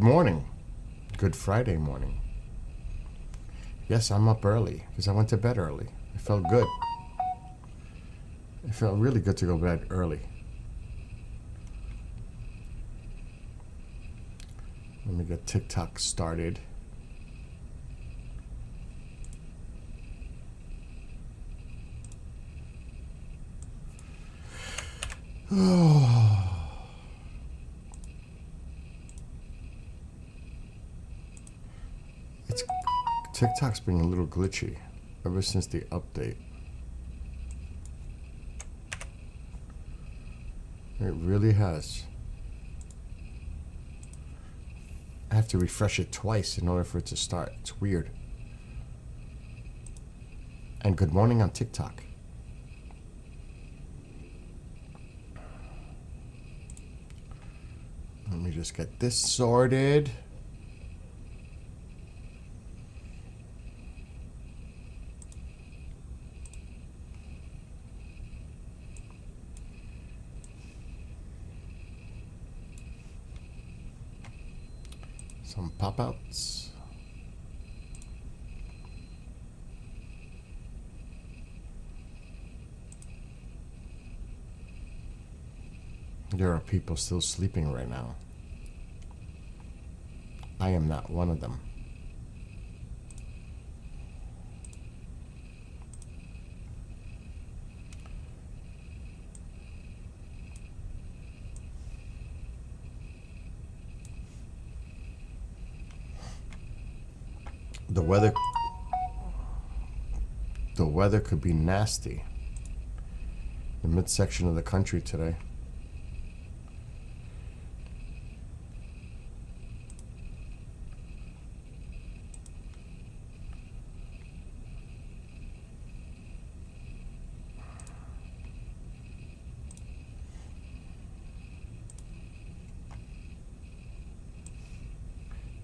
morning. Good Friday morning. Yes, I'm up early because I went to bed early. It felt good. It felt really good to go to bed early. Let me get TikTok started. TikTok's been a little glitchy ever since the update. It really has. I have to refresh it twice in order for it to start. It's weird. And good morning on TikTok. Let me just get this sorted. Some pop-outs. There are people still sleeping right now. I am not one of them. The weather could be nasty. The midsection of the country today.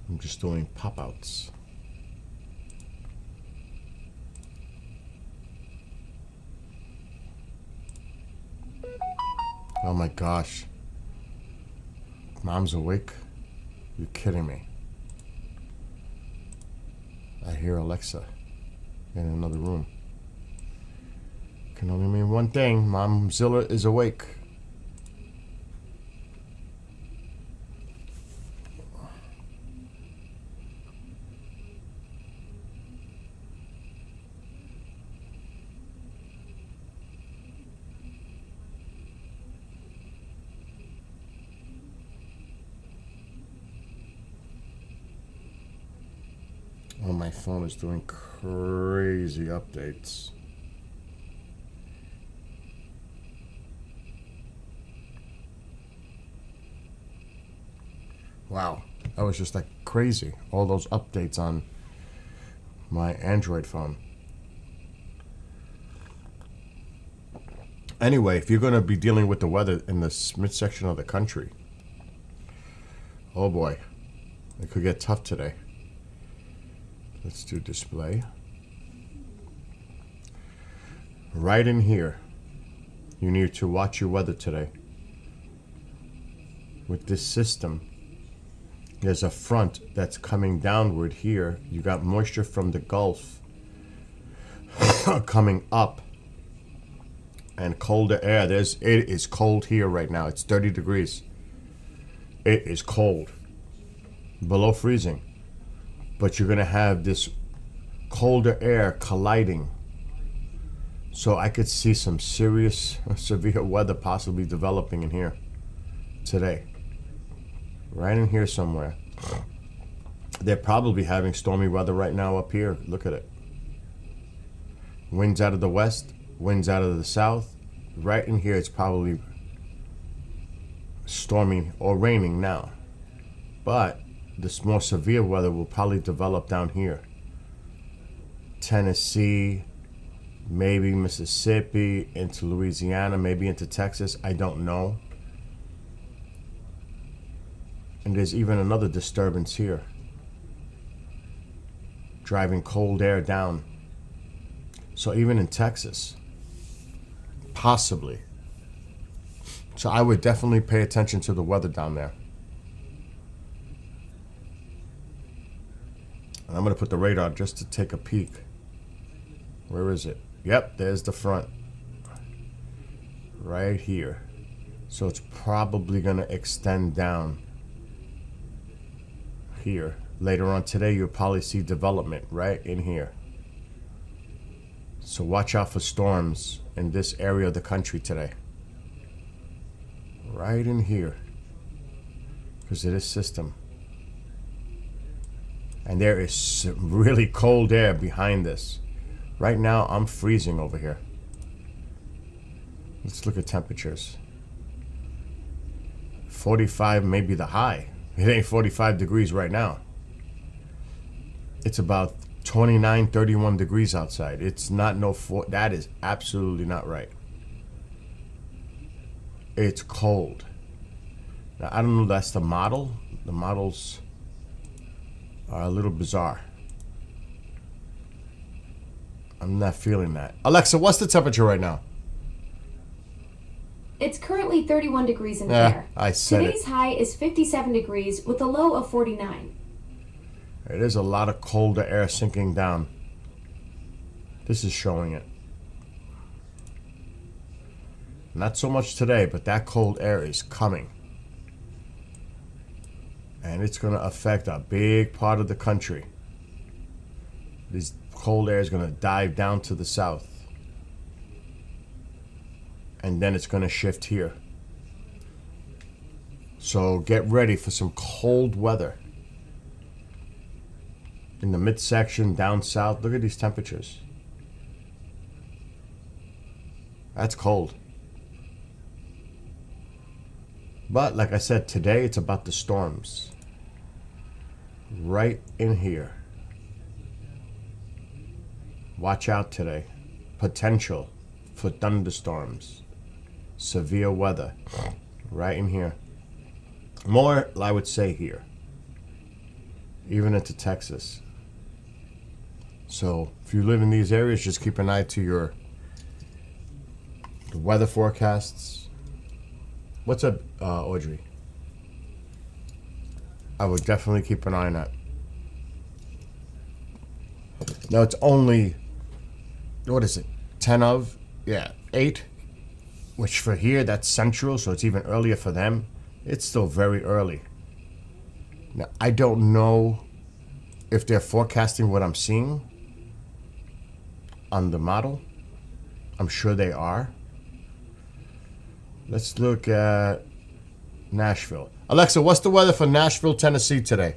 I'm just doing pop-outs. Oh my gosh. Mom's awake? You're kidding me. I hear Alexa in another room. Can only mean one thing. Momzilla is awake. Oh, my phone is doing crazy updates. Wow, that was just like crazy. All those updates on my Android phone. Anyway, if you're going to be dealing with the weather in this midsection of the country, oh boy, it could get tough today. Let's do display. Right in here, you need to watch your weather today. With this system, there's a front that's coming downward here. You got moisture from the Gulf coming up and colder air. It is cold here right now. It's 30 degrees. It is cold, below freezing. But you're going to have this colder air colliding. So I could see some serious, severe weather possibly developing in here today. Right in here somewhere. They're probably having stormy weather right now up here. Look at it. Winds out of the west, winds out of the south. Right in here it's probably stormy or raining now. But this more severe weather will probably develop down here. Tennessee, maybe Mississippi, into Louisiana, maybe into Texas. I don't know. And there's even another disturbance here, driving cold air down. So even in Texas, possibly. So I would definitely pay attention to the weather down there. And I'm going to put the radar just to take a peek. Where is it? Yep, there's the front. Right here. So it's probably going to extend down here. Later on today, you'll probably see development right in here. So watch out for storms in this area of the country today. Right in here. Because of this system. And there is some really cold air behind this. Right now, I'm freezing over here. Let's look at temperatures. 45 may be the high. It ain't 45 degrees right now. It's about 29, 31 degrees outside. It's not that is absolutely not right. It's cold. Now, I don't know if that's the model. The models are a little bizarre. I'm not feeling that. Alexa, what's the temperature right now? It's currently 31 degrees in fair. I said Today's high is 57 degrees with a low of 49. It is a lot of colder air sinking down. This is showing it. Not so much today, but that cold air is coming. And it's going to affect a big part of the country. This cold air is going to dive down to the south. And then it's going to shift here. So get ready for some cold weather. In the midsection, down south, look at these temperatures. That's cold. But like I said, today it's about the storms. Right in here. Watch out today. Potential for thunderstorms. Severe weather. Right in here. More, I would say, here. Even into Texas. So if you live in these areas, just keep an eye to the weather forecasts. What's up, Audrey? I would definitely keep an eye on that. Now it's only, what is it? 10 of? Yeah, 8. Which for here, that's central, so it's even earlier for them. It's still very early. Now, I don't know if they're forecasting what I'm seeing on the model. I'm sure they are. Let's look at Nashville. Alexa, what's the weather for Nashville, Tennessee today?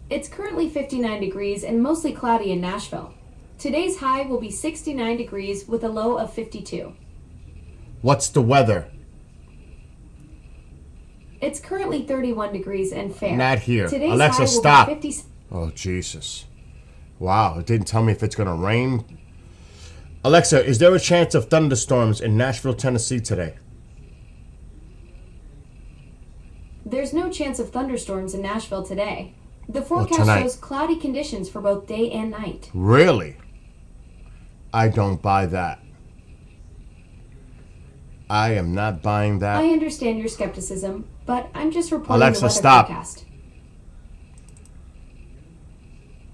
It's currently 59 degrees and mostly cloudy in Nashville. Today's high will be 69 degrees with a low of 52. What's the weather? It's currently 31 degrees and fair. Not here. Today's Alexa, high will stop. be 50... Oh, Jesus. Wow, it didn't tell me if it's going to rain. Alexa, is there a chance of thunderstorms in Nashville, Tennessee today? There's no chance of thunderstorms in Nashville today. The forecast shows cloudy conditions for both day and night. Really? I don't buy that. I am not buying that. I understand your skepticism, but I'm just reporting Alexa, the weather stop. forecast.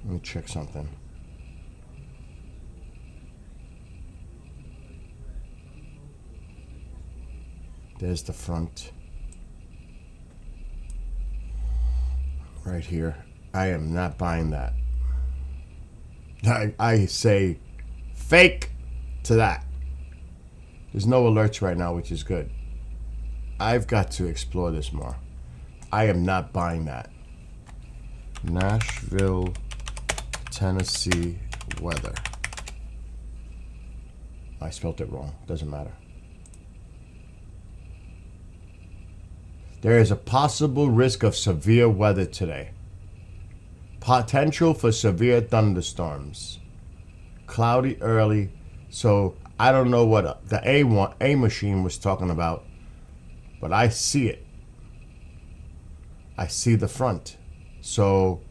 Let me check something. There's the front. Right here. I am not buying that. I say fake to that. There's no alerts right now, which is good. I've got to explore this more. I am not buying that. Nashville, Tennessee weather. I spelled it wrong. Doesn't matter. There is a possible risk of severe weather today. Potential for severe thunderstorms. Cloudy early. So I don't know what the A machine was talking about, but I see it. I see the front. So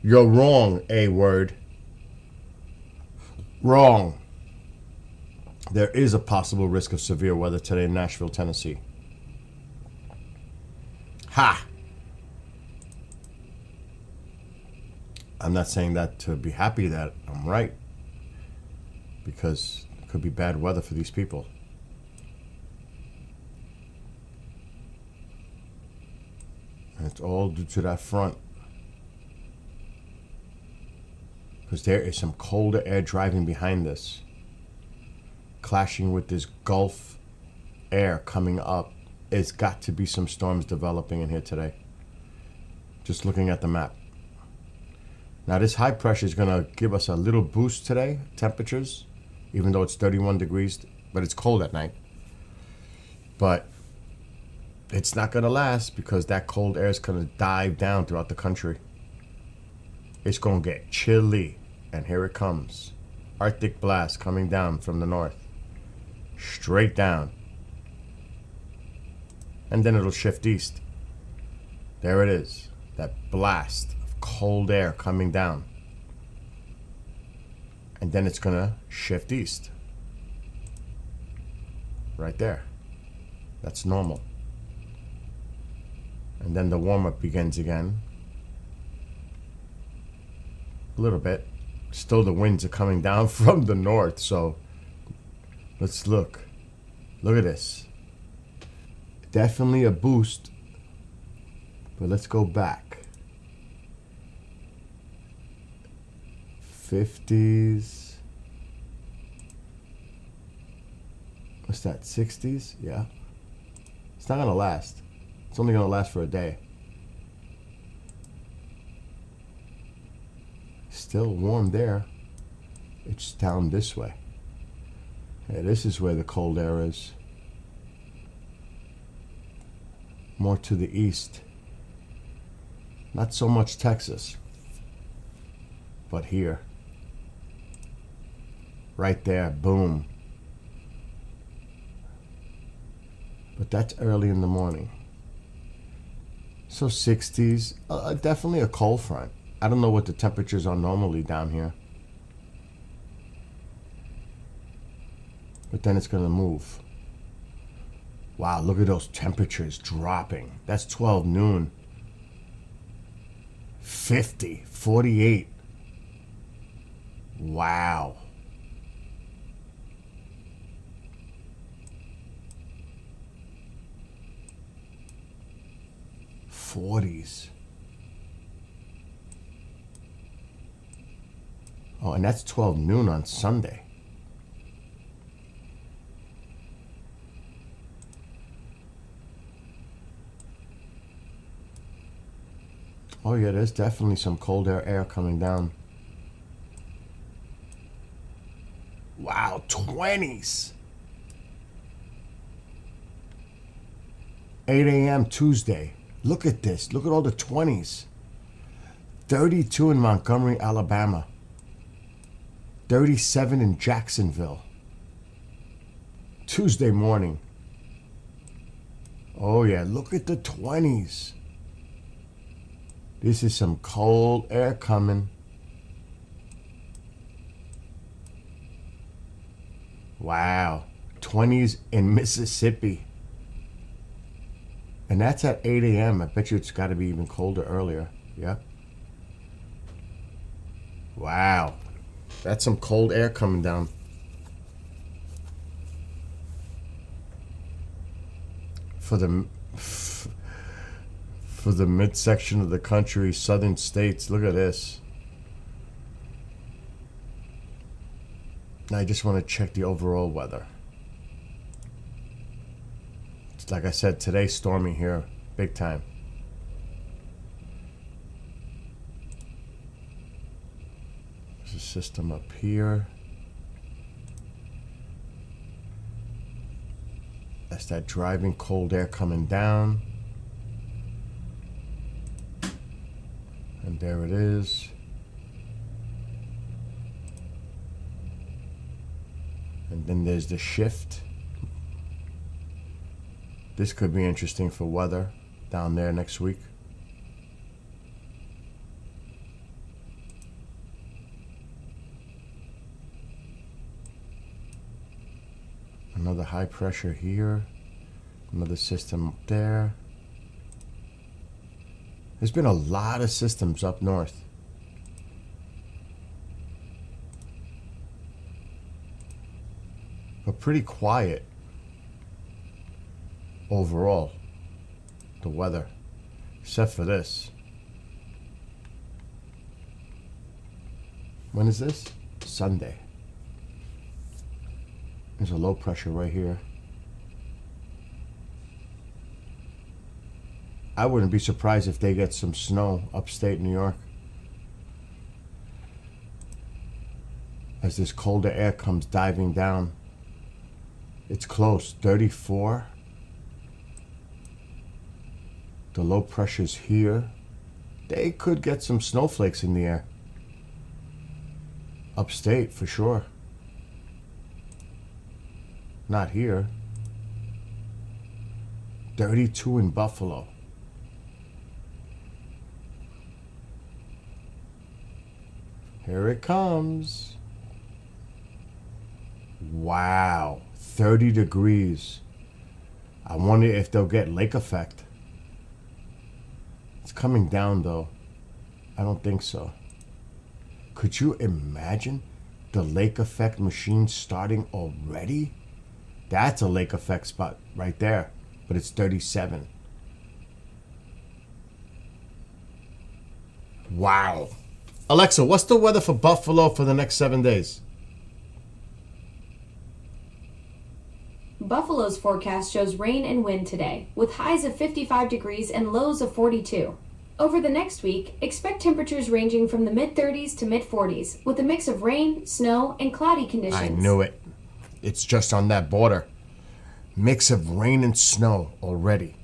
you're wrong, A word. Wrong. There is a possible risk of severe weather today in Nashville, Tennessee. Ha! I'm not saying that to be happy that I'm right, because it could be bad weather for these people. And it's all due to that front. Because there is some colder air driving behind this, clashing with this Gulf air coming up. It's got to be some storms developing in here today. Just looking at the map. Now this high pressure is going to give us a little boost today, temperatures, even though it's 31 degrees, but it's cold at night. But it's not going to last, because that cold air is going to dive down throughout the country. It's going to get chilly. And here it comes. Arctic blast coming down from the north. Straight down. And then it'll shift east. There it is. That blast of cold air coming down. And then it's going to shift east. Right there. That's normal. And then the warm-up begins again. A little bit. Still the winds are coming down from the north, so let's look. Look at this. Definitely a boost. But let's go back. 50s. What's that, 60s? Yeah. It's not gonna last. It's only gonna last for a day. Still warm there. It's down this way. Hey, this is where the cold air is. More to the east. Not so much Texas, but here. Right there, boom. But that's early in the morning. So 60s, definitely a cold front. I don't know what the temperatures are normally down here. But then it's going to move. Wow, look at those temperatures dropping. That's 12 noon. 50, 48. Wow. '40s. Oh, and that's 12 noon on Sunday. Oh yeah, there's definitely some cold air coming down. Wow, 20s. 8 a.m. Tuesday. Look at this. Look at all the 20s. 32 in Montgomery, Alabama. 37 in Jacksonville. Tuesday morning. Oh yeah, look at the 20s. This is some cold air coming. Wow. 20s in Mississippi. And that's at 8 a.m. I bet you it's got to be even colder earlier. Yep. Wow. That's some cold air coming down. For the midsection of the country, southern states, look at this. Now I just want to check the overall weather. It's like I said, today stormy here, big time. There's a system up here. That's that driving cold air coming down. And there it is. And then there's the shift. This could be interesting for weather down there next week. Another high pressure here. Another system up there. There's been a lot of systems up north. pretty quiet overall, the weather, except for this. When is this? Sunday. There's a low pressure right here. I wouldn't be surprised if they get some snow upstate New York as this colder air comes diving down. It's close, 34. The low pressure's here. They could get some snowflakes in the air. Upstate, for sure. Not here. 32 in Buffalo. Here it comes. Wow, 30 degrees. I wonder if they'll get lake effect. It's coming down though. I don't think so. Could you imagine the lake effect machine starting already? That's a lake effect spot right there, but it's 37. Wow. Alexa, what's the weather for Buffalo for the next 7 days? Buffalo's forecast shows rain and wind today, with highs of 55 degrees and lows of 42. Over the next week, expect temperatures ranging from the mid-30s to mid-40s, with a mix of rain, snow, and cloudy conditions. I knew it. It's just on that border. Mix of rain and snow already.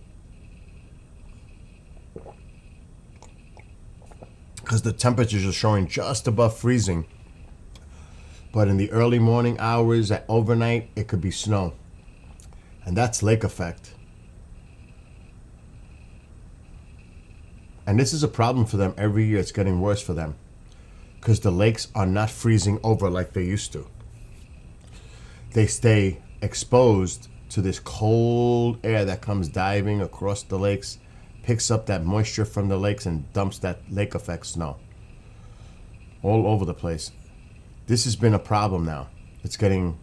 Because the temperatures are showing just above freezing. But in the early morning hours, at overnight, it could be snow. And that's lake effect. And this is a problem for them every year. It's getting worse for them. Because the lakes are not freezing over like they used to. They stay exposed to this cold air that comes diving across the lakes, picks up that moisture from the lakes and dumps that lake effect snow all over the place. This has been a problem now. It's getting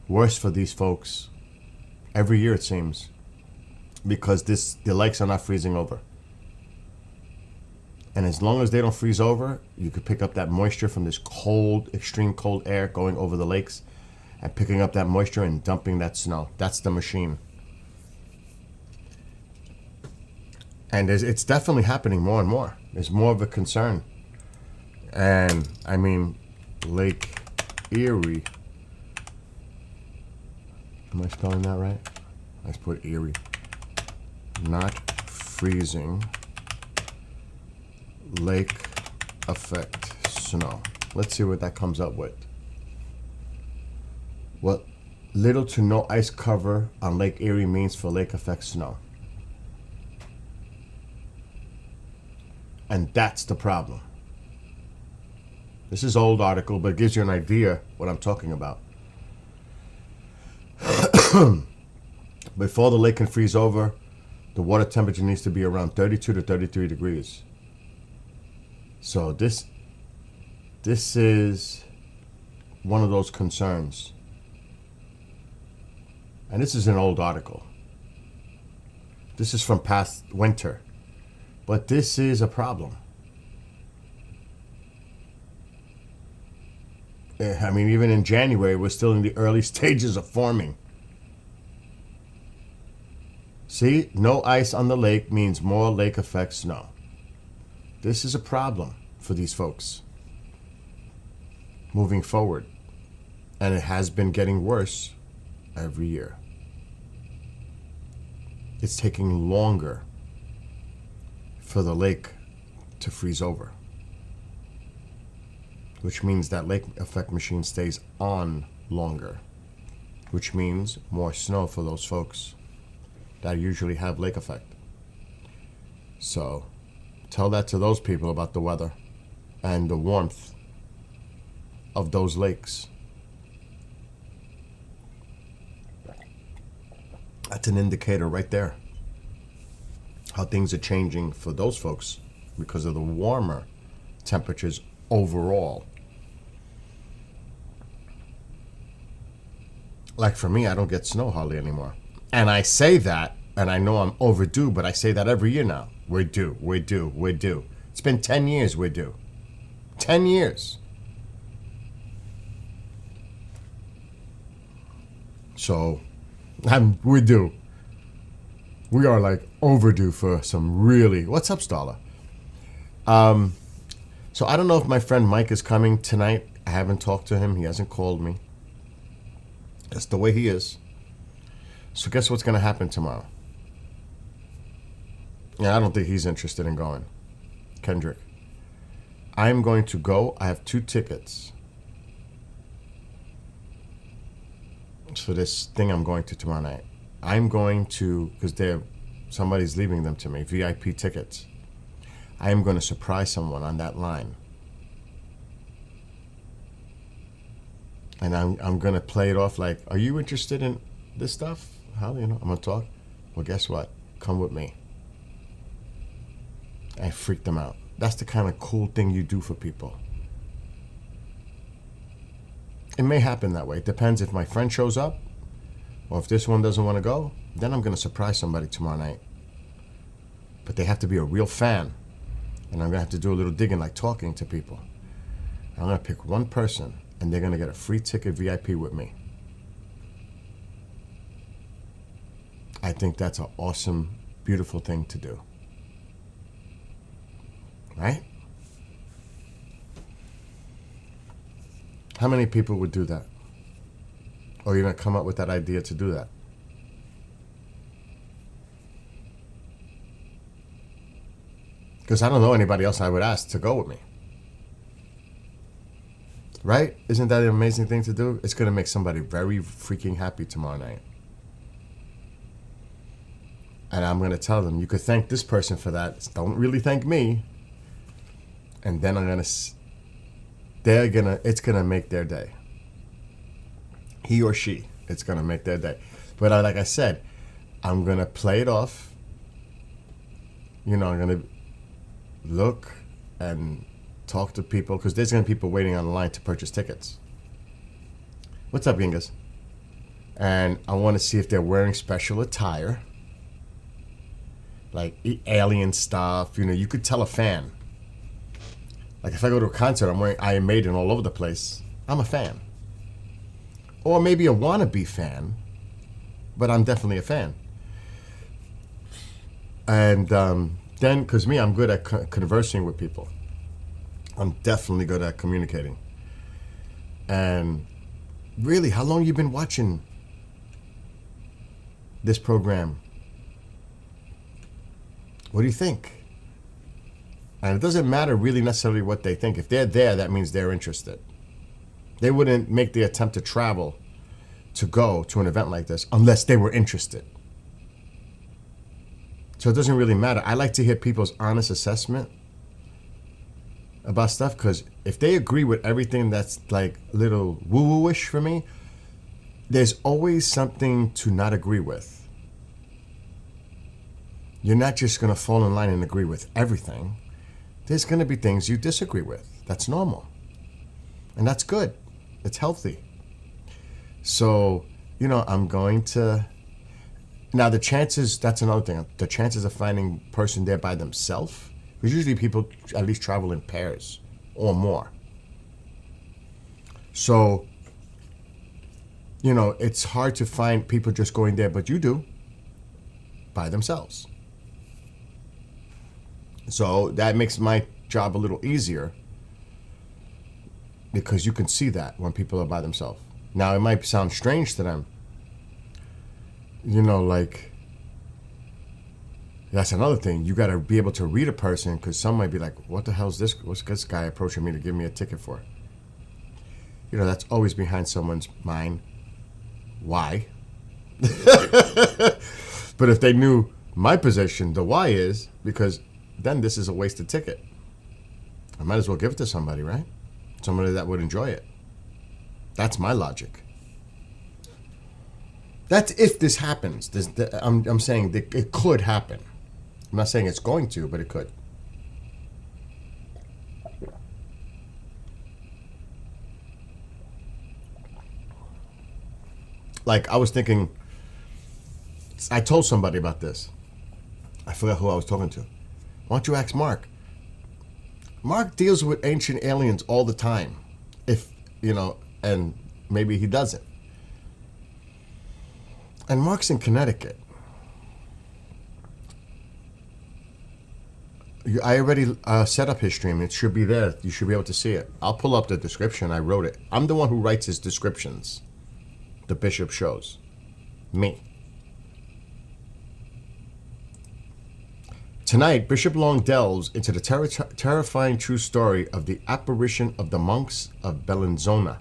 worse for these folks every year, it seems, because the lakes are not freezing over. And as long as they don't freeze over, you could pick up that moisture from this cold, extreme cold air going over the lakes and picking up that moisture and dumping that snow. That's the machine. And it's definitely happening more and more. There's more of a concern. And I mean, Lake Erie. Am I spelling that right? Let's put Erie. Not freezing. Lake effect snow. Let's see what that comes up with. What little to no ice cover on Lake Erie means for lake effect snow. And that's the problem. This is an old article, but it gives you an idea what I'm talking about. Before the lake can freeze over, the water temperature needs to be around 32 to 33 degrees. So this is one of those concerns. And this is an old article. This is from past winter. But this is a problem. I mean, even in January, we're still in the early stages of forming. See, no ice on the lake means more lake effect snow. This is a problem for these folks moving forward. And it has been getting worse every year. It's taking longer for the lake to freeze over, which means that lake effect machine stays on longer, which means more snow for those folks that usually have lake effect. So tell that to those people about the weather and the warmth of those lakes. That's an indicator right there how things are changing for those folks because of the warmer temperatures overall. Like for me, I don't get snow hardly anymore. And I say that, and I know I'm overdue, but I say that every year now. We're due, we're due, we're due. It's been 10 years we're due. 10 years. So, we're due. We are like overdue for some really. What's up, Starla? So I don't know if my friend Mike is coming tonight. I haven't talked to him. He hasn't called me. That's the way he is. So guess what's going to happen tomorrow? Yeah, I don't think he's interested in going. Kendrick. I'm going to go. I have 2 tickets for this thing I'm going to tomorrow night. I'm going to, because somebody's leaving them to me, VIP tickets. I am going to surprise someone on that line. And I'm going to play it off like, are you interested in this stuff? How, I'm going to talk. Well, guess what? Come with me. I freak them out. That's the kind of cool thing you do for people. It may happen that way. It depends if my friend shows up or if this one doesn't want to go. Then I'm going to surprise somebody tomorrow night. But they have to be a real fan. And I'm going to have to do a little digging, like talking to people. I'm going to pick one person, and they're going to get a free ticket VIP with me. I think that's an awesome, beautiful thing to do. Right? How many people would do that? Or even come up with that idea to do that? Because I don't know anybody else I would ask to go with me. Right? Isn't that an amazing thing to do? It's going to make somebody very freaking happy tomorrow night. And I'm going to tell them, you could thank this person for that. Don't really thank me. And then I'm going to, it's going to make their day. He or she, it's going to make their day. But like I said, I'm going to play it off. I'm going to look and talk to people, because there's going to be people waiting on the line to purchase tickets. What's up, Gingas? And I want to see if they're wearing special attire, like alien stuff. You could tell a fan. Like if I go to a concert, I'm wearing Iron Maiden all over the place. I'm a fan. Or maybe a wannabe fan, but I'm definitely a fan. And then, because me, I'm good at conversing with people. I'm definitely good at communicating. And really, how long you been watching this program? What do you think? And it doesn't matter really necessarily what they think. If they're there, that means they're interested. They wouldn't make the attempt to travel to go to an event like this unless they were interested. So it doesn't really matter. I like to hear people's honest assessment about stuff, because if they agree with everything that's like a little woo-woo-ish for me, there's always something to not agree with. You're not just going to fall in line and agree with everything. There's going to be things you disagree with. That's normal. And that's good. It's healthy. So, I'm going to... Now, the chances, that's another thing. The chances of finding a person there by themselves, because usually people at least travel in pairs or more. So, it's hard to find people just going there, but you do, by themselves. So that makes my job a little easier, because you can see that when people are by themselves. Now, it might sound strange to them. That's another thing. You got to be able to read a person, because some might be like, what the hell's this? What's this guy approaching me to give me a ticket for? That's always behind someone's mind. Why? But if they knew my position, the why is because then this is a wasted ticket. I might as well give it to somebody, right? Somebody that would enjoy it. That's my logic. That's if this happens. I'm saying that it could happen. I'm not saying it's going to, but it could. Like, I was thinking, I told somebody about this. I forgot who I was talking to. Why don't you ask Mark? Mark deals with ancient aliens all the time. If, and maybe he doesn't. And Mark's in Connecticut. I already set up his stream. It should be there. You should be able to see it. I'll pull up the description. I wrote it. I'm the one who writes his descriptions. The Bishop shows. Me. Tonight, Bishop Long delves into the terrifying true story of the apparition of the monks of Bellinzona.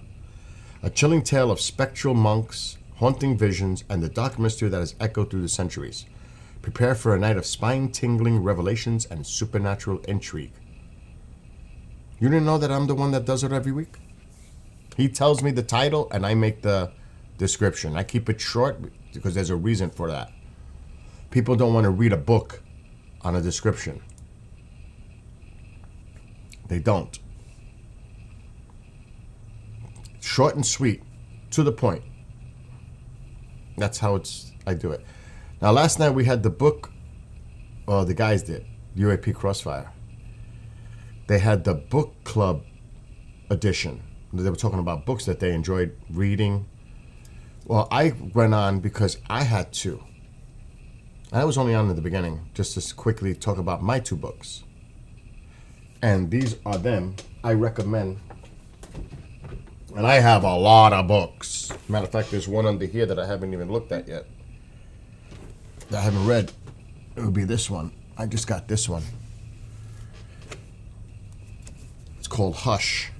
A chilling tale of spectral monks, haunting visions, and the dark mystery that has echoed through the centuries. Prepare for a night of spine-tingling revelations and supernatural intrigue. You didn't know that I'm the one that does it every week? He tells me the title, and I make the description. I keep it short because there's a reason for that. People don't want to read a book on a description. They don't. Short and sweet, to the point. That's how I do it. Now, last night we had the book, the guys did, UAP Crossfire. They had the book club edition. They were talking about books that they enjoyed reading. Well, I went on because I had to. I was only on in the beginning, just to quickly talk about my 2 books. And these are them. I recommend. And I have a lot of books. Matter of fact, there's one under here that I haven't even looked at yet. That I haven't read. It would be this one. I just got this one. It's called Hush.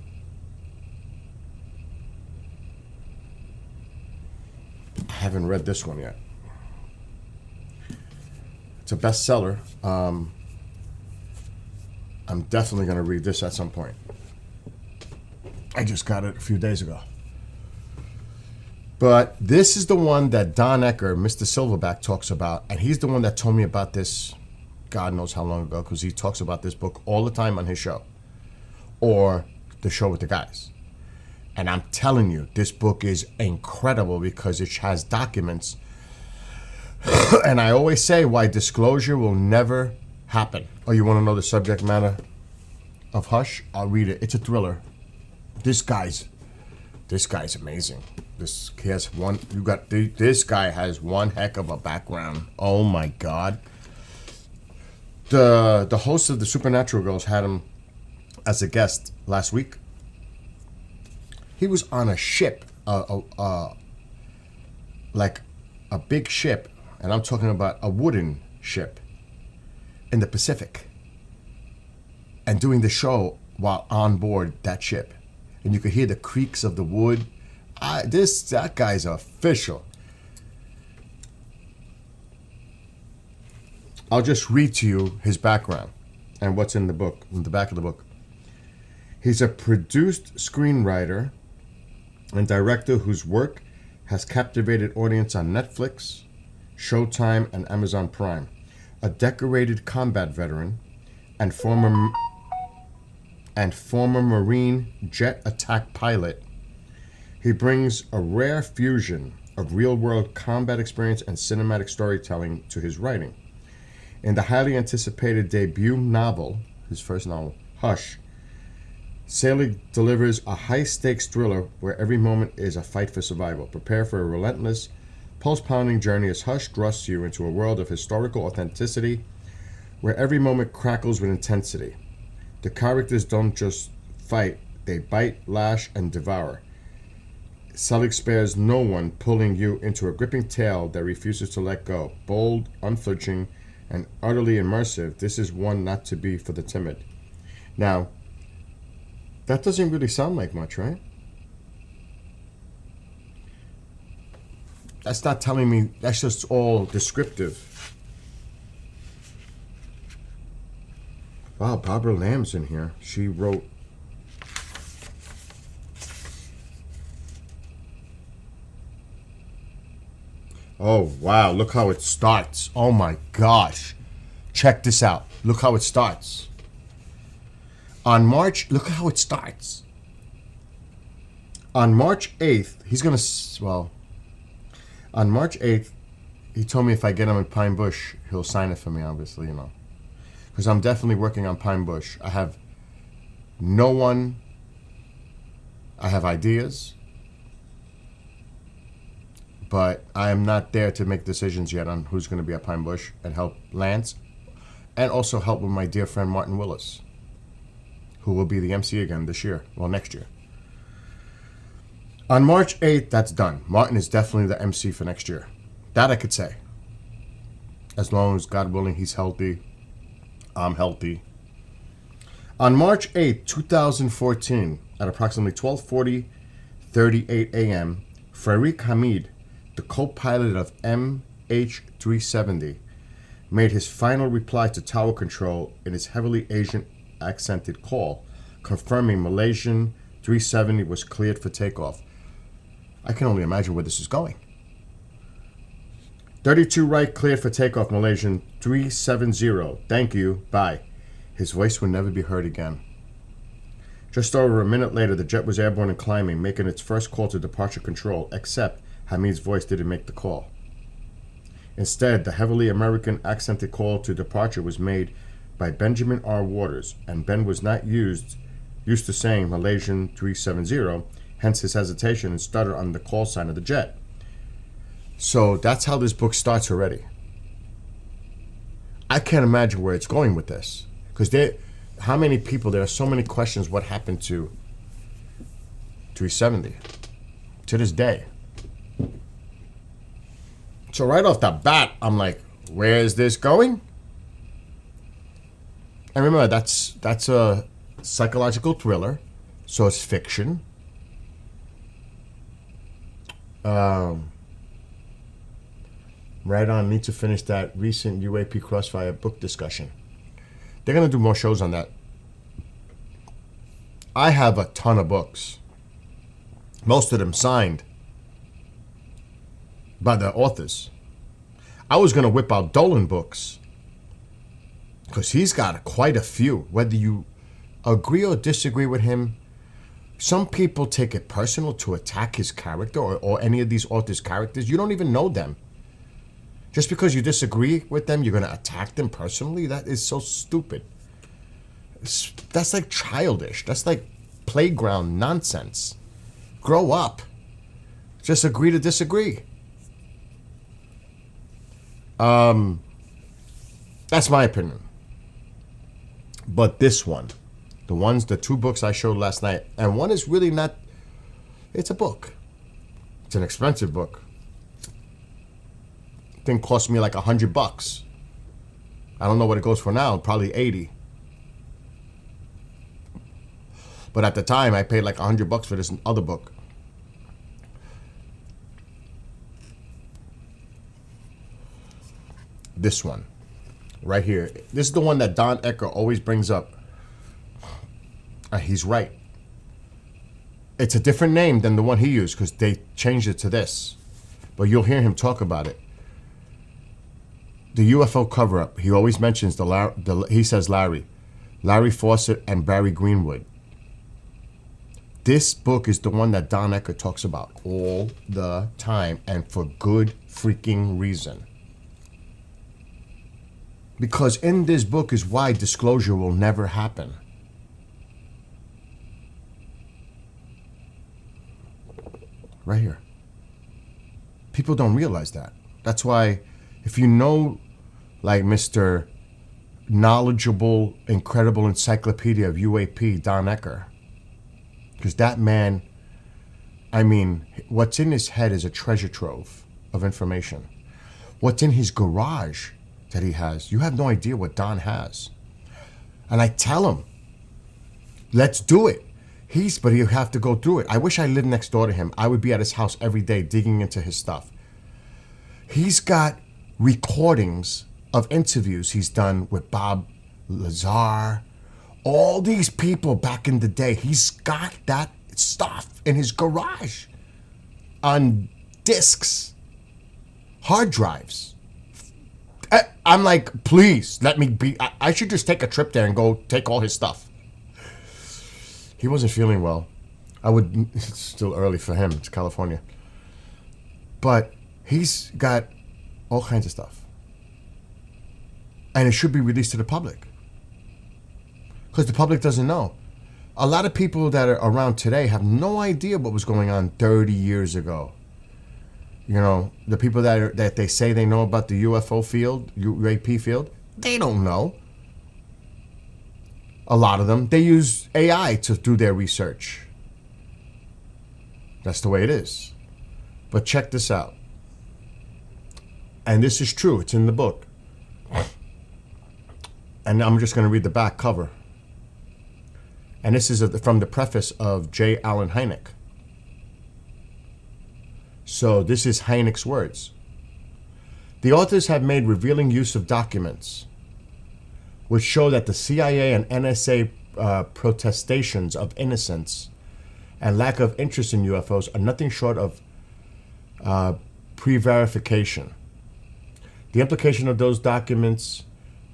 I haven't read this one yet. It's a bestseller. I'm definitely going to read this at some point. I just got it a few days ago. But this is the one that Don Ecker, Mr. Silverback, talks about. And he's the one that told me about this, God knows how long ago, because he talks about this book all the time on his show. Or the show with the guys. And I'm telling you, this book is incredible because it has documents. And I always say why disclosure will never happen. Oh, you want to know the subject matter of Hush? I'll read it. It's a thriller. This guy's amazing. This guy has one heck of a background. Oh my God. The host of the Supernatural Girls had him as a guest last week. He was on a ship, like a big ship, and I'm talking about a wooden ship in the Pacific, and doing the show while on board that ship. And you could hear the creaks of the wood. That guy's official. I'll just read to you his background and what's in the book, in the back of the book. He's a produced screenwriter and director whose work has captivated audience on Netflix, Showtime, and Amazon Prime. A decorated combat veteran and former Marine jet attack pilot, he brings a rare fusion of real-world combat experience and cinematic storytelling to his writing. In the highly anticipated debut novel, his first novel, Hush, Selig delivers a high-stakes thriller where every moment is a fight for survival. Prepare for a relentless, pulse-pounding journey as Hush thrusts you into a world of historical authenticity where every moment crackles with intensity. The characters don't just fight, they bite, lash, and devour. Selig spares no one, pulling you into a gripping tale that refuses to let go. Bold, unflinching, and utterly immersive, this is one not to be for the timid. Now, that doesn't really sound like much, right? That's not telling me, that's just all descriptive. Wow, Barbara Lamb's in here. She wrote... Oh, wow, look how it starts. Oh my gosh. Check this out. Look how it starts. On March, look how it starts. On March 8th, he's going to, well, On March 8th, he told me if I get him in Pine Bush, he'll sign it for me, obviously, you know. Because I'm definitely working on Pine Bush. I have no one. I have ideas. But I am not there to make decisions yet on who's going to be at Pine Bush and help Lance. And also help with my dear friend Martin Willis, who will be the MC again this year. Well, next year. On March 8th, that's done. Martin is definitely the MC for next year. That I could say. As long as, God willing, he's healthy. I'm healthy. On March 8th, 2014, at approximately 12:38 a.m., Farik Hamid, the co-pilot of MH370, made his final reply to tower control in his heavily Asian accented call, confirming Malaysian 370 was cleared for takeoff. I can only imagine where this is going. 32 right, cleared for takeoff, Malaysian 370. Thank you, bye. His voice would never be heard again. Just over a minute later, the jet was airborne and climbing, making its first call to departure control, except Hamid's voice didn't make the call. Instead, the heavily American accented call to departure was made by Benjamin R. Waters, and Ben was not used to saying Malaysian 370, hence his hesitation and stutter on the call sign of the jet. So that's how this book starts already. I can't imagine where it's going with this. Because how many people, there are so many questions what happened to 370 to this day. So right off the bat, I'm like, where is this going? And remember, that's a psychological thriller, so it's fiction. Right on, need to finish that recent UAP Crossfire book discussion. They're going to do more shows on that. I have a ton of books. Most of them signed by the authors. I was going to whip out Dolan books because he's got quite a few. Whether you agree or disagree with him, some people take it personal to attack his character or any of these authors' characters. You don't even know them. Just because you disagree with them, you're going to attack them personally? That is so stupid. That's like childish. That's like playground nonsense. Grow up. Just agree to disagree. That's my opinion. But this one, the two books I showed last night, and one is really not, it's a book. It's an expensive book. Thing cost me like $100. I don't know what it goes for now, probably $80. But at the time, I paid like $100 for this other book. This one, right here. This is the one that Don Ecker always brings up. He's right. It's a different name than the one he used because they changed it to this. But you'll hear him talk about it. The UFO cover-up, he always mentions he says Larry Fawcett and Barry Greenwood. This book is the one that Don Ecker talks about all the time, and for good freaking reason. Because in this book is why disclosure will never happen. Right here. People don't realize that. That's why if you know, like Mr. Knowledgeable, Incredible Encyclopedia of UAP, Don Ecker, because that man, I mean, what's in his head is a treasure trove of information. What's in his garage that he has, you have no idea what Don has. And I tell him, let's do it. But he'll have to go through it. I wish I lived next door to him. I would be at his house every day digging into his stuff. He's got recordings of interviews he's done with Bob Lazar, all these people back in the day. He's got that stuff in his garage on discs, hard drives. I'm like, please let me be. I should just take a trip there and go take all his stuff. He wasn't feeling well. It's still early for him. It's California. But He's got all kinds of stuff. And it should be released to the public. Because the public doesn't know. A lot of people that are around today have no idea what was going on 30 years ago. You know, the people that they say they know about the UFO field, UAP field, they don't know. A lot of them, they use AI to do their research. That's the way it is. But check this out. And this is true. It's in the book. And I'm just going to read the back cover. And this is from the preface of J. Allen Hynek. So this is Hynek's words. The authors have made revealing use of documents which show that the CIA and NSA protestations of innocence and lack of interest in UFOs are nothing short of pre-verification. The implication of those documents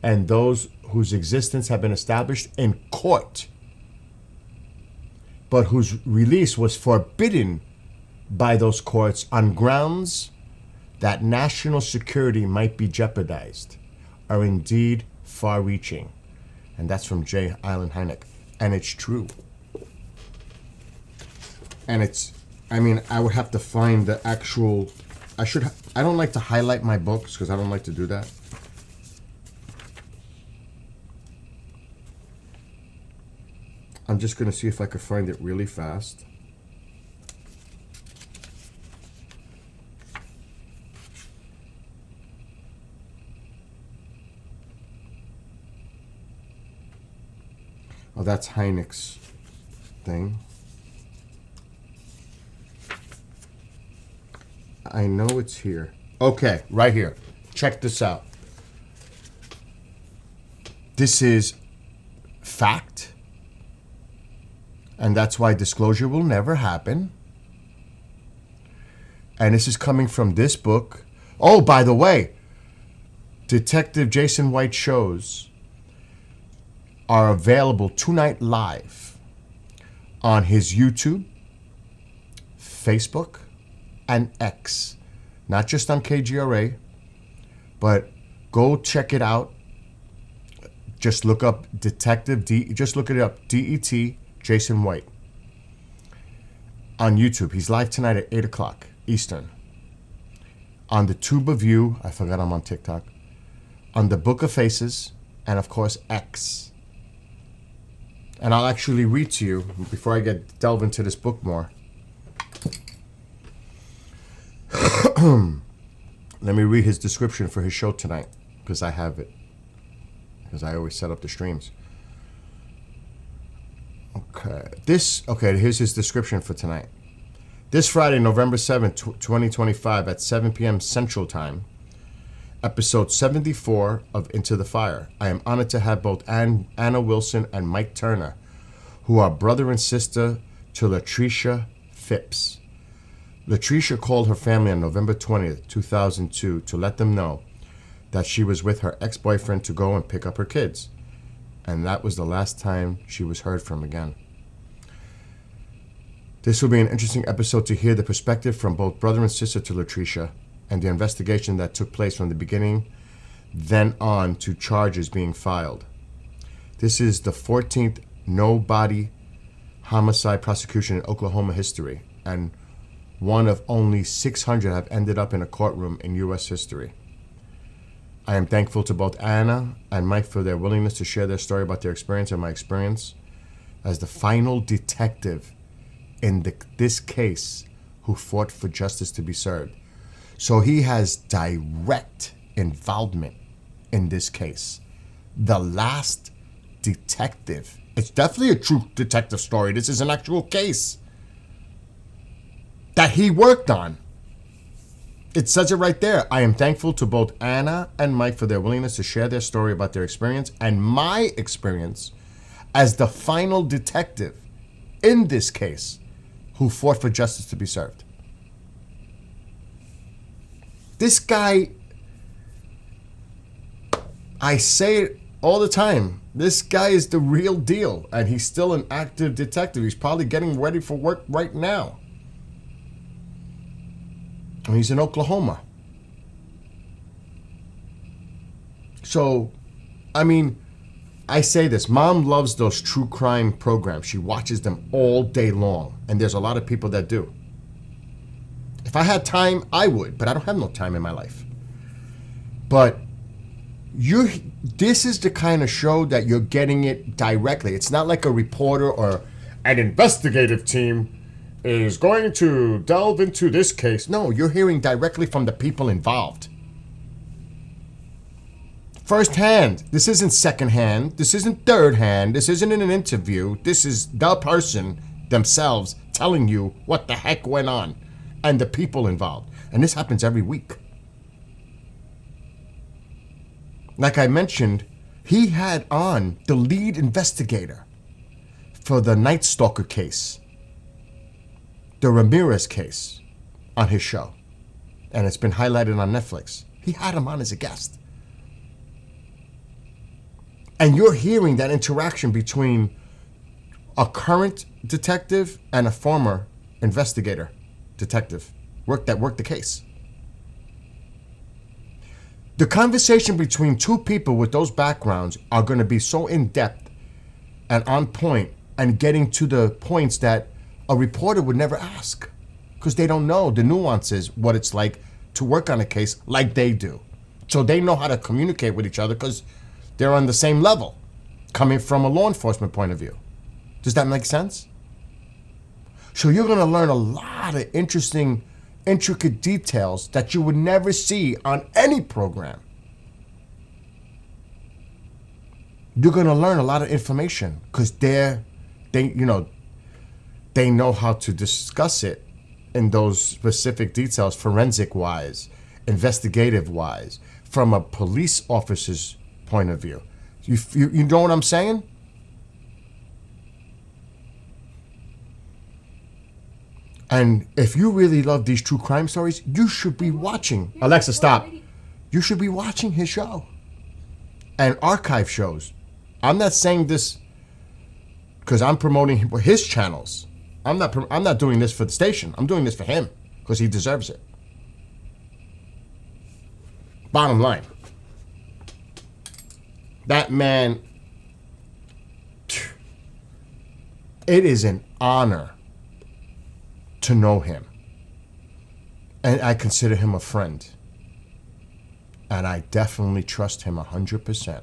and those whose existence have been established in court, but whose release was forbidden by those courts on grounds that national security might be jeopardized, are indeed far-reaching. And that's from J. Allen Hynek. And it's true. And it's, I mean, I would have to find the actual, I don't like to highlight my books because I don't like to do that. I'm just going to see if I could find it really fast. Oh, that's Hynek's thing. I know it's here. Okay, right here. Check this out. This is fact. And that's why disclosure will never happen. And this is coming from this book. Oh, by the way, Detective Jason White shows are available tonight live on his YouTube, Facebook, and X. Not just on KGRA, but go check it out. Just look up just look it up, DET Jason White on YouTube. He's live tonight at 8 o'clock Eastern. On the Tube of You, I forgot I'm on TikTok. On the Book of Faces, and of course X. And I'll actually read to you before I delve into this book more. Let me read his description for his show tonight, because I have it. Because I always set up the streams. Okay, here's his description for tonight. This Friday, November 7th, 2025 at 7 p.m. Central Time, episode 74 of Into the Fire. I am honored to have both Anna Wilson and Mike Turner, who are brother and sister to Latricia Phipps. Latricia called her family on November 20th, 2002 to let them know that she was with her ex-boyfriend to go and pick up her kids. And that was the last time she was heard from again. This will be an interesting episode to hear the perspective from both brother and sister to Latricia and the investigation that took place from the beginning, then on to charges being filed. This is the 14th no-body homicide prosecution in Oklahoma history, and one of only 600 have ended up in a courtroom in U.S. history. I am thankful to both Anna and Mike for their willingness to share their story about their experience and my experience as the final detective in this case who fought for justice to be served. So he has direct involvement in this case. The last detective. It's definitely a true detective story. This is an actual case that he worked on. It says it right there. I am thankful to both Anna and Mike for their willingness to share their story about their experience and my experience as the final detective in this case who fought for justice to be served. This guy, I say it all the time, this guy is the real deal, and he's still an active detective. He's probably getting ready for work right now. And he's in Oklahoma. So, I mean, I say this. Mom loves those true crime programs. She watches them all day long. And there's a lot of people that do. If I had time, I would. But I don't have no time in my life. But this is the kind of show that you're getting it directly. It's not like a reporter or an investigative team is going to delve into this case. No, you're hearing directly from the people involved. First hand. This isn't second hand. This isn't third hand. This isn't in an interview. This is the person themselves telling you what the heck went on and the people involved. And this happens every week. Like I mentioned, he had on the lead investigator for the Night Stalker case, the Ramirez case, on his show. And it's been highlighted on Netflix. He had him on as a guest. And you're hearing that interaction between a current detective and a former investigator detective that worked the case. The conversation between two people with those backgrounds are going to be so in-depth and on point and getting to the points that a reporter would never ask because they don't know the nuances, what it's like to work on a case like they do. So they know how to communicate with each other because they're on the same level, coming from a law enforcement point of view. Does that make sense? So you're going to learn a lot of interesting, intricate details that you would never see on any program. You're going to learn a lot of information because they know how to discuss it in those specific details, forensic-wise, investigative-wise, from a police officer's point of view. You know what I'm saying? And if you really love these true crime stories, you should be watching. Alexa, stop. You should be watching his show and archive shows. I'm not saying this because I'm promoting his channels. I'm not doing this for the station. I'm doing this for him because he deserves it. Bottom line. That man, it is an honor to know him. And I consider him a friend. And I definitely trust him 100%.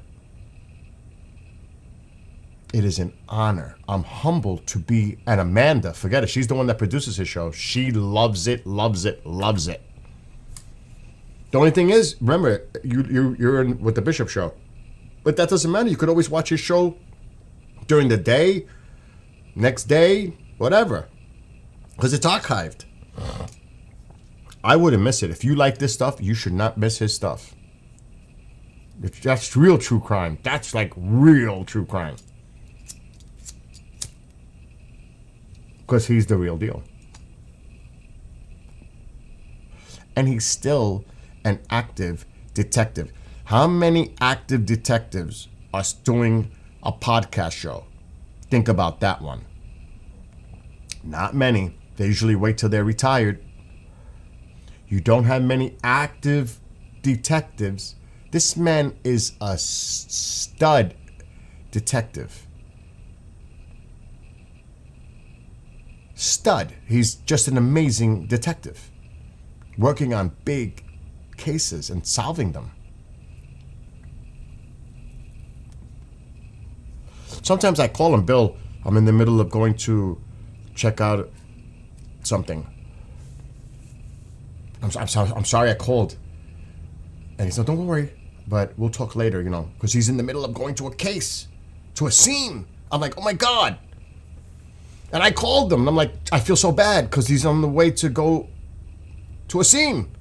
It is an honor. I'm humbled to be, and Amanda, forget it, she's the one that produces his show. She loves it, loves it, loves it. The only thing is, remember, you're in with the Bishop show. But that doesn't matter. You could always watch his show during the day, next day, whatever. Because it's archived. I wouldn't miss it. If you like this stuff, you should not miss his stuff. That's real true crime. That's like real true crime. Because he's the real deal. And he's still an active detective. How many active detectives are doing a podcast show? Think about that one. Not many. They usually wait till they're retired. You don't have many active detectives. This man is a stud detective. Stud. He's just an amazing detective. Working on big cases and solving them. Sometimes I call him, Bill, I'm in the middle of going to check out something. I'm sorry I called. And he said, don't worry, but we'll talk later, because he's in the middle of going to a case, to a scene. I'm like, oh my God. And I called him, and I'm like, I feel so bad because he's on the way to go to a scene.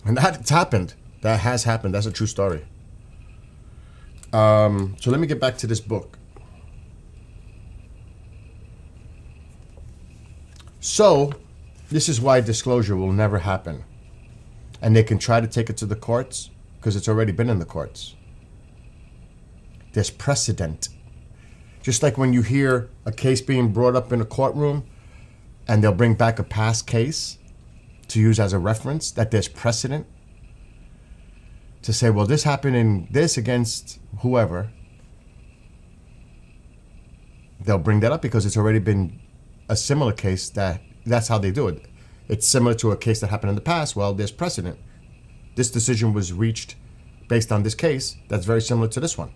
And that's happened. That has happened. That's a true story. So let me get back to this book. So, this is why disclosure will never happen. And they can try to take it to the courts because it's already been in the courts. There's precedent. Just like when you hear a case being brought up in a courtroom and they'll bring back a past case to use as a reference, that there's precedent to say, well, this happened in this against whoever. They'll bring that up because it's already been a similar case. That's how they do it. It's similar to a case that happened in the past. Well, there's precedent. This decision was reached based on this case that's very similar to this one.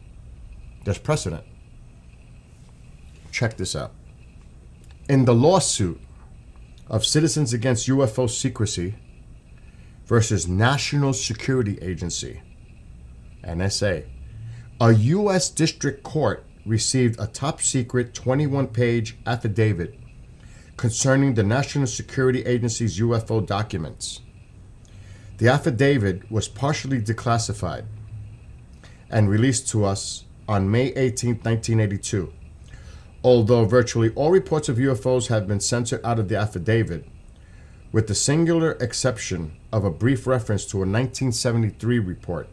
There's precedent. Check this out. In the lawsuit of Citizens Against UFO Secrecy versus National Security Agency, NSA, a U.S. District Court received a top-secret 21-page affidavit concerning the National Security Agency's UFO documents. The affidavit was partially declassified and released to us on May 18, 1982. Although virtually all reports of UFOs have been censored out of the affidavit, with the singular exception of a brief reference to a 1973 report,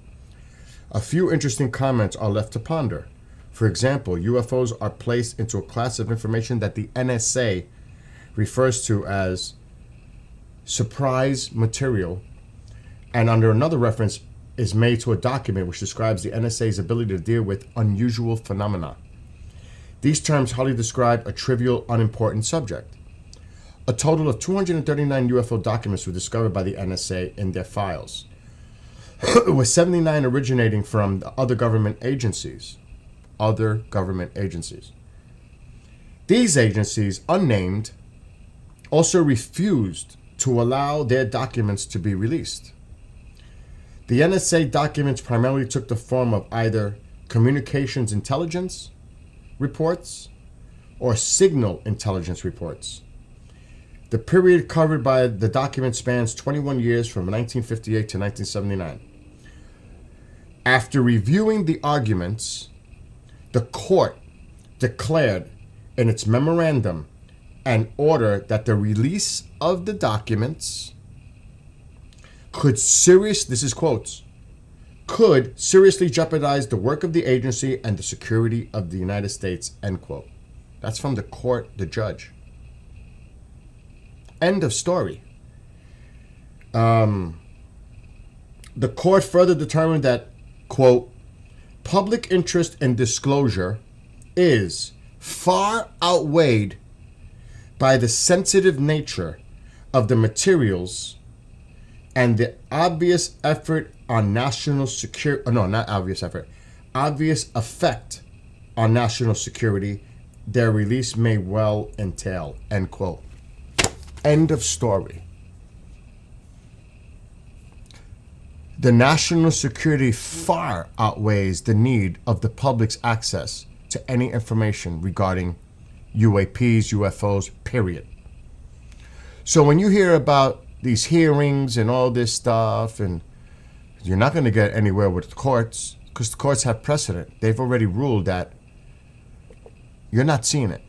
a few interesting comments are left to ponder. For example, UFOs are placed into a class of information that the NSA refers to as surprise material, and under another reference is made to a document which describes the NSA's ability to deal with unusual phenomena. These terms hardly describe a trivial, unimportant subject. A total of 239 UFO documents were discovered by the NSA in their files, with 79 originating from other government agencies. These agencies, unnamed, also refused to allow their documents to be released. The NSA documents primarily took the form of either communications intelligence reports or signal intelligence reports. The period covered by the document spans 21 years from 1958 to 1979. After reviewing the arguments, the court declared in its memorandum an order that the release of the documents could seriously jeopardize the work of the agency and the security of the United States, end quote. That's from the court, the judge. End of story. The court further determined that, quote, public interest in disclosure is far outweighed by the sensitive nature of the materials and the obvious effect on national security, obvious effect on national security their release may well entail, end quote. End of story. The national security far outweighs the need of the public's access to any information regarding UAPs, UFOs, period. So when you hear about these hearings and all this stuff, and you're not going to get anywhere with the courts because the courts have precedent. They've already ruled that you're not seeing it.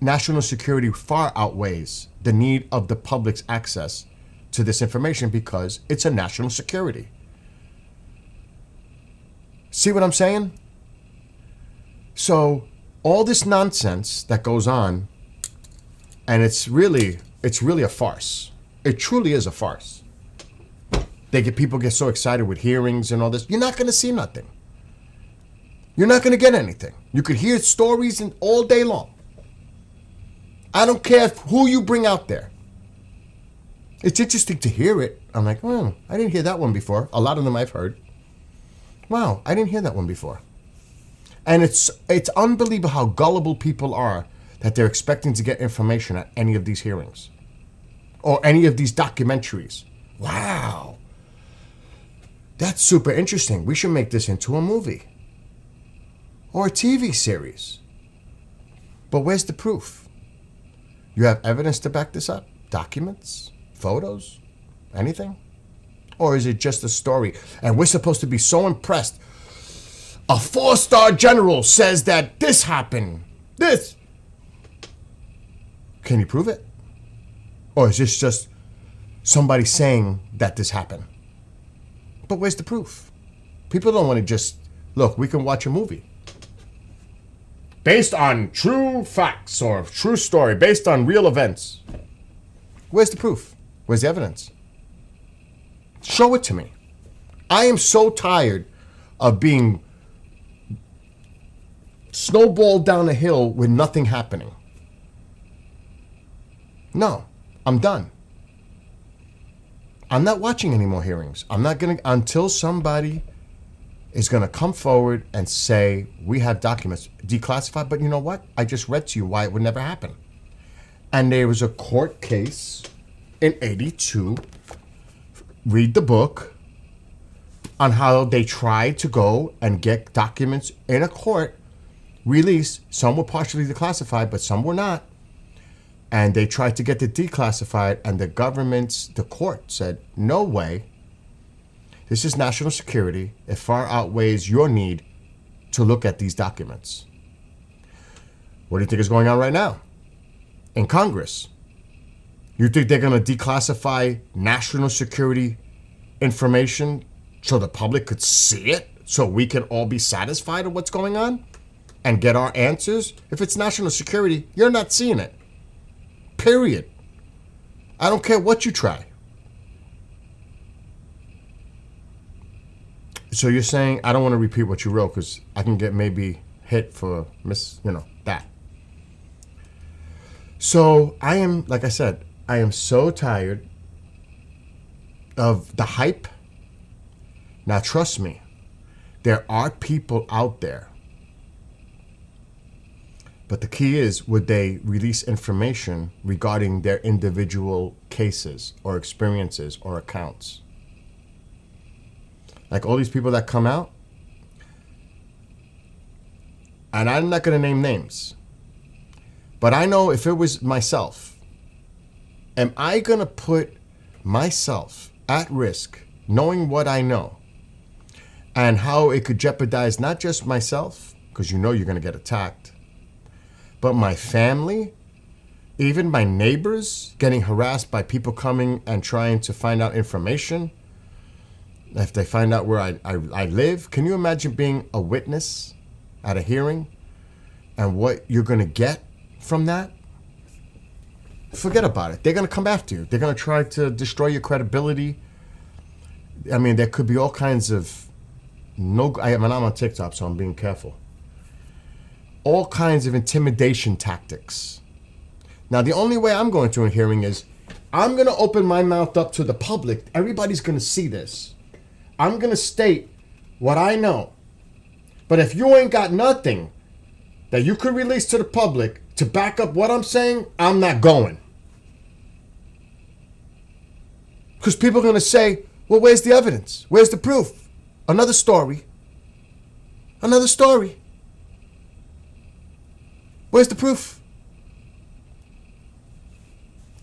National security far outweighs the need of the public's access to this information because it's a national security. See what I'm saying? So all this nonsense that goes on, and it's really a farce. It truly is a farce. People get so excited with hearings and all this. You're not going to see nothing. You're not going to get anything. You could hear stories all day long. I don't care who you bring out there. It's interesting to hear it. I'm like, I didn't hear that one before. A lot of them I've heard. Wow, I didn't hear that one before. And it's unbelievable how gullible people are that they're expecting to get information at any of these hearings or any of these documentaries. Wow. That's super interesting. We should make this into a movie or a TV series. But where's the proof? You have evidence to back this up? Documents? Photos? Anything? Or is it just a story? And we're supposed to be so impressed. A 4-star general says that this happened. This. Can you prove it? Or is this just somebody saying that this happened? But where's the proof? People don't want to just, look, we can watch a movie. based on true facts or true story, based on real events. Where's the proof? Where's the evidence? Show it to me. I am so tired of being snowballed down a hill with nothing happening. No, I'm done. I'm not watching any more hearings. I'm not going to, until somebody is going to come forward and say, we have documents declassified, but you know what? I just read to you why it would never happen. And there was a court case in 82, read the book, on how they tried to go and get documents in a court released. Some were partially declassified, but some were not. And they tried to get it declassified, and the court said, no way. This is national security. It far outweighs your need to look at these documents. What do you think is going on right now in Congress? You think they're going to declassify national security information so the public could see it, so we can all be satisfied of what's going on and get our answers? If it's national security, you're not seeing it. Period. I don't care what you try. So you're saying, I don't want to repeat what you wrote because I can get maybe hit for that. So I am, like I said, I am so tired of the hype. Now trust me, there are people out there. But the key is, would they release information regarding their individual cases or experiences or accounts? Like all these people that come out, and I'm not going to name names, but I know if it was myself, am I going to put myself at risk knowing what I know and how it could jeopardize not just myself, because you know you're going to get attacked, but my family, even my neighbors getting harassed by people coming and trying to find out information? If they find out where I live, can you imagine being a witness at a hearing and what you're going to get from that? Forget about it. They're going to come after you. They're going to try to destroy your credibility. I mean, there could be all kinds of I'm on TikTok, so I'm being careful. All kinds of intimidation tactics. Now, the only way I'm going to a hearing is I'm going to open my mouth up to the public. Everybody's going to see this. I'm going to state what I know. But if you ain't got nothing that you could release to the public to back up what I'm saying, I'm not going. Because people are going to say, well, where's the evidence? Where's the proof? Another story. Another story. Where's the proof?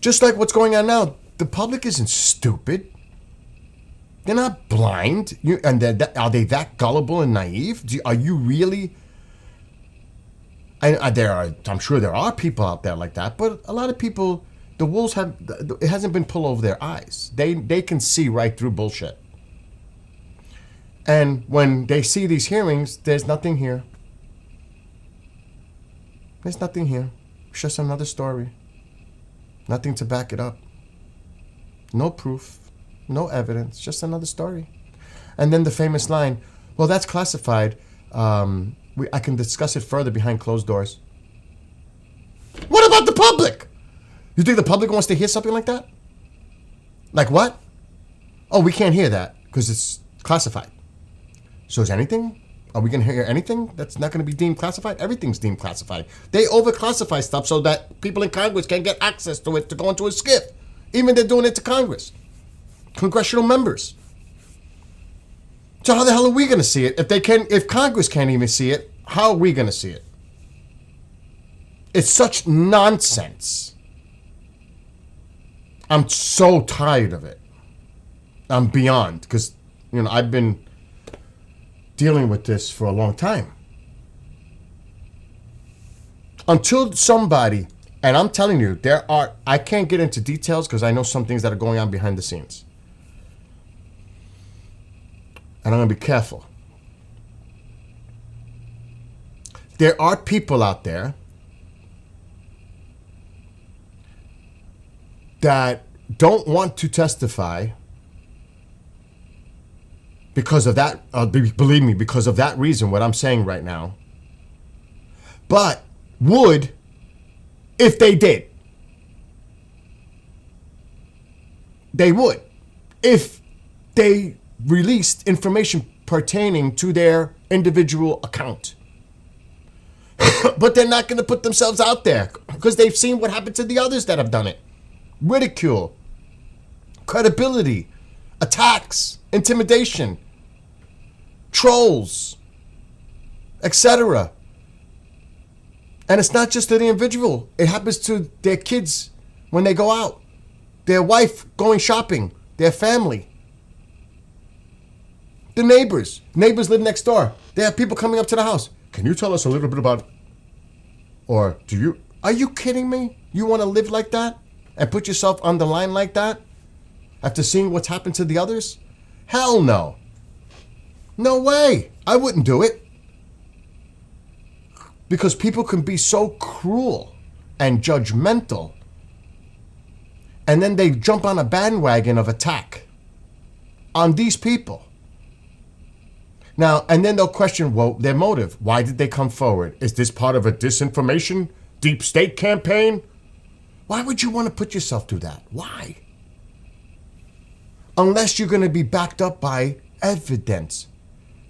Just like what's going on now, the public isn't stupid. They're not blind. Are they that gullible and naive? Are you really? I'm sure there are people out there like that, but a lot of people, the wolves it hasn't been pulled over their eyes. They can see right through bullshit. And when they see these hearings, there's nothing here. There's nothing here. It's just another story. Nothing to back it up. No proof. No evidence. Just another story. And then the famous line, well, that's classified. I can discuss it further behind closed doors. What about the public? You think the public wants to hear something like that? Like what? Oh, we can't hear that because it's classified. So is anything? Are we going to hear anything that's not going to be deemed classified? Everything's deemed classified. They overclassify stuff so that people in Congress can't get access to it to go into a SCIF. Even they're doing it to Congress. Congressional members. So how the hell are we going to see it? If Congress can't even see it, how are we going to see it? It's such nonsense. I'm so tired of it. I'm beyond, because I've been dealing with this for a long time. Until somebody, and I'm telling you, I can't get into details because I know some things that are going on behind the scenes. And I'm going to be careful. there are people out there that don't want to testify because of that, believe me, because of that reason, what I'm saying right now, but would if they did. They would if they released information pertaining to their individual account. But they're not going to put themselves out there because they've seen what happened to the others that have done it. Ridicule, credibility, attacks, intimidation, trolls, etc. And it's not just to the individual. It happens to their kids when they go out, their wife going shopping, their family, the neighbors. Neighbors live next door. They have people coming up to the house. Can you tell us a little bit about, or are you kidding me? You want to live like that and put yourself on the line like that after seeing what's happened to the others? Hell no. No way. I wouldn't do it. Because people can be so cruel and judgmental, and then they jump on a bandwagon of attack on these people. Now, and then they'll question, well, their motive. Why did they come forward? Is this part of a disinformation, deep state campaign? Why would you want to put yourself through that? Why? Unless you're going to be backed up by evidence,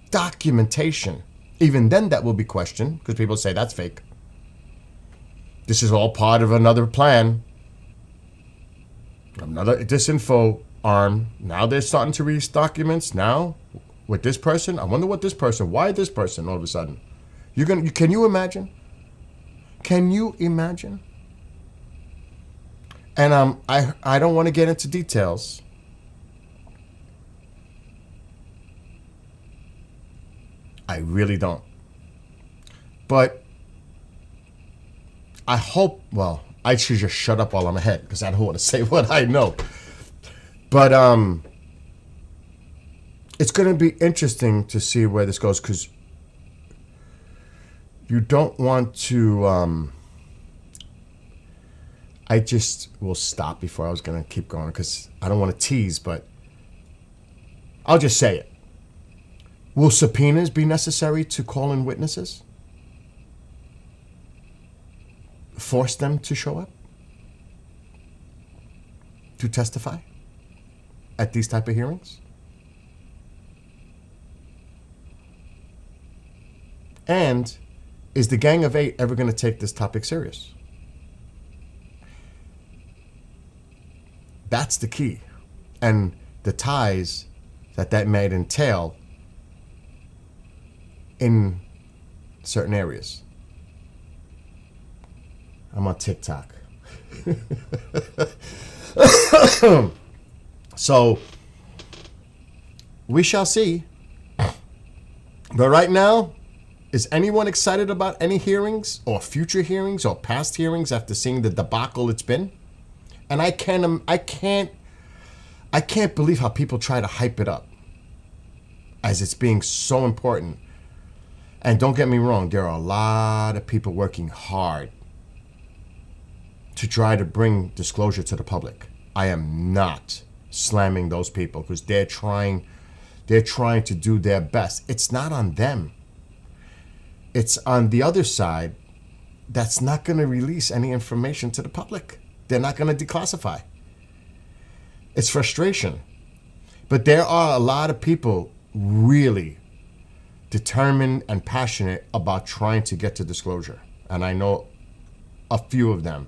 documentation. Even then that will be questioned because people say that's fake. This is all part of another plan. Another disinfo arm. Now they're starting to release documents now with this person. I wonder what this person, why this person all of a sudden? Can you imagine? Can you imagine? And I don't want to get into details. I really don't. But I hope, well, I should just shut up while I'm ahead because I don't want to say what I know. But it's going to be interesting to see where this goes because you don't want to... I just will stop before I was going to keep going because I don't want to tease, but I'll just say it. Will subpoenas be necessary to call in witnesses? Force them to show up? To testify at these type of hearings? And is the Gang of Eight ever going to take this topic serious? That's the key. And the ties that might entail in certain areas. I'm on TikTok. So we shall see. But right now, is anyone excited about any hearings or future hearings or past hearings after seeing the debacle it's been? And I can't believe how people try to hype it up as it's being so important. And don't get me wrong, there are a lot of people working hard to try to bring disclosure to the public. I am not slamming those people because they're trying to do their best. It's not on them. It's on the other side that's not going to release any information to the public. They're not going to declassify. It's frustration. But there are a lot of people really determined and passionate about trying to get to disclosure. And I know a few of them.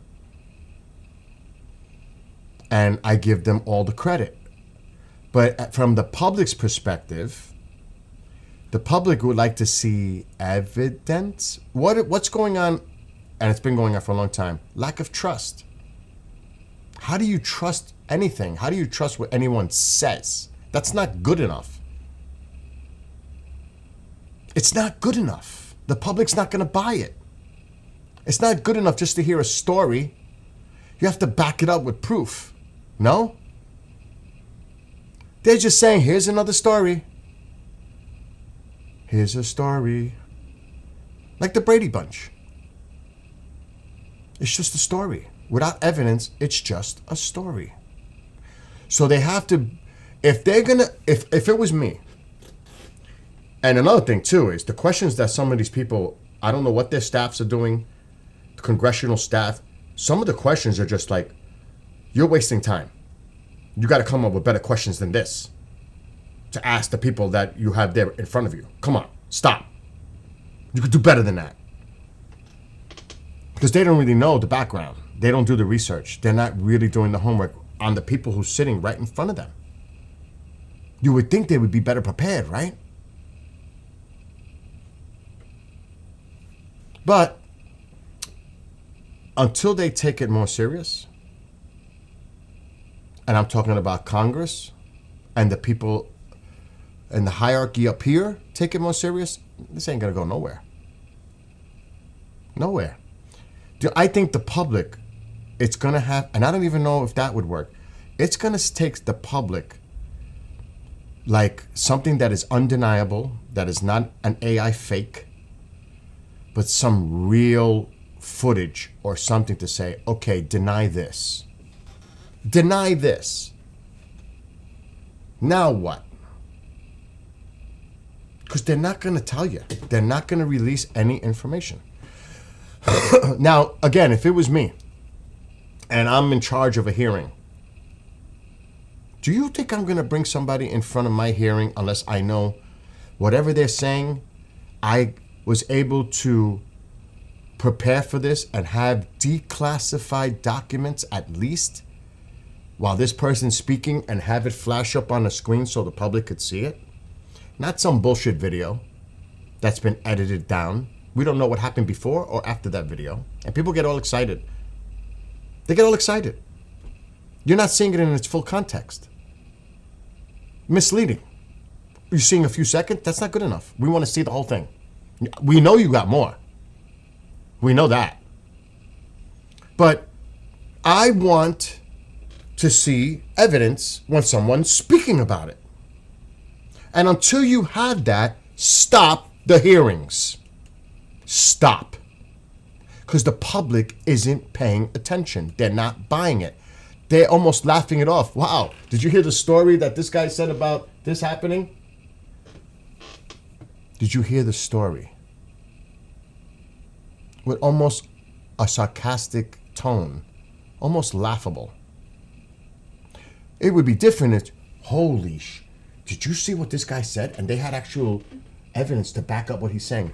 And I give them all the credit. But from the public's perspective, the public would like to see evidence. What's going on, and it's been going on for a long time, lack of trust. How do you trust anything? How do you trust what anyone says? That's not good enough. It's not good enough. The public's not going to buy it. It's not good enough just to hear a story. You have to back it up with proof. No? They're just saying, here's another story. Here's a story. Like the Brady Bunch. It's just a story. Without evidence, it's just a story. So they have to, if it was me, and another thing too is the questions that some of these people, I don't know what their staffs are doing, the congressional staff, some of the questions are just like, you're wasting time. You got to come up with better questions than this to ask the people that you have there in front of you. Come on, stop. You could do better than that. Because they don't really know the background. They don't do the research. They're not really doing the homework on the people who's sitting right in front of them. You would think they would be better prepared, right? But until they take it more serious, and I'm talking about Congress and the people in the hierarchy up here take it more serious, this ain't gonna go nowhere. Nowhere. I think the public, it's gonna have, and I don't even know if that would work. It's gonna take the public like something that is undeniable, that is not an AI fake, but some real footage or something to say, okay, deny this. Deny this. Now what? Because they're not going to tell you. They're not going to release any information. Now, again, if it was me and I'm in charge of a hearing, do you think I'm going to bring somebody in front of my hearing unless I know whatever they're saying, I was able to prepare for this and have declassified documents at least while this person's speaking and have it flash up on the screen so the public could see it? Not some bullshit video that's been edited down. We don't know what happened before or after that video. And people get all excited. They get all excited. You're not seeing it in its full context. Misleading. You're seeing a few seconds? That's not good enough. We want to see the whole thing. We know you got more. We know that. But I want to see evidence when someone's speaking about it. And until you have that, stop the hearings. Stop. Because the public isn't paying attention. They're not buying it. They're almost laughing it off. Wow, did you hear the story that this guy said about this happening? Did you hear the story? With almost a sarcastic tone, almost laughable. It would be different if, holy sh, did you see what this guy said? And they had actual evidence to back up what he's saying.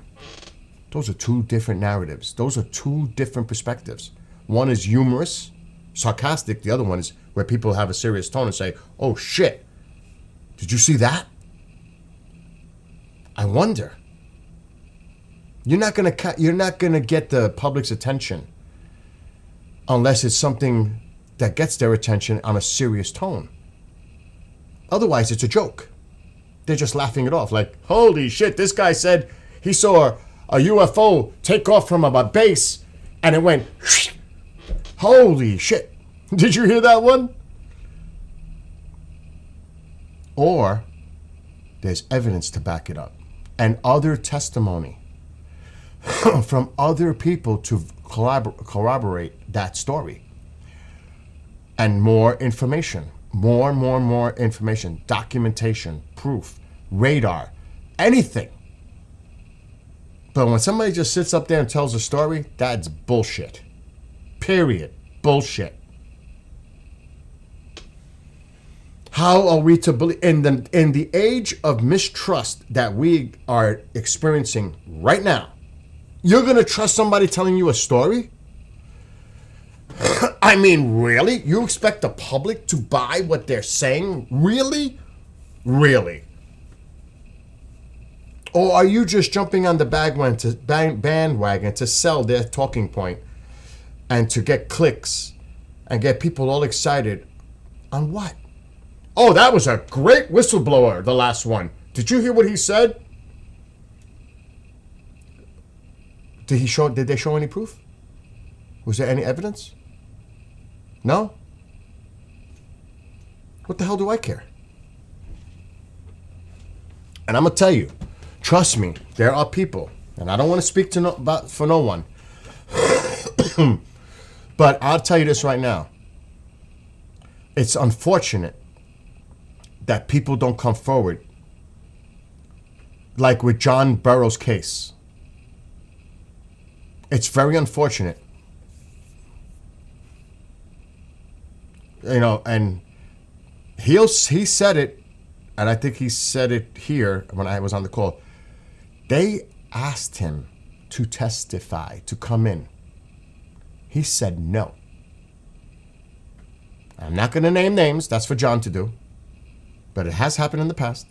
Those are two different narratives. Those are two different perspectives. One is humorous, sarcastic. The other one is where people have a serious tone and say, oh shit, did you see that? I wonder. You're not gonna get the public's attention unless it's something that gets their attention on a serious tone. Otherwise, it's a joke. They're just laughing it off like, holy shit, this guy said he saw a UFO take off from a base and it went, holy shit. Did you hear that one? Or there's evidence to back it up and other testimony from other people to corroborate that story. And more information, more information, documentation, proof, radar, anything. But when somebody just sits up there and tells a story, that's bullshit. Period. Bullshit. How are we to believe in the age of mistrust that we are experiencing right now? You're going to trust somebody telling you a story? I mean, really? You expect the public to buy what they're saying? Really? Really? Or are you just jumping on the bandwagon to sell their talking point and to get clicks and get people all excited on what? Oh, that was a great whistleblower, the last one. Did you hear what he said? Did they show any proof? Was there any evidence? No? What the hell do I care? And I'm going to tell you, trust me, there are people And I don't want to speak for no one. But I'll tell you this right now. It's unfortunate that people don't come forward, like with John Burroughs' case. It's very unfortunate. And he said it, and I think he said it here when I was on the call. They asked him to testify, to come in. He said no. I'm not going to name names. That's for John to do. But it has happened in the past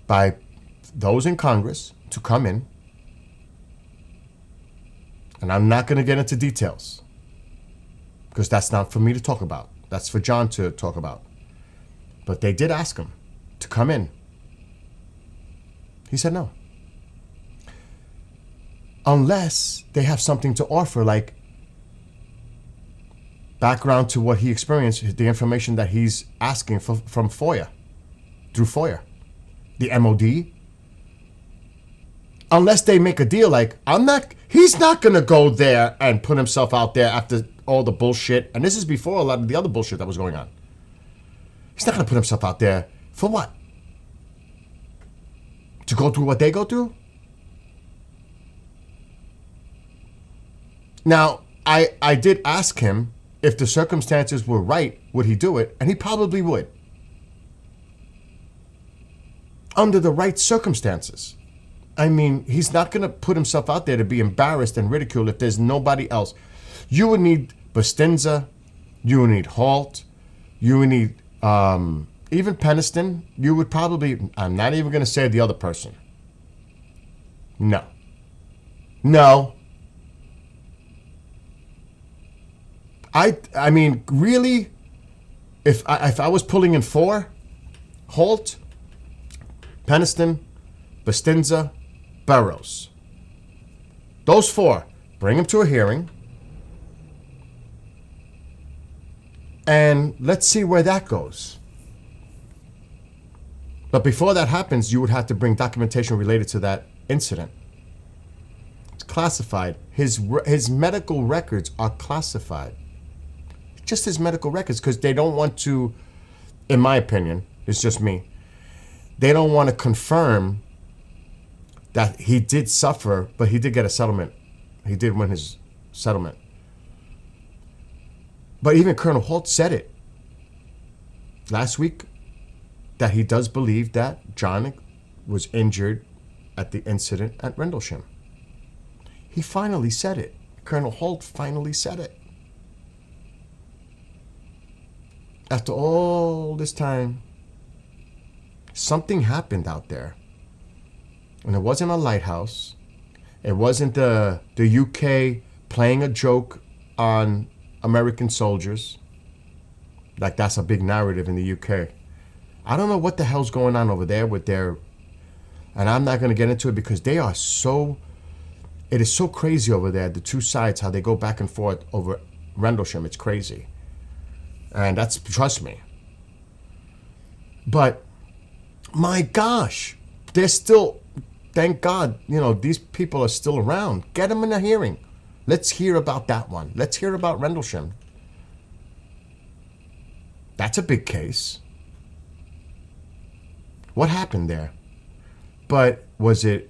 by those in Congress to come in. And I'm not going to get into details because that's not for me to talk about. That's for John to talk about. But they did ask him to come in. He said no. Unless they have something to offer, like background to what he experienced, the information that he's asking for, from FOIA, through FOIA, the MOD. Unless they make a deal like, he's not going to go there and put himself out there after all the bullshit. And this is before a lot of the other bullshit that was going on. He's not going to put himself out there for what? To go through what they go through? Now, I did ask him if the circumstances were right, would he do it? And he probably would. Under the right circumstances. I mean, he's not going to put himself out there to be embarrassed and ridiculed if there's nobody else. You would need Bustinza. You would need Halt. You would need even Peniston. You would probably, I'm not even going to say the other person. No. I mean, really, if I was pulling in 4, Halt, Peniston, Bustinza, Burroughs. Those 4, bring them to a hearing, and let's see where that goes. But before that happens, you would have to bring documentation related to that incident. It's classified. His medical records are classified. Just his medical records, because they don't want to, in my opinion, it's just me, they don't want to confirm that he did suffer, but he did get a settlement. He did win his settlement. But even Colonel Halt said it last week that he does believe that John was injured at the incident at Rendlesham. He finally said it. Colonel Halt finally said it. After all this time, something happened out there. And it wasn't a lighthouse. It wasn't the UK playing a joke on American soldiers. Like that's a big narrative in the UK. I don't know what the hell's going on over there with their... And I'm not going to get into it because they are so... It is so crazy over there, the two sides, how they go back and forth over Rendlesham. It's crazy. And that's, trust me. But, my gosh, they're still, thank God, these people are still around. Get them in a hearing. Let's hear about that one. Let's hear about Rendlesham. That's a big case. What happened there? But was it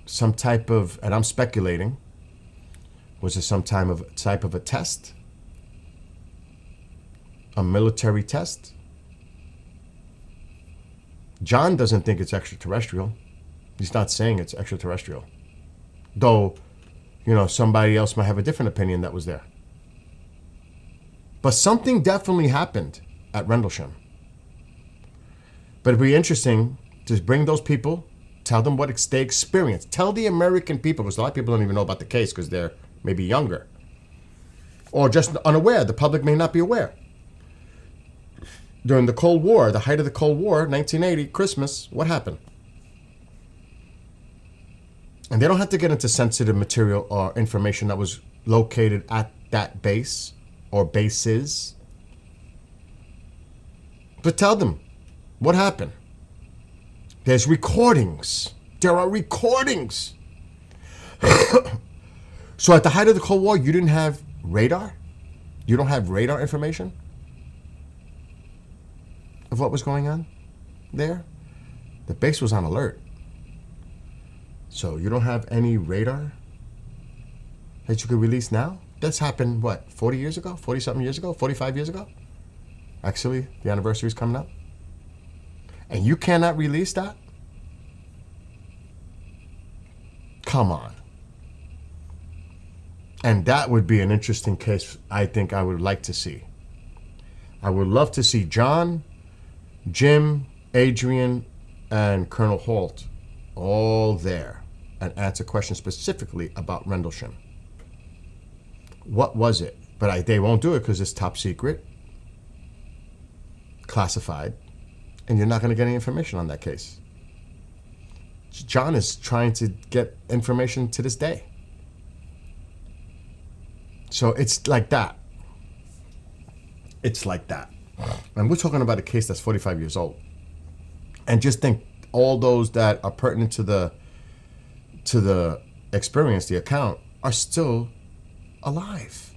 some type of, and I'm speculating, was it some type of a test? A military test? John doesn't think it's extraterrestrial. He's not saying it's extraterrestrial. Though, somebody else might have a different opinion that was there. But something definitely happened at Rendlesham. But it'd be interesting to bring those people, tell them what they experienced. Tell the American people, because a lot of people don't even know about the case because they're maybe younger. Or just unaware. The public may not be aware. During the Cold War, the height of the Cold War, 1980, Christmas, what happened? And they don't have to get into sensitive material or information that was located at that base or bases. But tell them what happened. There's recordings. There are recordings. So at the height of the Cold War, you didn't have radar? You don't have radar information of what was going on there? The base was on alert. So you don't have any radar that you could release now? That's happened, what, 40 years ago? 40-something years ago? 45 years ago? Actually, the anniversary is coming up. And you cannot release that? Come on. And that would be an interesting case I think I would like to see. I would love to see John, Jim, Adrian, and Colonel Holt all there and answer questions specifically about Rendlesham. What was it? But they won't do it because it's top secret, classified, and you're not going to get any information on that case. John is trying to get information to this day. So it's like that. It's like that. And we're talking about a case that's 45 years old. And just think all those that are pertinent to the experience, the account, are still alive.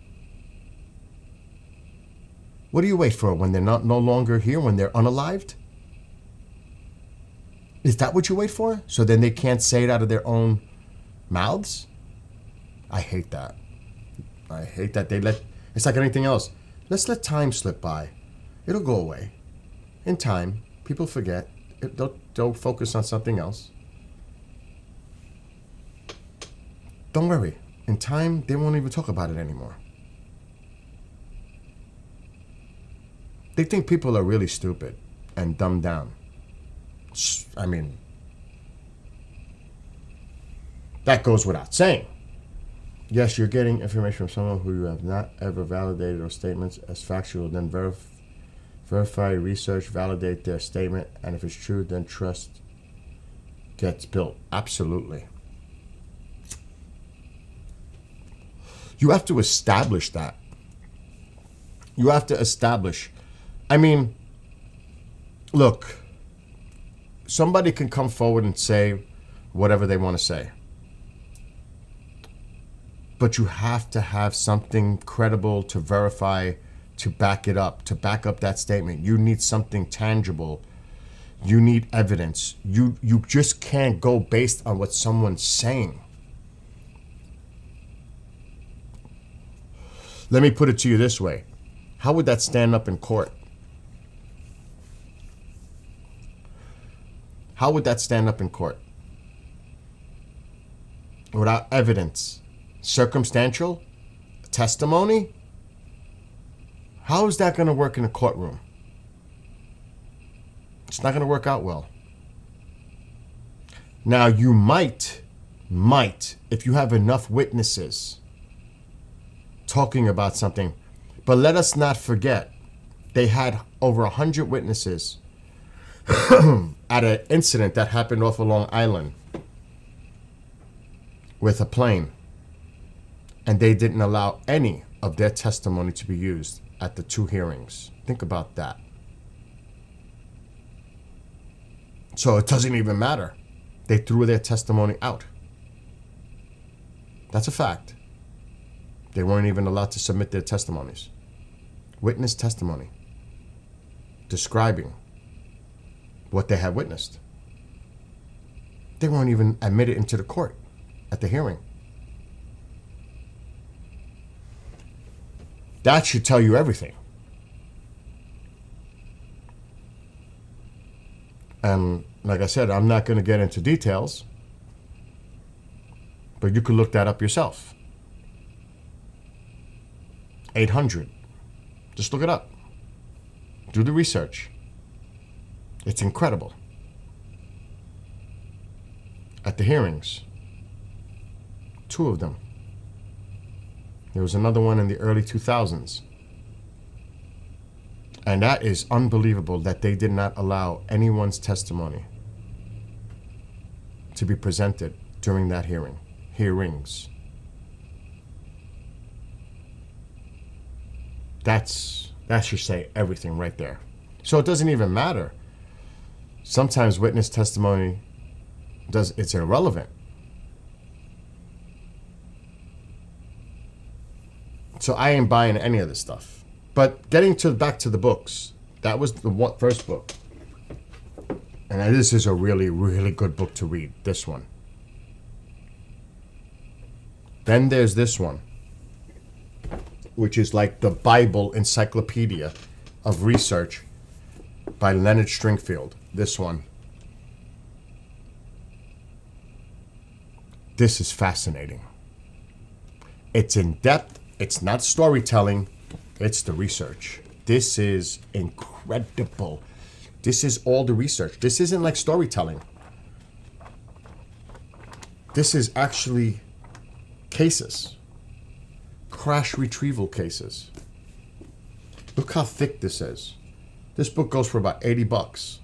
What do you wait for when they're no longer here, when they're unalived? Is that what you wait for? So then they can't say it out of their own mouths? I hate that. I hate that it's like anything else. Let's let time slip by. It'll go away. In time, people forget. They'll focus on something else. Don't worry. In time, they won't even talk about it anymore. They think people are really stupid and dumbed down. I mean, that goes without saying. Yes, you're getting information from someone who you have not ever validated or statements as factual. Then verify, research, validate their statement, and if it's true, then trust gets built. Absolutely. You have to establish that. You have to establish. I mean, look, somebody can come forward and say whatever they want to say. But you have to have something credible to verify, to back it up, to back up that statement. You need something tangible. You need evidence. You just can't go based on what someone's saying. Let me put it to you this way. How would that stand up in court? How would that stand up in court? Without evidence. Circumstantial testimony? How is that going to work in a courtroom? It's not going to work out well. Now, you might, if you have enough witnesses talking about something, but let us not forget, they had over 100 witnesses at an incident that happened off of Long Island with a plane. And they didn't allow any of their testimony to be used at the 2 hearings. Think about that. So it doesn't even matter. They threw their testimony out. That's a fact. They weren't even allowed to submit their testimonies. Witness testimony. Describing what they had witnessed. They weren't even admitted into the court at the hearing. That should tell you everything. And like I said, I'm not going to get into details, but you can look that up yourself. 800. Just look it up. Do the research. It's incredible. At the hearings, 2 of them. There was another one in the early 2000s. And that is unbelievable that they did not allow anyone's testimony to be presented during that hearings. That should say everything right there. So it doesn't even matter. Sometimes witness testimony It's irrelevant. So I ain't buying any of this stuff. But getting back to the books, that was the first book. And this is a really, really good book to read, this one. Then there's this one, which is like the Bible encyclopedia of research by Leonard Stringfield. This one. This is fascinating. It's in depth. It's not storytelling. It's the research. This is incredible. This is all the research. This isn't like storytelling. This is actually cases. Crash retrieval cases. Look how thick this is. This book goes for about $80.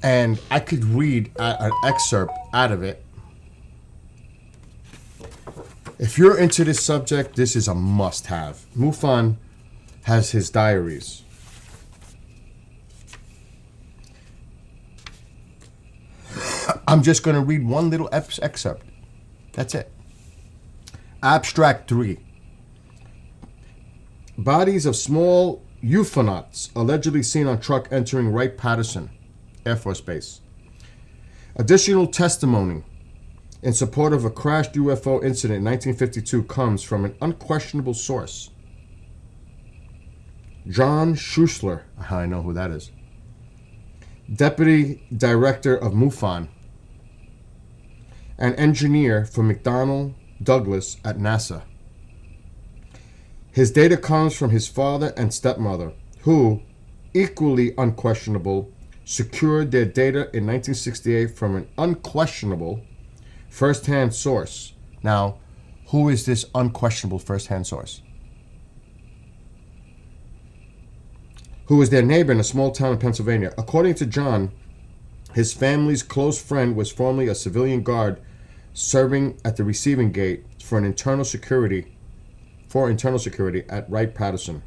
And I could read an excerpt out of it. If you're into this subject, this is a must-have. MUFON has his diaries. I'm just going to read one little excerpt. That's it. Abstract 3. Bodies of small UFOnauts allegedly seen on truck entering Wright-Patterson Air Force Base. Additional testimony in support of a crashed UFO incident in 1952 comes from an unquestionable source. John Schuessler, I know who that is, Deputy Director of MUFON, an engineer for McDonnell Douglas at NASA. His data comes from his father and stepmother, who, equally unquestionable, secured their data in 1968 from an unquestionable first-hand source. Now, who is this unquestionable first-hand source? Who was their neighbor in a small town in Pennsylvania. According to John, his family's close friend was formerly a civilian guard serving at the receiving gate for internal security at Wright-Patterson.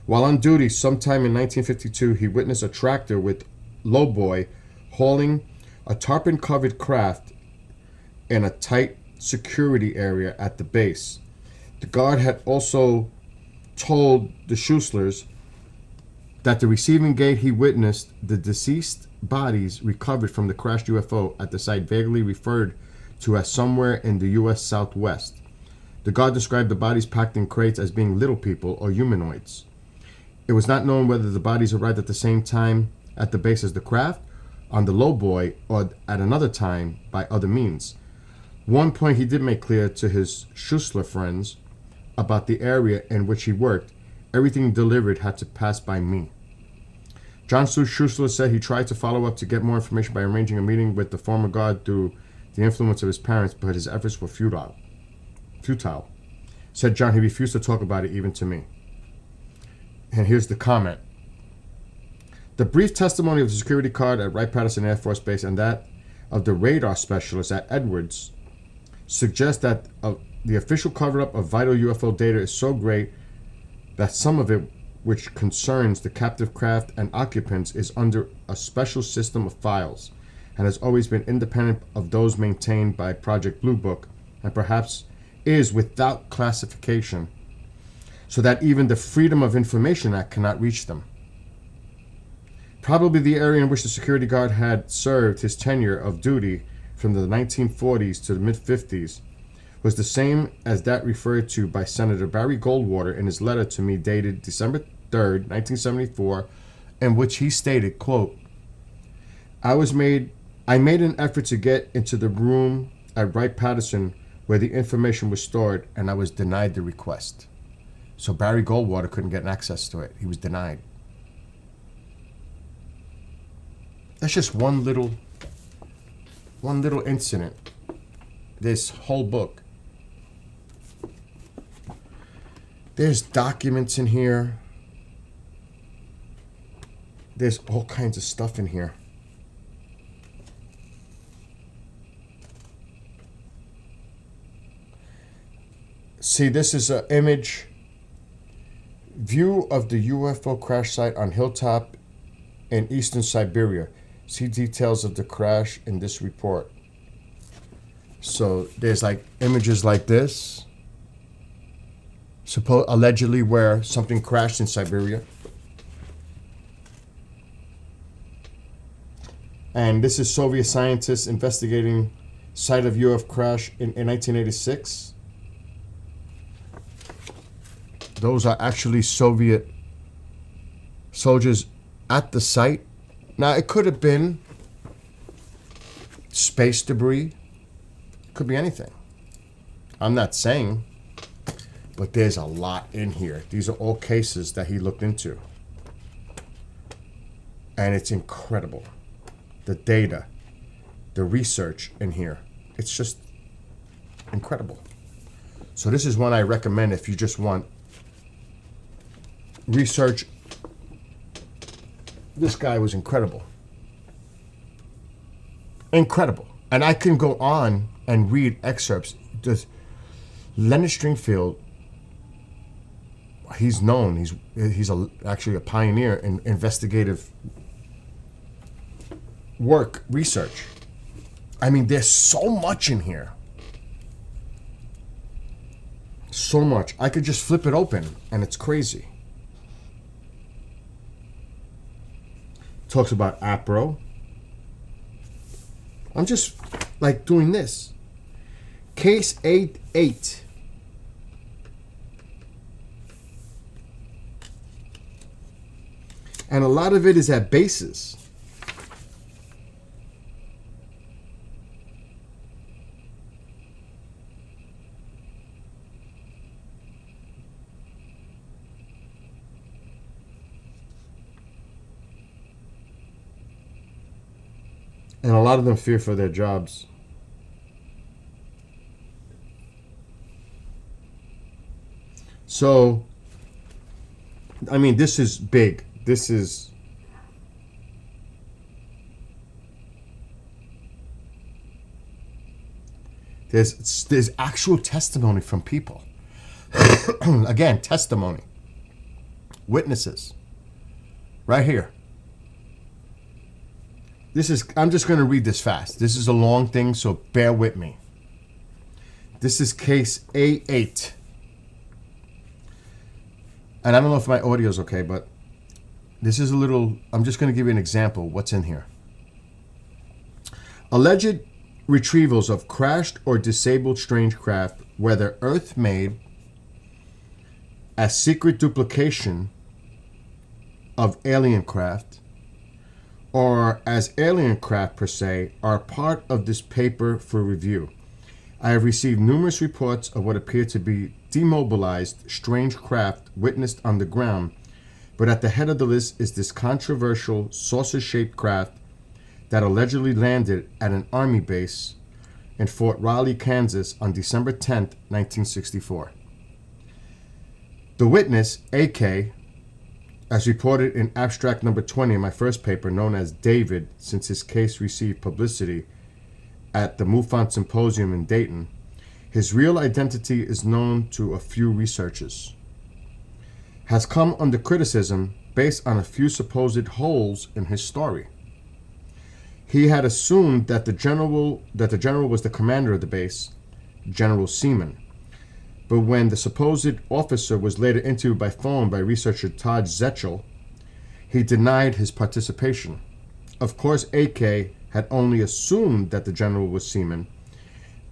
While on duty sometime in 1952, he witnessed a tractor with lowboy hauling a tarpaulin-covered craft in a tight security area at the base. The guard had also told the Schuesslers that the receiving gate he witnessed the deceased bodies recovered from the crashed UFO at the site vaguely referred to as somewhere in the U.S. Southwest. The guard described the bodies packed in crates as being little people or humanoids. It was not known whether the bodies arrived at the same time at the base as the craft, on the lowboy, or at another time by other means. One point he did make clear to his Schuessler friends about the area in which he worked: everything delivered had to pass by me. John Schuessler said he tried to follow up to get more information by arranging a meeting with the former guard through the influence of his parents, but his efforts were futile. Said John, he refused to talk about it even to me. And here's the comment. The brief testimony of the security guard at Wright-Patterson Air Force Base and that of the radar specialist at Edwards suggests that the official cover-up of vital UFO data is so great that some of it, which concerns the captive craft and occupants, is under a special system of files and has always been independent of those maintained by Project Blue Book, and perhaps is without classification, so that even the Freedom of Information Act cannot reach them. Probably the area in which the security guard had served his tenure of duty from the 1940s to the mid-50s was the same as that referred to by Senator Barry Goldwater in his letter to me dated December 3rd, 1974, in which he stated, quote, I made an effort to get into the room at Wright-Patterson where the information was stored, and I was denied the request. So Barry Goldwater couldn't get access to it. He was denied. That's just one little incident. This whole book. There's documents in here. There's all kinds of stuff in here. See, this is an image. View of the UFO crash site on Hilltop in eastern Siberia. See details of the crash in this report. So there's like images like this, allegedly where something crashed in Siberia. And this is Soviet scientists investigating site of UF crash in 1986. Those are actually Soviet soldiers at the site. Now, it could have been space debris. Could be anything. I'm not saying, but there's a lot in here. These are all cases that he looked into. And it's incredible. The data, the research in here. It's just incredible. So this is one I recommend if you just want research. This guy was incredible. Incredible. And I can go on and read excerpts. Leonard Stringfield, he's known. He's actually a pioneer in investigative work, research. I mean, there's so much in here. So much. I could just flip it open and it's crazy. Talks about APRO. I'm just like doing this. Case 8-8. And a lot of it is at bases. And a lot of them fear for their jobs. So, I mean, this is big. This is... There's actual testimony from people. Again, testimony. Witnesses. Right here. I'm just going to read this fast. This is a long thing, so bear with me. This is case A8. And I don't know if my audio is okay, but this is I'm just going to give you an example of what's in here. Alleged retrievals of crashed or disabled strange craft, whether Earth-made, as secret duplication of alien craft, or as alien craft per se, are part of this paper for review. I have received numerous reports of what appear to be demobilized strange craft witnessed on the ground, but at the head of the list is this controversial saucer-shaped craft that allegedly landed at an army base in Fort Riley, Kansas on December 10th, 1964. The witness, AK, as reported in abstract number 20 in my first paper, known as David, since his case received publicity at the MUFON Symposium in Dayton, his real identity is known to a few researchers, has come under criticism based on a few supposed holes in his story. He had assumed that the general was the commander of the base, General Seaman. But when the supposed officer was later interviewed by phone by researcher Todd Zetchell, he denied his participation. Of course, AK had only assumed that the general was Seaman,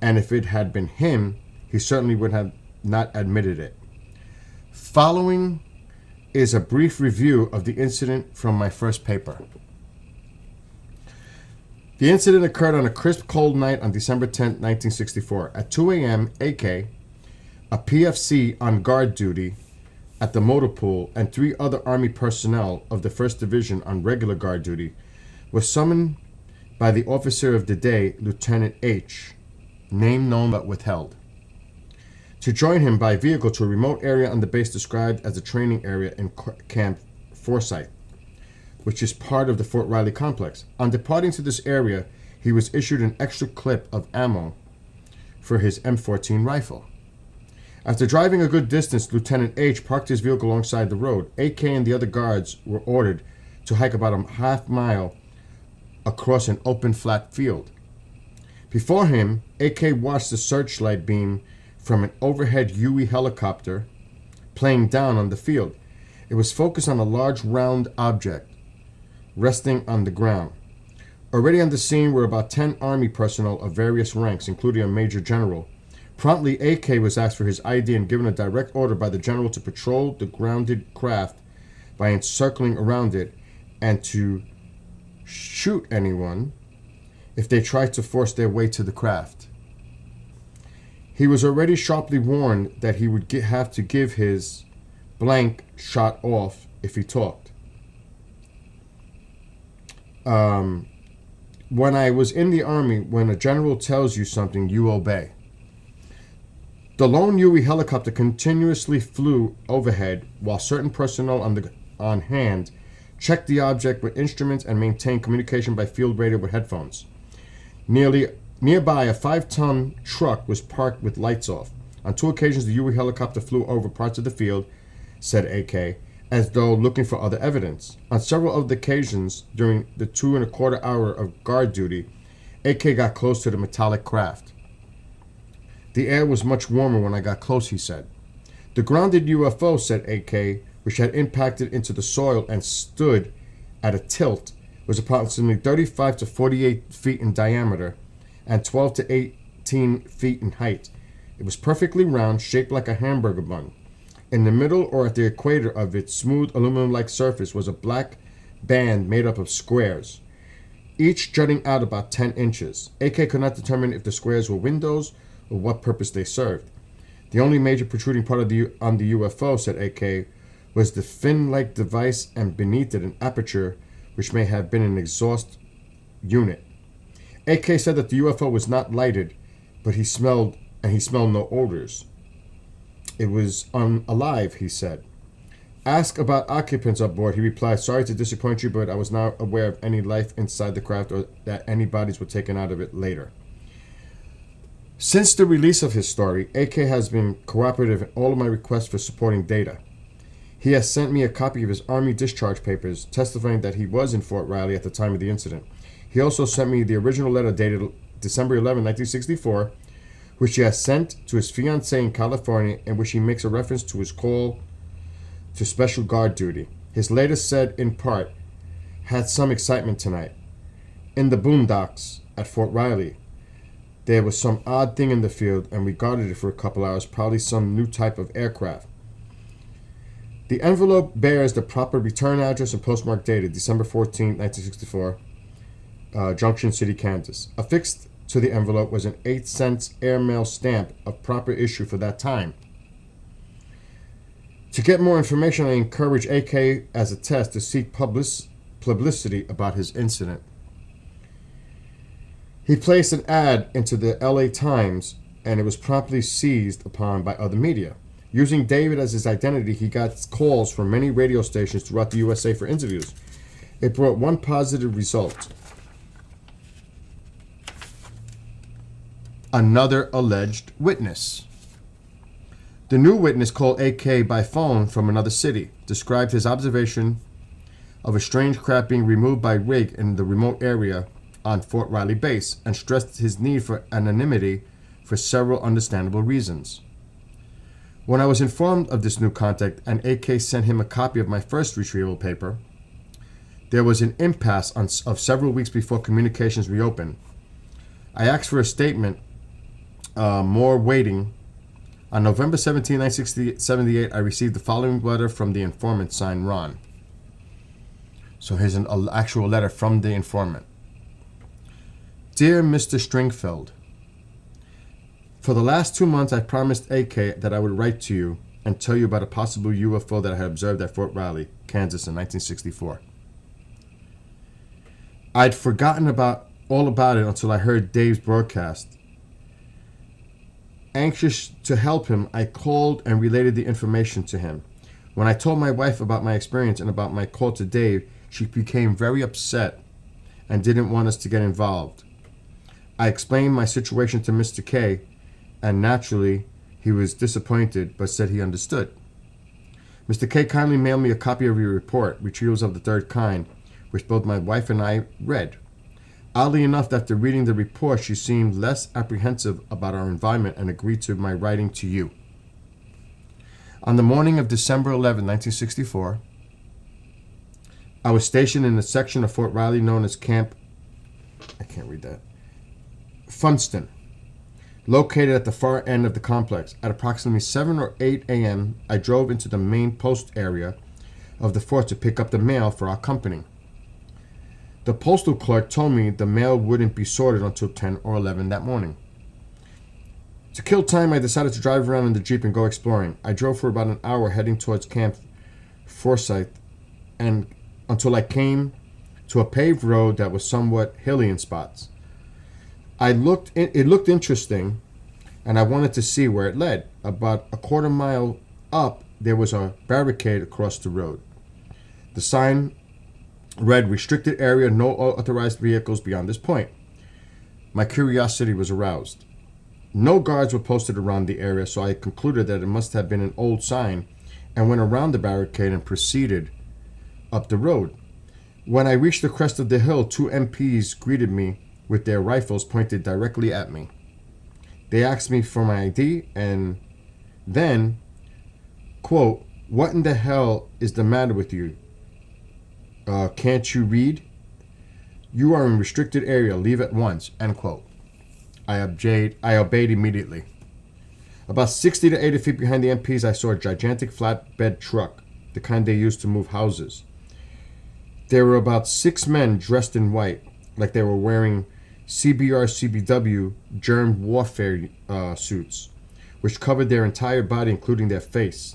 and if it had been him, he certainly would have not admitted it. Following is a brief review of the incident from my first paper. The incident occurred on a crisp, cold night on December 10, 1964. At 2 a.m., AK, a PFC on guard duty at the motor pool, and 3 other Army personnel of the 1st Division on regular guard duty, was summoned by the officer of the day, Lieutenant H., name known but withheld, to join him by vehicle to a remote area on the base described as the training area in Camp Forsyth, which is part of the Fort Riley complex. On departing to this area, he was issued an extra clip of ammo for his M14 rifle. After driving a good distance, Lieutenant H. parked his vehicle alongside the road. AK and the other guards were ordered to hike about a half mile across an open flat field. Before him, AK watched the searchlight beam from an overhead Huey helicopter playing down on the field. It was focused on a large round object resting on the ground. Already on the scene were about 10 Army personnel of various ranks, including a Major General. Promptly, AK was asked for his ID and given a direct order by the General to patrol the grounded craft by encircling around it and to shoot anyone if they tried to force their way to the craft. He was already sharply warned that he would have to give his blank shot off if he talked. When I was in the Army, when a general tells you something, you obey. The lone Huey helicopter continuously flew overhead while certain personnel on hand checked the object with instruments and maintained communication by field radio with headphones. Nearby, a 5-ton truck was parked with lights off. On 2 occasions, the Huey helicopter flew over parts of the field, said AK, as though looking for other evidence. On several of the occasions during the 2.25 hour of guard duty, AK got close to the metallic craft. The air was much warmer when I got close, he said. The grounded UFO, said AK, which had impacted into the soil and stood at a tilt, was approximately 35 to 48 feet in diameter and 12 to 18 feet in height. It was perfectly round, shaped like a hamburger bun. In the middle or at the equator of its smooth aluminum-like surface was a black band made up of squares, each jutting out about 10 inches. AK could not determine if the squares were windows or what purpose they served. The only major protruding part of on the UFO, said AK, was the fin-like device and beneath it an aperture which may have been an exhaust unit. AK said that the UFO was not lighted, but he smelled no odors. It was alive, he said. Ask about occupants aboard, he replied. Sorry to disappoint you, but I was not aware of any life inside the craft or that any bodies were taken out of it later. Since the release of his story, AK has been cooperative in all of my requests for supporting data. He has sent me a copy of his Army discharge papers testifying that he was in Fort Riley at the time of the incident. He also sent me the original letter dated December 11, 1964, which he has sent to his fiancée in California, in which he makes a reference to his call to special guard duty. His latest said, in part, had some excitement tonight. In the boondocks at Fort Riley, there was some odd thing in the field, and we guarded it for a couple hours, probably some new type of aircraft. The envelope bears the proper return address and postmark dated December 14, 1964, Junction City, Kansas. Affixed to the envelope was an 8-cent airmail stamp of proper issue for that time. To get more information, I encourage AK as a test to seek publicity about his incident. He placed an ad into the LA Times, and it was promptly seized upon by other media. Using David as his identity, he got calls from many radio stations throughout the USA for interviews. It brought one positive result. Another alleged witness. The new witness called AK by phone from another city, described his observation of a strange craft being removed by rig in the remote area on Fort Riley base, and stressed his need for anonymity for several understandable reasons. When I was informed of this new contact and AK sent him a copy of my first retrieval paper, there was an impasse of several weeks before communications reopened. I asked for a statement, more waiting. On November 17, 1978, I received the following letter from the informant signed Ron. So here's an actual letter from the informant. Dear Mr. Stringfeld, for the last 2 months, I promised AK that I would write to you and tell you about a possible UFO that I had observed at Fort Riley, Kansas in 1964. I'd forgotten all about it until I heard Dave's broadcast. Anxious to help him, I called and related the information to him. When I told my wife about my experience and about my call to Dave, she became very upset and didn't want us to get involved. I explained my situation to Mr. K, and naturally, he was disappointed, but said he understood. Mr. K kindly mailed me a copy of your report, Retrievals of the Third Kind, which both my wife and I read. Oddly enough, after reading the report, she seemed less apprehensive about our environment and agreed to my writing to you. On the morning of December 11, 1964, I was stationed in the section of Fort Riley known as Camp, Funston, located at the far end of the complex. At approximately 7 or 8 a.m., I drove into the main post area of the fort to pick up the mail for our company. The postal clerk told me the mail wouldn't be sorted until 10 or 11 that morning. To kill time, I decided to drive around in the Jeep and go exploring. I drove for about an hour heading towards Camp Forsyth and until I came to a paved road that was somewhat hilly in spots. It looked interesting, and I wanted to see where it led. About a quarter mile up, there was a barricade across the road. The sign read, "Restricted area, no authorized vehicles beyond this point." My curiosity was aroused. No guards were posted around the area, so I concluded that it must have been an old sign and went around the barricade and proceeded up the road. When I reached the crest of the hill, 2 MPs greeted me with their rifles pointed directly at me. They asked me for my ID and then, quote, "What in the hell is the matter with you? Can't you read? You are in restricted area. Leave at once," end quote. I obeyed immediately. About 60 to 80 feet behind the MPs, I saw a gigantic flatbed truck, the kind they use to move houses. There were about 6 men dressed in white, like they were wearing CBR/CBW germ warfare suits, which covered their entire body, including their face.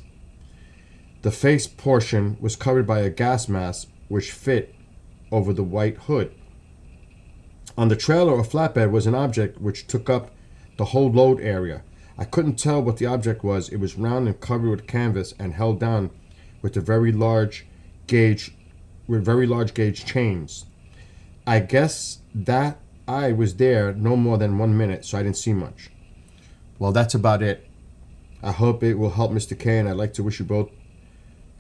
The face portion was covered by a gas mask, which fit over the white hood. On the trailer or flatbed was an object which took up the whole load area. I couldn't tell what the object was. It was round and covered with canvas and held down with very large gauge chains. I guess that I was there no more than 1 minute, so I didn't see much. Well, that's about it. I hope it will help Mr. K, and I'd like to wish you both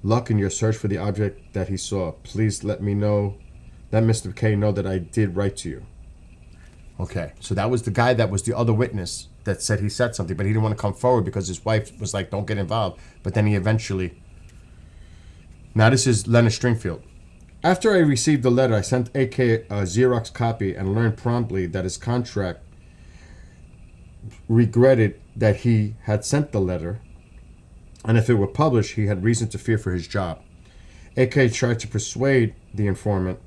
luck in your search for the object that he saw. Please let Mr. K know that I did write to you. Okay, so that was the guy that was the other witness that said he said something, but he didn't want to come forward because his wife was like, "Don't get involved." But then he eventually... Now this is Leonard Stringfield. After I received the letter, I sent AK a Xerox copy and learned promptly that his contract regretted that he had sent the letter, and if it were published, he had reason to fear for his job. AK tried to persuade the informant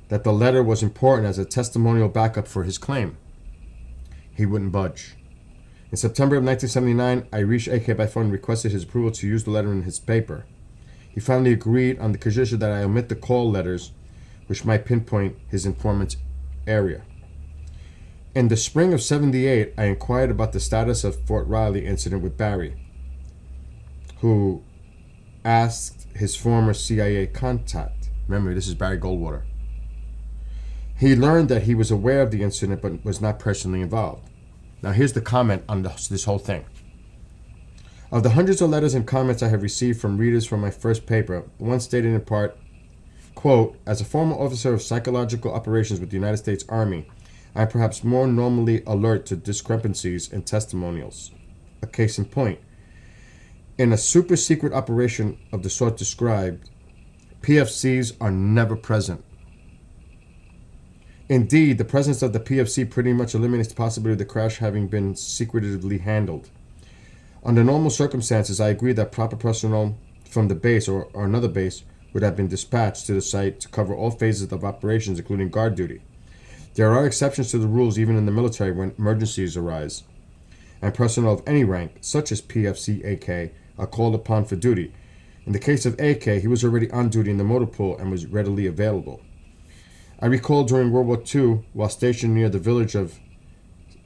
that the letter was important as a testimonial backup for his claim. He wouldn't budge. In September of 1979, I reached AK by phone and requested his approval to use the letter in his paper. He finally agreed on the condition that I omit the call letters, which might pinpoint his informant's area. In the spring of '78, I inquired about the status of Fort Riley incident with Barry, who asked his former CIA contact. Remember, this is Barry Goldwater. He learned that he was aware of the incident but was not personally involved. Now here's the comment on this whole thing. Of the hundreds of letters and comments I have received from readers from my first paper, one stated in part, quote, "As a former officer of psychological operations with the United States Army, I am perhaps more normally alert to discrepancies in testimonials. A case in point. In a super secret operation of the sort described, PFCs are never present. Indeed, the presence of the PFC pretty much eliminates the possibility of the crash having been secretively handled. Under normal circumstances, I agree that proper personnel from the base or another base would have been dispatched to the site to cover all phases of operations, including guard duty. There are exceptions to the rules even in the military when emergencies arise, and personnel of any rank, such as PFC AK, are called upon for duty. In the case of AK, he was already on duty in the motor pool and was readily available. I recall during World War II, while stationed near the village of,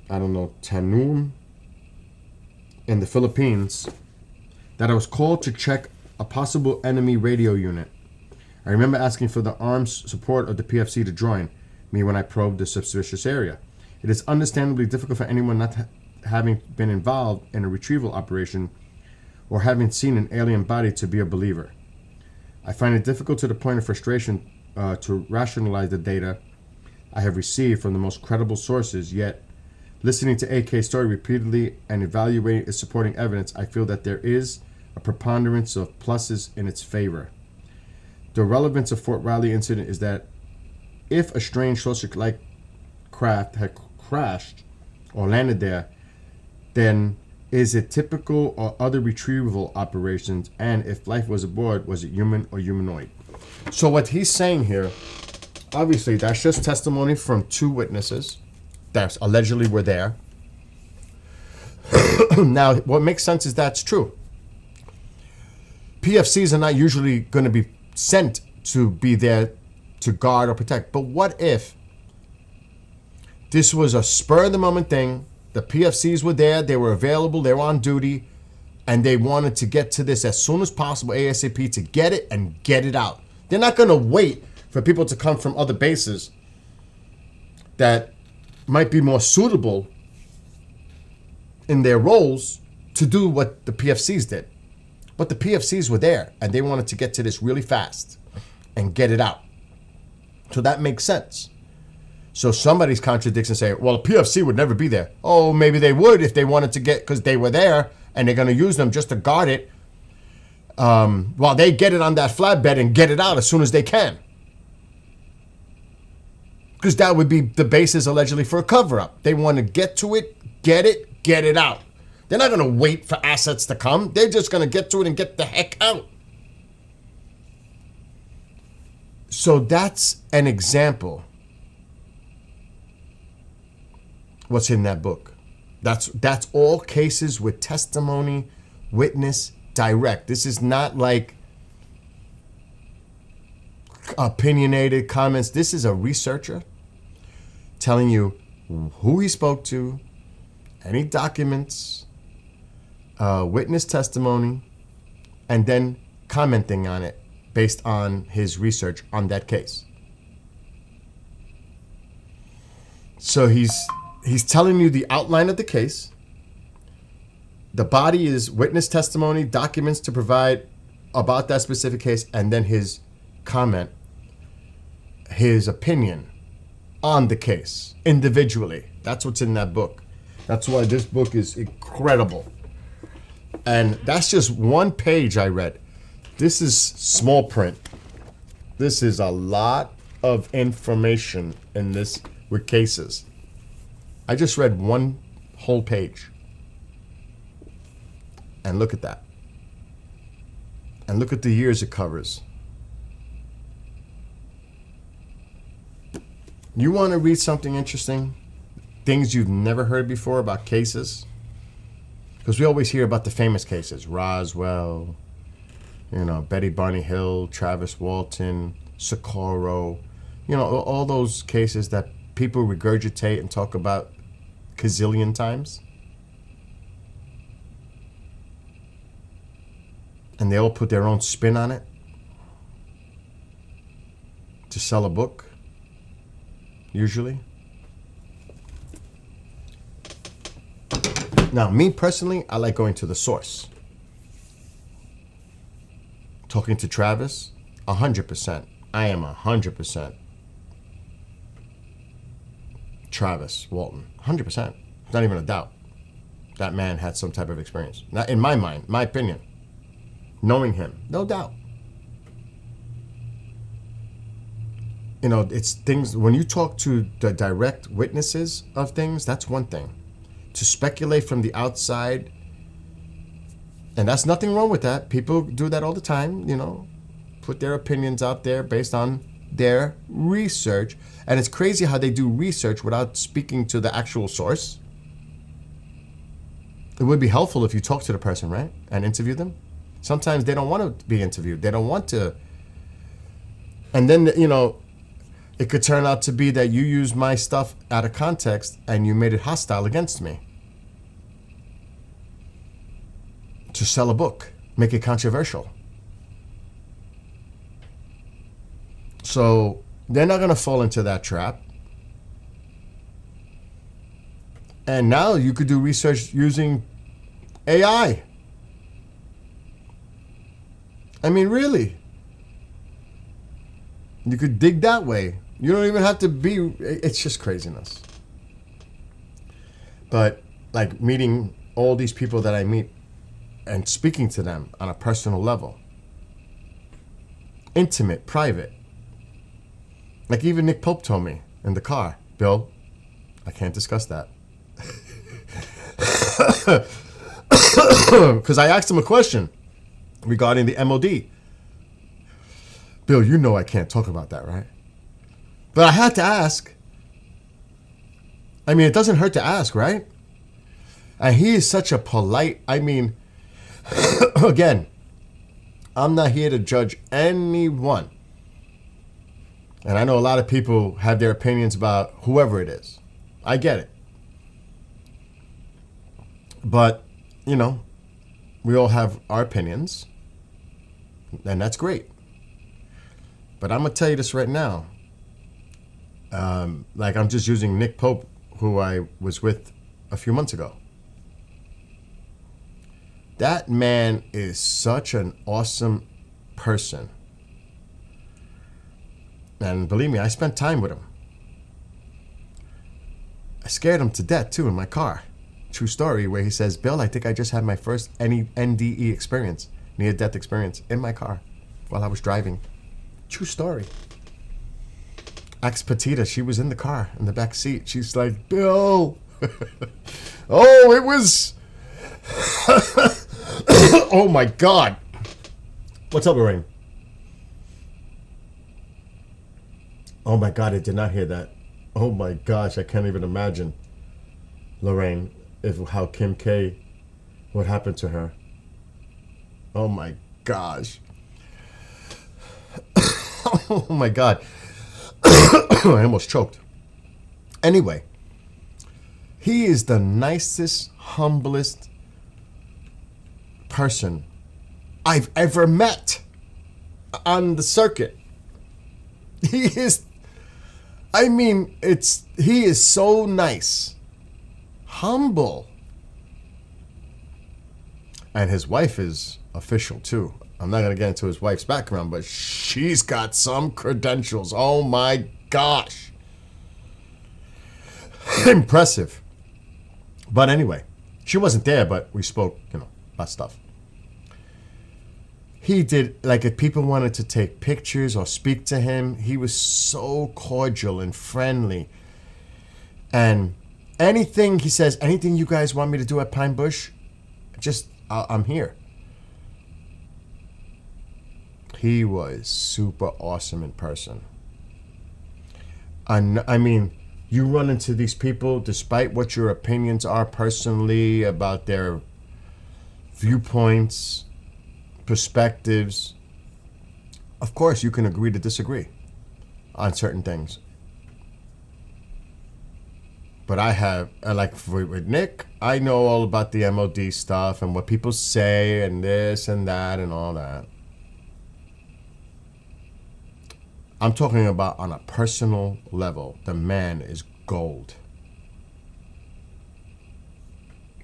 Tanum in the Philippines, that I was called to check a possible enemy radio unit. I remember asking for the armed support of the PFC to join me when I probed the suspicious area. It is understandably difficult for anyone not having been involved in a retrieval operation or having seen an alien body to be a believer. I find it difficult to the point of frustration to rationalize the data I have received from the most credible sources, yet listening to AK's story repeatedly and evaluating its supporting evidence, I feel that there is a preponderance of pluses in its favor. The relevance of Fort Riley incident is that if a strange saucer-like craft had crashed or landed there, then is it typical or other retrieval operations? And if life was aboard, was it human or humanoid? So what he's saying here, obviously, that's just testimony from two witnesses that allegedly were there. Now, what makes sense is that's true. PFCs are not usually going to be sent to be there to guard or protect. But what if this was a spur-of-the-moment thing? The PFCs were there, they were available, they were on duty, and they wanted to get to this as soon as possible, ASAP, to get it and get it out. They're not going to wait for people to come from other bases that might be more suitable in their roles to do what the PFCs did. But the PFCs were there, and they wanted to get to this really fast and get it out. So that makes sense. So somebody's contradicting and saying, well, a PFC would never be there. Oh, maybe they would if they wanted to get, because they were there, and they're going to use them just to guard it while they get it on that flatbed and get it out as soon as they can. Because that would be the basis allegedly for a cover-up. They want to get to it, get it out. They're not going to wait for assets to come. They're just going to get to it and get the heck out. So that's an example. What's in that book? That's all cases with testimony, witness, direct. This is not like opinionated comments. This is a researcher telling you who he spoke to, any documents, witness testimony, and then commenting on it based on his research on that case. So he's telling you the outline of the case. The body is witness testimony, documents to provide about that specific case, and then his comment, his opinion on the case individually. That's what's in that book. That's why this book is incredible. And that's just one page I read. This is small print. This is a lot of information in this with cases. I just read one whole page. And look at that. And look at the years it covers. You want to read something interesting? Things you've never heard before about cases? Because we always hear about the famous cases. Roswell, Betty Barney Hill, Travis Walton, Socorro. All those cases that people regurgitate and talk about gazillion times. And they all put their own spin on it to sell a book, usually. Now, me personally, I like going to the source. Talking to Travis, 100%. I am 100% Travis Walton. 100%. Not even a doubt. That man had some type of experience. Not in my mind, my opinion. Knowing him, no doubt. It's things, when you talk to the direct witnesses of things, that's one thing. To speculate from the outside, and that's nothing wrong with that. People do that all the time, put their opinions out there based on their research. And it's crazy how they do research without speaking to the actual source. It would be helpful if you talk to the person, right? And interview them. Sometimes they don't want to be interviewed. They don't want to. And then, it could turn out to be that you used my stuff out of context and you made it hostile against me. To sell a book, make it controversial. So they're not going to fall into that trap. And now you could do research using AI. I mean, really. You could dig that way. You don't even have to be. It's just craziness. But like meeting all these people that I meet and speaking to them on a personal level, intimate, private. Like even Nick Pope told me in the car, Bill, I can't discuss that. Because I asked him a question regarding the MOD. Bill, you know I can't talk about that, right? But I had to ask. I mean, it doesn't hurt to ask, right? And he is such a polite, I mean, again, I'm not here to judge anyone. And I know a lot of people have their opinions about whoever it is. I get it. But, you know, we all have our opinions. And that's great. But I'm going to tell you this right now. Like I'm just using Nick Pope, who I was with a few months ago. That man is such an awesome person. And believe me, I spent time with him. I scared him to death, too, in my car. True story, where he says, Bill, I think I just had my first NDE experience, near-death experience, in my car while I was driving. True story. Asked Petita, she was in the car, in the back seat. She's like, Bill. Oh, it was... Oh, my God. What's up, Lorraine? Oh, my God, I did not hear that. Oh, my gosh, I can't even imagine, Lorraine, how Kim K, what happened to her. Oh, my gosh. Oh, my God. I almost choked. Anyway, he is the nicest, humblest person I've ever met on the circuit. He is, I mean, he is so nice, humble. And his wife is official too. I'm not going to get into his wife's background, but she's got some credentials. Oh my gosh. Impressive. But anyway, she wasn't there, but we spoke, about stuff. He did, like if people wanted to take pictures or speak to him, he was so cordial and friendly. And anything, he says, anything you guys want me to do at Pine Bush, I'm here. He was super awesome in person. I mean, you run into these people, despite what your opinions are personally about their viewpoints, perspectives. Of course, you can agree to disagree on certain things. But I have, like with Nick, I know all about the MOD stuff and what people say and this and that and all that. I'm talking about on a personal level. The man is gold.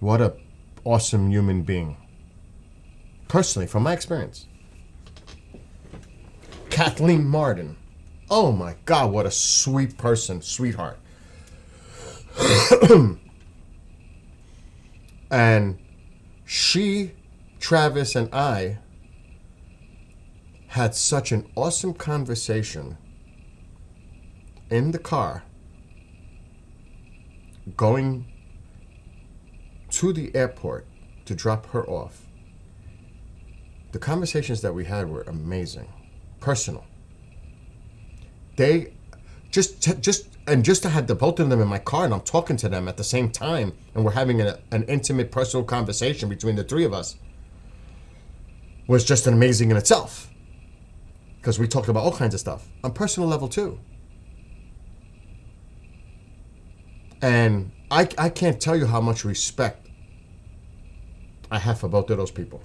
What a awesome human being. Personally, from my experience. Kathleen Martin. Oh my God, what a sweet person, sweetheart. And she, Travis, and I had such an awesome conversation in the car going to the airport to drop her off. The conversations that we had were amazing, personal. They just to have the both of them in my car and I'm talking to them at the same time and we're having an intimate personal conversation between the three of us was just amazing in itself. Because we talked about all kinds of stuff on personal level too. And I can't tell you how much respect I have for both of those people.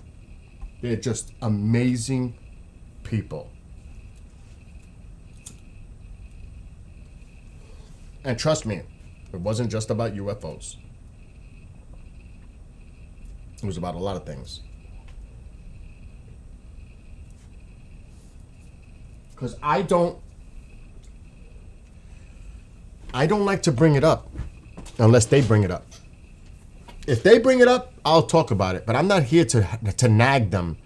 They're just amazing people. And trust me, it wasn't just about UFOs. It was about a lot of things. Because I don't I don't like to bring it up unless they bring it up. If they bring it up, I'll talk about it. But I'm not here to nag them.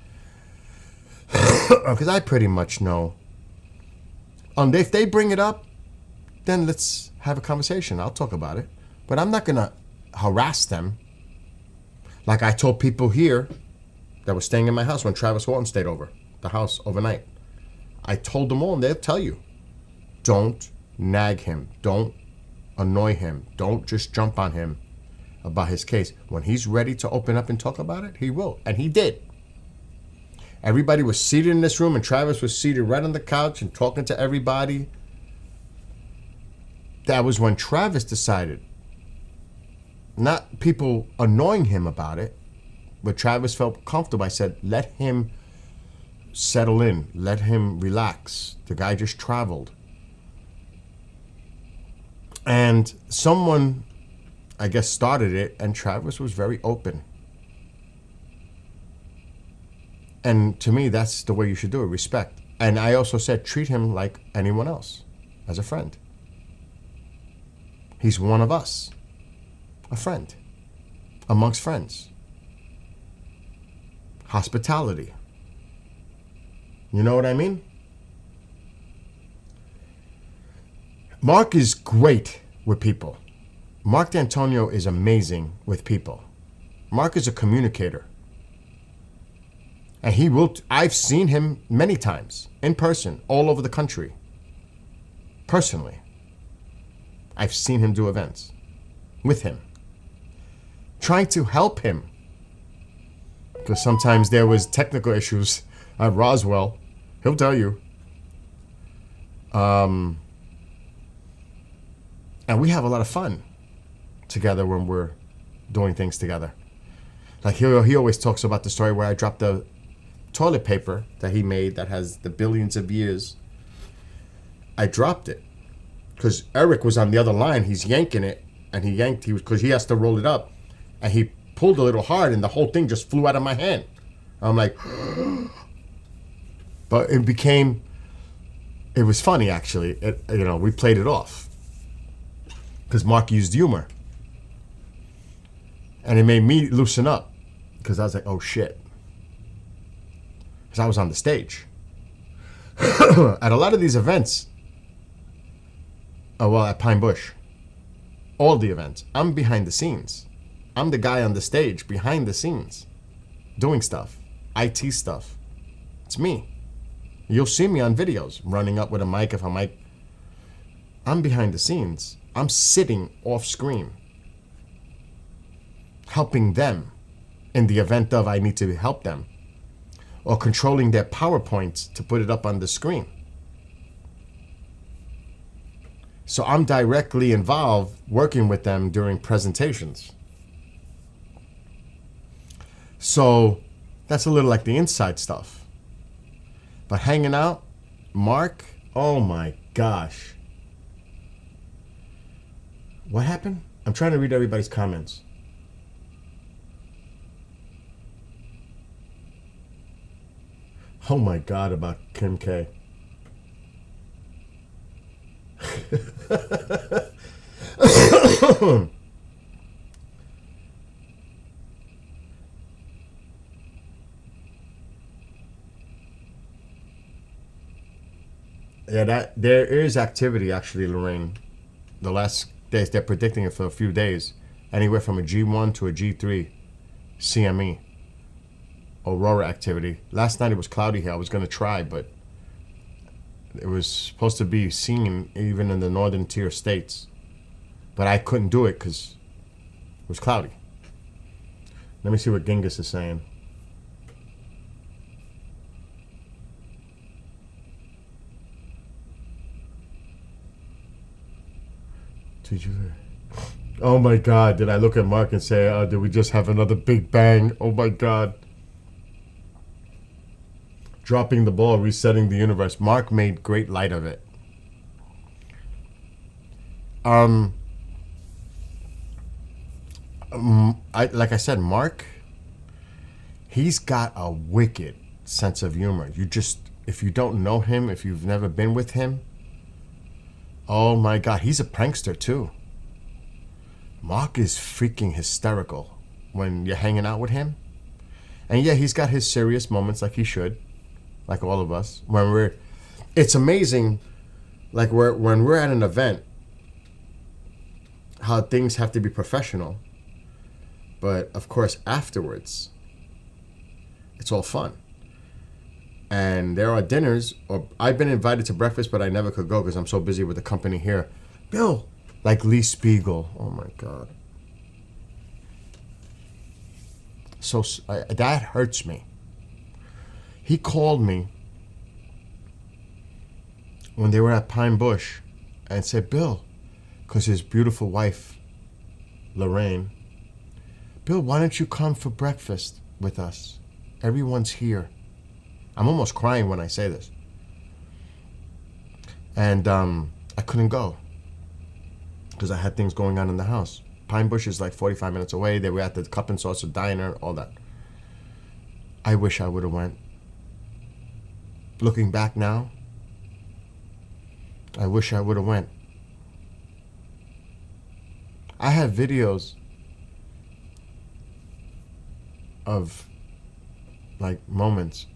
Because I pretty much know. And if they bring it up, then let's have a conversation. I'll talk about it. But I'm not going to harass them. Like I told people here that were staying in my house when Travis Walton stayed over the house overnight. I told them all, and they'll tell you. Don't nag him. Don't annoy him. Don't just jump on him about his case. When he's ready to open up and talk about it, he will. And he did. Everybody was seated in this room, and Travis was seated right on the couch and talking to everybody. That was when Travis decided, not people annoying him about it, but Travis felt comfortable. I said, let him settle in. Let him relax. The guy just traveled. And someone, I guess, started it, and Travis was very open. And to me, that's the way you should do it, respect. And I also said, treat him like anyone else, as a friend. He's one of us, a friend, amongst friends. Hospitality. You know what I mean? Mark is great with people. Mark D'Antonio is amazing with people. Mark is a communicator. And he will, I've seen him many times, in person, all over the country. Personally. I've seen him do events with him. Trying to help him. Because sometimes there was technical issues at Roswell. He'll tell you. And we have a lot of fun together when we're doing things together. Like he always talks about the story where I dropped the toilet paper that he made that has the billions of years. I dropped it because Eric was on the other line. He's yanking it, and because he has to roll it up, and he pulled a little hard, and the whole thing just flew out of my hand. I'm like, but it was funny actually. We played it off because Mark used humor, and it made me loosen up because I was like, oh shit. Because I was on the stage. At a lot of these events, at Pine Bush, all the events, I'm behind the scenes. I'm the guy on the stage, behind the scenes, doing stuff, IT stuff. It's me. You'll see me on videos, running up with a mic if I'm behind the scenes. I'm sitting off screen, helping them in the event of I need to help them, or controlling their PowerPoints to put it up on the screen. So I'm directly involved working with them during presentations. So that's a little like the inside stuff. But hanging out, Mark, oh my gosh. What happened? I'm trying to read everybody's comments. Oh my God, about Kim K. Yeah, there is activity actually, Lorraine. The last days, they're predicting it for a few days. Anywhere from a G1 to a G3 CME. Aurora activity. Last night it was cloudy here. I was going to try, but it was supposed to be seen even in the northern tier states. But I couldn't do it because it was cloudy. Let me see what Genghis is saying. Did you? Oh my God, did I look at Mark and say, did we just have another big bang? Oh my God. Dropping the ball, resetting the universe. Mark made great light of it. Like I said, Mark, he's got a wicked sense of humor. If you don't know him, if you've never been with him, Oh my God, he's a prankster too. Mark is freaking hysterical when you're hanging out with him. And yeah, he's got his serious moments like he should, like all of us. It's amazing, like when we're at an event, how things have to be professional. But of course, afterwards, it's all fun. And there are dinners, or I've been invited to breakfast, but I never could go because I'm so busy with the company here. Bill, like Lee Spiegel. Oh my God. So that hurts me. He called me when they were at Pine Bush and said, Bill, because his beautiful wife, Lorraine, Bill, why don't you come for breakfast with us? Everyone's here. I'm almost crying when I say this. And I couldn't go because I had things going on in the house. Pine Bush is like 45 minutes away. They were at the Cup and Saucer Diner, all that. I wish I would have went. Looking back now, I wish I would have went. I have videos of like moments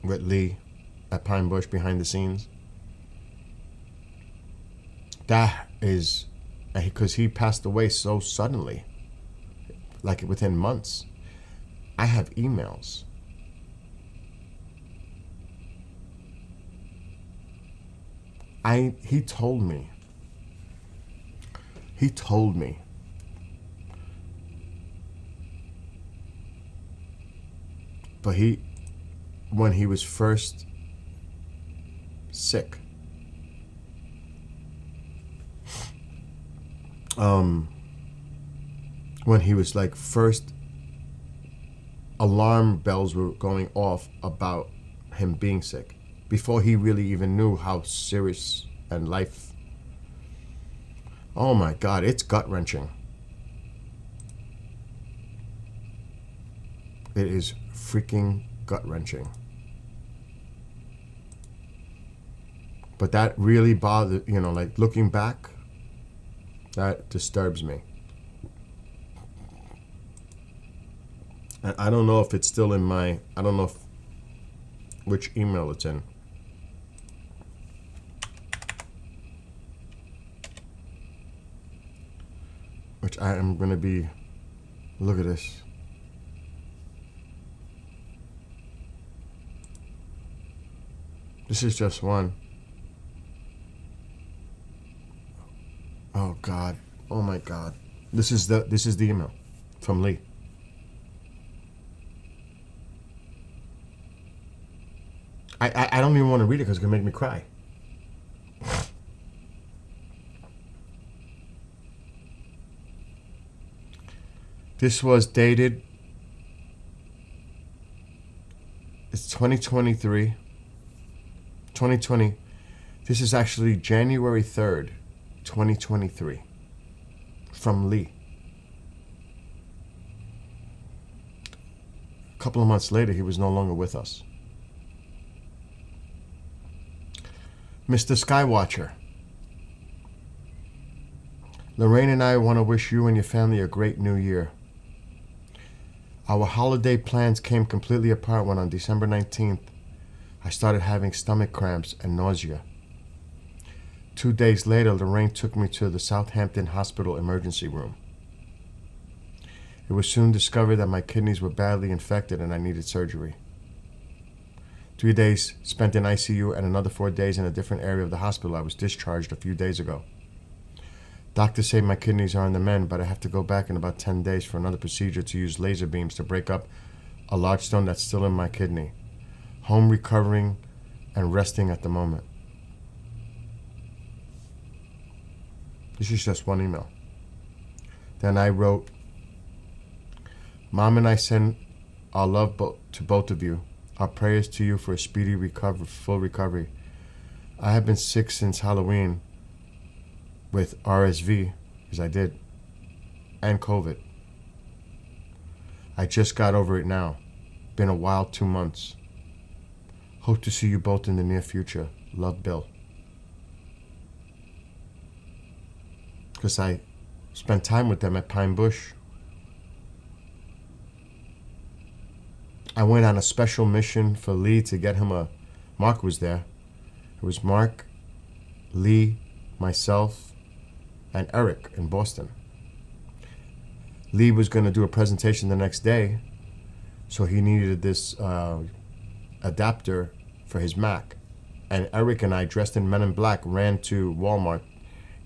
with Lee at Pine Bush behind the scenes. That is because he passed away so suddenly, like within months. I have emails. He told me. But when he was first sick, when he was like first, alarm bells were going off about him being sick before he really even knew how serious and life. Oh my God, it's gut-wrenching. It is freaking gut-wrenching. But that really bothered, like looking back, that disturbs me. And I don't know if it's still in I don't know which email it's in. Which I am going to be, look at this. This is just one. Oh God. Oh my God. This is the email from Lee. I don't even want to read it because it's going to make me cry. This was dated, it's 2023, 2020. This is actually January 3rd, 2023, from Lee. A couple of months later, he was no longer with us. Mr. Skywatcher, Lorraine and I want to wish you and your family a great new year. Our holiday plans came completely apart when on December 19th, I started having stomach cramps and nausea. 2 days later, Lorraine took me to the Southampton Hospital emergency room. It was soon discovered that my kidneys were badly infected and I needed surgery. 3 days spent in ICU and another 4 days in a different area of the hospital. I was discharged a few days ago. Doctors say my kidneys are on the mend, but I have to go back in about 10 days for another procedure to use laser beams to break up a large stone that's still in my kidney. Home recovering and resting at the moment. This is just one email. Then I wrote, Mom and I send our love to both of you. Our prayers to you for a speedy full recovery. I have been sick since Halloween with RSV, as I did, and COVID. I just got over it now. Been a wild 2 months. Hope to see you both in the near future. Love, Bill. because I spent time with them at Pine Bush. I went on a special mission for Lee to get him a... Mark was there. It was Mark, Lee, myself, and Eric in Boston. Lee was going to do a presentation the next day, so he needed this adapter for his Mac. And Eric and I, dressed in Men in Black, ran to Walmart.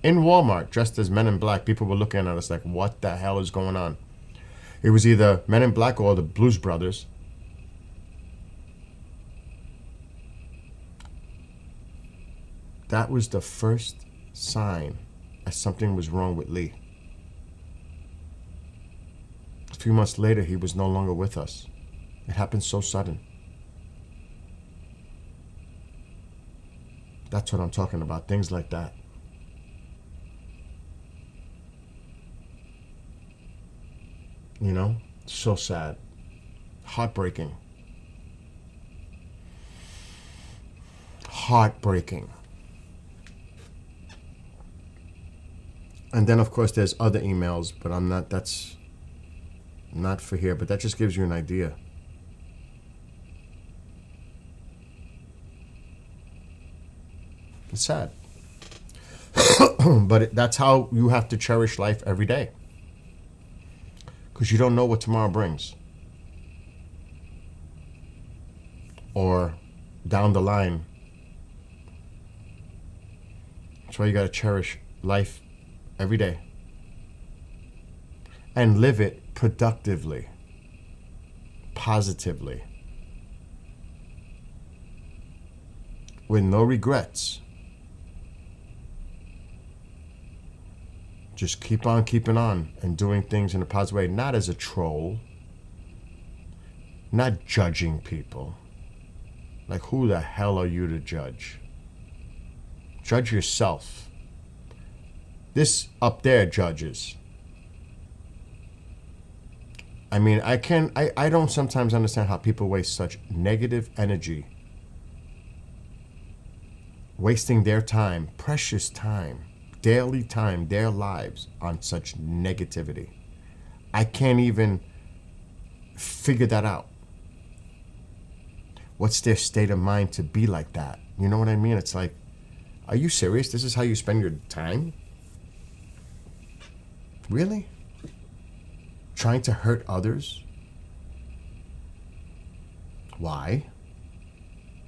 In Walmart, dressed as Men in Black, people were looking at us like, what the hell is going on? It was either Men in Black or the Blues Brothers. That was the first sign that something was wrong with Lee. A few months later, he was no longer with us. It happened so sudden. That's what I'm talking about, things like that. You know, so sad. Heartbreaking. Heartbreaking. And then, of course, there's other emails, but that's not for here, but that just gives you an idea. It's sad. But that's how you have to cherish life every day. Because you don't know what tomorrow brings. Or down the line. That's why you got to cherish life every day. And live it productively. Positively. With no regrets. Just keep on keeping on and doing things in a positive way. Not as a troll. Not judging people. Like, who the hell are you to judge? Judge yourself. This up there judges. I mean, I don't sometimes understand how people waste such negative energy. Wasting their time, precious time, daily time, their lives on such negativity. I can't even figure that out. What's their state of mind to be like that? You know what I mean? It's like, are you serious? This is how you spend your time? Really? Trying to hurt others? Why?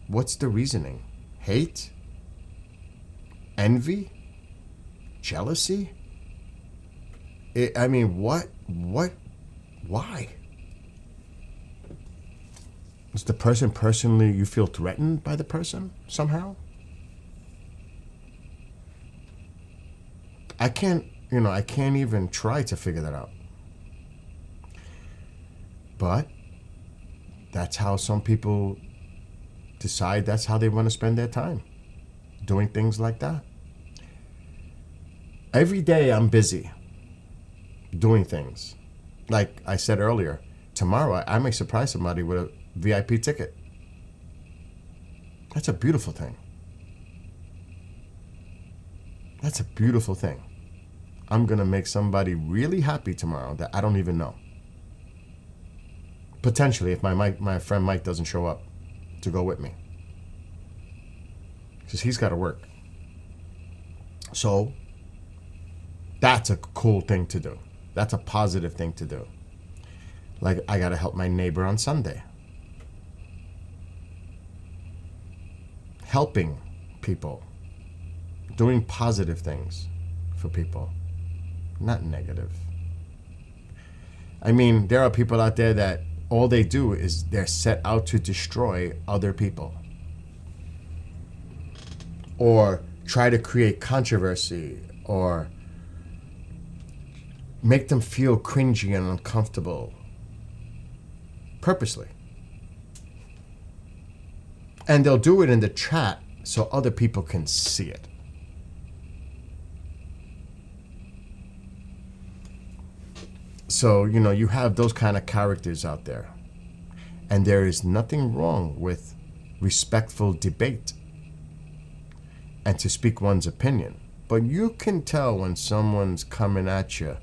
What's the reasoning? Hate? Envy? Jealousy? I mean, what? Why? Is the person personally, you feel threatened by the person somehow? I can't even try to figure that out. But that's how some people decide that's how they want to spend their time. Doing things like that. Every day I'm busy doing things. Like I said earlier, tomorrow I may surprise somebody with a VIP ticket. That's a beautiful thing. That's a beautiful thing. I'm going to make somebody really happy tomorrow that I don't even know. Potentially, if my friend Mike doesn't show up to go with me. Because he's got to work. So, that's a cool thing to do. That's a positive thing to do. Like, I got to help my neighbor on Sunday. Helping people. Doing positive things for people. Not negative. I mean, there are people out there that all they do is they're set out to destroy other people. Or try to create controversy or make them feel cringy and uncomfortable. Purposely. And they'll do it in the chat so other people can see it. So, you have those kind of characters out there. And there is nothing wrong with respectful debate and to speak one's opinion. But you can tell when someone's coming at you,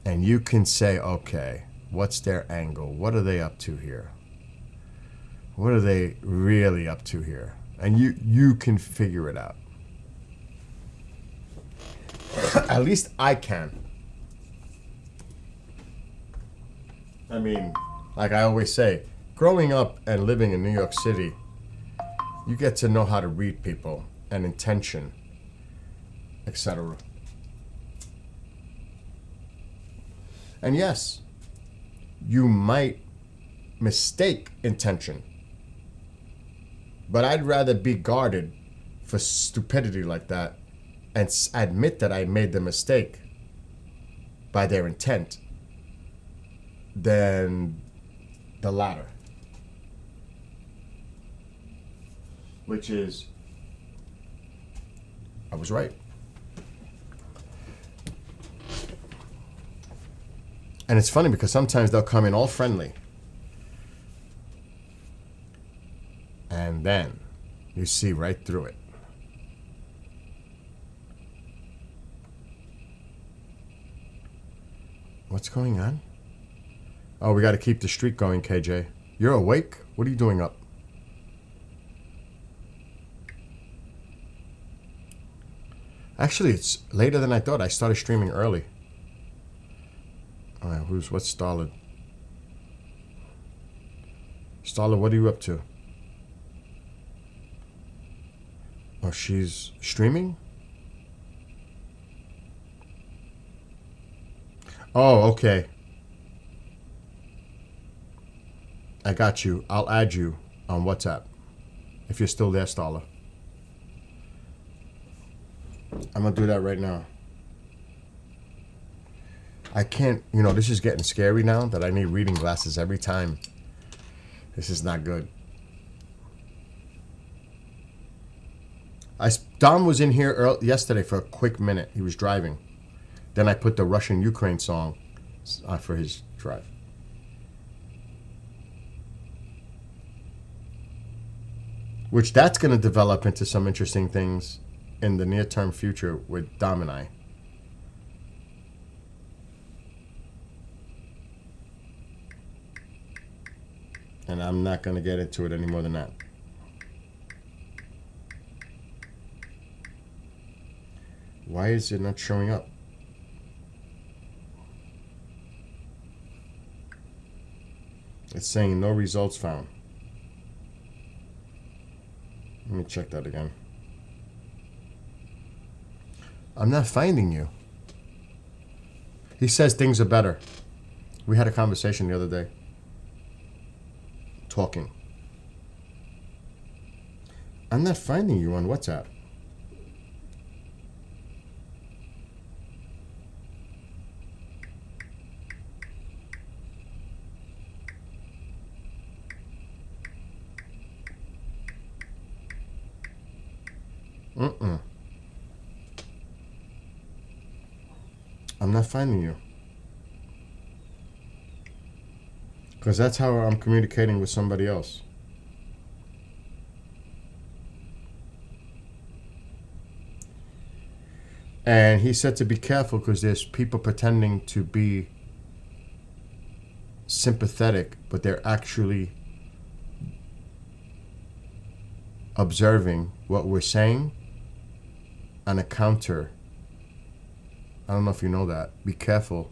and you can say, okay, what's their angle? What are they up to here? What are they really up to here? And you can figure it out. At least I can. I mean, like I always say, growing up and living in New York City, you get to know how to read people and intention, etc. And yes, you might mistake intention, but I'd rather be guarded for stupidity like that and admit that I made the mistake by their intent than the latter. Which is, I was right. And it's funny because sometimes they'll come in all friendly. And then you see right through it. What's going on? Oh, we got to keep the streak going, KJ. You're awake? What are you doing up? Actually, it's later than I thought. I started streaming early. All right, what's Starlord? Starlord, what are you up to? Oh, she's streaming? Oh, okay. I got you. I'll add you on WhatsApp. If you're still there, Starla. I'm going to do that right now. I can't, this is getting scary now that I need reading glasses every time. This is not good. Dom was in here yesterday for a quick minute. He was driving. Then I put the Russian-Ukraine song for his drive. Which that's going to develop into some interesting things in the near-term future with Dom and I. And I'm not going to get into it any more than that. Why is it not showing up? It's saying no results found. Let me check that again. I'm not finding you. He says things are better. We had a conversation the other day. Talking. I'm not finding you on WhatsApp. I'm not finding you. Because that's how I'm communicating with somebody else. And he said to be careful because there's people pretending to be sympathetic, but they're actually observing what we're saying on a counter. I don't know if you know that. Be careful.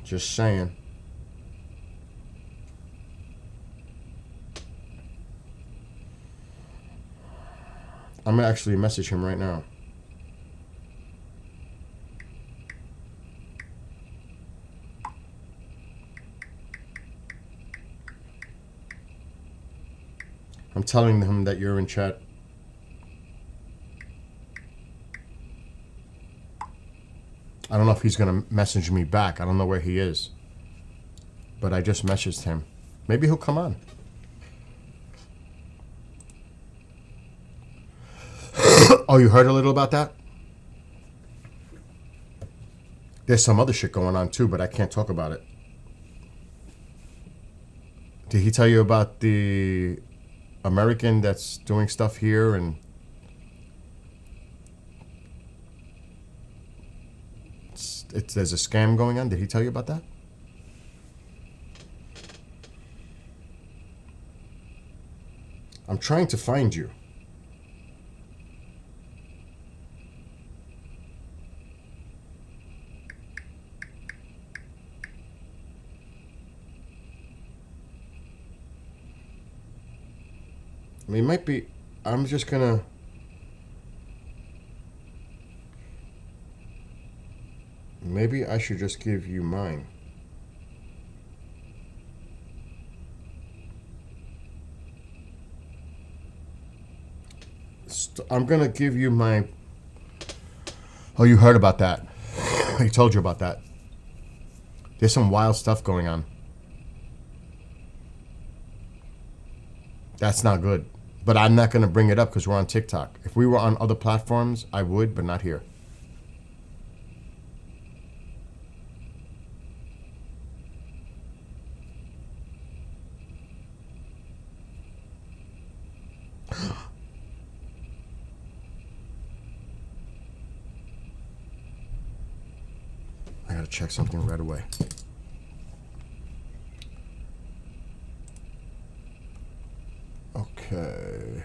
Just saying. I'm going to actually message him right now. I'm telling him that you're in chat. I don't know if he's going to message me back. I don't know where he is. But I just messaged him. Maybe he'll come on. Oh, you heard a little about that? There's some other shit going on too, but I can't talk about it. Did he tell you about the American that's doing stuff here, and there's a scam going on. Did he tell you about that? I'm trying to find you. I mean, it might be. I'm just gonna. Maybe I should just give you mine. I'm gonna give you my. Oh, you heard about that? I told you about that. There's some wild stuff going on. That's not good. But I'm not gonna bring it up because we're on TikTok. If we were on other platforms, I would, but not here. I gotta check something right away. Okay.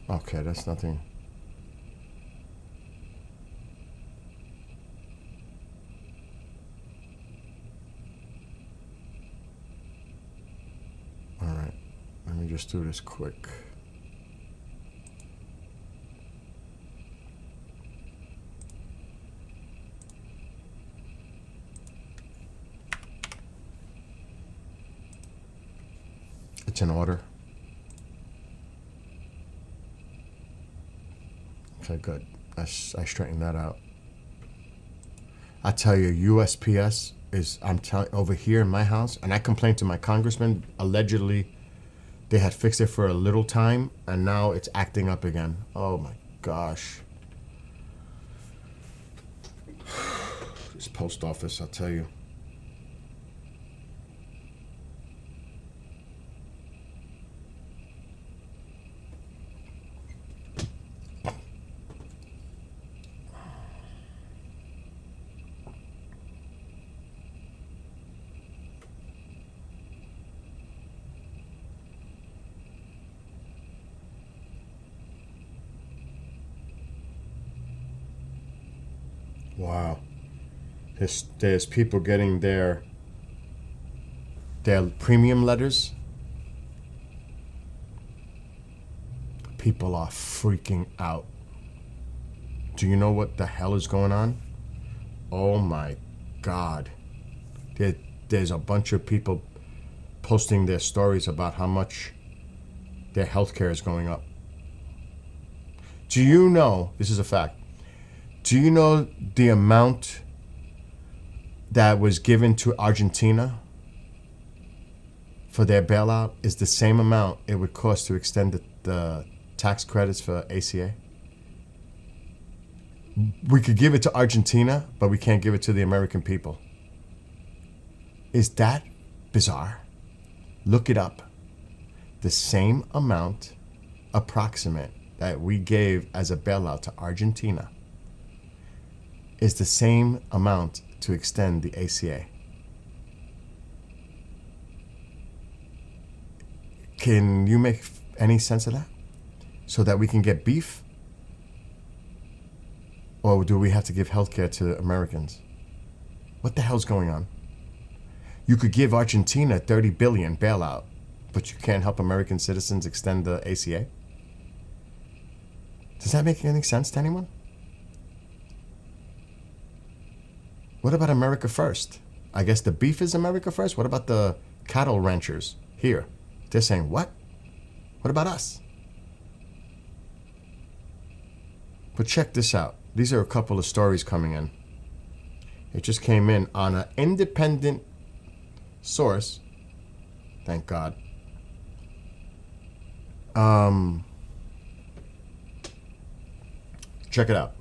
Okay, that's nothing. All right, let me just do this quick. It's in order. Okay, good. I straightened that out. I tell you, USPS is, I'm telling, over here in my house, and I complained to my congressman, allegedly they had fixed it for a little time, and now it's acting up again. Oh my gosh. This post office, I'll tell you. Wow. There's people getting their premium letters. People are freaking out. Do you know what the hell is going on? Oh my God. There's a bunch of people posting their stories about how much their healthcare is going up. Do you know, this is a fact, do you know the amount that was given to Argentina for their bailout is the same amount it would cost to extend the tax credits for ACA? We could give it to Argentina, but we can't give it to the American people. Is that bizarre? Look it up. The same amount, approximate, that we gave as a bailout to Argentina is the same amount to extend the ACA. Can you make any sense of that? So that we can get beef? Or do we have to give healthcare to Americans? What the hell's going on? You could give Argentina $30 billion bailout, but you can't help American citizens extend the ACA? Does that make any sense to anyone? What about America First? I guess the beef is America First. What about the cattle ranchers here? They're saying, what? What about us? But check this out. These are a couple of stories coming in. It just came in on an independent source. Thank God. Check it out.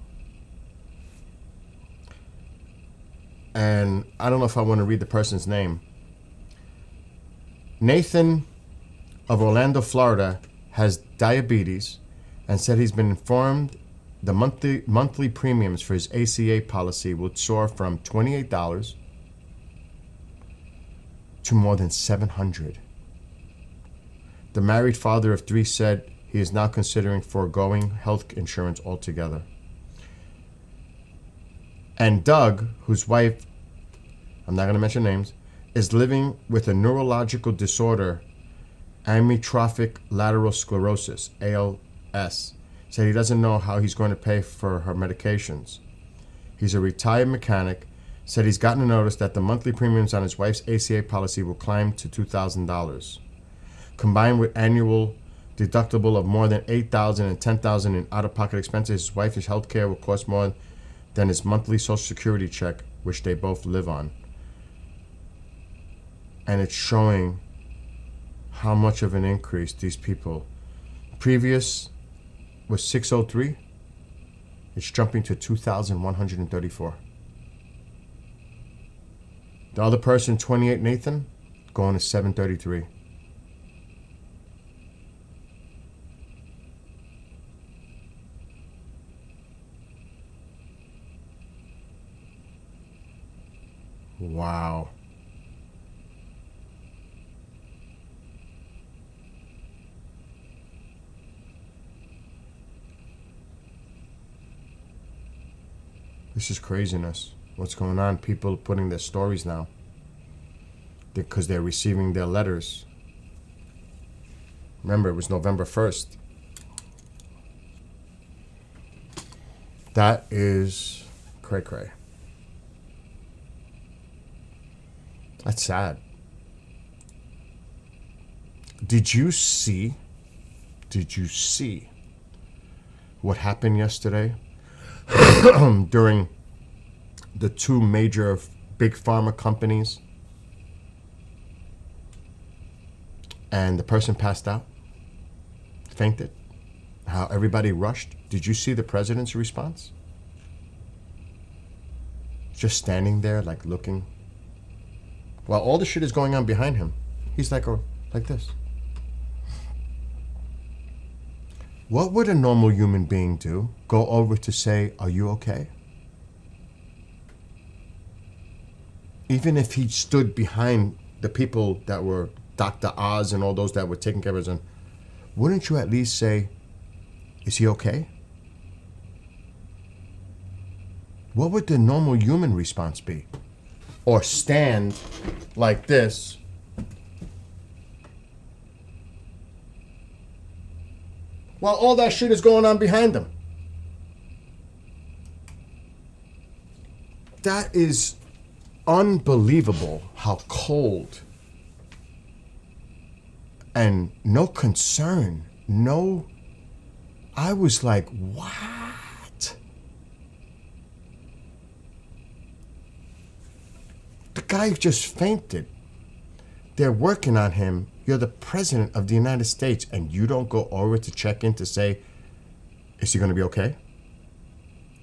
And I don't know if I want to read the person's name. Nathan of Orlando, Florida, has diabetes and said he's been informed the monthly premiums for his ACA policy will soar from $28 to more than $700. The married father of 3 said he is now considering foregoing health insurance altogether. And Doug, whose wife, I'm not going to mention names, is living with a neurological disorder, amyotrophic lateral sclerosis, ALS, said he doesn't know how he's going to pay for her medications. He's a retired mechanic, said he's gotten a notice that the monthly premiums on his wife's ACA policy will climb to $2,000. Combined with annual deductible of more than $8,000 and $10,000 in out-of-pocket expenses, his wife's health care will cost more than his monthly Social Security check, which they both live on. And it's showing how much of an increase these people. Previous was 603. It's jumping to 2,134. The other person, 28 Nathan, going to 733. Wow. This is craziness. What's going on? People putting their stories now because they're receiving their letters. Remember, it was November 1st. That is cray-cray. That's sad. Did you see what happened yesterday during the 2 major big pharma companies and the person passed out, fainted, how everybody rushed? Did you see the president's response? Just standing there like looking while all the shit is going on behind him. He's like this. What would a normal human being do? Go over to say, "Are you okay?" Even if he stood behind the people that were Dr. Oz and all those that were taking care of his own, wouldn't you at least say, "Is he okay?" What would the normal human response be? Or stand like this while all that shit is going on behind them. That is unbelievable how cold and no concern, no, I was like, what? The guy just fainted. They're working on him. You're the president of the United States and you don't go over to check in to say, is he going to be okay?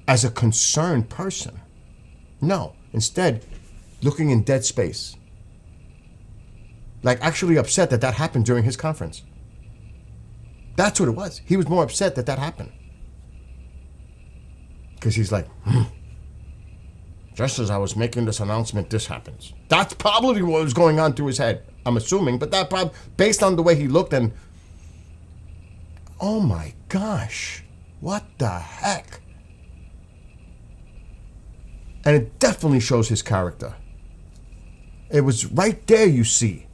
As a concerned person. No. Instead, looking in dead space. Like actually upset that happened during his conference. That's what it was. He was more upset that happened. Because he's like, just as I was making this announcement, this happens. That's probably what was going on through his head. I'm assuming, but that probably, based on the way he looked and, oh my gosh, what the heck? And it definitely shows his character. It was right there, you see.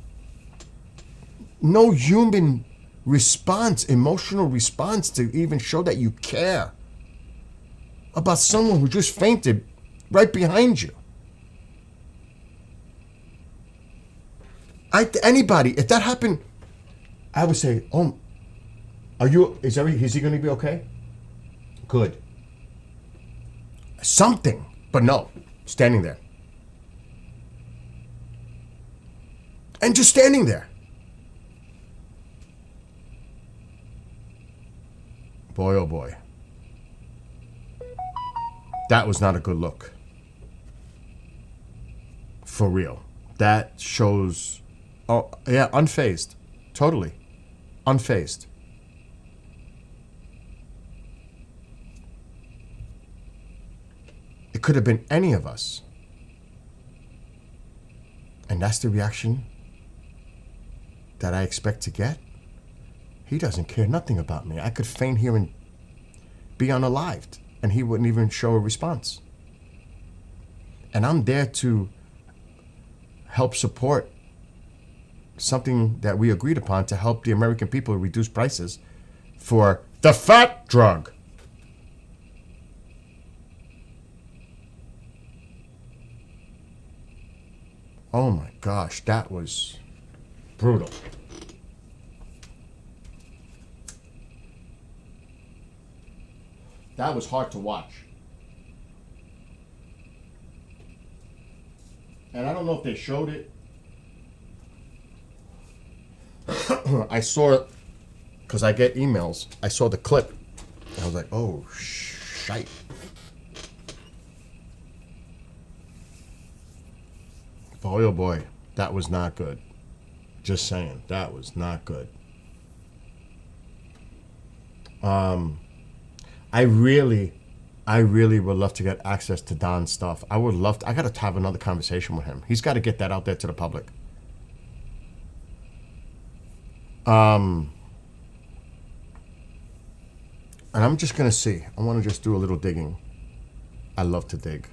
No human response, emotional response to even show that you care about someone who just fainted right behind you. Anybody, if that happened, I would say, "Oh, is he going to be okay?" Good. Something, but no, standing there. And just standing there. Boy, oh boy. That was not a good look. For real. That shows, oh, yeah, unfazed. Totally. Unfazed. It could have been any of us. And that's the reaction that I expect to get? He doesn't care nothing about me. I could feign here and be unalived, and he wouldn't even show a response. And I'm there to help support something that we agreed upon to help the American people reduce prices for the fat drug. Oh my gosh, that was brutal. That was hard to watch. And I don't know if they showed it. I saw it because I get emails. I saw the clip. I was like, oh, shite. Boy, oh boy, that was not good. Just saying, that was not good. I really would love to get access to Don's stuff. I would love to, I got to have another conversation with him. He's got to get that out there to the public. And I'm just going to see. I want to just do a little digging. I love to dig.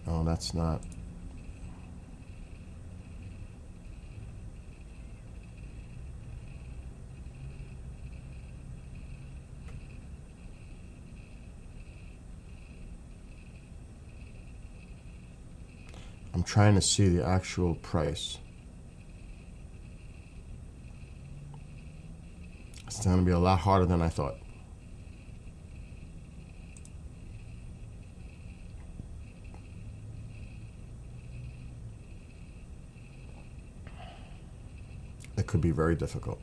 No, that's not. I'm trying to see the actual price. It's going to be a lot harder than I thought. It could be very difficult.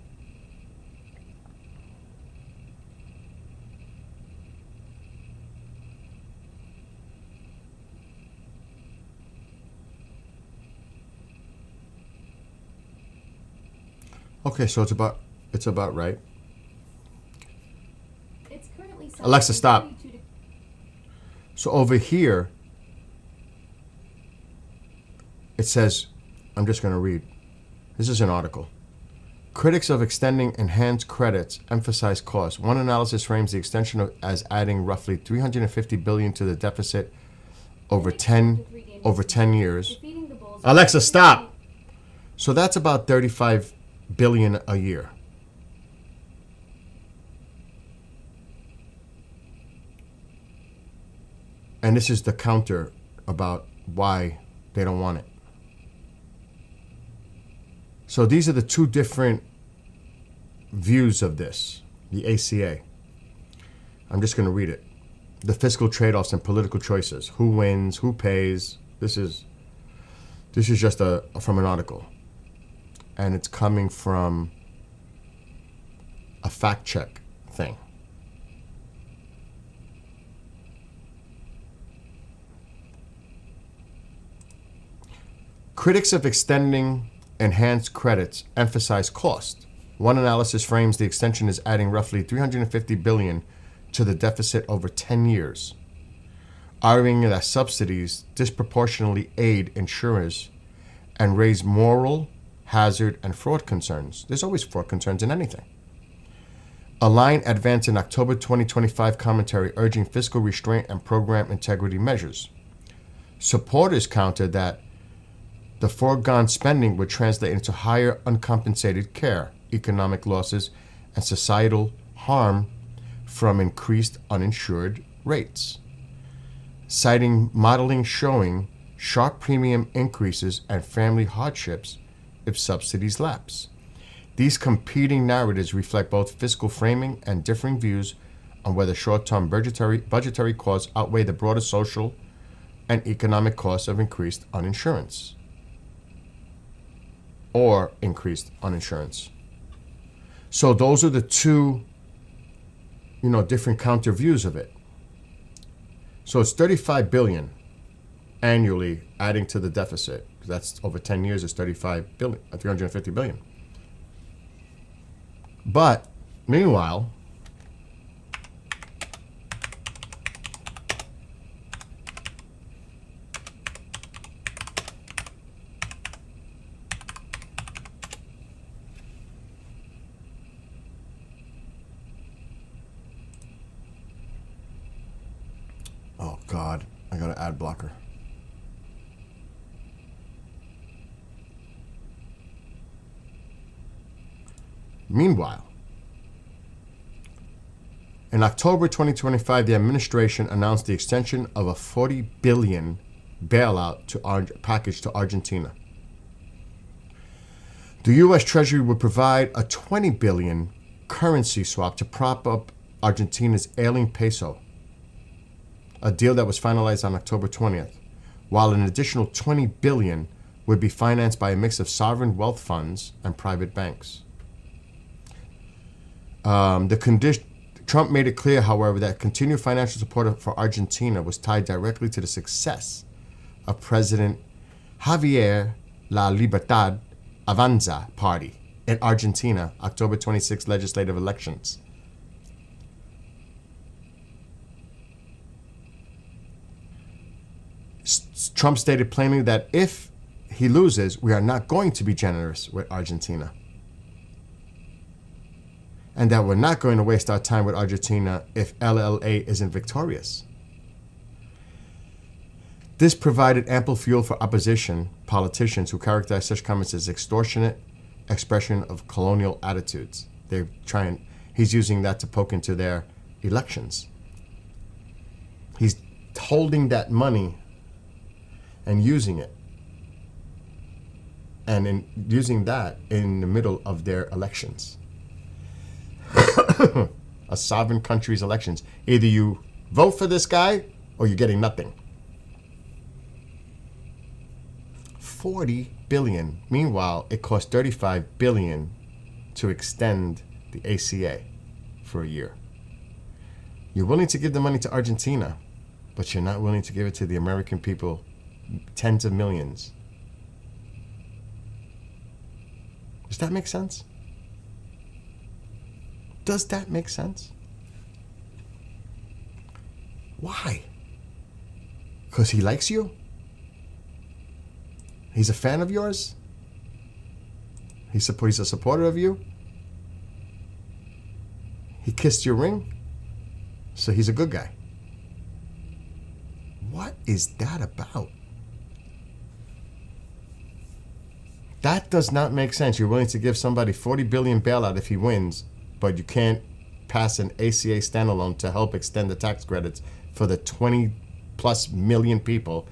Okay, so it's about right. It's currently Alexa, stop. So over here, it says, I'm just going to read. This is an article. Critics of extending enhanced credits emphasize cost. One analysis frames the extension as adding roughly $350 billion to the deficit over 10 years. Alexa, stop. So that's about $35 billion a year. And this is the counter about why they don't want it. So these are the two different views of this, the ACA. I'm just going to read it. The fiscal trade-offs and political choices. Who wins? Who pays? This is just from an article. And it's coming from a fact check thing. Critics of extending enhanced credits emphasize cost. One analysis frames the extension as adding roughly $350 billion to the deficit over 10 years, arguing that subsidies disproportionately aid insurers and raise moral hazard and fraud concerns. There's always fraud concerns in anything. Align advanced in October 2025 commentary urging fiscal restraint and program integrity measures. Supporters countered that the foregone spending would translate into higher uncompensated care, economic losses, and societal harm from increased uninsured rates, citing modeling showing sharp premium increases and family hardships if subsidies lapse. These competing narratives reflect both fiscal framing and differing views on whether short-term budgetary costs outweigh the broader social and economic costs of increased uninsurance or increased uninsurance. So those are the two, different counter views of it. So it's 35 billion annually adding to the deficit. That's over 10 years is 35 billion, 350 billion. But meanwhile, oh God, I got an ad blocker. Meanwhile, in October 2025, the administration announced the extension of a $40 billion bailout package to Argentina. The U.S. Treasury would provide a $20 billion currency swap to prop up Argentina's ailing peso, a deal that was finalized on October 20th, while an additional $20 billion would be financed by a mix of sovereign wealth funds and private banks. Trump made it clear, however, that continued financial support for Argentina was tied directly to the success of President Javier La Libertad Avanza party in Argentina October 26 legislative elections. Trump stated plainly that if he loses, we are not going to be generous with Argentina, and that we're not going to waste our time with Argentina if LLA isn't victorious. This provided ample fuel for opposition politicians who characterize such comments as extortionate expression of colonial attitudes. He's using that to poke into their elections. He's holding that money and using it, and using that in the middle of their elections. A sovereign country's elections. Either you vote for this guy or you're getting nothing. 40 billion. Meanwhile, it cost 35 billion to extend the ACA for a year. You're willing to give the money to Argentina, but you're not willing to give it to the American people, tens of millions. Does that make sense? Does that make sense? Why? Because he likes you? He's a fan of yours? He's a supporter of you? He kissed your ring? So he's a good guy. What is that about? That does not make sense. You're willing to give somebody $40 billion bailout if he wins, but you can't pass an ACA standalone to help extend the tax credits for the 20 plus million people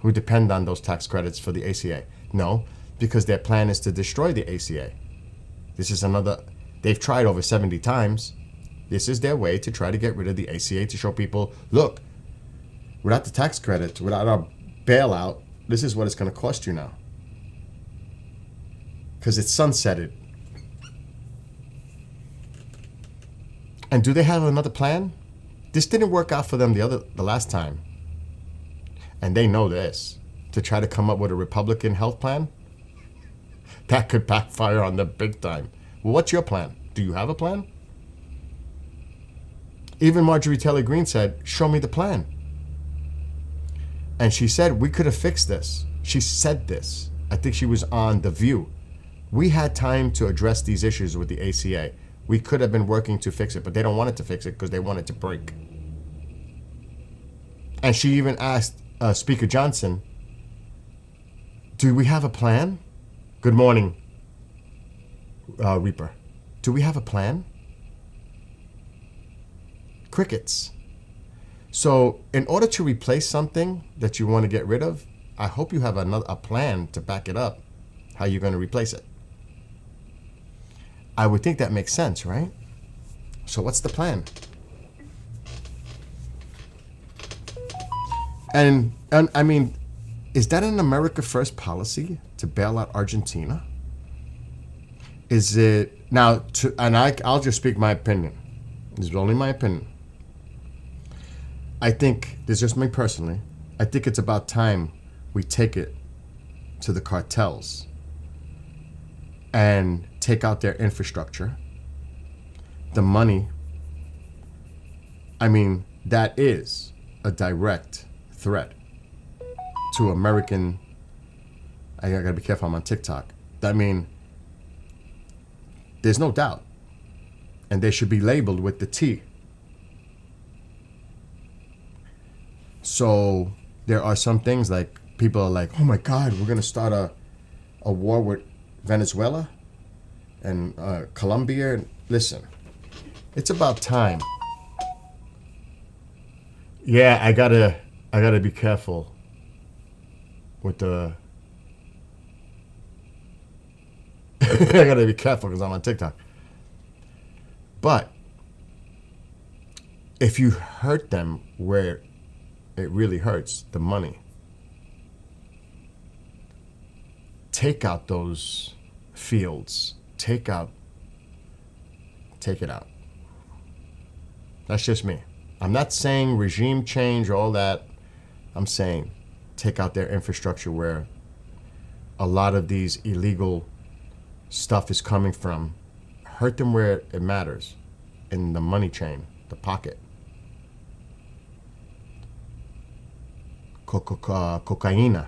who depend on those tax credits for the ACA. No, because their plan is to destroy the ACA. They've tried over 70 times. This is their way to try to get rid of the ACA, to show people, look, without the tax credits, without our bailout, this is what it's going to cost you now. Because it's sunsetted. And do they have another plan? This didn't work out for them the last time. And they know this. To try to come up with a Republican health plan? That could backfire on them big time. Well, what's your plan? Do you have a plan? Even Marjorie Taylor Greene said, show me the plan. And she said, we could have fixed this. She said this. I think she was on The View. We had time to address these issues with the ACA. We could have been working to fix it, but they don't want it to fix it because they want it to break. And she even asked Speaker Johnson, do we have a plan? Good morning, Reaper. Do we have a plan? Crickets. So in order to replace something that you want to get rid of, I hope you have a plan to back it up. how you're going to replace it. I would think that makes sense, right? So what's the plan? And I mean, is that an America First policy to bail out Argentina? Is it now? I'll just speak my opinion. This is only my opinion. I think this is just me personally. I think it's about time we take it to the cartels and take out their infrastructure, the money. I mean, that is a direct threat to American. I gotta be careful, I'm on TikTok. I mean, there's no doubt. And they should be labeled with the T. So there are some things like people are like, oh my God, we're gonna start a war with Venezuela and Colombia. Listen, it's about time. Yeah, I gotta be careful with the. I gotta be careful because I'm on TikTok. But if you hurt them where it really hurts, the money, take out those fields. Take it out. That's just me. I'm not saying regime change or all that. I'm saying take out their infrastructure where a lot of these illegal stuff is coming from. Hurt them where it matters, in the money chain, the pocket. Cocaine.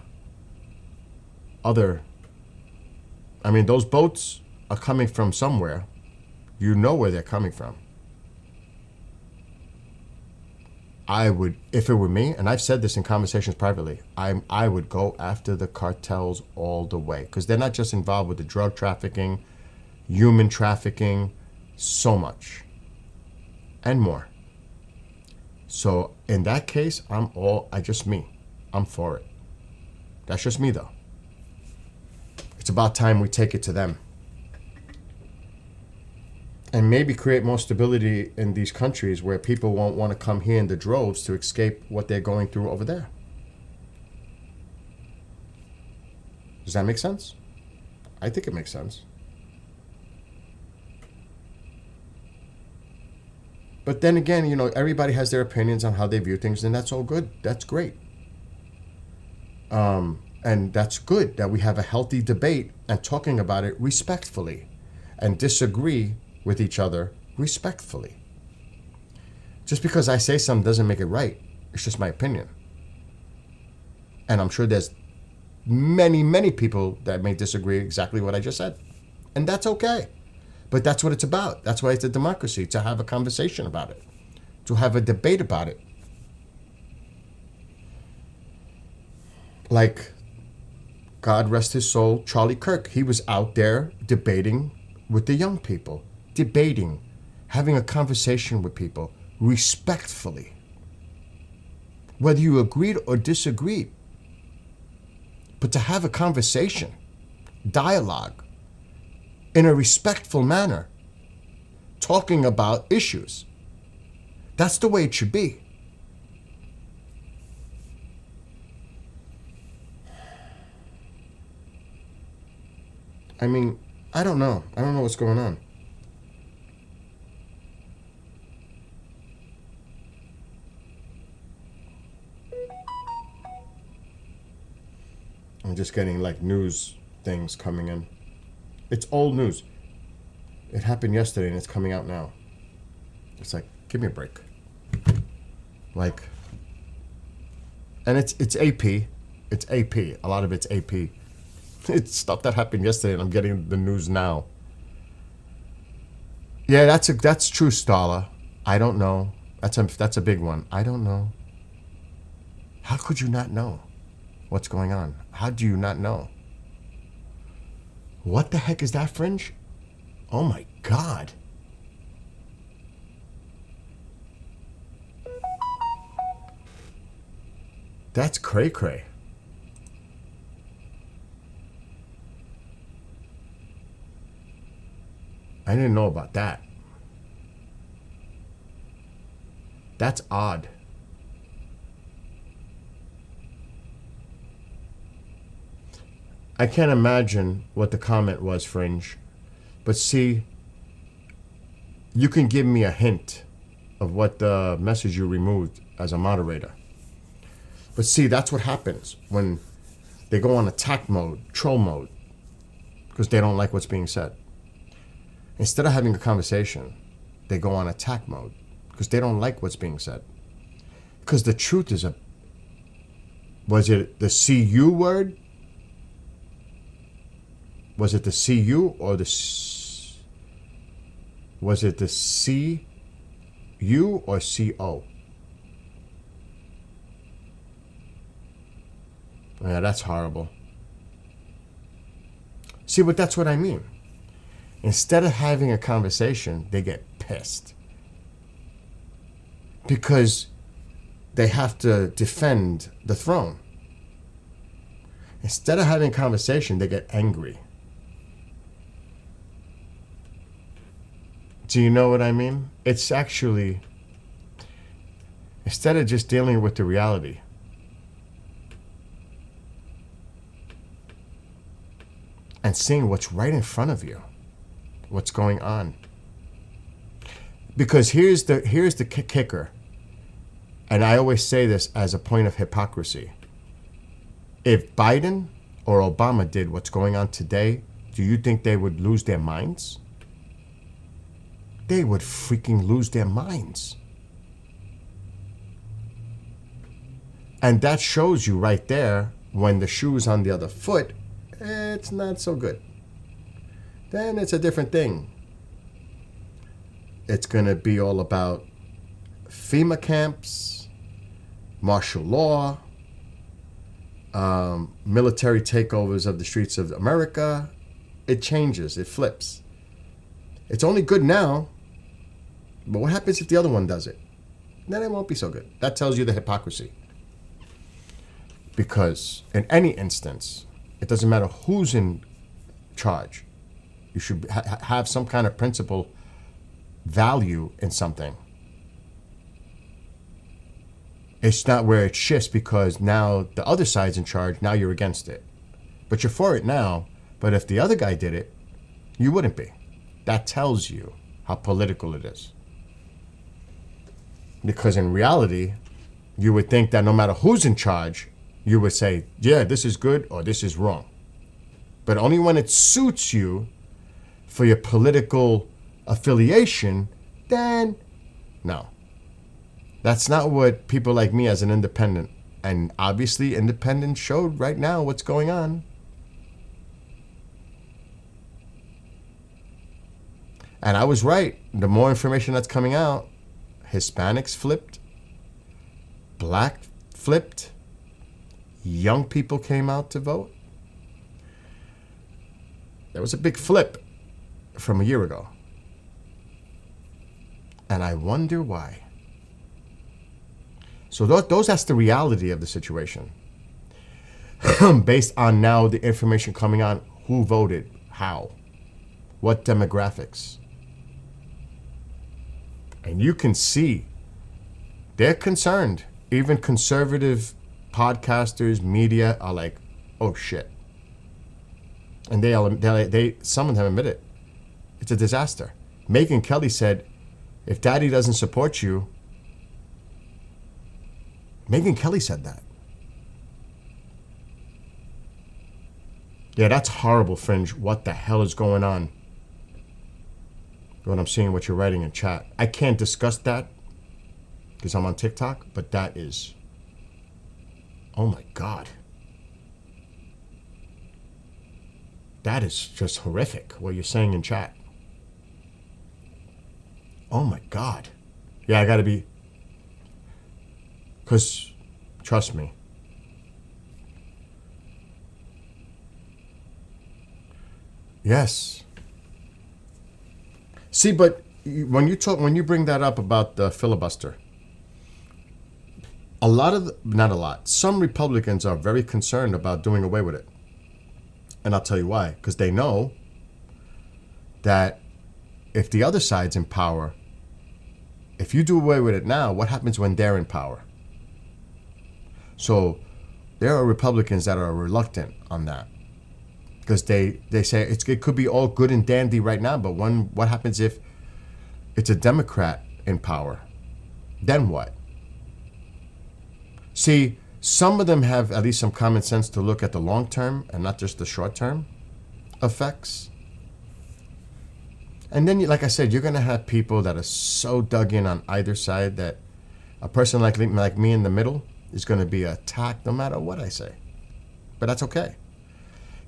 I mean, those boats are coming from somewhere. You know where they're coming from. I would, if it were me, and I've said this in conversations privately, I would go after the cartels all the way. Because they're not just involved with the drug trafficking, human trafficking, so much. And more. So in that case, I'm for it. That's just me though. It's about time we take it to them. And maybe create more stability in these countries where people won't want to come here in the droves to escape what they're going through over there. Does that make sense? I think it makes sense. But then again, you know, everybody has their opinions on how they view things, and that's all good. That's great. And that's good that we have a healthy debate and talking about it respectfully and disagree with each other respectfully. Just because I say something doesn't make it right. It's just my opinion. And I'm sure there's many, many people that may disagree exactly what I just said. And that's okay. But that's what it's about. That's why it's a democracy, to have a conversation about it, to have a debate about it. Like, God rest his soul, Charlie Kirk. He was out there debating with the young people, debating, having a conversation with people respectfully. Whether you agreed or disagreed, but to have a conversation, dialogue, in a respectful manner, talking about issues. That's the way it should be. I mean, I don't know. I don't know what's going on. I'm just getting like news things coming in. It's old news. It happened yesterday and it's coming out now. It's like, give me a break. Like, and it's AP. It's AP. A lot of it's AP. It's stuff that happened yesterday and I'm getting the news now. Yeah, that's true, Stala. I don't know. That's a big one. I don't know. How could you not know what's going on? How do you not know? What the heck is that, Fringe? Oh my God. That's cray-cray. I didn't know about that. That's odd. I can't imagine what the comment was, Fringe. But see, you can give me a hint of what the message you removed as a moderator. But see, that's what happens when they go on attack mode, troll mode, because they don't like what's being said. Instead of having a conversation, they go on attack mode because they don't like what's being said. Because the truth is was it the CU word? Was it the CU or was it the CU or CO? Yeah, that's horrible. See, but that's what I mean. Instead of having a conversation, they get pissed. Because they have to defend the throne. Instead of having a conversation, they get angry. Do you know what I mean? It's actually, instead of just dealing with the reality, and seeing what's right in front of you, what's going on. Because here's the kicker, and I always say this as a point of hypocrisy. If Biden or Obama did what's going on today, do you think they would lose their minds? They would freaking lose their minds. And that shows you right there, when the shoe's on the other foot, it's not so good. Then it's a different thing. It's going to be all about FEMA camps, martial law, military takeovers of the streets of America. It changes, it flips. It's only good now, but what happens if the other one does it? Then it won't be so good. That tells you the hypocrisy. Because in any instance, it doesn't matter who's in charge. You should have some kind of principle value in something. It's not where it shifts because now the other side's in charge, now you're against it. But you're for it now, but if the other guy did it, you wouldn't be. That tells you how political it is. Because in reality, you would think that no matter who's in charge, you would say, yeah, this is good or this is wrong. But only when it suits you for your political affiliation, then no. That's not what people like me as an independent, and obviously independent showed right now what's going on. And I was right. The more information that's coming out, Hispanics flipped, Black flipped, young people came out to vote. There was a big flip from a year ago. And I wonder why. So that's the reality of the situation. Based on now the information coming on, who voted, how, what demographics. And you can see they're concerned. Even conservative podcasters, media are like, oh shit. And they some of them admit it. It's a disaster. Megyn Kelly said, if daddy doesn't support you, Megyn Kelly said that. Yeah, that's horrible, Fringe. What the hell is going on? When I'm seeing what you're writing in chat. I can't discuss that because I'm on TikTok, but that is, oh my God. That is just horrific, what you're saying in chat. Oh my God. Yeah, I gotta be, because, trust me. Yes. See, but when you bring that up about the filibuster, some Republicans are very concerned about doing away with it. And I'll tell you why. Because they know that if the other side's in power, if you do away with it now, what happens when they're in power? So there are Republicans that are reluctant on that because they say it could be all good and dandy right now, but what happens if it's a Democrat in power? Then what? See, some of them have at least some common sense to look at the long term and not just the short term effects. And then, like I said, you're going to have people that are so dug in on either side that a person like me in the middle is going to be attacked no matter what I say. But that's okay.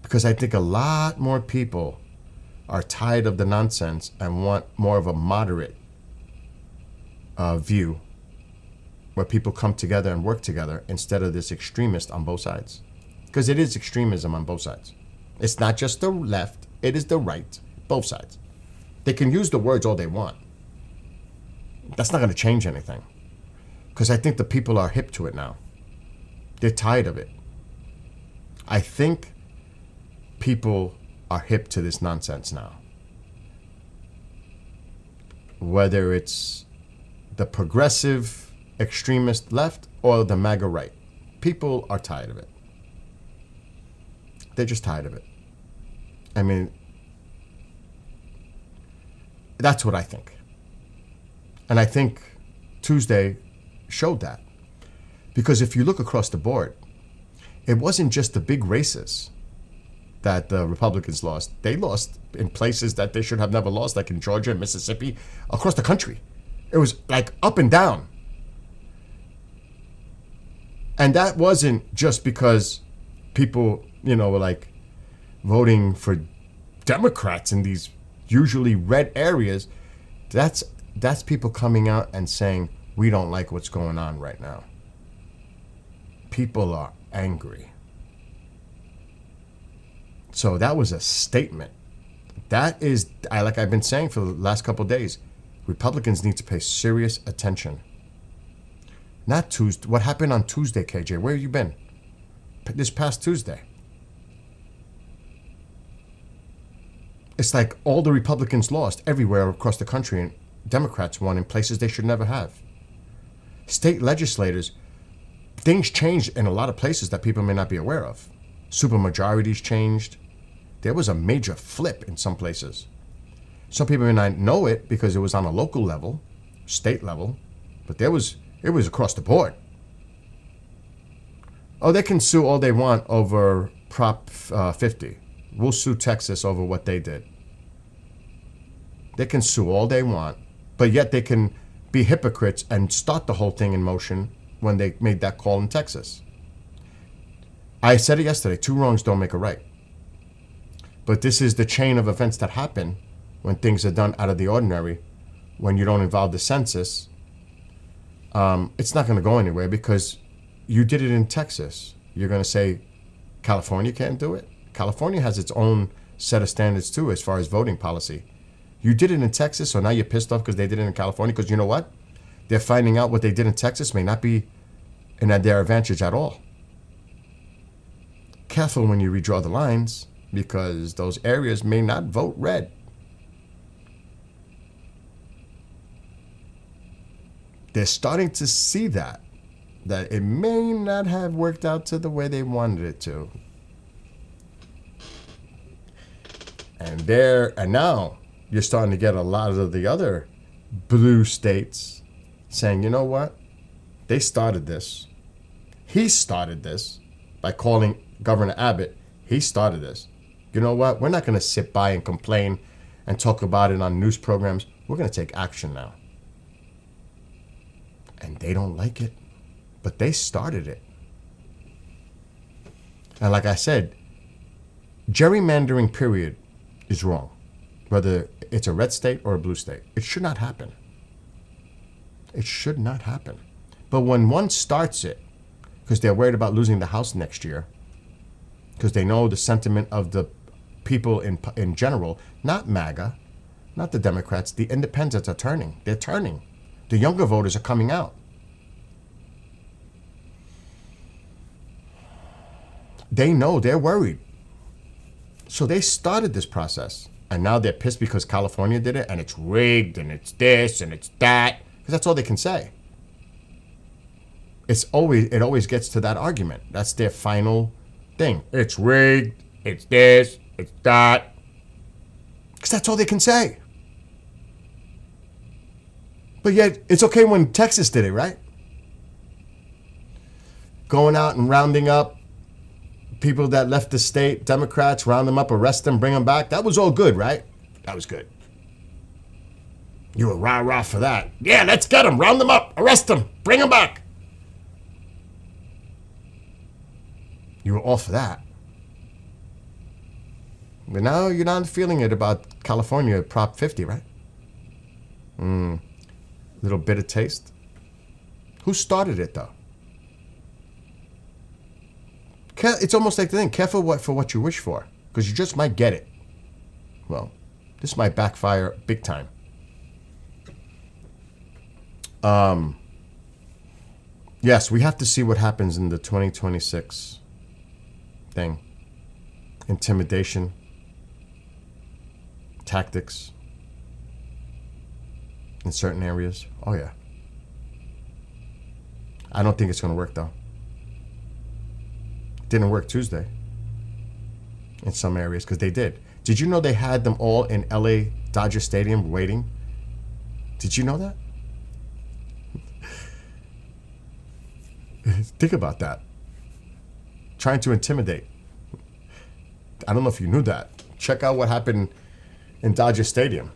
Because I think a lot more people are tired of the nonsense and want more of a moderate view where people come together and work together instead of this extremist on both sides. Because it is extremism on both sides. It's not just the left, it is the right, both sides. They can use the words all they want. That's not going to change anything. Because I think the people are hip to it now. They're tired of it. I think people are hip to this nonsense now. Whether it's the progressive extremist left or the MAGA right. People are tired of it. They're just tired of it. I mean, that's what I think. And I think Tuesday showed that. Because if you look across the board, it wasn't just the big races that the Republicans lost. They lost in places that they should have never lost, like in Georgia and Mississippi, across the country. It was like up and down. And that wasn't just because people, were like voting for Democrats in these usually red areas. That's people coming out and saying, we don't like what's going on right now. People are angry. So that was a statement. That is, like I've been saying for the last couple of days, Republicans need to pay serious attention. Not Tuesday. What happened on Tuesday, KJ? Where have you been? This past Tuesday. It's like all the Republicans lost everywhere across the country and Democrats won in places they should never have. State legislators, things changed in a lot of places that people may not be aware of. Supermajorities changed. There was a major flip in some places. Some people may not know it because it was on a local level, state level, but it was across the board. Oh, they can sue all they want over Prop 50. We'll sue Texas over what they did. They can sue all they want, but yet they can be hypocrites and start the whole thing in motion when they made that call in Texas. I said it yesterday, 2 wrongs don't make a right. But this is the chain of events that happen when things are done out of the ordinary, when you don't involve the census. It's not going to go anywhere because you did it in Texas. You're going to say California can't do it? California has its own set of standards too as far as voting policy. You did it in Texas, so now you're pissed off because they did it in California, because you know what? They're finding out what they did in Texas may not be in their advantage at all. Careful when you redraw the lines, because those areas may not vote red. They're starting to see that it may not have worked out to the way they wanted it to. And now you're starting to get a lot of the other blue states saying, you know what? They started this. He started this by calling Governor Abbott. He started this. You know what? We're not going to sit by and complain and talk about it on news programs. We're going to take action now. And they don't like it, but they started it. And like I said, gerrymandering, period, is wrong. Whether it's a red state or a blue state. It should not happen. It should not happen. But when one starts it, because they're worried about losing the House next year, because they know the sentiment of the people in general, not MAGA, not the Democrats, the independents are turning. They're turning. The younger voters are coming out. They know, they're worried. So they started this process. And now they're pissed because California did it and it's rigged and it's this and it's that. Because that's all they can say. It always gets to that argument. That's their final thing. It's rigged, it's this, it's that. Because that's all they can say. But yet, it's okay when Texas did it, right? Going out and rounding up people that left the state, Democrats, round them up, arrest them, bring them back. That was all good, right? That was good. You were rah-rah for that. Yeah, let's get them, round them up, arrest them, bring them back. You were all for that. But now you're not feeling it about California Prop 50, right? Little bit of taste. Who started it, though? It's almost like the thing, careful for what you wish for, because you just might get it. Well, this might backfire big time. Yes, we have to see what happens in the 2026 thing. Intimidation, tactics in certain areas. Oh, yeah. I don't think it's going to work, though. Didn't work Tuesday in some areas because they did. Did you know they had them all in LA Dodger Stadium waiting? Did you know that? Think about that. Trying to intimidate. I don't know if you knew that. Check out what happened in Dodger Stadium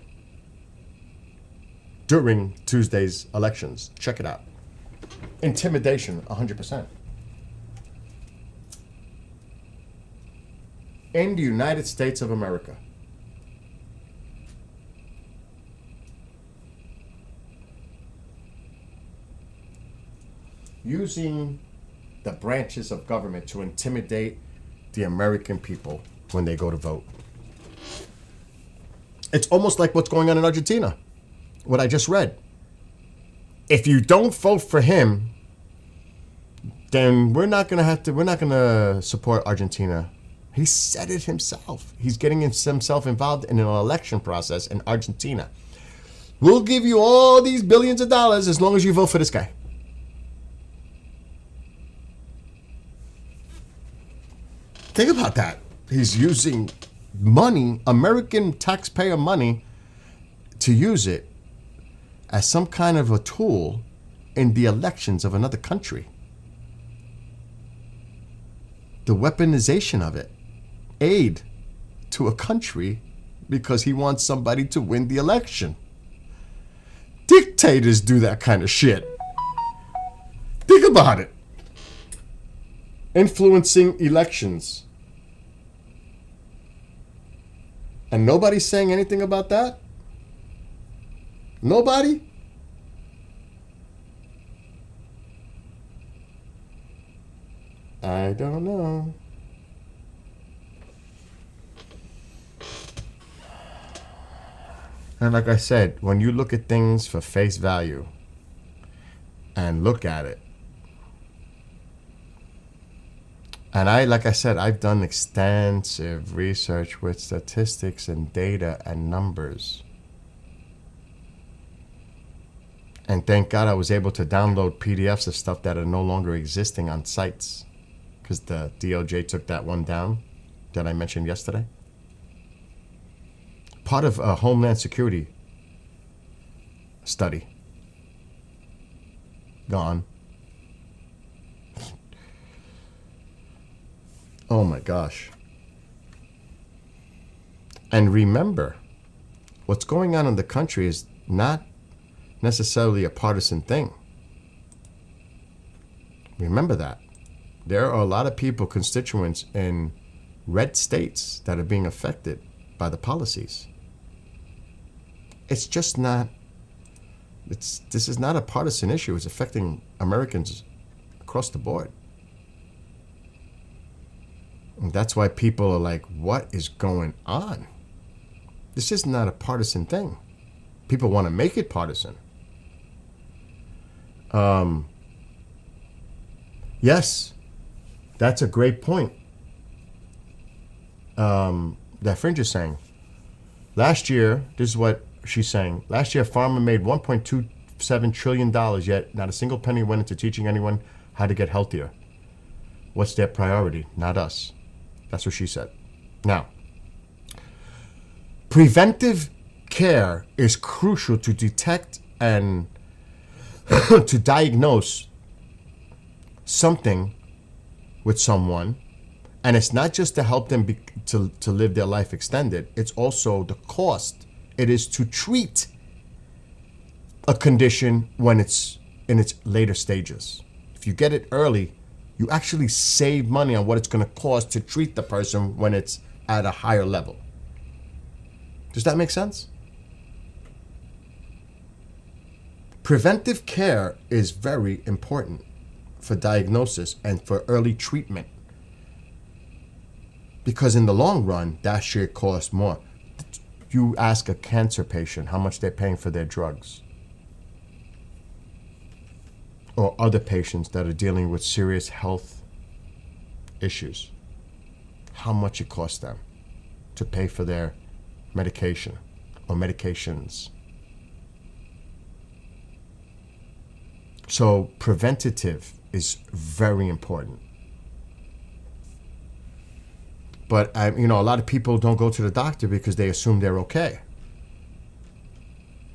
during Tuesday's elections. Check it out. Intimidation, 100%. In the United States of America. Using the branches of government to intimidate the American people when they go to vote. It's almost like what's going on in Argentina, what I just read. If you don't vote for him, then we're not going to support Argentina. He said it himself. He's getting himself involved in an election process in Argentina. We'll give you all these billions of dollars as long as you vote for this guy. Think about that. He's using money, American taxpayer money, to use it as some kind of a tool in the elections of another country. The weaponization of it. Aid to a country because he wants somebody to win the election. Dictators do that kind of shit. Think about it. Influencing elections. And nobody's saying anything about that? Nobody? I don't know. And like I said, when you look at things for face value and look at it, and like I said, I've done extensive research with statistics and data and numbers. And thank God I was able to download PDFs of stuff that are no longer existing on sites because the DOJ took that one down that I mentioned yesterday. Part of a Homeland Security study. Gone. Oh my gosh. And remember, what's going on in the country is not necessarily a partisan thing. Remember that. There are a lot of people, constituents in red states that are being affected by the policies. It's just not, this is not a partisan issue. It's affecting Americans across the board. And that's why people are like, what is going on? This is not a partisan thing. People want to make it partisan. Yes, that's a great point. That Fringe is saying. Last year, this is what she's saying. Last year, pharma made $1.27 trillion, yet not a single penny went into teaching anyone how to get healthier. What's their priority? Not us. That's what she said. Now, preventive care is crucial to detect and to diagnose something with someone. And it's not just to help them to live their life extended. It's also the cost it is to treat a condition when it's in its later stages. If you get it early, you actually save money on what it's going to cost to treat the person when it's at a higher level. Does that make sense? Preventive care is very important for diagnosis and for early treatment. Because in the long run, that shit costs more. You ask a cancer patient how much they're paying for their drugs. Or other patients that are dealing with serious health issues. How much it costs them to pay for their medication or medications. So preventative is very important. But a lot of people don't go to the doctor because they assume they're okay.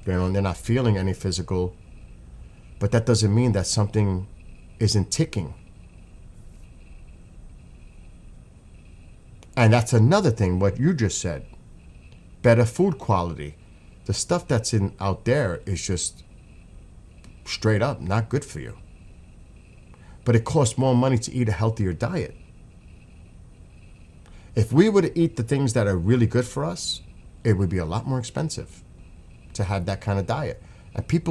They're not feeling any physical, but that doesn't mean that something isn't ticking. And that's another thing, what you just said. Better food quality. The stuff that's out there is just straight up not good for you. But it costs more money to eat a healthier diet. If we were to eat the things that are really good for us, it would be a lot more expensive to have that kind of diet. And there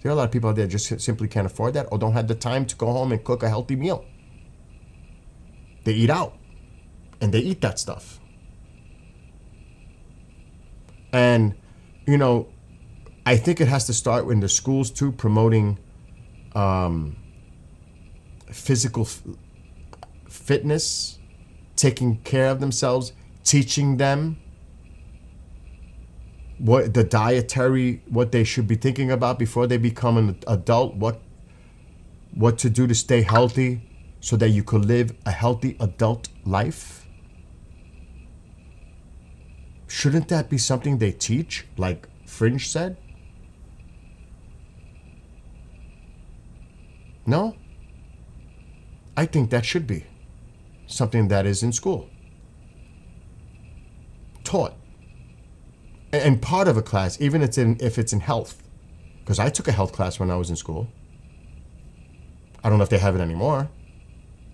are a lot of people out there just simply can't afford that or don't have the time to go home and cook a healthy meal. They eat out and they eat that stuff. And, I think it has to start in the schools too, promoting physical fitness, taking care of themselves, teaching them what they should be thinking about before they become an adult, what to do to stay healthy so that you could live a healthy adult life. Shouldn't that be something they teach, like Fringe said? No? I think that should be something that is in school. Taught. And part of a class, even if it's in health. Because I took a health class when I was in school. I don't know if they have it anymore.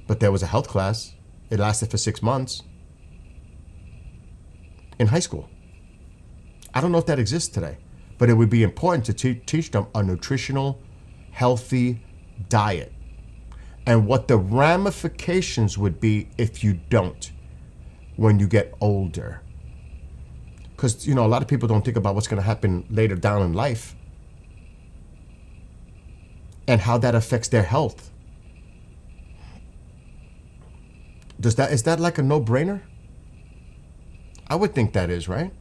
But there was a health class. It lasted for 6 months. In high school. I don't know if that exists today. But it would be important to teach them a nutritional, healthy diet. And what the ramifications would be if you don't when you get older. Because, a lot of people don't think about what's going to happen later down in life and how that affects their health. Is that like a no-brainer? I would think that is, right?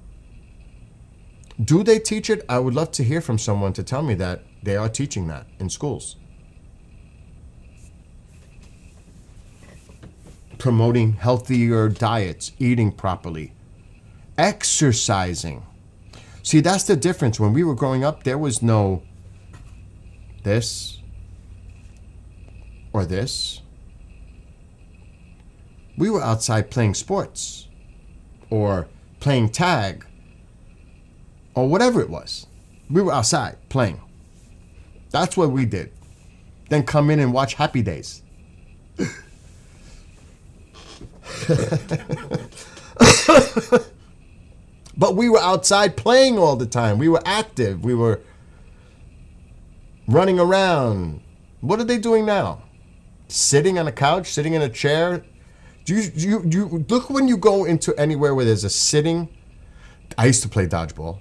Do they teach it? I would love to hear from someone to tell me that they are teaching that in schools. Promoting healthier diets, eating properly, exercising. See, that's the difference. When we were growing up, there was no this or this. We were outside playing sports or playing tag or whatever it was. We were outside playing. That's what we did. Then come in and watch Happy Days. But we were outside playing all the time. We were active. We were running around. What are they doing now? Sitting on a couch, sitting in a chair. Do you look when you go into anywhere where there's a sitting? I used to play dodgeball.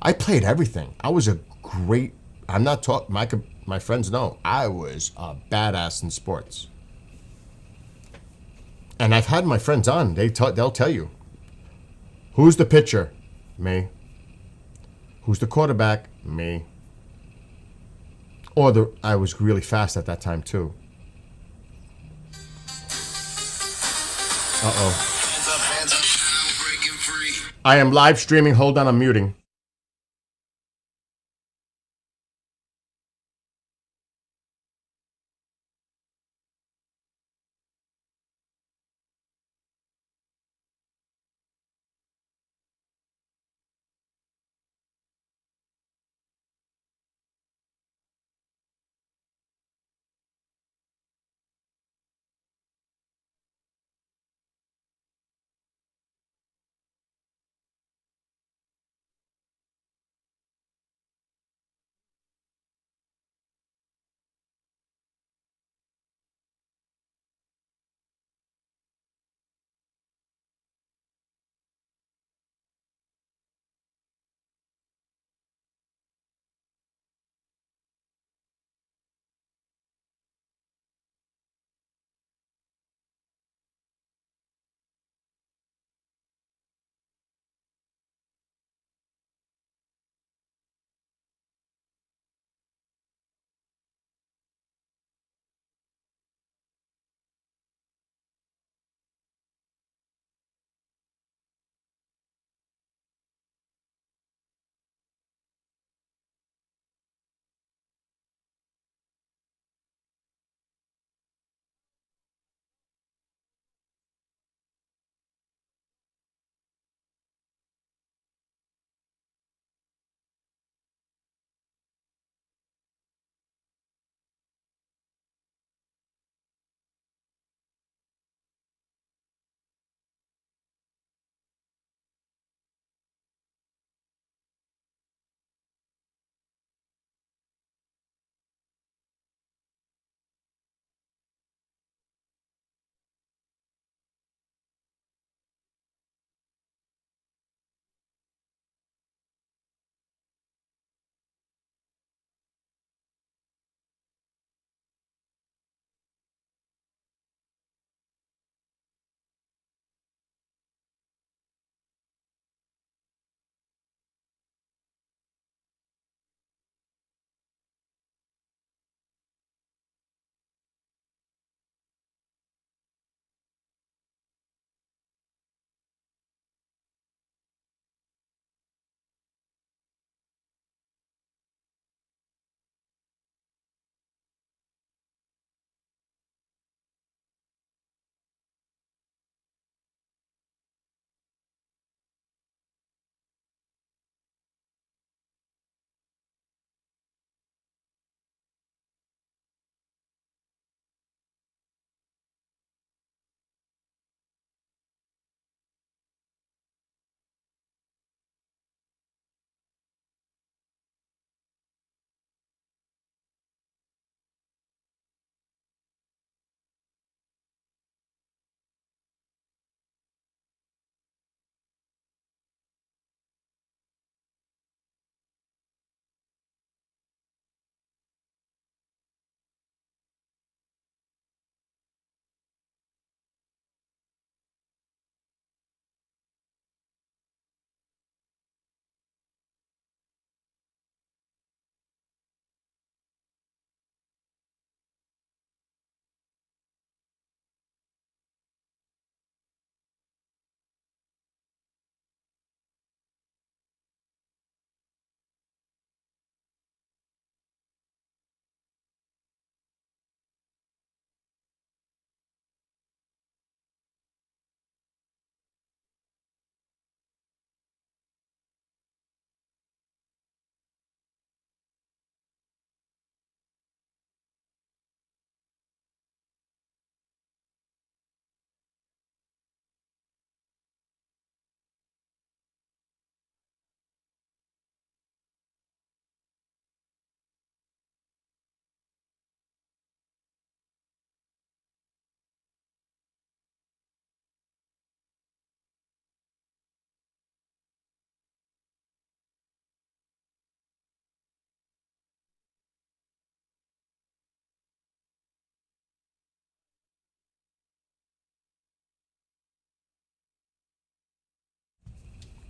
I played everything. I was I'm not talking, my friends know, I was a badass in sports. And I've had my friends on. They'll tell you, who's the pitcher? Me. Who's the quarterback? Me. Or I was really fast at that time too. Uh-oh. Hands up, now breaking free. I am live streaming. Hold on, I'm muting.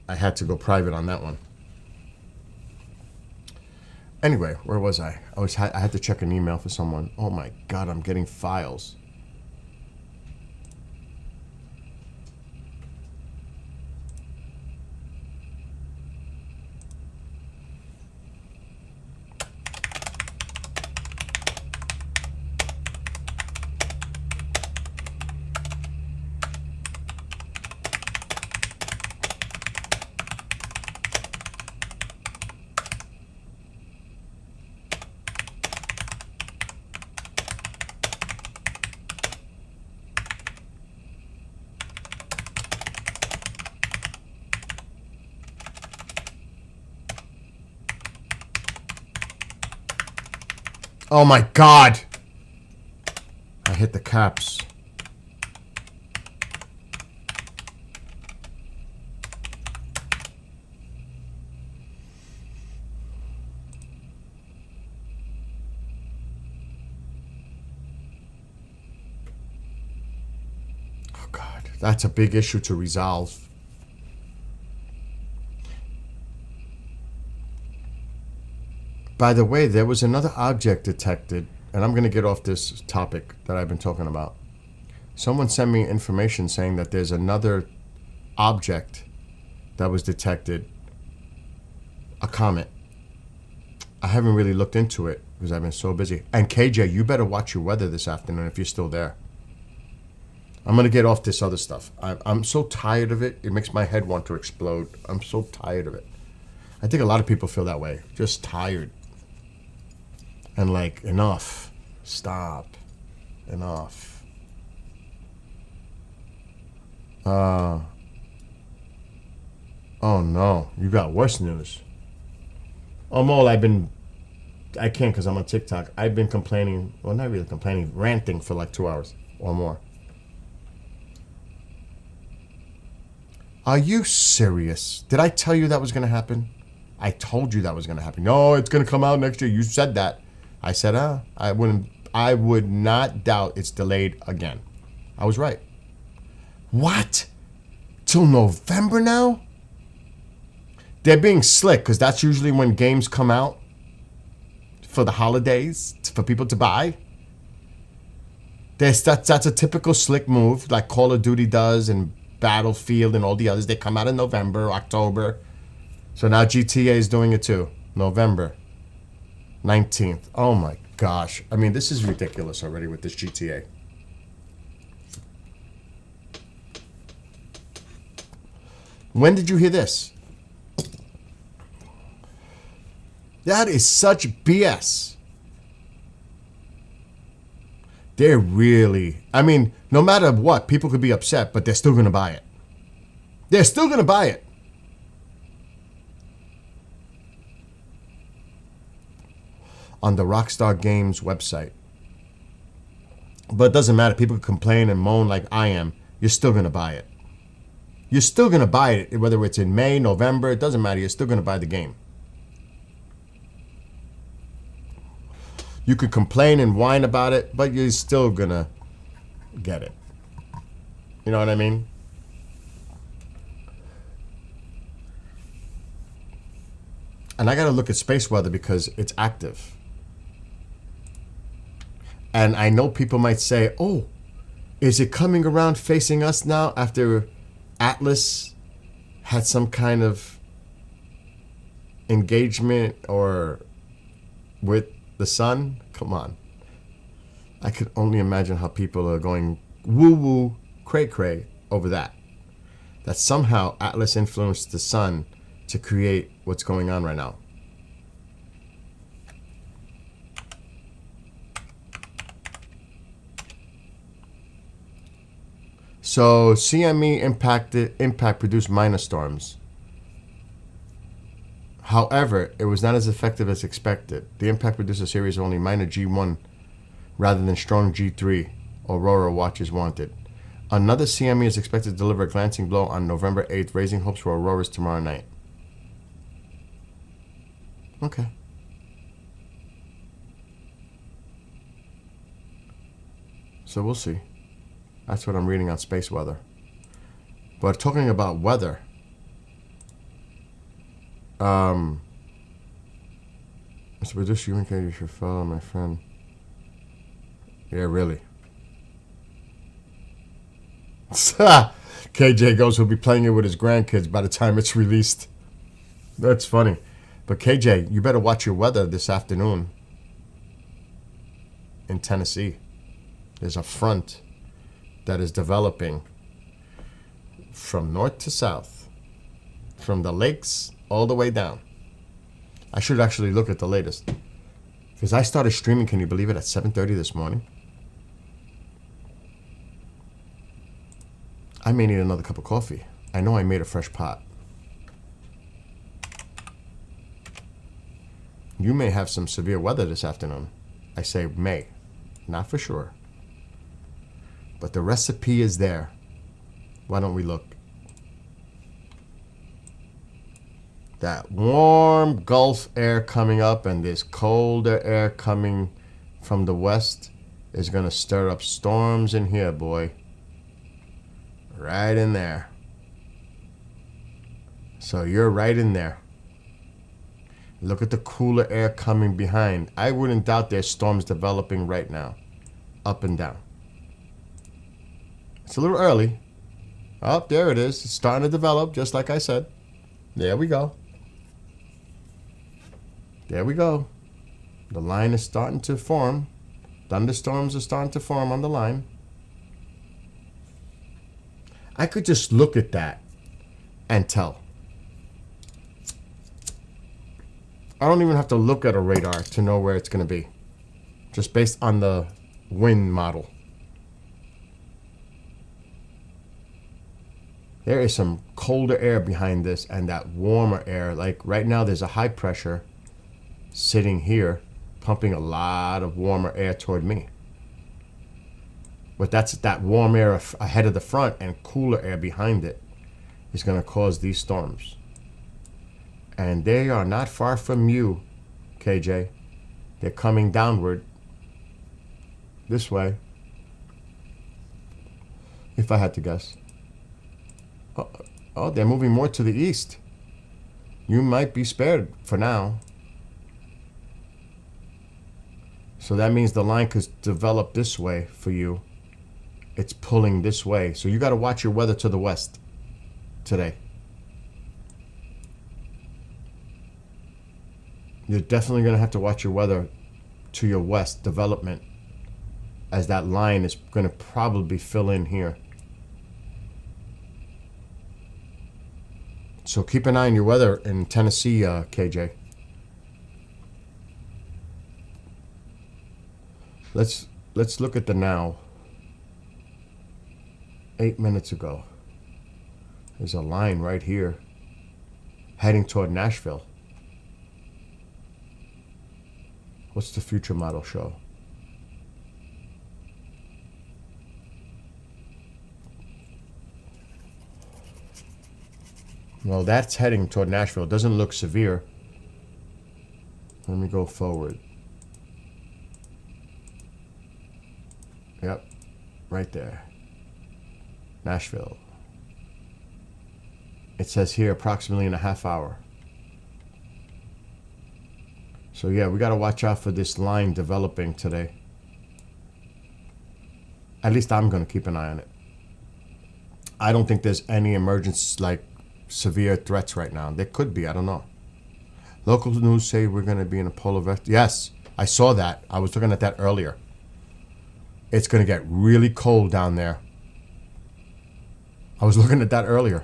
I had to go private on that one. Anyway, where was I? I had to check an email for someone. Oh my God, I'm getting files. Oh my God! I hit the caps. Oh God, that's a big issue to resolve. By the way, there was another object detected, and I'm going to get off this topic that I've been talking about. Someone sent me information saying that there's another object that was detected, a comet. I haven't really looked into it because I've been so busy. And KJ, you better watch your weather this afternoon if you're still there. I'm going to get off this other stuff. I'm so tired of it. It makes my head want to explode. I'm so tired of it. I think a lot of people feel that way. Just tired. And like, enough. Stop. Enough. Oh no, you got worse news. Oh, Mole, I can't because I'm on TikTok. I've been complaining, well, not really complaining, ranting for like 2 hours or more. Are you serious? Did I tell you that was going to happen? I told you that was going to happen. No, it's going to come out next year. You said that. I said, I would not doubt it's delayed again. I was right. What? Till November now? They're being slick because that's usually when games come out for the holidays for people to buy. That's a typical slick move like Call of Duty does and Battlefield and all the others. They come out in November, October. So now GTA is doing it too. November 19th. Oh my gosh. I mean, this is ridiculous already with this GTA. When did you hear this? That is such BS. They're really, I mean, no matter what, people could be upset, but they're still going to buy it. They're still going to buy it. On the Rockstar Games website. But it doesn't matter. People can complain and moan like I am. You're still going to buy it. You're still going to buy it, whether it's in May, November, it doesn't matter. You're still going to buy the game. You could complain and whine about it, but you're still going to get it. You know what I mean? And I got to look at space weather because it's active. And I know people might say, oh, is it coming around facing us now after Atlas had some kind of engagement or with the sun? Come on. I could only imagine how people are going woo-woo, cray-cray over that. That somehow Atlas influenced the sun to create what's going on right now. So CME impact produced minor storms. However, it was not as effective as expected. The impact produced a series of only minor G1 rather than strong G3 aurora watches wanted. Another CME is expected to deliver a glancing blow on November 8th, raising hopes for auroras tomorrow night. Okay. So we'll see. That's what I'm reading on space weather. But talking about weather, Mr. Producer, you and Katie should follow my friend. Yeah, really. KJ goes, he'll be playing it with his grandkids by the time it's released. That's funny. But KJ, you better watch your weather this afternoon in Tennessee. There's a front that is developing from north to south, from the lakes all the way down. I should actually look at the latest. Because I started streaming, can you believe it, at 7:30 this morning? I may need another cup of coffee. I know I made a fresh pot. You may have some severe weather this afternoon. I say may, not for sure. But the recipe is there. Why don't we look? That warm Gulf air coming up and this colder air coming from the west is going to stir up storms in here, boy. Right in there. So you're right in there. Look at the cooler air coming behind. I wouldn't doubt there's storms developing right now. Up and down. It's a little early. Oh, there it is. It's starting to develop, just like I said. There we go. There we go. The line is starting to form. Thunderstorms are starting to form on the line. I could just look at that and tell. I don't even have to look at a radar to know where it's going to be. Just based on the wind model. There is some colder air behind this and that warmer air. Like right now there's a high pressure sitting here pumping a lot of warmer air toward me. But that's that warm air ahead of the front and cooler air behind it is going to cause these storms. And they are not far from you, KJ. They're coming downward this way, if I had to guess. Oh, they're moving more to the east. You might be spared for now. So that means the line could develop this way for you. It's pulling this way. So you got to watch your weather to the west today. You're definitely going to have to watch your weather to your west development, as that line is going to probably fill in here. So keep an eye on your weather in Tennessee, KJ. Let's look at the now. 8 minutes ago. There's a line right here heading toward Nashville. What's the future model show? Well, that's heading toward Nashville. It doesn't look severe. Let me go forward. Yep, right there. Nashville. It says here approximately in a half hour. So yeah, we got to watch out for this line developing today. At least I'm going to keep an eye on it. I don't think there's any emergence, like severe threats right now. There could be, I don't know. Local news say we're going to be in a polar vector. Yes, I saw that. I was looking at that earlier. It's going to get really cold down there. I was looking at that earlier.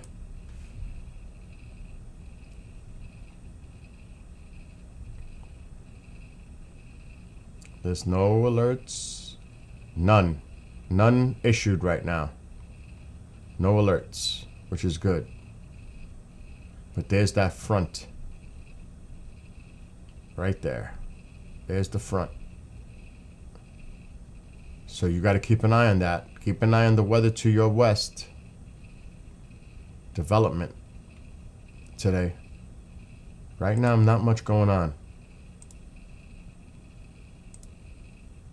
There's no alerts. None. None issued right now. No alerts, which is good. But there's that front. Right there. There's the front. So you got to keep an eye on that. Keep an eye on the weather to your west. Development today. Right now, not much going on.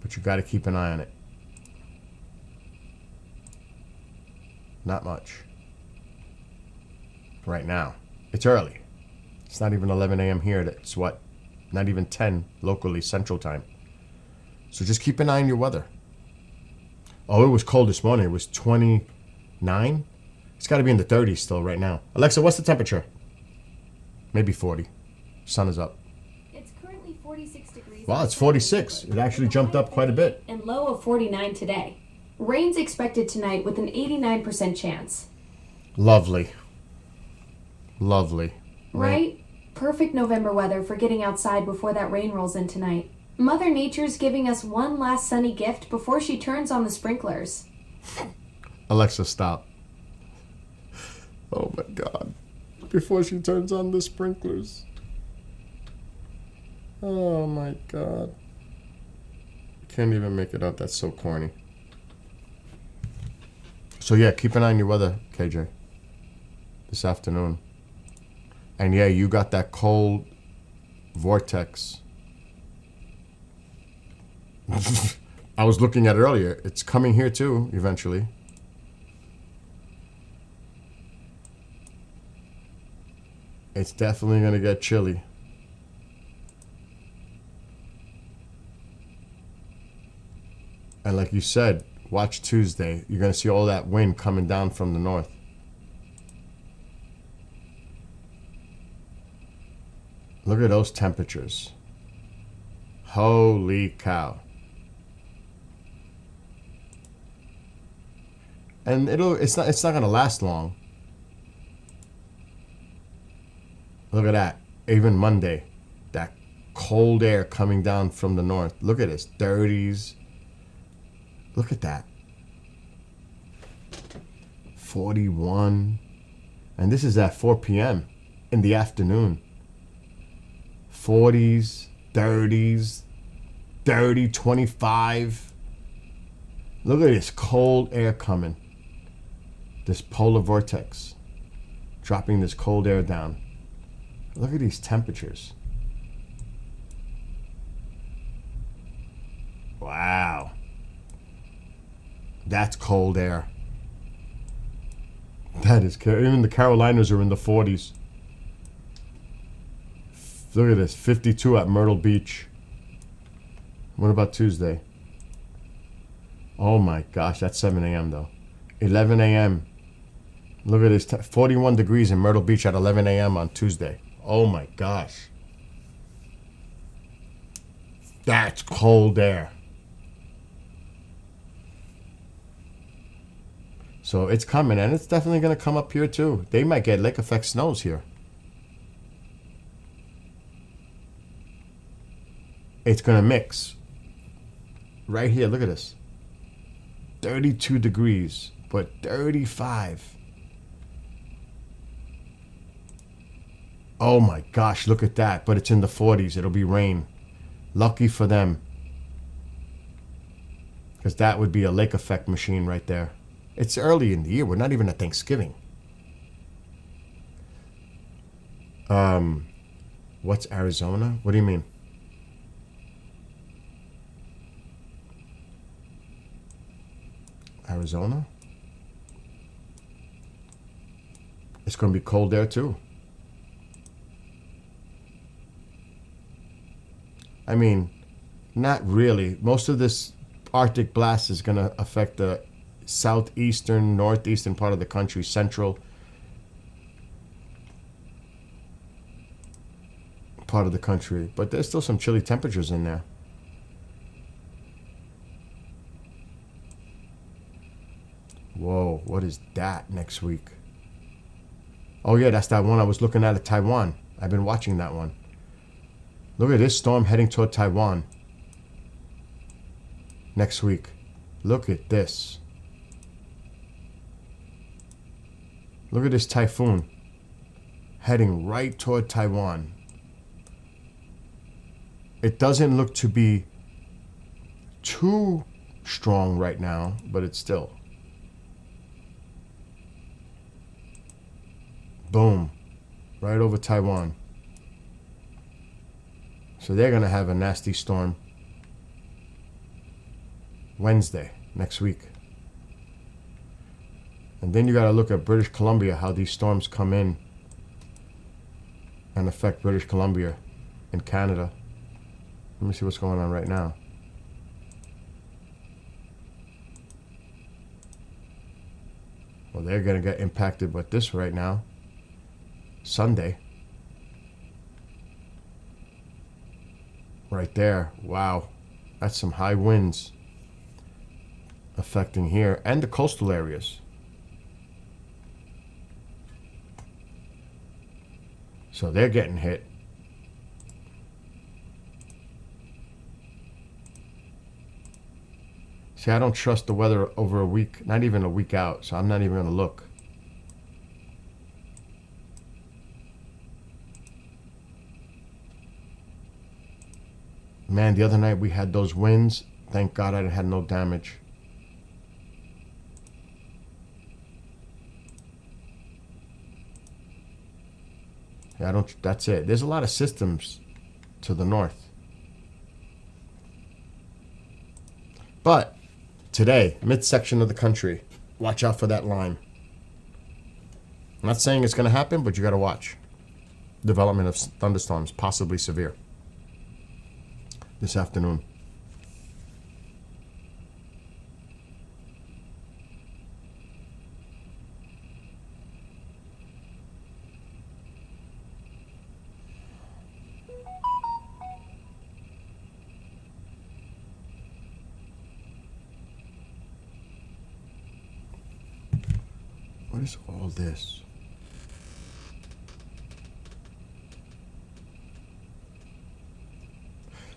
But you got to keep an eye on it. Not much. Right now. It's early. It's not even 11 a.m. here. It's what? Not even 10 locally, Central Time. So just keep an eye on your weather. Oh, it was cold this morning. It was 29. It's got to be in the 30s still right now. Alexa, what's the temperature? Maybe 40. Sun is up. It's currently 46 degrees. Wow, it's 46. It actually jumped up quite a bit. And low of 49 today. Rain's expected tonight with an 89% chance. Lovely. Lovely. Right? Perfect November weather for getting outside before that rain rolls in tonight. Mother Nature's giving us one last sunny gift before she turns on the sprinklers. Alexa, stop. Oh my God. Before she turns on the sprinklers. Oh my God. Can't even make it out. That's so corny. So yeah, keep an eye on your weather, KJ. This afternoon. And yeah, you got that cold vortex. I was looking at it earlier. It's coming here too, eventually. It's definitely going to get chilly. And like you said, watch Tuesday. You're going to see all that wind coming down from the north. Look at those temperatures. Holy cow. And it's not going to last long. Look at that. Even Monday, that cold air coming down from the north. Look at this, 30s. Look at that. 41. And this is at 4 p.m. in the afternoon. 40s, 30s, 30, 25. Look at this cold air coming. This polar vortex dropping this cold air down. Look at these temperatures. Wow. That's cold air. That is, even the Carolinas are in the 40s. Look at this, 52 at Myrtle Beach. What about Tuesday? Oh my gosh, that's 7 a.m. though. 11 a.m. Look at this, 41 degrees in Myrtle Beach at 11 a.m. on Tuesday. Oh my gosh. That's cold air. So it's coming, and it's definitely going to come up here too. They might get lake effect snows here. It's going to mix. Right here, look at this. 32 degrees, but 35. Oh my gosh, look at that. But it's in the 40s. It'll be rain. Lucky for them. Because that would be a lake effect machine right there. It's early in the year. We're not even at Thanksgiving. What's Arizona? What do you mean? Arizona? It's going to be cold there too. I mean, not really. Most of this Arctic blast is going to affect the southeastern, northeastern part of the country, central part of the country. But there's still some chilly temperatures in there. Whoa, what is that next week? Oh yeah, that's that one I was looking at Taiwan. I've been watching that one. Look at this storm heading toward Taiwan next week. Look at this. Look at this typhoon heading right toward Taiwan. It doesn't look to be too strong right now, but it's still. Boom. Right over Taiwan. So they're going to have a nasty storm Wednesday, next week. And then you got to look at British Columbia, how these storms come in and affect British Columbia and Canada. Let me see what's going on right now. Well, they're going to get impacted with this right now. Sunday. Right there. Wow. That's some high winds affecting here and the coastal areas. So they're getting hit. See, I don't trust the weather over a week, not even a week out, so I'm not even going to look. Man, the other night we had those winds. Thank God I had no damage. Yeah, I don't. That's it. There's a lot of systems to the north. But today, midsection of the country, watch out for that line. I'm not saying it's going to happen, but you got to watch. Development of thunderstorms, possibly severe, this afternoon. What is all this?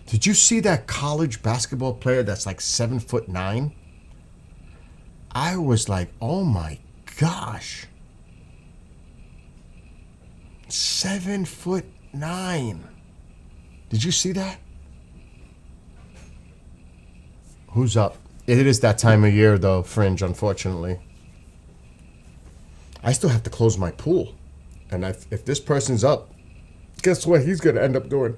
Did you see that college basketball player that's like 7'9"? I was like, oh my gosh. 7'9". Did you see that? Who's up? It is that time of year though, Fringe, unfortunately. I still have to close my pool. And if this person's up, guess what he's going to end up doing?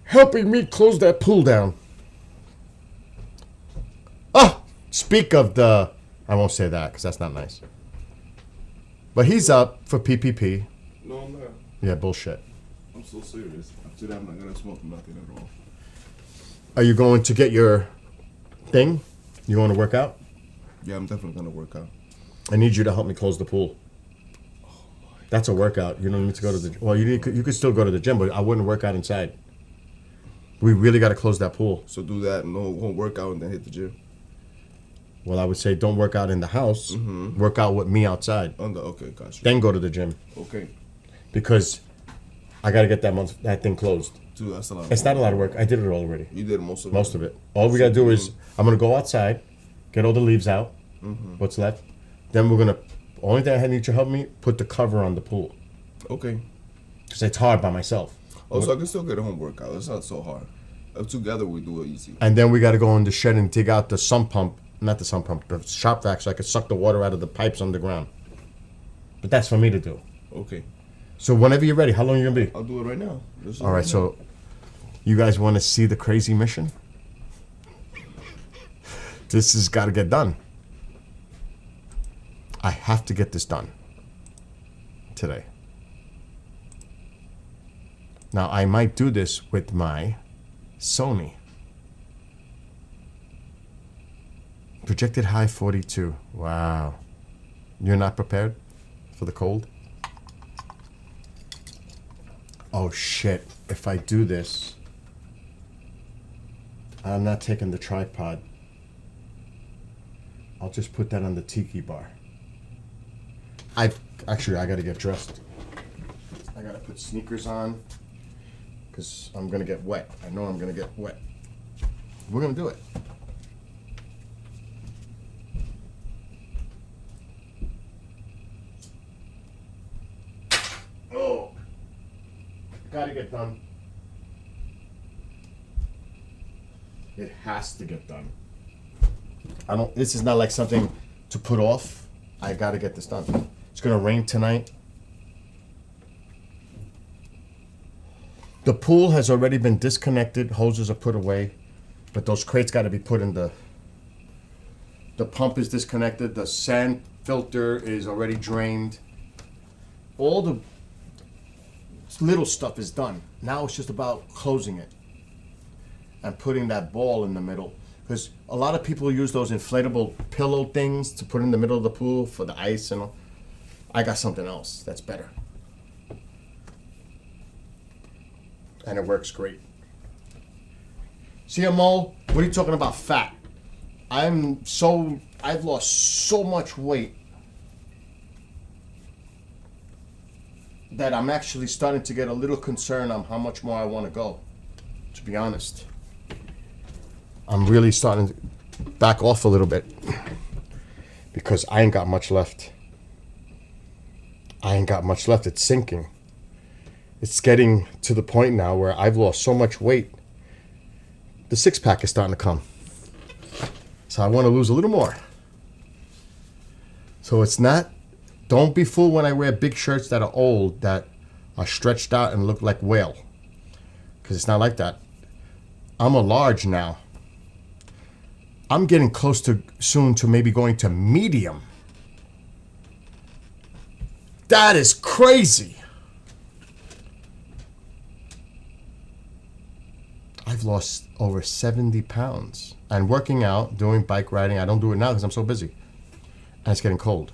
Helping me close that pool down. Oh, speak of the... I won't say that because that's not nice. But he's up for PPP. No, I'm not. Yeah, bullshit. I'm so serious. After that, I'm not going to smoke nothing at all. Are you going to get your thing? You going to work out? Yeah, I'm definitely going to work out. I need you to help me close the pool. That's a workout. You don't need to go to the... Well, you could still go to the gym, but I wouldn't work out inside. We really got to close that pool. So do that and won't work out and then hit the gym. Well, I would say don't work out in the house. Mm-hmm. Work out with me outside. Okay, gotcha. Then go to the gym. Okay. Because I got to get that thing closed. Dude, that's a lot of It's not a lot of work. I did it already. You did most of it? Most of it. All we got to do is I'm going to go outside, get all the leaves out, what's left. Then we're going to... Only thing I need you to help me, put the cover on the pool. Okay. Because it's hard by myself. Oh, so I can still get a home workout. It's not so hard. Together we do it easy. And then we got to go in the shed and dig out the sump pump. Not the sump pump, the shop vac, so I could suck the water out of the pipes underground. But that's for me to do. Okay. So whenever you're ready, how long are you going to be? I'll do it right now. All right, so you guys want to see the crazy mission? This has got to get done. I have to get this done today. Now, I might do this with my Sony. Projected high 42. Wow. You're not prepared for the cold? Oh, shit. If I do this, I'm not taking the tripod. I'll just put that on the tiki bar. I gotta get dressed. I gotta put sneakers on because I'm gonna get wet. I know I'm gonna get wet. We're gonna do it. Oh, gotta get done. It has to get done. This is not like something to put off. I gotta get this done. It's gonna rain tonight. The pool has already been disconnected. Hoses are put away, but those crates gotta be put in the pump is disconnected. The sand filter is already drained. little stuff is done. Now it's just about closing it and putting that ball in the middle. Because a lot of people use those inflatable pillow things to put in the middle of the pool for the ice and all. I got something else that's better. And it works great. See, Mo, what are you talking about fat? I've lost so much weight that I'm actually starting to get a little concerned on how much more I want to go, to be honest. I'm really starting to back off a little bit because I ain't got much left. It's sinking. It's getting to the point now where I've lost so much weight. The six-pack is starting to come. So I want to lose a little more. So it's not, don't be fooled when I wear big shirts that are old, that are stretched out and look like whale. Because it's not like that. I'm a large now. I'm getting close to soon to maybe going to medium. That is crazy. I've lost over 70 pounds. And working out, doing bike riding, I don't do it now because I'm so busy. And it's getting cold.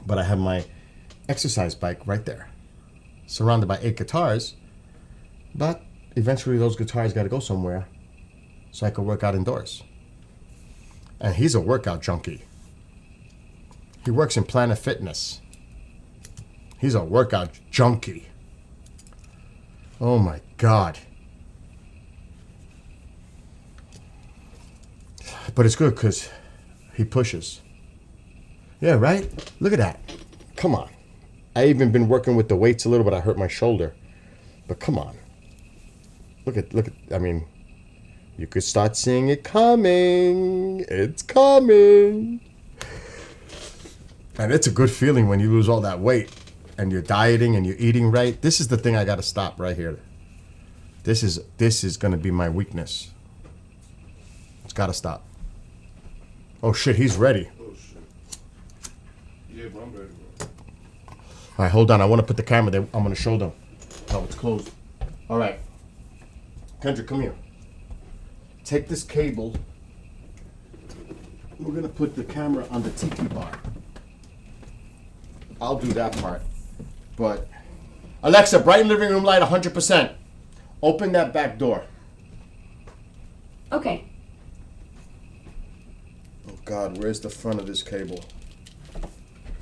But I have my exercise bike right there. Surrounded by 8 guitars. But eventually those guitars got to go somewhere so I can work out indoors. And he's a workout junkie. He works in Planet Fitness. He's a workout junkie. Oh my God. But it's good because he pushes. Yeah, right? Look at that. Come on. I even been working with the weights a little bit. I hurt my shoulder. But come on. Look at, I mean, you could start seeing it coming. It's coming. And it's a good feeling when you lose all that weight and you're dieting and you're eating right. This is the thing I got to stop right here. This is going to be my weakness. It's got to stop. Oh shit, he's ready. Oh shit. Yeah, but I'm ready, bro. All right, hold on. I want to put the camera there. I'm going to show them how it's closed. All right. Kendrick, come here. Take this cable. We're going to put the camera on the tiki bar. I'll do that part. But Alexa, brighten living room light 100%. Open that back door. Okay. Oh God, where's the front of this cable?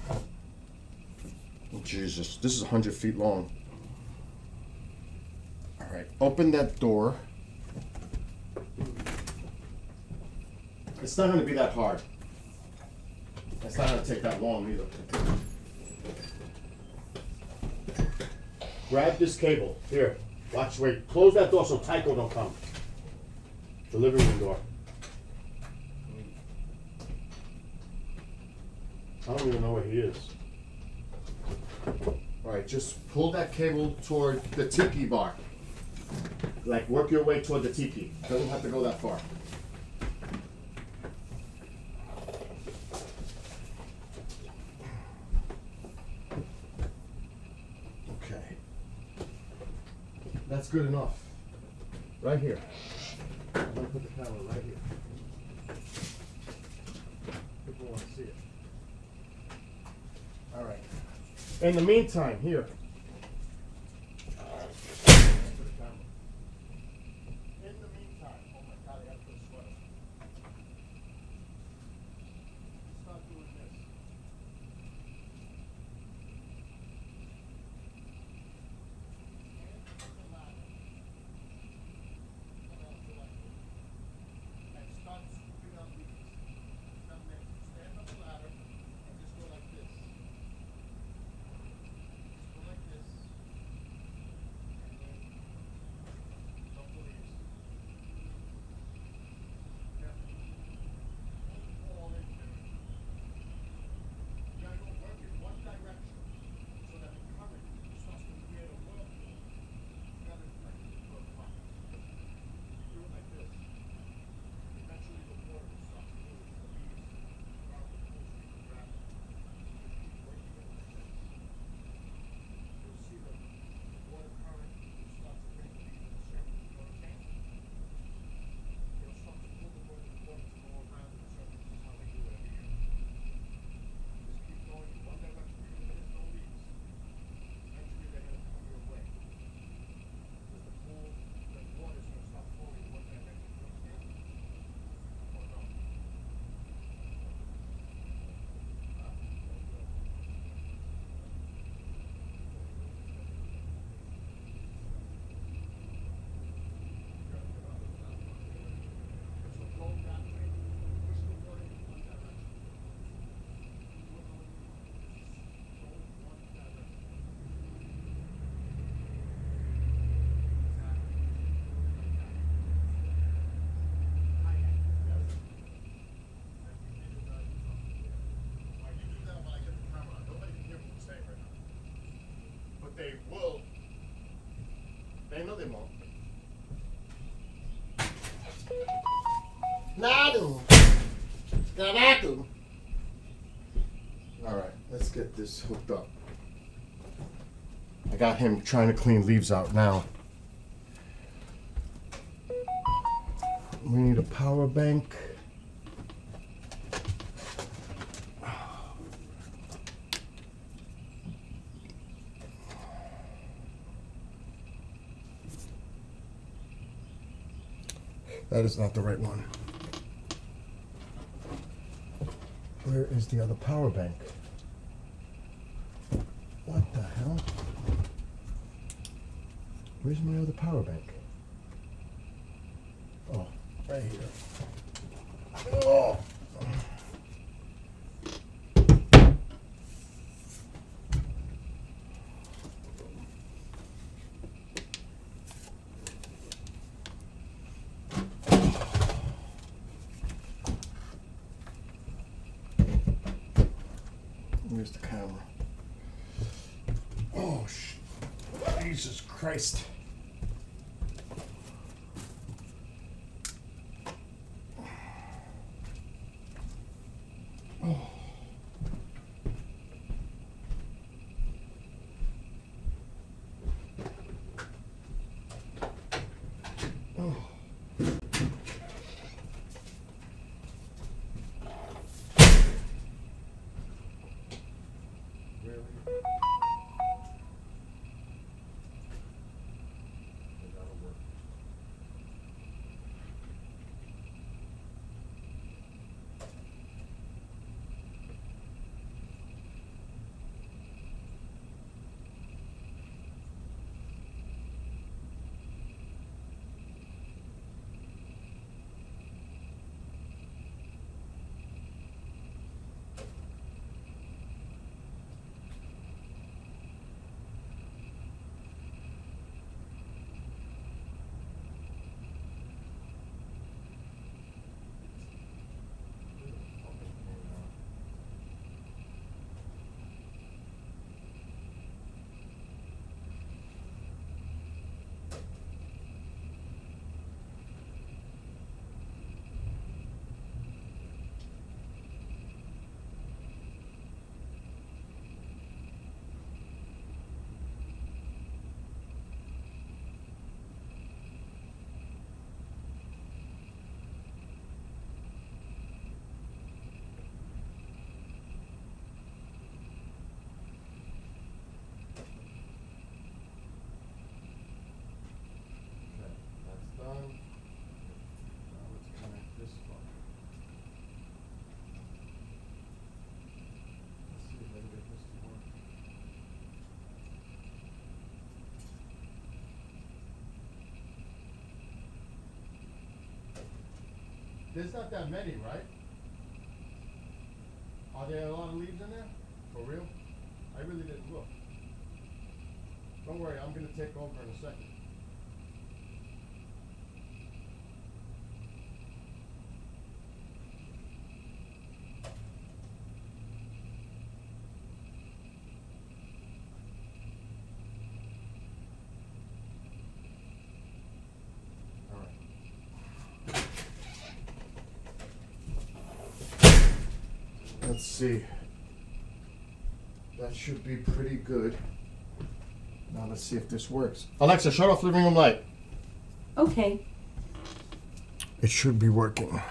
Oh, Jesus, this is 100 feet long. All right, open that door. It's not going to be that hard. It's not going to take that long either. Grab this cable. Here, watch, wait. Close that door so Tycho don't come. The living room door. I don't even know where he is. All right, just pull that cable toward the tiki bar. Like, work your way toward the tiki. Doesn't have to go that far. Okay. That's good enough. Right here. I'm gonna put the camera right here. People want to see it. All right. In the meantime, here. In the meantime, oh my God, I got to put a sweater. Start doing this. Stand up the ladder and just go like this. Just go like They know they won't. Nadu. Nadu. All right, let's get this hooked up. I got him trying to clean leaves out now. We need a power bank. That is not the right one. Where is the other power bank? What the hell? Where's my other power bank? Oh, right here. Oh! Where's the camera? Oh, Jesus Christ. Oh. Oh. Really? That'll work. That's done. Now let's connect this one. Let's see if I can get this to work. There's not that many, right? Are there a lot of leaves in there? For real? I really didn't look. Don't worry, I'm gonna take over in a second. Let's see. That should be pretty good. Now let's see if this works. Alexa, shut off living room light. Okay. It should be working.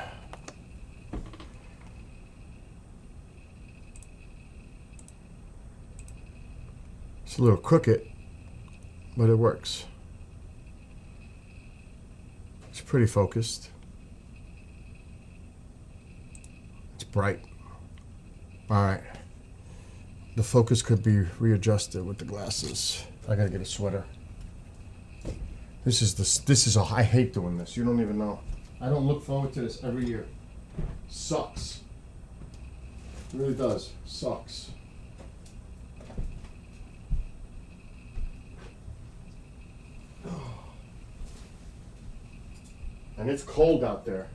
It's a little crooked, but it works. It's pretty focused. It's bright. All right. The focus could be readjusted with the glasses. I gotta get a sweater. This is I hate doing this. You don't even know. I don't look forward to this every year. Sucks. It really does. Sucks. And it's cold out there.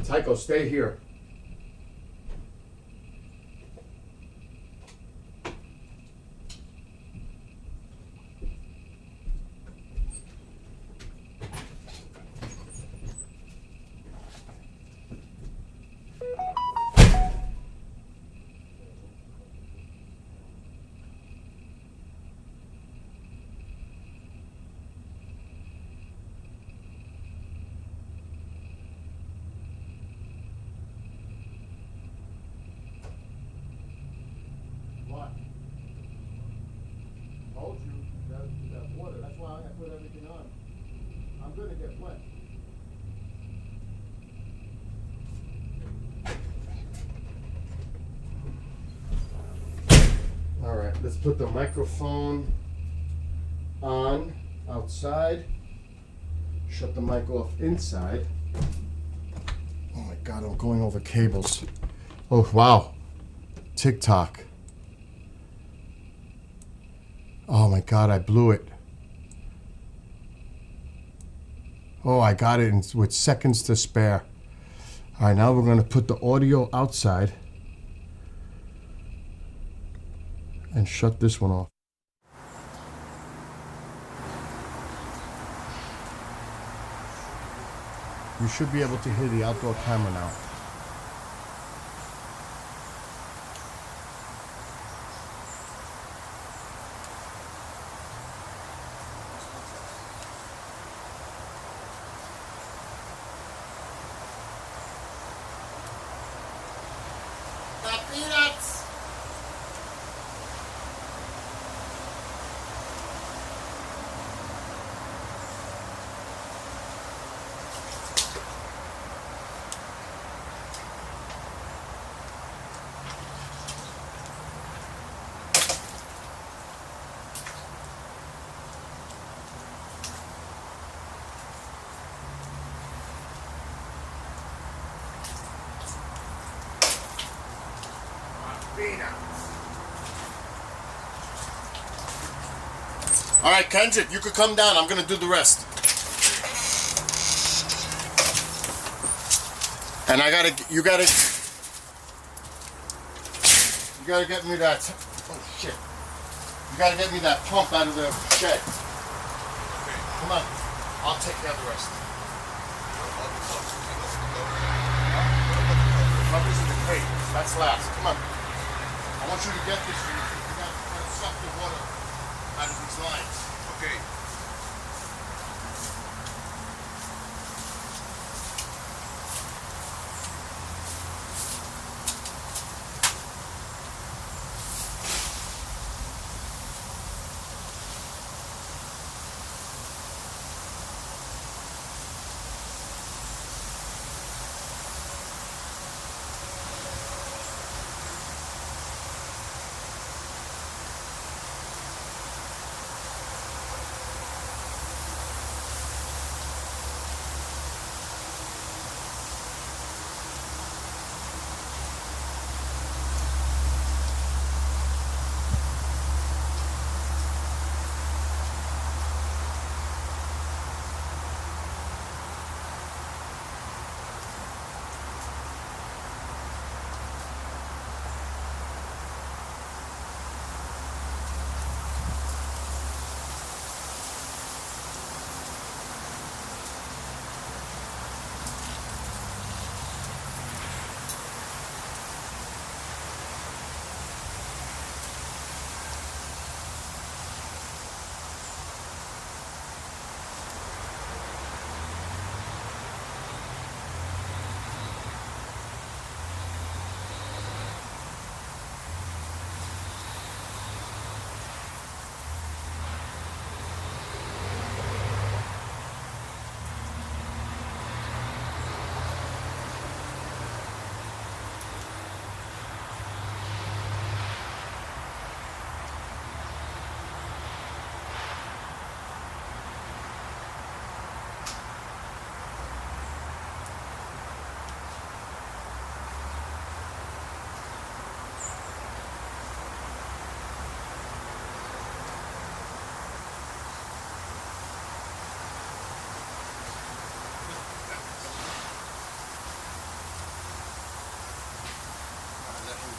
Tycho, stay here. What? Told you that water. That's why I put everything on. I'm gonna get wet. All right, let's put the microphone on outside. Shut the mic off inside. Oh my God, I'm going over cables. Oh, wow. TikTok. Oh my God, I blew it. Oh, I got it with seconds to spare. All right, now we're going to put the audio outside and shut this one off. You should be able to hear the outdoor camera now. Peanuts! All right, Kendrick, you could come down. I'm gonna do the rest. And you gotta get me that. Oh shit! You gotta get me that pump out of the shed. Come on, I'll take care of the rest. Covers in the crate. That's last. Come on. I want you to get this. You gotta suck the water out of these lines. Okay.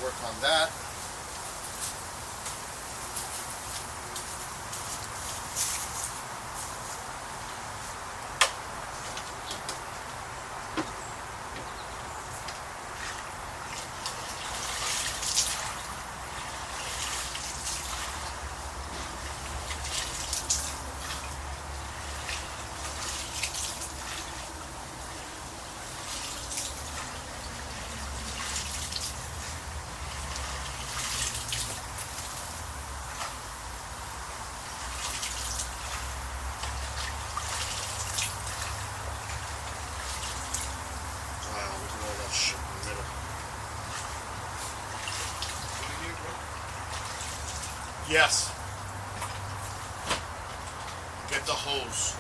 work on that. Wow, look at all that shit in the middle. Yes. Get the hose.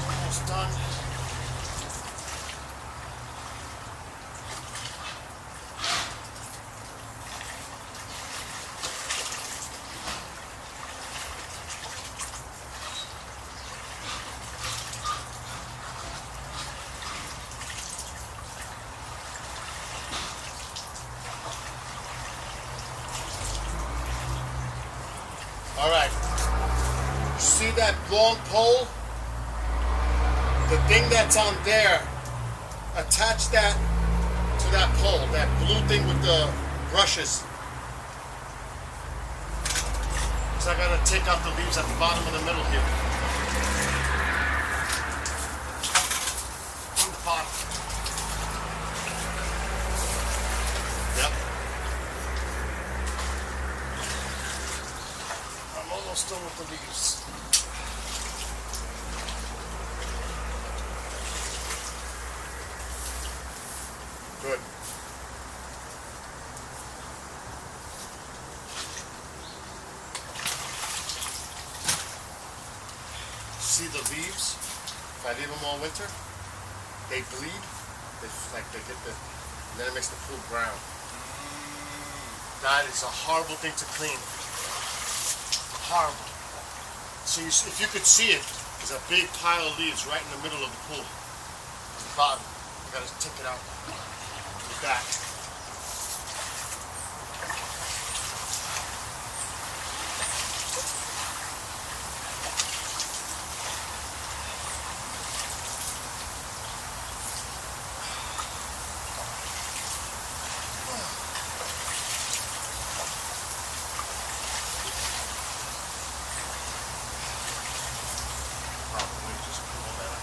Almost done. All right. See that long pole? The thing that's on there, attach that to that pole, that blue thing with the brushes. So I gotta take out the leaves at the bottom of the middle here. On the bottom. Yep. I'm almost done with the leaves. Good. See the leaves? If I leave them all winter, they bleed. They get the, and then it makes the food brown. That is a horrible thing to clean. Horrible. So if you could see it, there's a big pile of leaves right in the middle of the pool. At the bottom. You gotta take it out. Back. Probably just pull that up.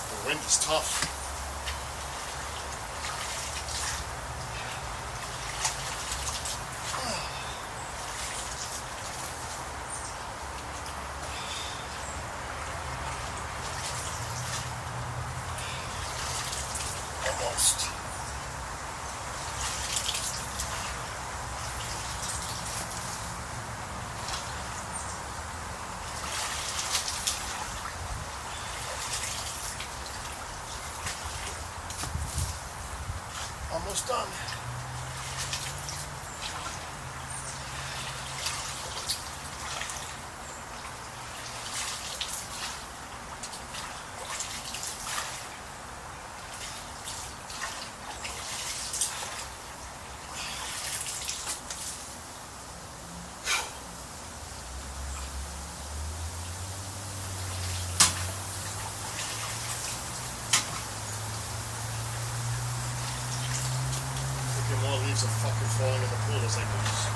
The wind is tough. Christ. Almost done. More leaves are fucking falling in the pool as I do this.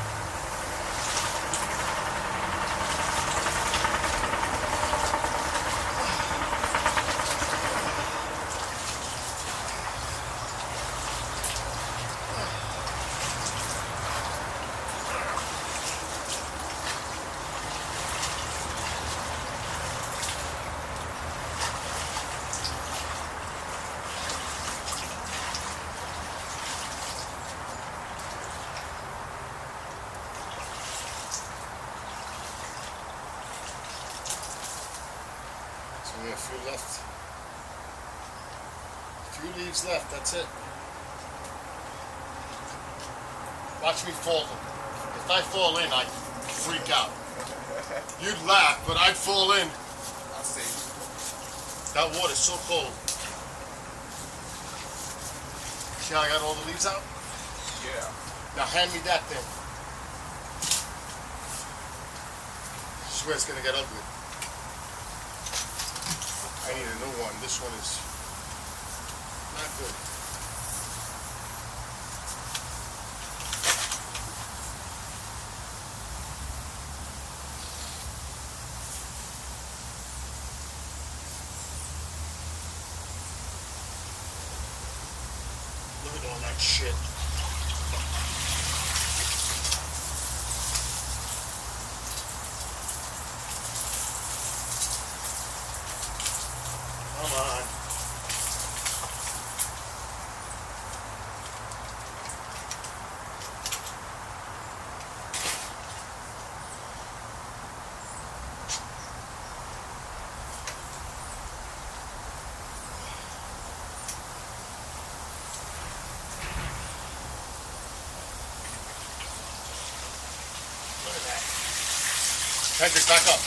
We have a few left. A few leaves left, that's it. Watch me fall. If I fall in, I freak out. You'd laugh, but I'd fall in. I'll see. That water's so cold. See how I got all the leaves out? Yeah. Now hand me that thing. I swear it's gonna get ugly. I need a new one. This one is not good. Look at all that shit. Come on. Look at that. Hendrix, back up.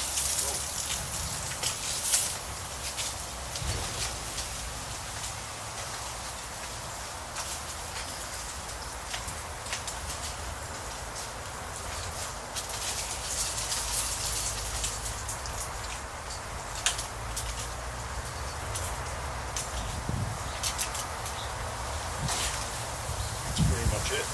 That's pretty much it.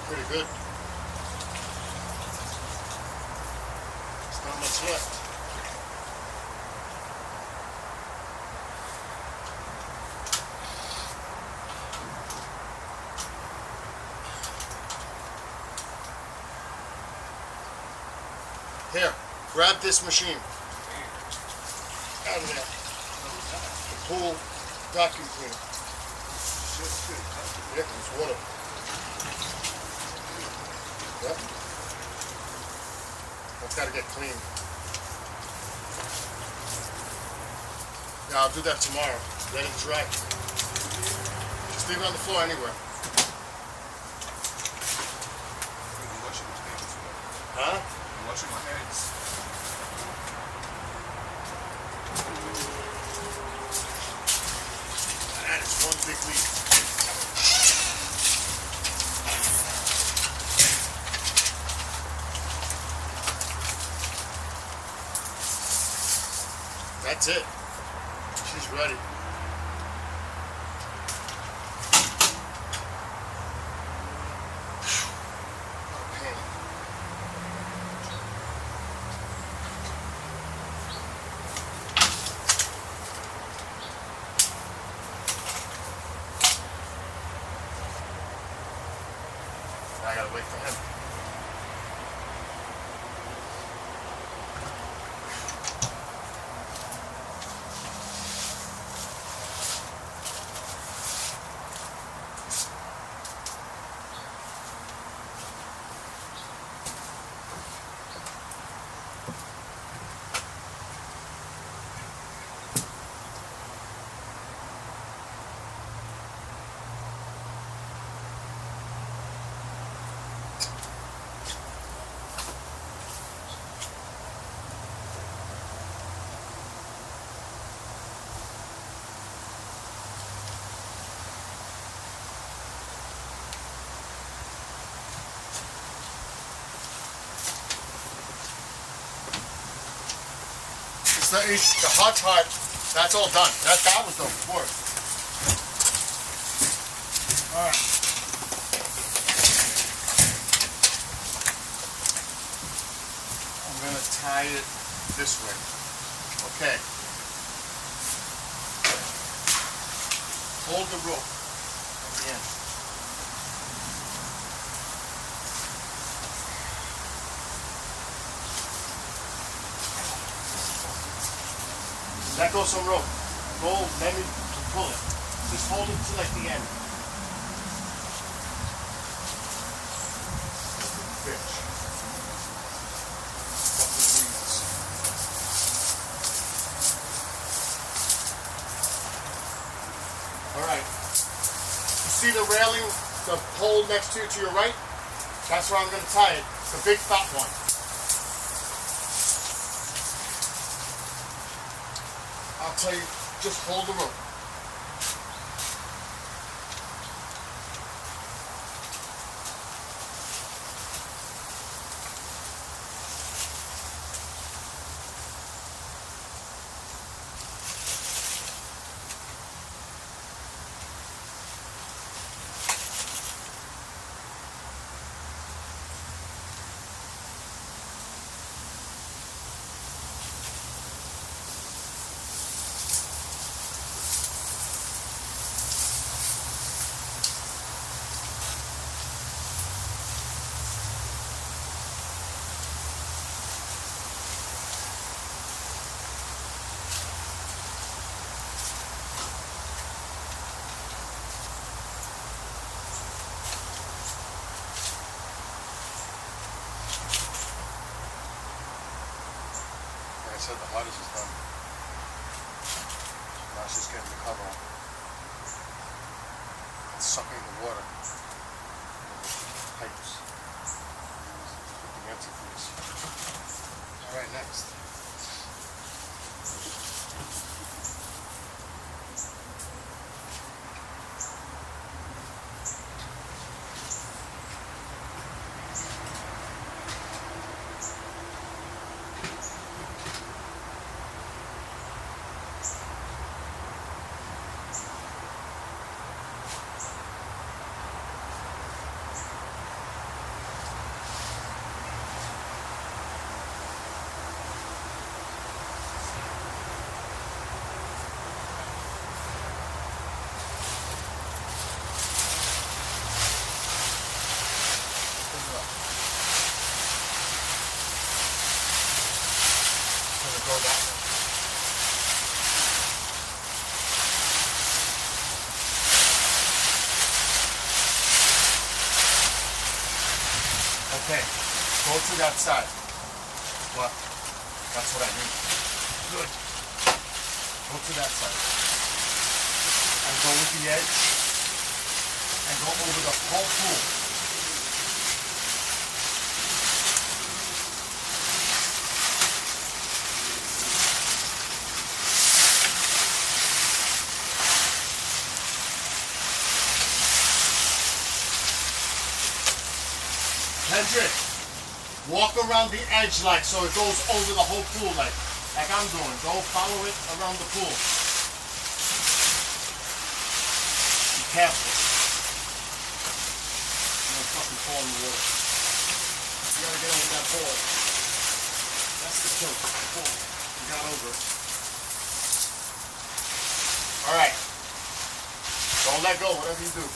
Pretty good. There's not much left. Here, grab this machine. Out of there. The pool vacuum cleaner. Yeah, there's water. Yep. That's got to get clean. Yeah, I'll do that tomorrow. Let it dry. Just leave it on the floor anywhere. I'm washing my hands. Huh? I'm washing my hands. That is one big leak. That's it. She's ready. Okay. I gotta wait for him. The hot part, that's all done. That was the work. Alright. I'm gonna tie it this way. Okay. Hold the rope at the end. Let go some rope. Go, let me pull it. Just hold it to like the end. Bitch. Fucking weeds. Alright. You see the railing, the pole next to you to your right? That's where I'm going to tie it. The big fat one. I'll tell you, just hold the rope. I said the hardest is done. Now it's just getting the cover on. It's sucking the water. Pipes. Put the antifreeze. Alright, next. Go that way. Okay, go to that side. What? That's what I need. Good. Go to that side. And go with the edge. And go over the whole pool. Hendrik, walk around the edge like so it goes over the whole pool like. like I'm doing. Go follow it around the pool. Be careful. You don't fucking fall in the water. You gotta get over that ball. That's the tilt. The ball. You got over it. Alright. Don't let go, whatever you do.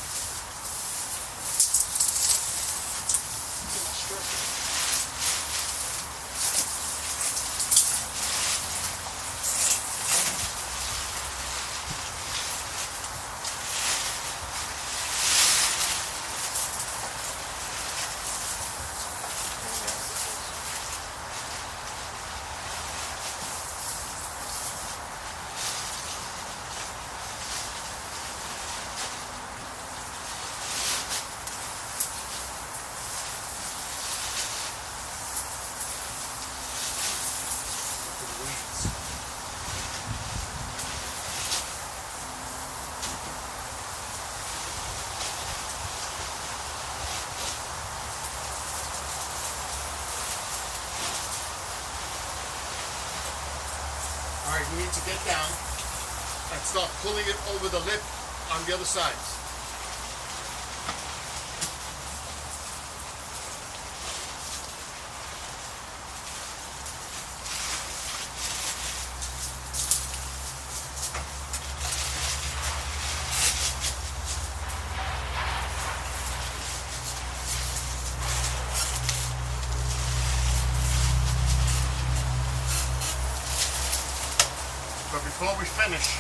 Alright, you need to get down and start pulling it over the lip on the other sides. But before we finish,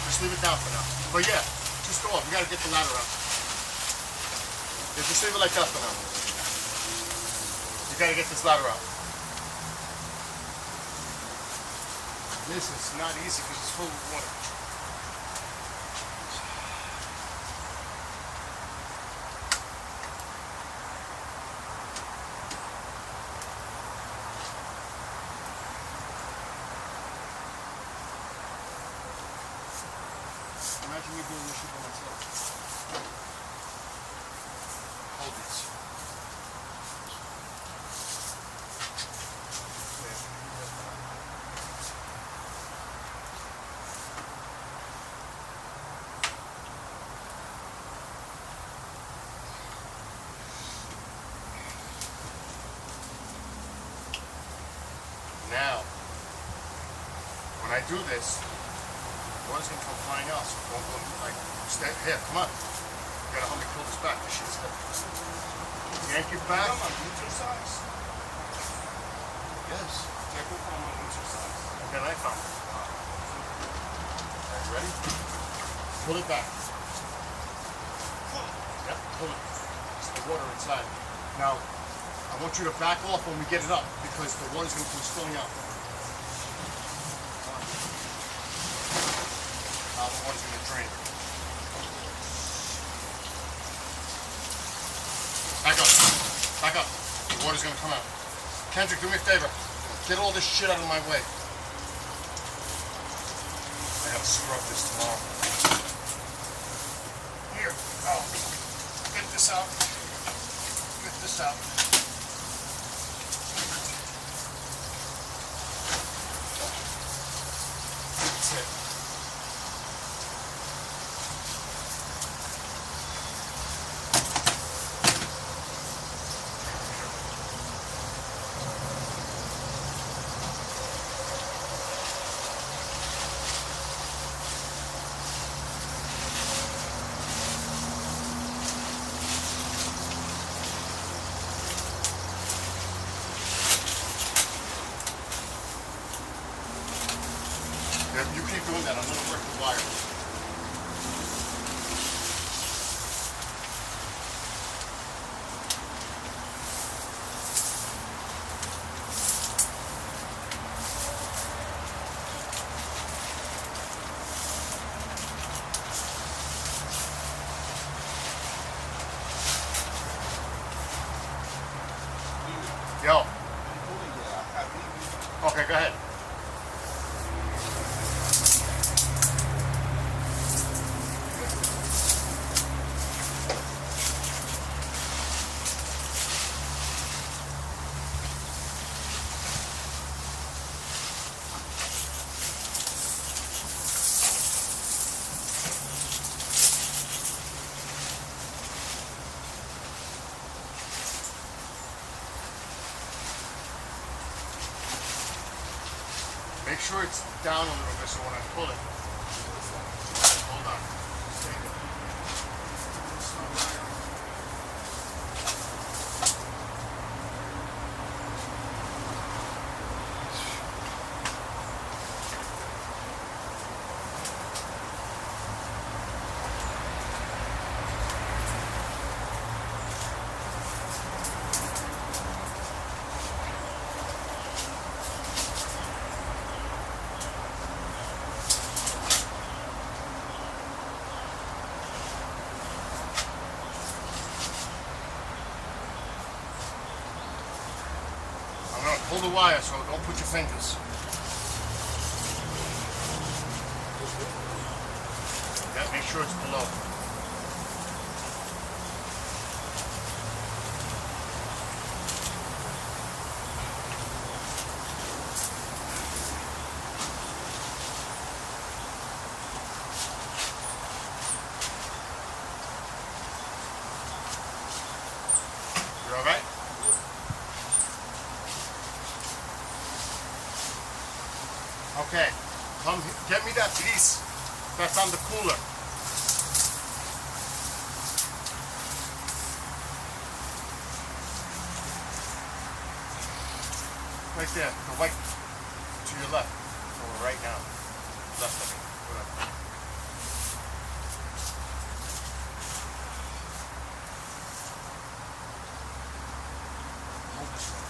just leave it down for now. But yeah, just go up. We gotta get the ladder out. Yeah, just leave it like that for now. You gotta get this ladder out. This is not easy because it's full of water. Imagine me doing this shit by myself. Hold these. Now, when I do this, water's gonna come flying out, so don't go like stay here, come on. You gotta help me pull this back. This shit's heavy. Yank it back. Yes. Okay, I found it. Alright, ready? Pull it back. Yep, pull it. It's the water inside. Now, I want you to back off when we get it up because the water's gonna come spilling out. Now the water's gonna drain. Back up. Back up. The water's gonna come out. Kendrick, do me a favor. Get all this shit out of my way. I gotta scrub this tomorrow. Here, go. Get this out. Get this out. That's it. Yeah, you keep doing that. I'm gonna work the wire. Yo. Okay, go ahead. Make sure it's down a little bit so when I pull it. Hold on. Stay there. It's not higher. I'm gonna pull the wire, so don't put your fingers. Yeah, make sure it's below. You all right? Okay, come get me that piece that's on the cooler. Right there, the white to your left, or right now, left of me, whatever. Hold this one.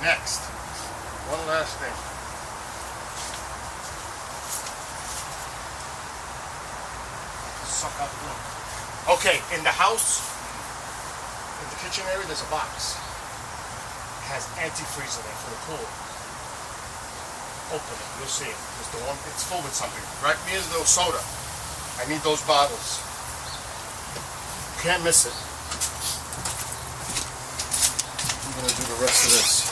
Next, one last thing. Suck out the glue. Okay, in the house, in the kitchen area, there's a box. It has antifreeze in it for the pool. Open it, you'll see it. It's the one. It's full with something. Right near the soda. I need those bottles. Can't miss it. I'm gonna do the rest of this.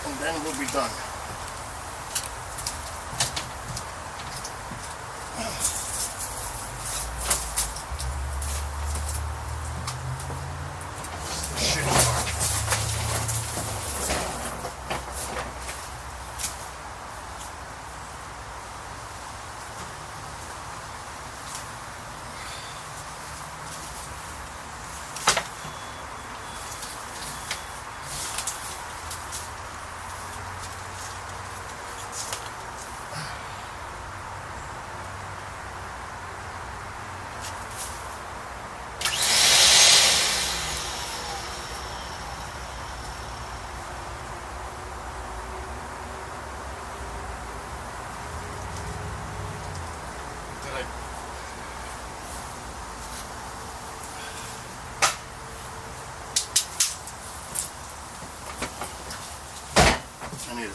And then we'll be done. Shit.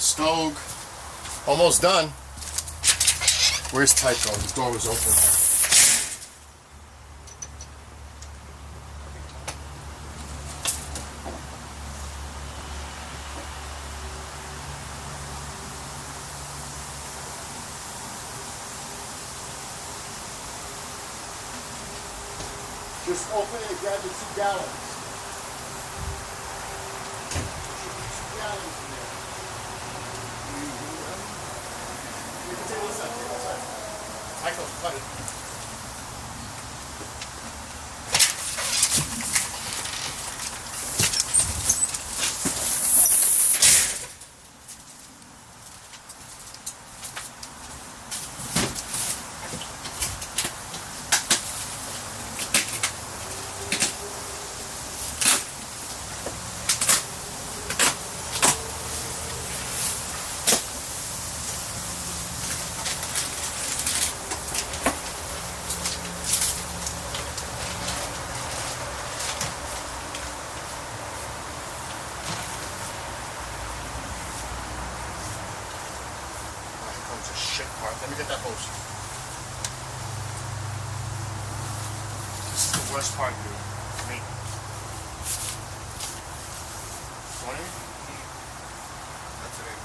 Stoke. Almost done. Where's Tycho? His door was open. Just open it and grab the 2 gallons. Two gallons in there. You can take it outside. Take it outside. Michael, cut it. Comes a shit part. Let me get that hose. This is the worst part, dude. For me. 20? That's it.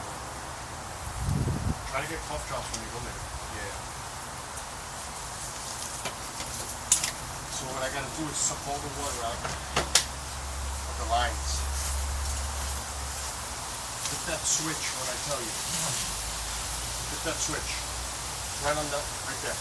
Try to get cough drops when you go there. Yeah. So what I gotta do is suck all the water out of the lines. Hit that switch when I tell you. Hit that switch. Right on that, right there.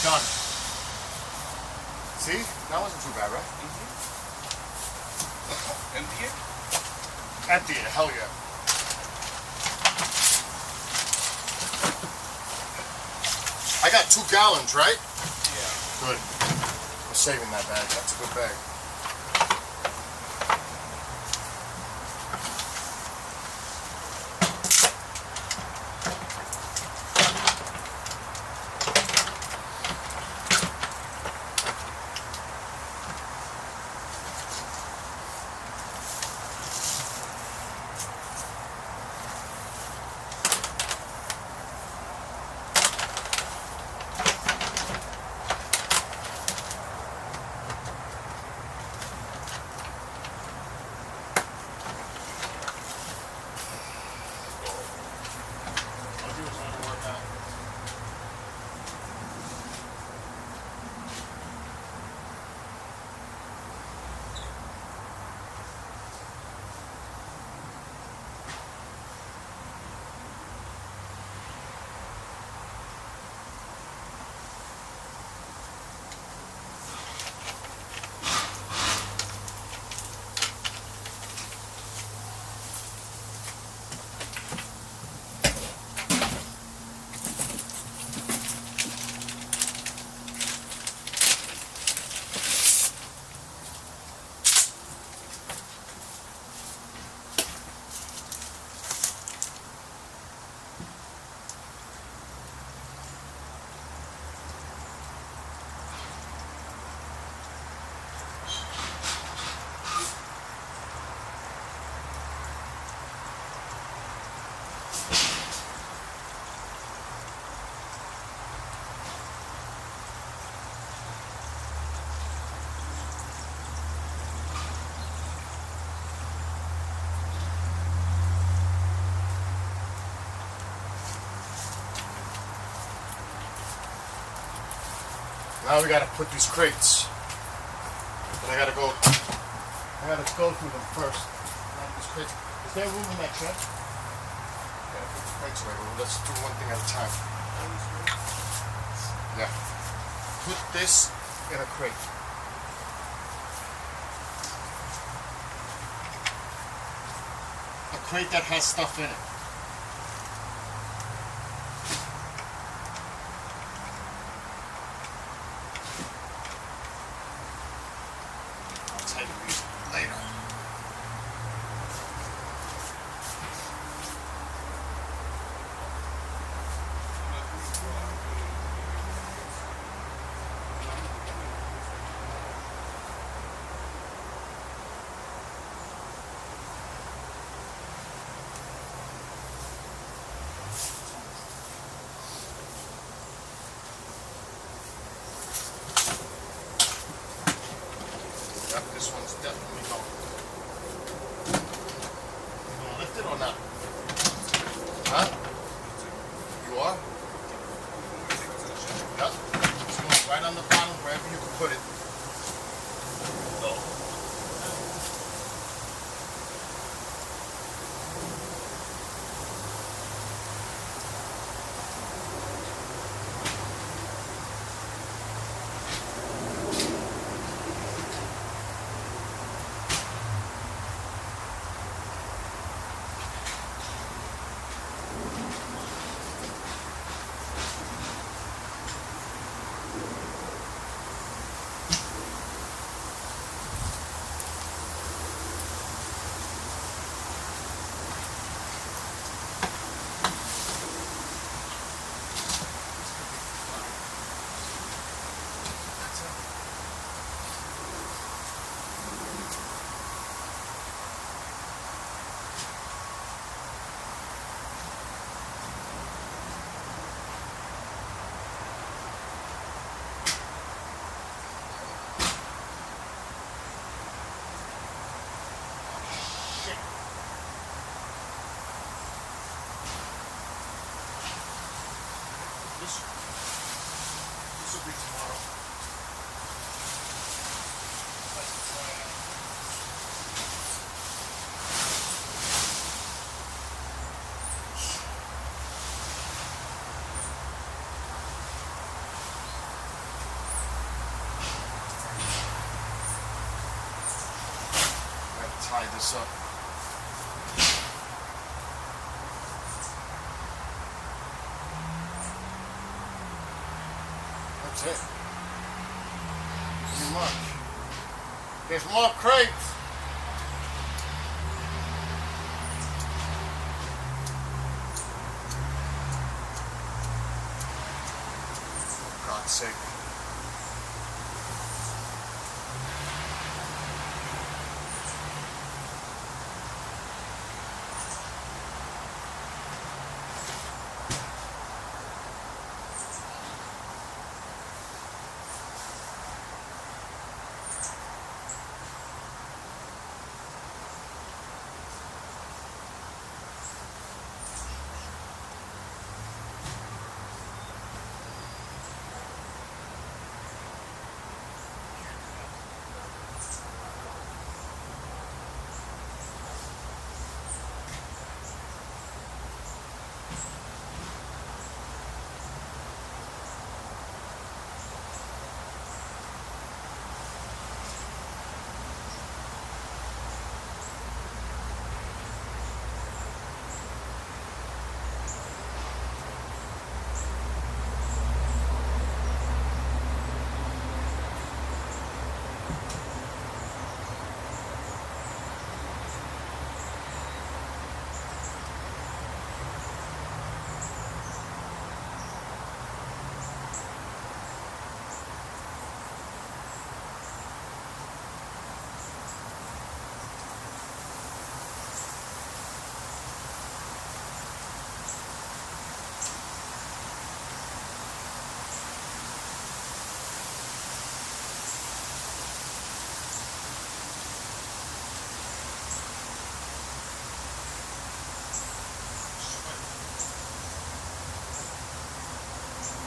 done. See? That wasn't too bad, right? Empty it? Empty it, hell yeah. I got 2 gallons, right? Yeah. Good. I'm saving that bag. That's a good bag. Now we gotta put these crates. But I gotta go through them first. Now these crates. Is there room in that shed? Gotta put the crates away. Well, let's do one thing at a time. Yeah. Put this in a crate. A crate that has stuff in it. Later. Yep, this one's definitely going. You gonna lift it or not? Huh? You are? Yep. It's going right on the bottom, wherever you can put it. This will be tomorrow. slide this up. That's it. Pretty much. There's more crates. For God's sake.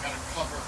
Gotta cover.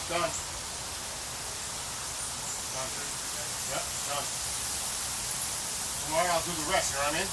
Done. Done. Yep, done. Tomorrow I'll do the rest, you know what I mean?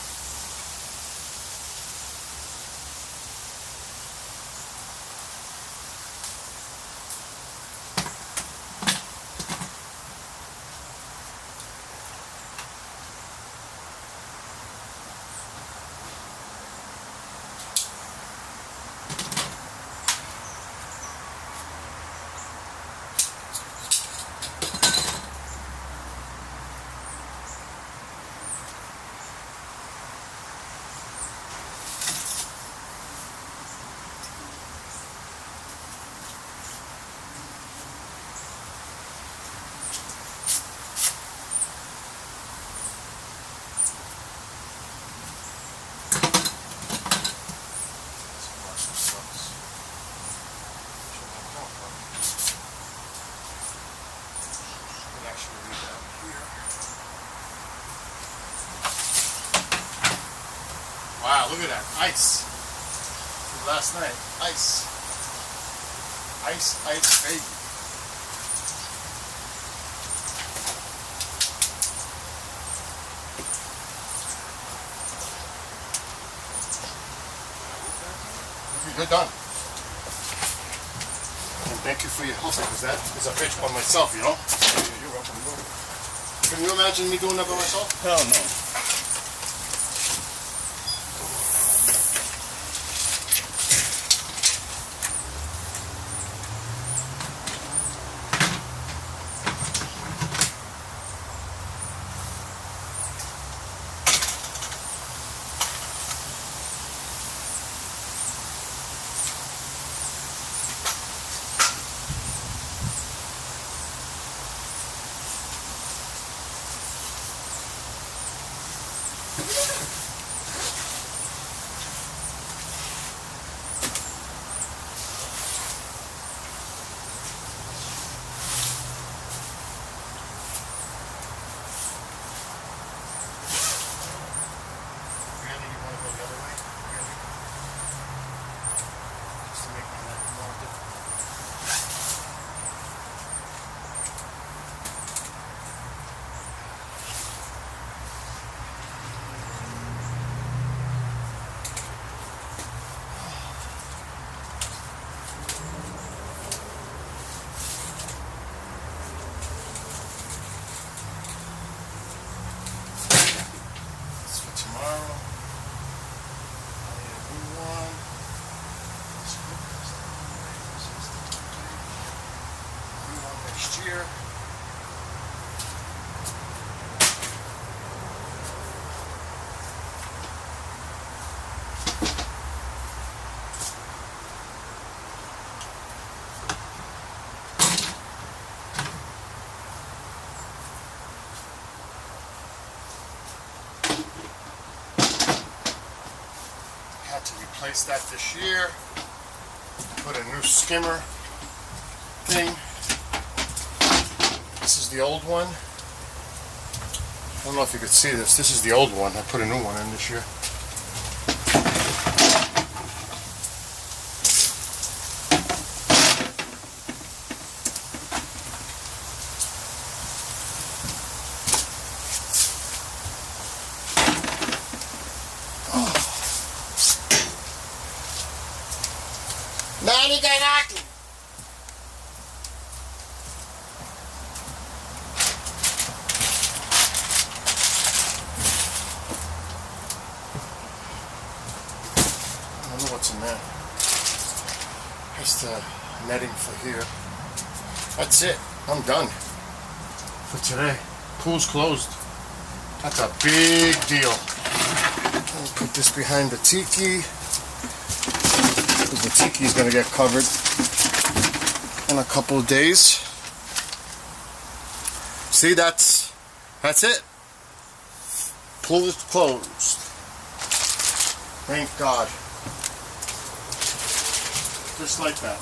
Wow, look at that. Ice. Last night. Ice. Ice, ice, baby. You're done. And thank you for your help, because that is a bitch by myself, you know? You're welcome. Can you imagine me doing that by myself? Hell no. next year. Had to replace that this year. Put a new skimmer thing. This is the old one. I don't know if you could see this. This is the old one. I put a new one in this year. Maniganaki! I don't know what's in there. Just the netting for here. That's it. I'm done for today. Pool's closed. That's a big deal. I'll put this behind the tiki. The tiki is going to get covered in a couple of days. See, that's it. Pool is closed. Thank God. Just like that.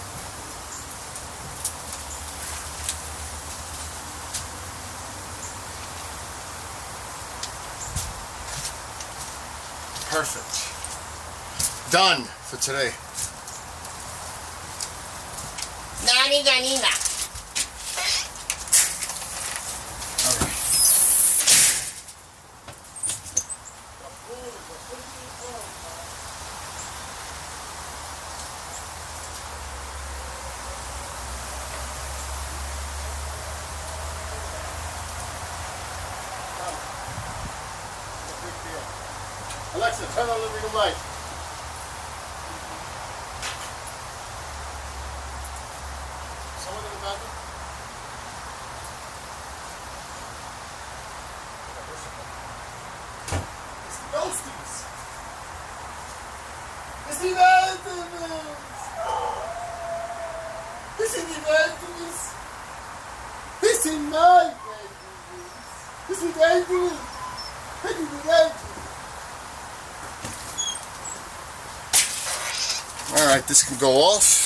Perfect. Done for today. Nani ganina. Alexa, turn on the living room light. Someone in the bathroom? It's the ghosties. It's the Evangelist. It's the Evangelist. It's in my Evangelist. It's the Evangelist. It's the Evangelist. All right, this can go off.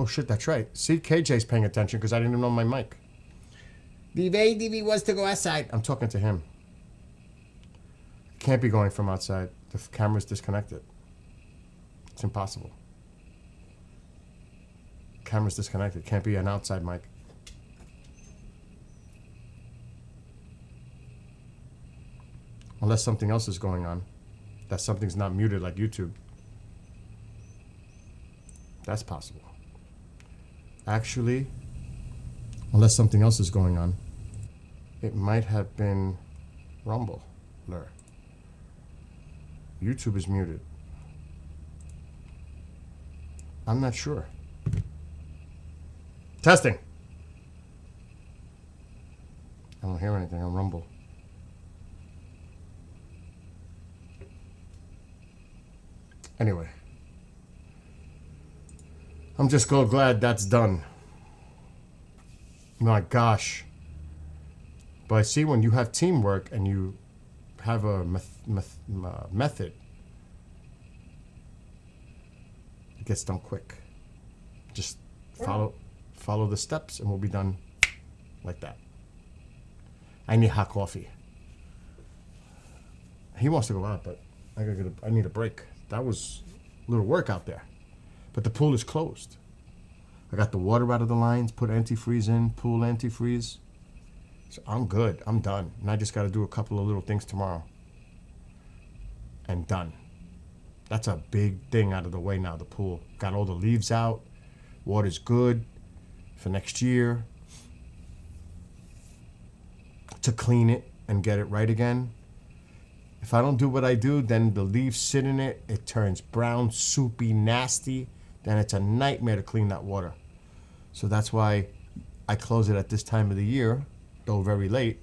Oh shit, that's right. See, KJ's paying attention because I didn't even know my mic. DV wants to go outside. I'm talking to him. Can't be going from outside. The camera's disconnected. It's impossible. Camera's disconnected. Can't be an outside mic. Unless something else is going on. That something's not muted like YouTube. That's possible. Actually, unless something else is going on, it might have been Rumble. YouTube is muted. I'm not sure. Testing. I don't hear anything on Rumble. Anyway. I'm just so glad that's done. My gosh. But I see when you have teamwork and you have a method, it gets done quick. Just follow the steps and we'll be done like that. I need hot coffee. He wants to go out, but I need a break. That was a little work out there. But the pool is closed. I got the water out of the lines, put antifreeze in, pool antifreeze. So I'm good. I'm done. And I just got to do a couple of little things tomorrow. And done. That's a big thing out of the way now, the pool. Got all the leaves out. Water's good for next year. To clean it and get it right again. If I don't do what I do, then the leaves sit in it. It turns brown, soupy, nasty. Then it's a nightmare to clean that water. So that's why I close it at this time of the year, though very late.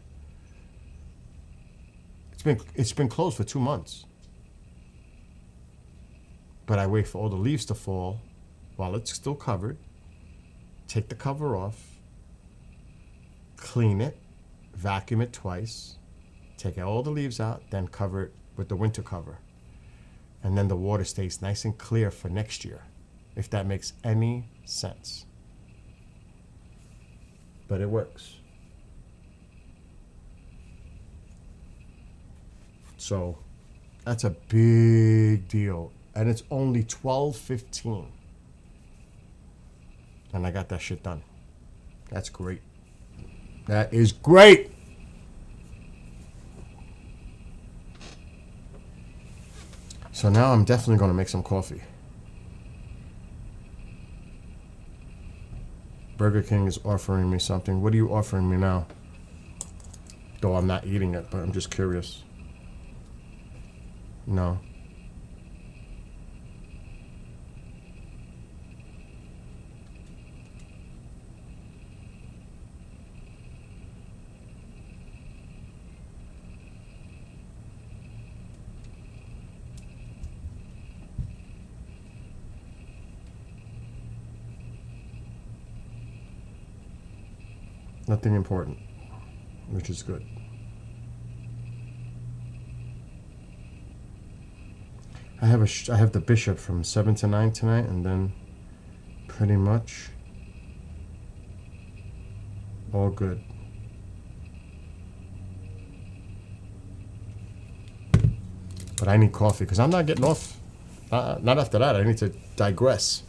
It's been closed for 2 months. But I wait for all the leaves to fall while it's still covered. Take the cover off. Clean it. Vacuum it twice. Take all the leaves out, then cover it with the winter cover. And then the water stays nice and clear for next year, if that makes any sense. But it works. So that's a big deal. And it's only 12:15. And I got that shit done. That's great. That is great. So now I'm definitely going to make some coffee. Burger King is offering me something. What are you offering me now? Though I'm not eating it, but I'm just curious. No. Nothing important, which is good. I have the Bishop from 7 to 9 tonight, and then pretty much all good. But I need coffee because I'm not getting off. Not after that. I need to digress.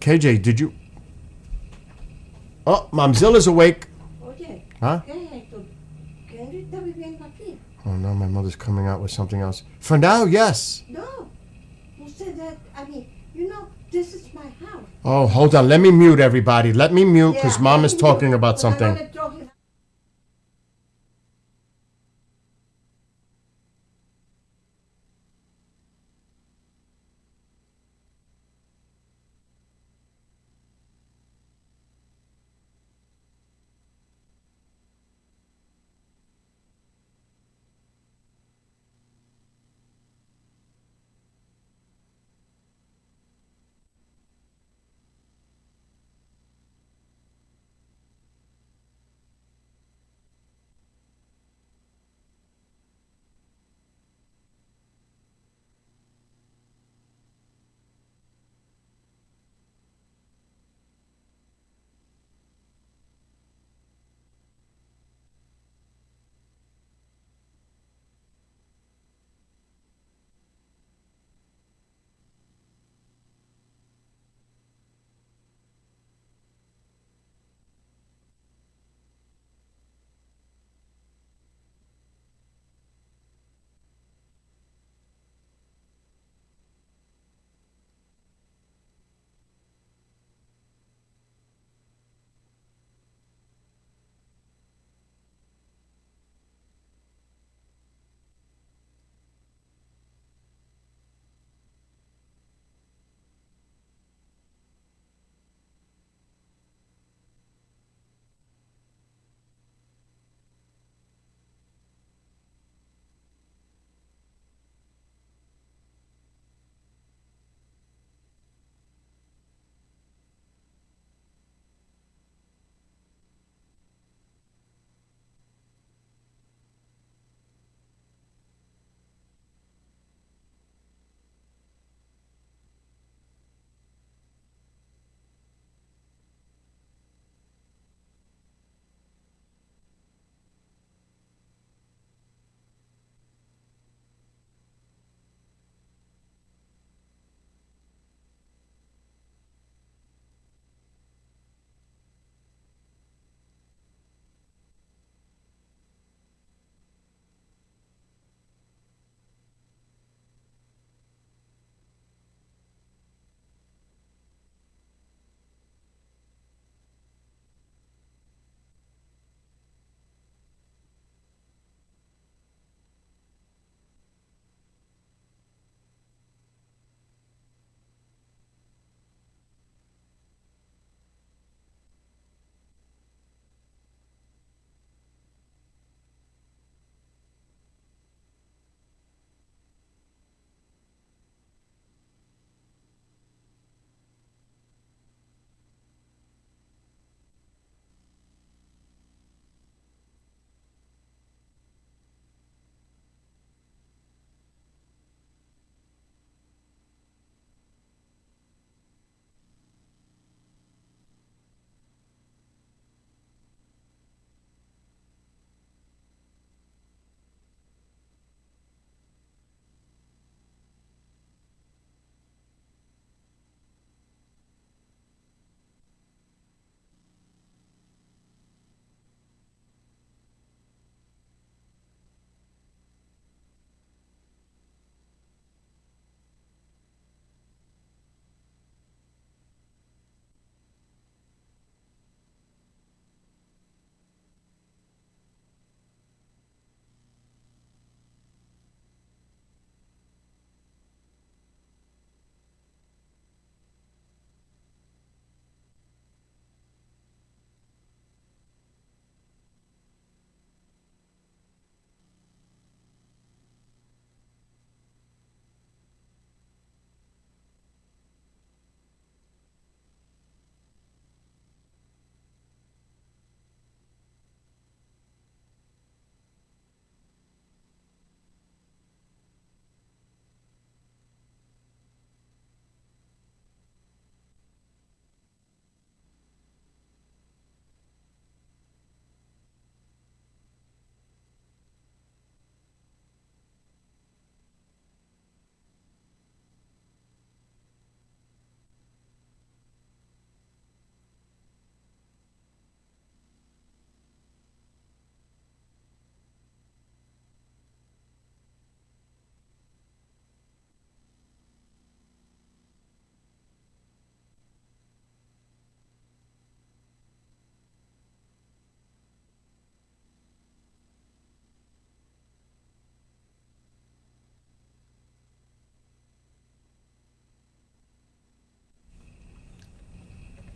KJ, did you? Oh, Momzilla's awake. Oye, Huh? ¿qué es esto? ¿Quién está viviendo aquí? Oh no, my mother's coming out with something else. For now, yes. No. Who said that? I mean, you know, this is my house. Oh, hold on. Let me mute everybody. Let me mute because Yeah, Mom let is me talking know, about because I'm something. gonna throw him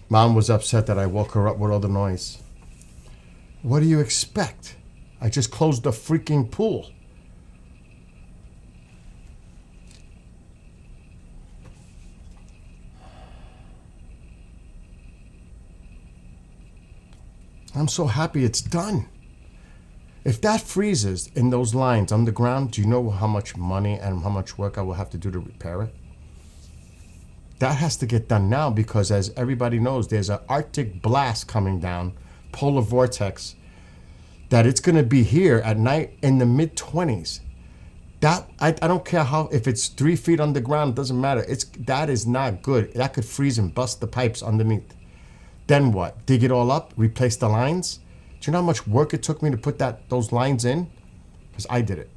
Mom was upset that I woke her up with all the noise. What do you expect? I just closed the freaking pool. I'm so happy it's done. If that freezes in those lines underground, do you know how much money and how much work I will have to do to repair it? That has to get done now because, as everybody knows, there's an Arctic blast coming down, polar vortex, that it's going to be here at night in the mid-20s. That I don't care how, if it's 3 feet underground, it doesn't matter. That is not good. That could freeze and bust the pipes underneath. Then what? Dig it all up? Replace the lines? Do you know how much work it took me to put those lines in? Because I did it.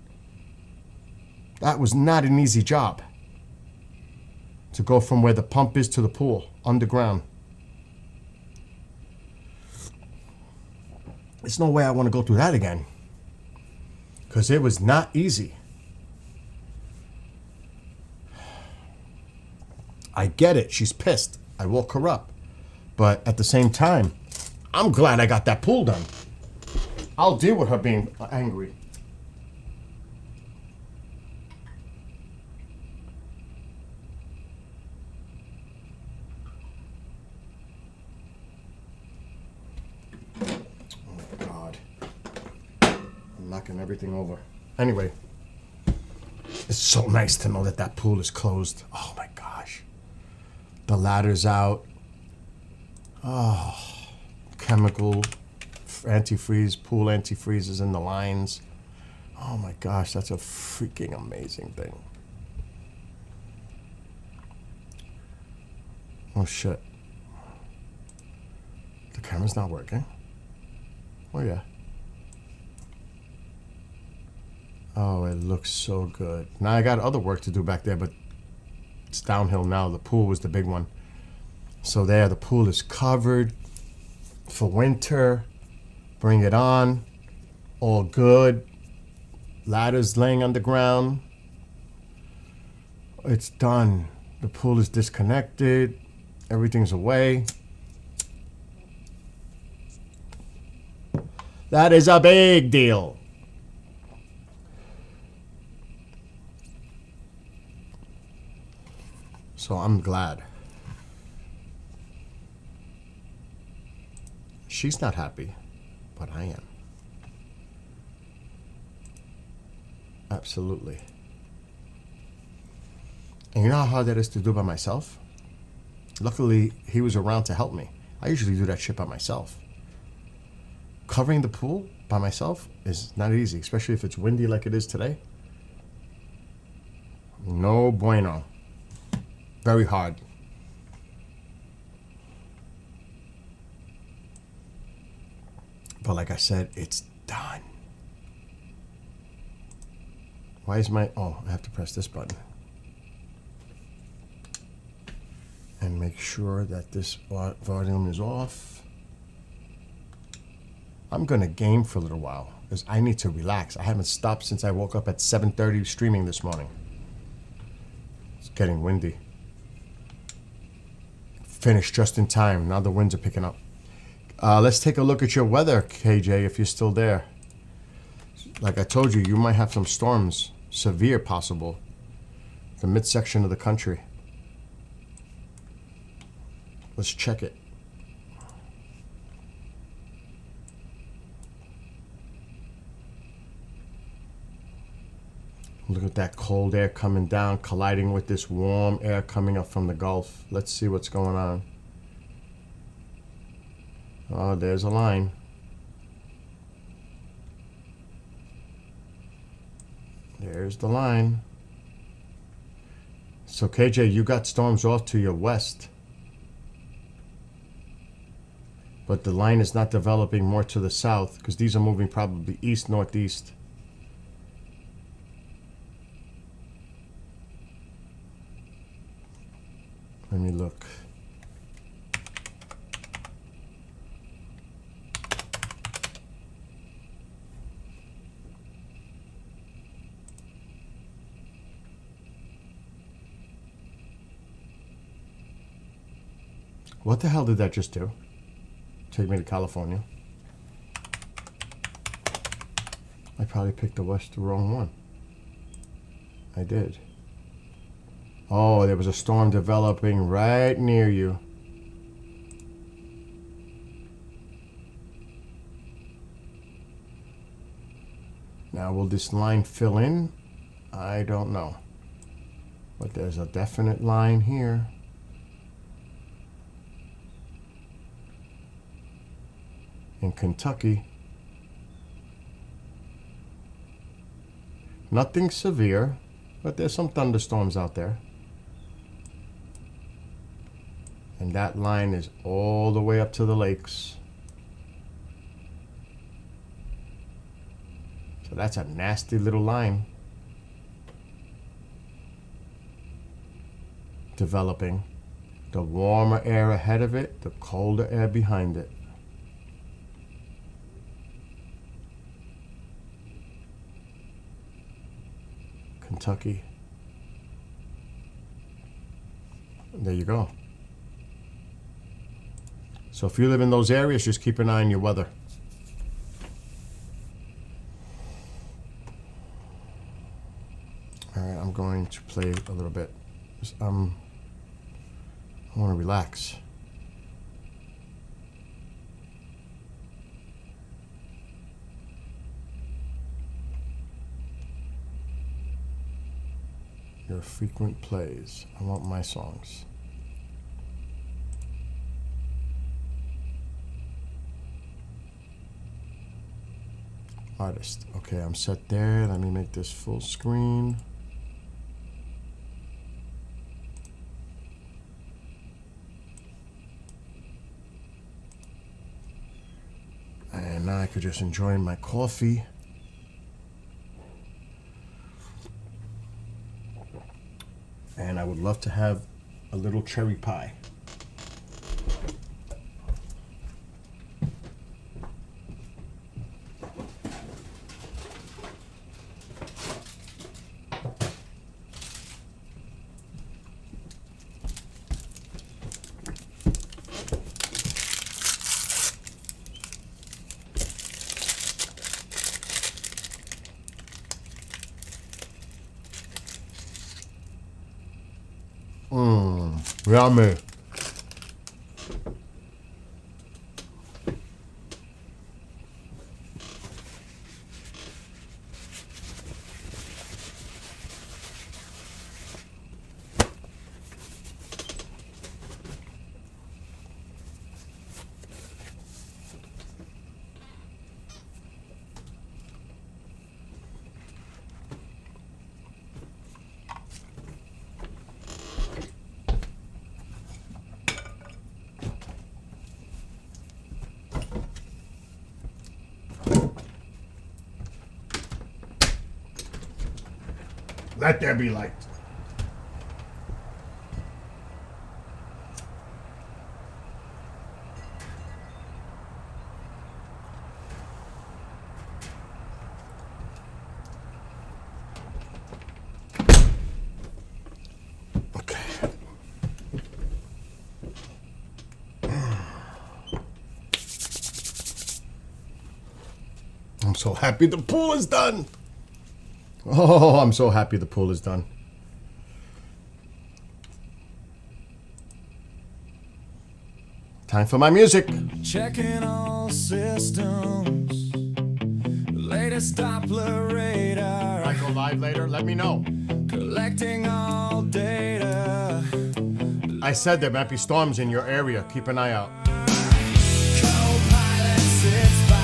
That was not an easy job. To go from where the pump is to the pool, underground. There's no way I want to go through that again. Because it was not easy. I get it. She's pissed. I woke her up. But at the same time, I'm glad I got that pool done. I'll deal with her being angry. Oh my God. I'm knocking everything over. Anyway, it's so nice to know that that pool is closed. Oh my gosh. The ladder's out. Oh, chemical antifreeze, pool antifreezes in the lines. Oh my gosh, that's a freaking amazing thing. Oh shit. The camera's not working. Oh yeah. Oh, it looks so good. Now I got other work to do back there, but it's downhill now. The pool was the big one. So there, the pool is covered for winter. Bring it on. All good. Ladders laying on the ground. It's done. The pool is disconnected. Everything's away. That is a big deal. So I'm glad. She's not happy, but I am. Absolutely. And you know how hard that is to do by myself? Luckily, he was around to help me. I usually do that shit by myself. Covering the pool by myself is not easy, especially if it's windy like it is today. No bueno. Very hard. But like I said, it's done. Why is my... Oh, I have to press this button. And make sure that this volume is off. I'm going to game for a little while because I need to relax. I haven't stopped since I woke up at 7:30 streaming this morning. It's getting windy. Finished just in time. Now the winds are picking up. Let's take a look at your weather, KJ, if you're still there. Like I told you, you might have some storms, severe possible, the midsection of the country. Let's check it. Look at that cold air coming down, colliding with this warm air coming up from the Gulf. Let's see what's going on. Oh, there's a line. There's the line. So KJ, you got storms off to your west. But the line is not developing more to the south because these are moving probably east, northeast. Let me look. What the hell did that just do? Take me to California. I probably picked the wrong one. I did. Oh, there was a storm developing right near you. Now, will this line fill in? I don't know. But there's a definite line here. In Kentucky. Nothing severe, but there's some thunderstorms out there. And that line is all the way up to the lakes. So that's a nasty little line developing. The warmer air ahead of it, the colder air behind it. Kentucky. There you go. So if you live in those areas, just keep an eye on your weather. All right, I'm going to play a little bit. I want to relax. Your frequent plays. I want my songs. Artist. Okay, I'm set there. Let me make this full screen. And now I could just enjoy my coffee. And I would love to have a little cherry pie. Yummy. Let there be light. Okay. I'm so happy the pool is done. Oh, I'm so happy the pool is done. Time for my music. Checking all systems. Latest Doppler radar. If I go live later, let me know. Collecting all data. I said there might be storms in your area. Keep an eye out. Co-pilot sits by.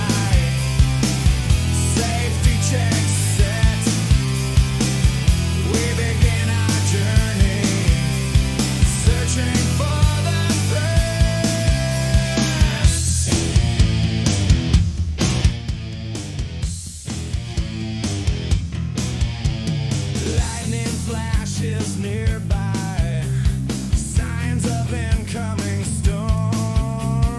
Safety check set. We begin our journey. Searching for the threats. Lightning flashes nearby. Signs of incoming storm.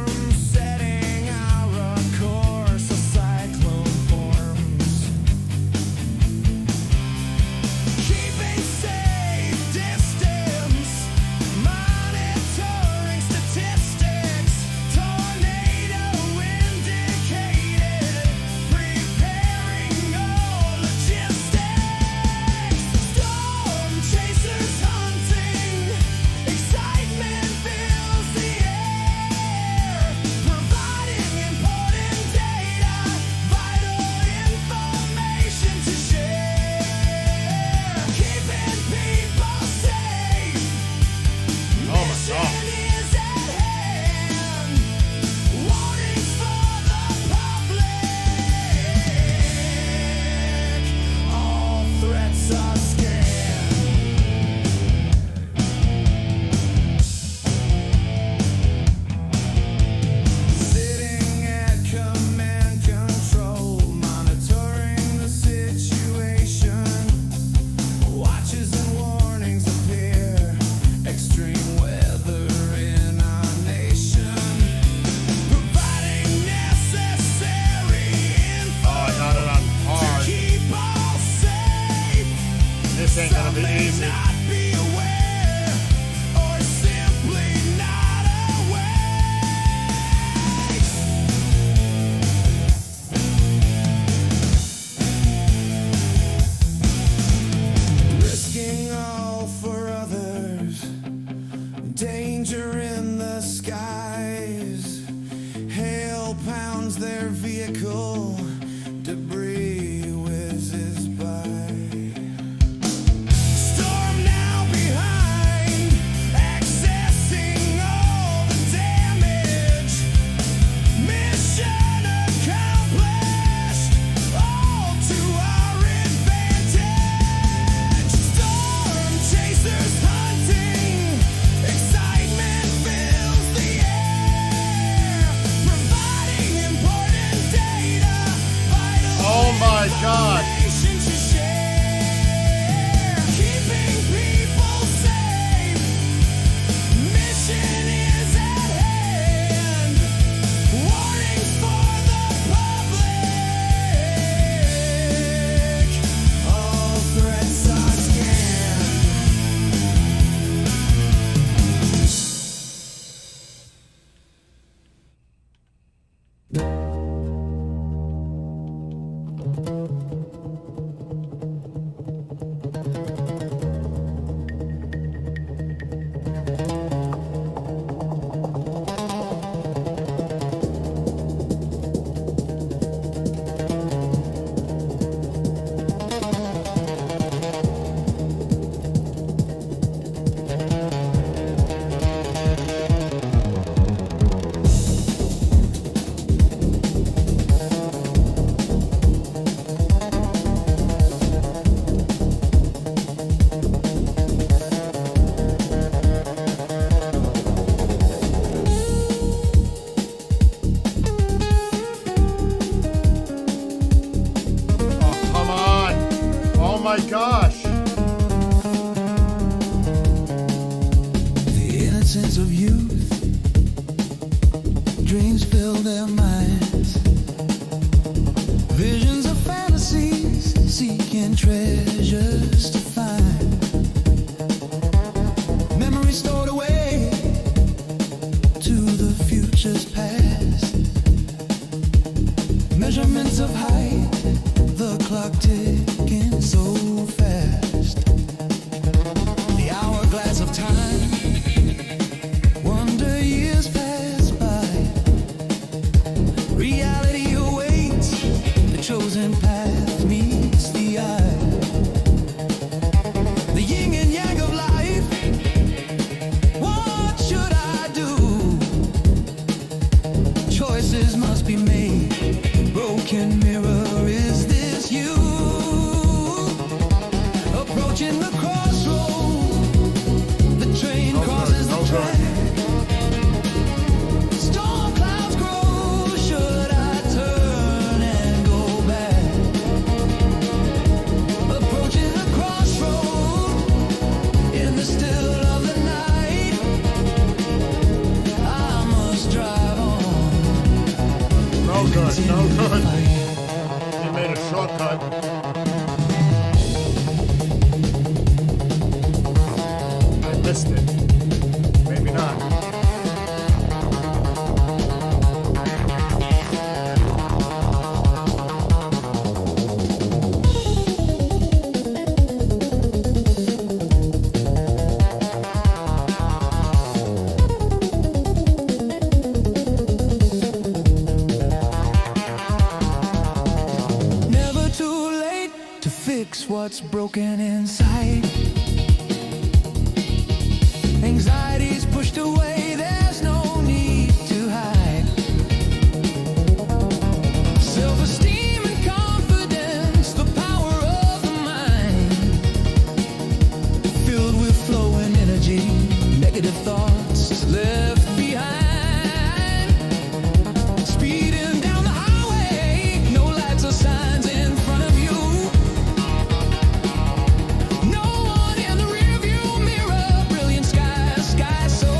debris whizzes by. Storm now behind, accessing all the damage. Mission accomplished, all to our advantage. Storm chasers hunting, excitement fills the air, providing important data, vital Oh my God. information to share, keeping people safe. Mission is at hand. Warnings for the public. All threats are scanned. Oh, come on. Oh my gosh. The innocence of youth, dreams fill their minds. Visions of fantasies, seeking treasures to find. Memories stored away to the future's past. Measurements of height, the clock ticking so fast. The hourglass of time, wonder years pass by. Reality awaits, the chosen path meets the eye. The yin and yang of life, what should I do? Choices must be made. Broken mirror, is this you? Approaching the crossroad, the train crosses the track. Storm clouds grow, should I turn and go back? Approaching the crossroad, in the still of the night, I must drive on. No good, no good. He made a shortcut. I missed it. Maybe not. Never too late to fix what's broken inside. Anxiety's pushed away, there's no need to hide. Self-esteem and confidence, the power of the mind. Filled with flowing energy, negative thoughts left behind. Speeding down the highway, no lights or signs in front of you. No one in the rearview mirror, brilliant sky so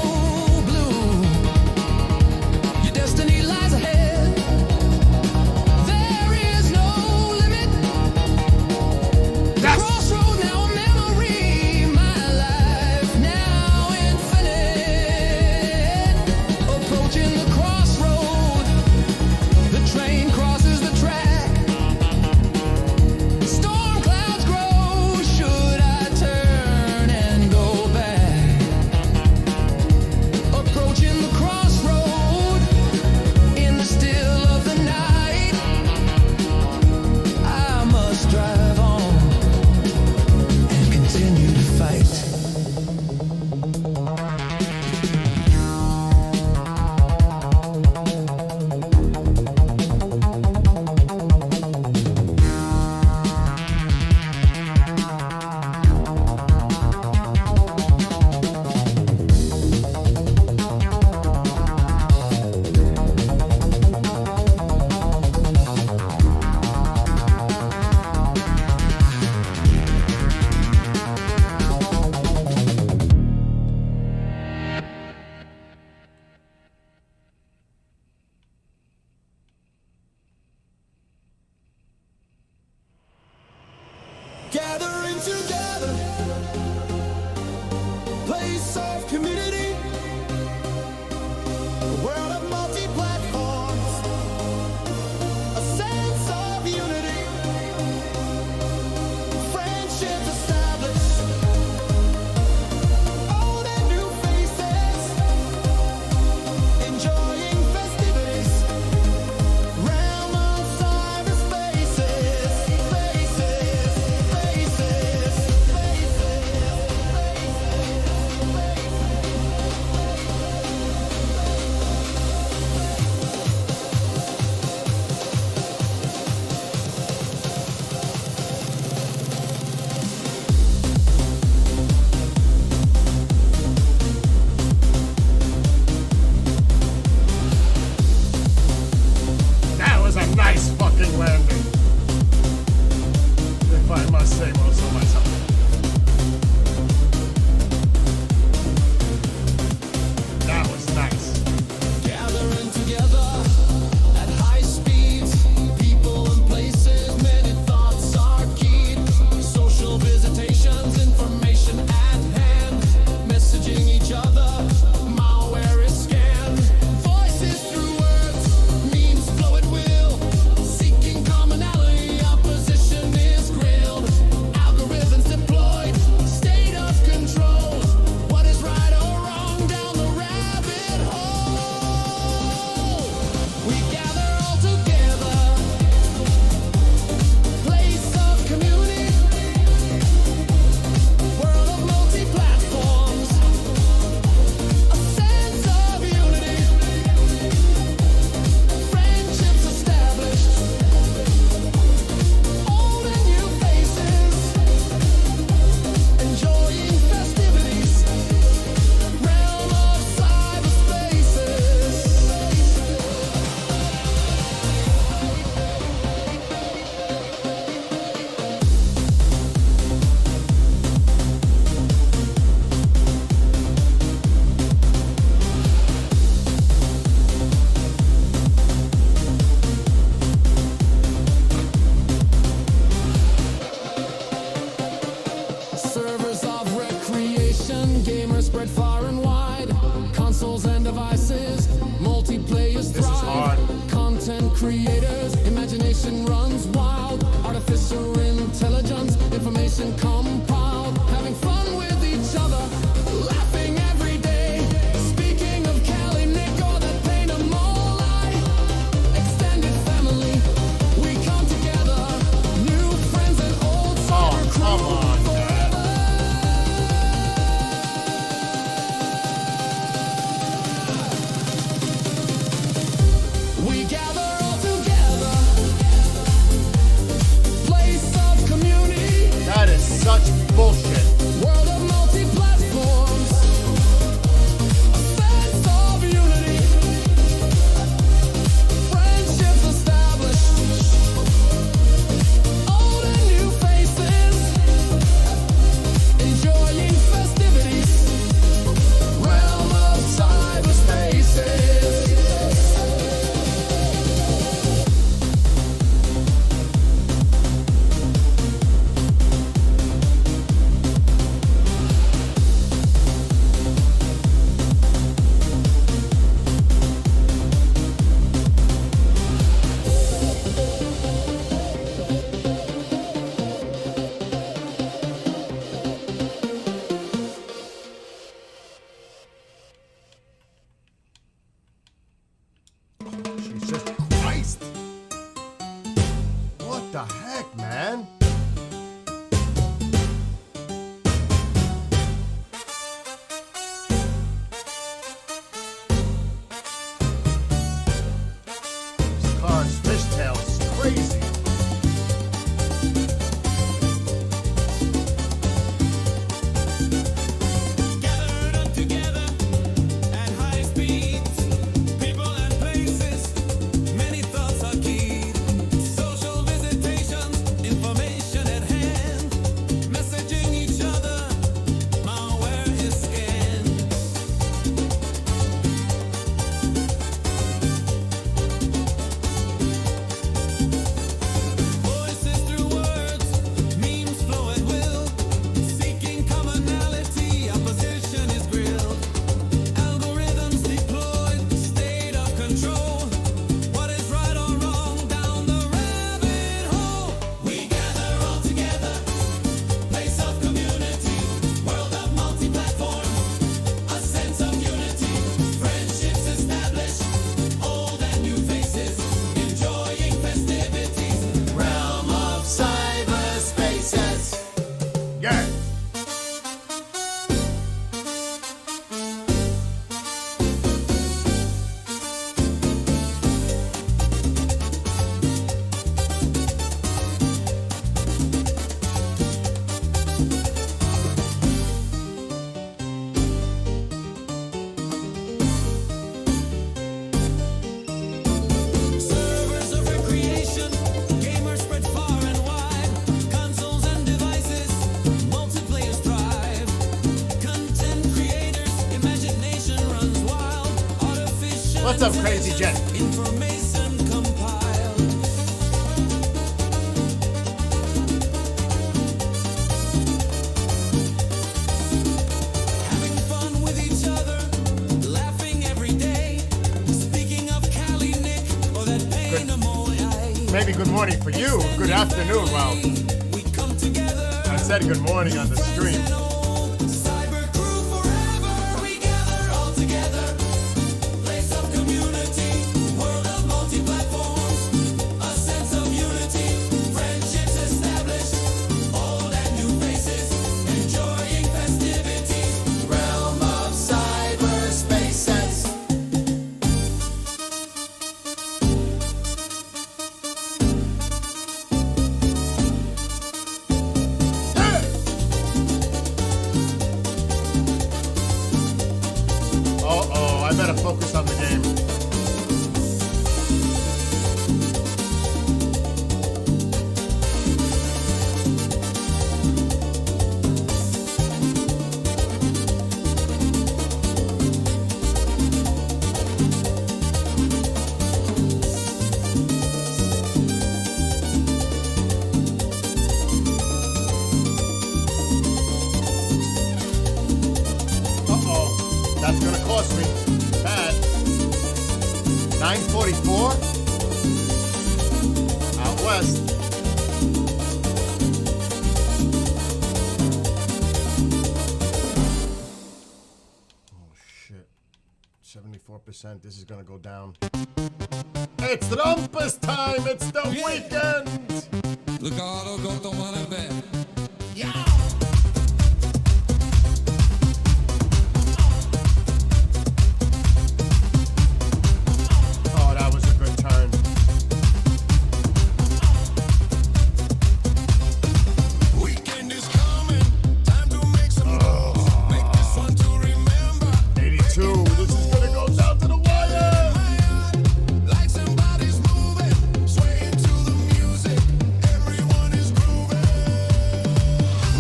What the heck, man? This car's fishtail's crazy. Gathered up together at high speeds, people and places, many thoughts are keyed. Social visitations, information at hand, messaging each other, malware is scanned. Voices through words, memes flow at will, seeking commonality, opposition is grilled. Algorithms deployed, state of control. What is right or wrong down the rabbit hole? We gather all together, place of community, world of multi-platform, a sense of unity, friendships established, old and new faces, enjoying festivities, realm of cyberspaces. Yeah. Servers of recreation, gamers spread far and wide, consoles and devices, multiplayers thrive. Content creators, imagination runs wild, artificial What's up, Crazy Jen? information compiled. Having fun with each other, laughing every day. Speaking of Cali Nick or that pain Maybe good morning for you. Good afternoon. Well, we come together. I said good morning on the stream. Cyber crew forever. We gather all together. Place of community, world of multi-platforms, a sense of unity, friendships established, old and new faces, enjoying festivities, realm of cyberspaces. Uh-oh, I better focus on the game. Uh-oh, that's gonna cost me. Bad. 9:44. Out west. Oh shit. 74%. This is gonna go down. It's Rumpus time! It's the weekend! Ricardo go tomare bene. Oh, that was a good turn. Weekend is coming. Time to make some moves. Make this one to remember. 82. This is gonna go down to the wire! Like somebody's moving, swaying to the music. Everyone is grooving.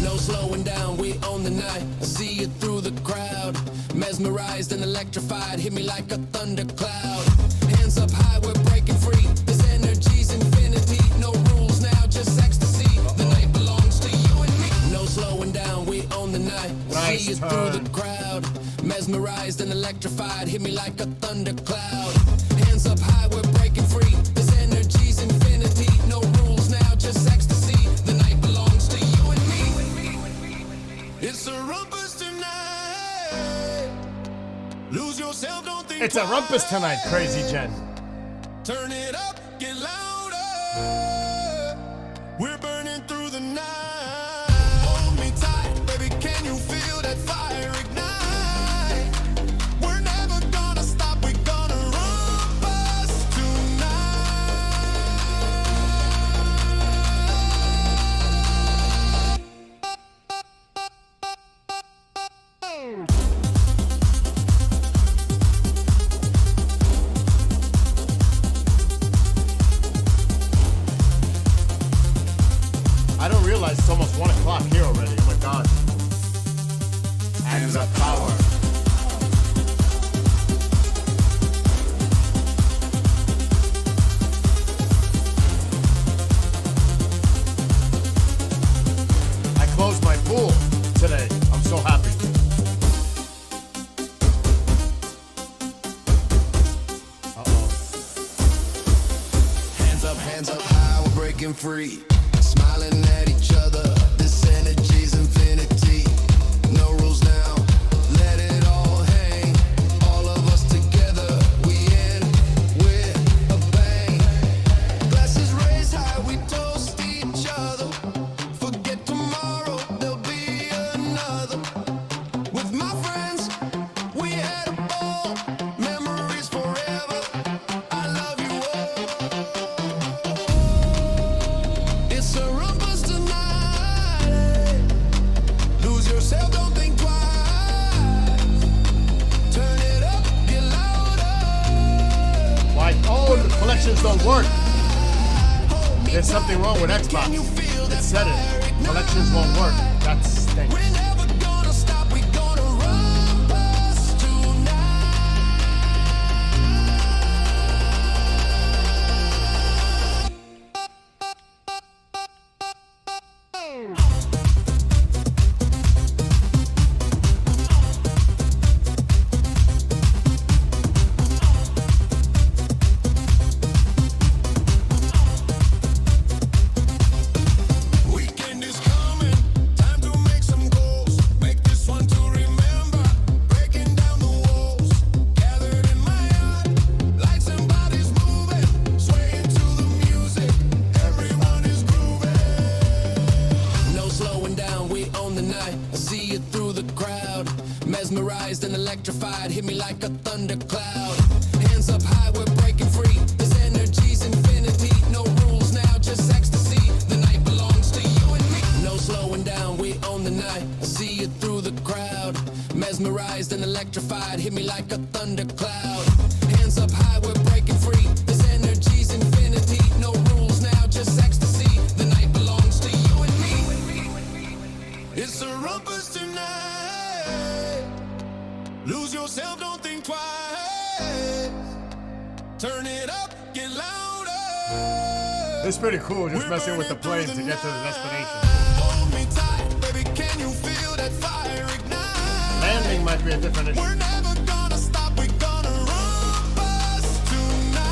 No slowing down, we own the night. I see you through the crowd. Mesmerized and electrified, hit me like a thundercloud. Hands up high, we're breaking free. This energy's infinity. No rules now, just ecstasy. The night belongs to you and me. No slowing down, we own the night. I Nice see you through the turn. crowd. Mesmerized and electrified, hit me like a thundercloud. Hands up high, we're breaking free. This energy's infinity. No rules now, just ecstasy. The night belongs to you and me. It's a rumpus tonight. Lose yourself, don't think It's a rumpus twice. tonight, Crazy Jen. Turn it up, get louder. I don't realize it's almost 1 o'clock here already. Oh my god. Hands up power. I closed my pool today. I'm so happy. Hands up high, we're breaking free. Smiling at each other, this energy's infinity. No rules now, let it all hang. All of us together, we in with a bang. Glasses raised high, we toast each other. Forget tomorrow, there'll be another. With my friends, we had a ball. Memories forever, I love you all. It's a rumpus tonight. Lose yourself, don't think twice. Turn it up, get louder. Why? Oh, the collections don't work. There's something wrong with Xbox. It said it. Collections won't work. That stinks. We're never gonna stop, we gonna rumpus tonight. Weekend is coming, time to make some goals. Make this one to remember, breaking down the walls. Gathered in my yard, lights and bodies moving, swaying to the music, everyone is grooving. No slowing down, we own the night. I see you through the crowd, mesmerized and electrified, hit me like a thundercloud. Hands up high, we're breaking free. This energy's infinity, no rules now, just ecstasy. The night belongs to you and me. No slowing down, we own the night. I see you through the crowd, mesmerized and electrified, hit me like a thundercloud. Hands up high, we're breaking free. This energy's infinity, no rules now, just ecstasy. The night belongs to you and me. It's a rumpus tonight. Lose yourself, don't think twice. Turn it up, get louder. It's pretty cool just messing with the plane to get to the destination. Hold me tight, baby, can you feel that fire ignite? Landing might be a different issue. We're never gonna stop, we're gonna rumpus tonight.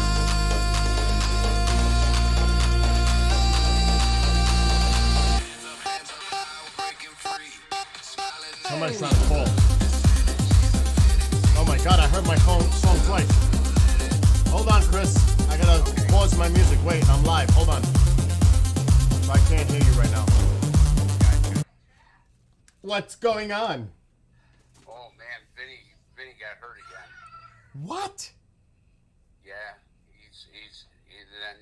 Somebody's trying to call. Oh my god, I heard my phone song twice. Hold on, Chris. I gotta pause my music. Wait, I'm live. Hold on. I can't hear you right now. What's going on? Oh man, Vinny got hurt again. What? Yeah, he's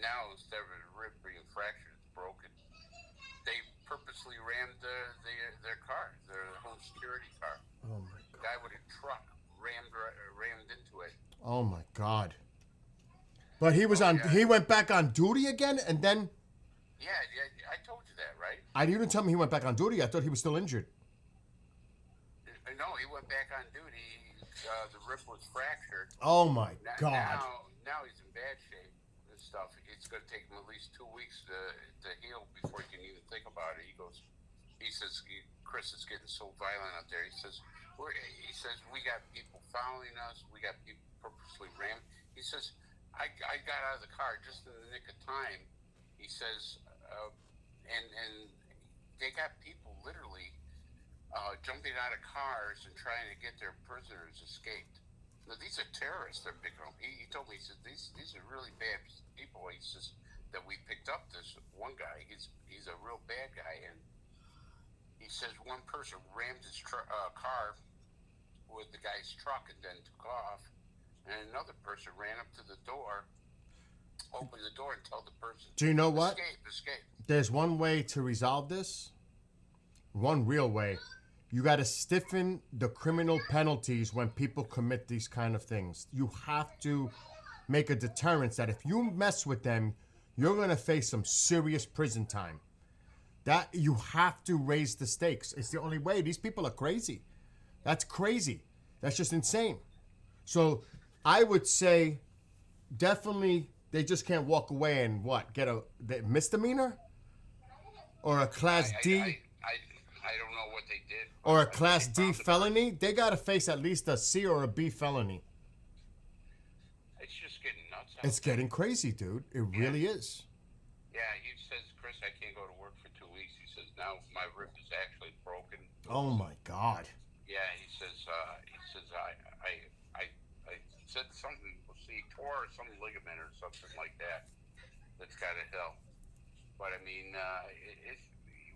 now instead of his rib being fractured, it's broken. They purposely rammed their car, their home security car. Oh my The guy with a truck rammed into it. Oh my god. But he was on. yeah. He went back on duty again, and then Yeah, I told you that, right? you didn't tell me he went back on duty. I thought he was still injured. No, he went back on duty. The rib was fractured. Oh my god. Now he's in bad shape and stuff. It's going to take him at least 2 weeks to heal before he can even think about it. He says, Chris is getting so violent out there. He says, we got people following us. We got people purposely rammed. He says, I got out of the car just in the nick of time. He says, and they got people literally jumping out of cars and trying to get their prisoners escaped. Now, these are terrorists they're picking up. He told me, he says, these are really bad people. He says that we picked up this one guy. He's a real bad guy. And he says one person rammed his car with the guy's truck and then took off. And another person ran up to the door, opened the door and told the person, Do you know what? Escape. There's one way to resolve this. One real way. You got to stiffen the criminal penalties when people commit these kind of things. You have to make a deterrence that if you mess with them, you're going to face some serious prison time. That you have to raise the stakes. It's the only way. These people are crazy. That's crazy. That's just insane. So I would say definitely they just can't walk away and get a misdemeanor or a class D I don't know what they did. or a but class they D found the felony. They got to face at least a C or a B felony. person. It's just getting nuts. out It's there. getting crazy, dude. It really is. Yeah, he says, Chris, I can't go to work for 2 weeks. He says now my rib is actually broken. Oh my God. Yeah, he says I said something. He tore some ligament or something like that. That's got to help. But I mean, it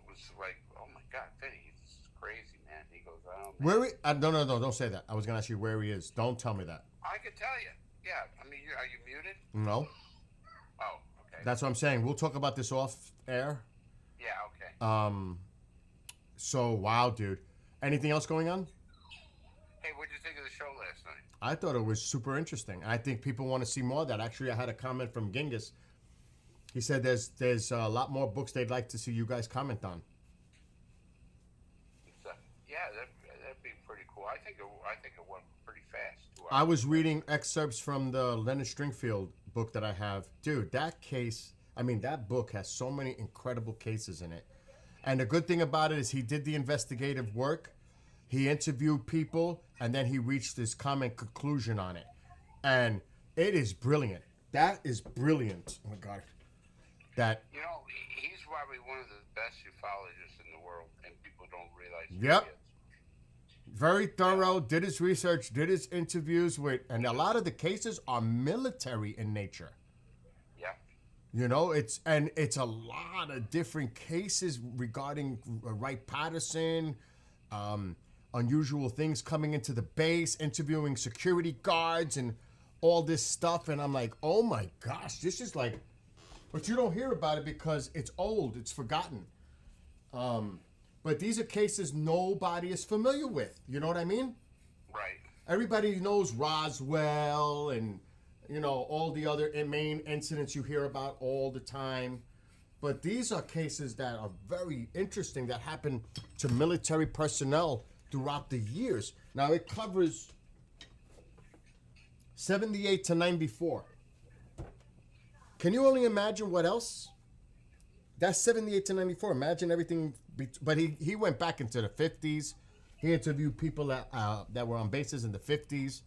was like, oh my God, Vinny, it's crazy, man. He goes, oh, man. Where? No, don't say that. I was gonna ask you where he is. Don't tell me that. I could tell you. Yeah, I mean, are you muted? No. Oh, okay. That's what I'm saying. We'll talk about this off air. Yeah, okay. So wow, dude. Anything else going on? Hey, what did you think of the show last night? I thought it was super interesting. I think people want to see more of that. Actually, I had a comment from Genghis. He said there's a lot more books they'd like to see you guys comment on. Yeah, that'd be pretty cool. I think it went pretty fast. 2 hours. I was reading excerpts from the Leonard Stringfield book that I have. Dude, that book has so many incredible cases in it. And the good thing about it is he did the investigative work. He interviewed people, and then he reached his common conclusion on it. And it is brilliant. That is brilliant. Oh, my God. You know, he's probably one of the best ufologists in the world, and people don't realize who Yep. he is. Very thorough, did his research, did his interviews with, and a lot of the cases are military in nature. Yeah. You know, it's a lot of different cases regarding Wright Patterson, unusual things coming into the base, interviewing security guards, and all this stuff. And I'm like, oh my gosh, this is like, but you don't hear about it because it's old, it's forgotten. But these are cases nobody is familiar with. You know what I mean? Right. Everybody knows Roswell and, you know, all the other main incidents you hear about all the time. But these are cases that are very interesting that happen to military personnel throughout the years. Now, it covers 78 to 94. Can you only imagine what else? That's 78 to 94. Imagine everything. But he went back into the 50s. He interviewed people that were on bases in the 50s.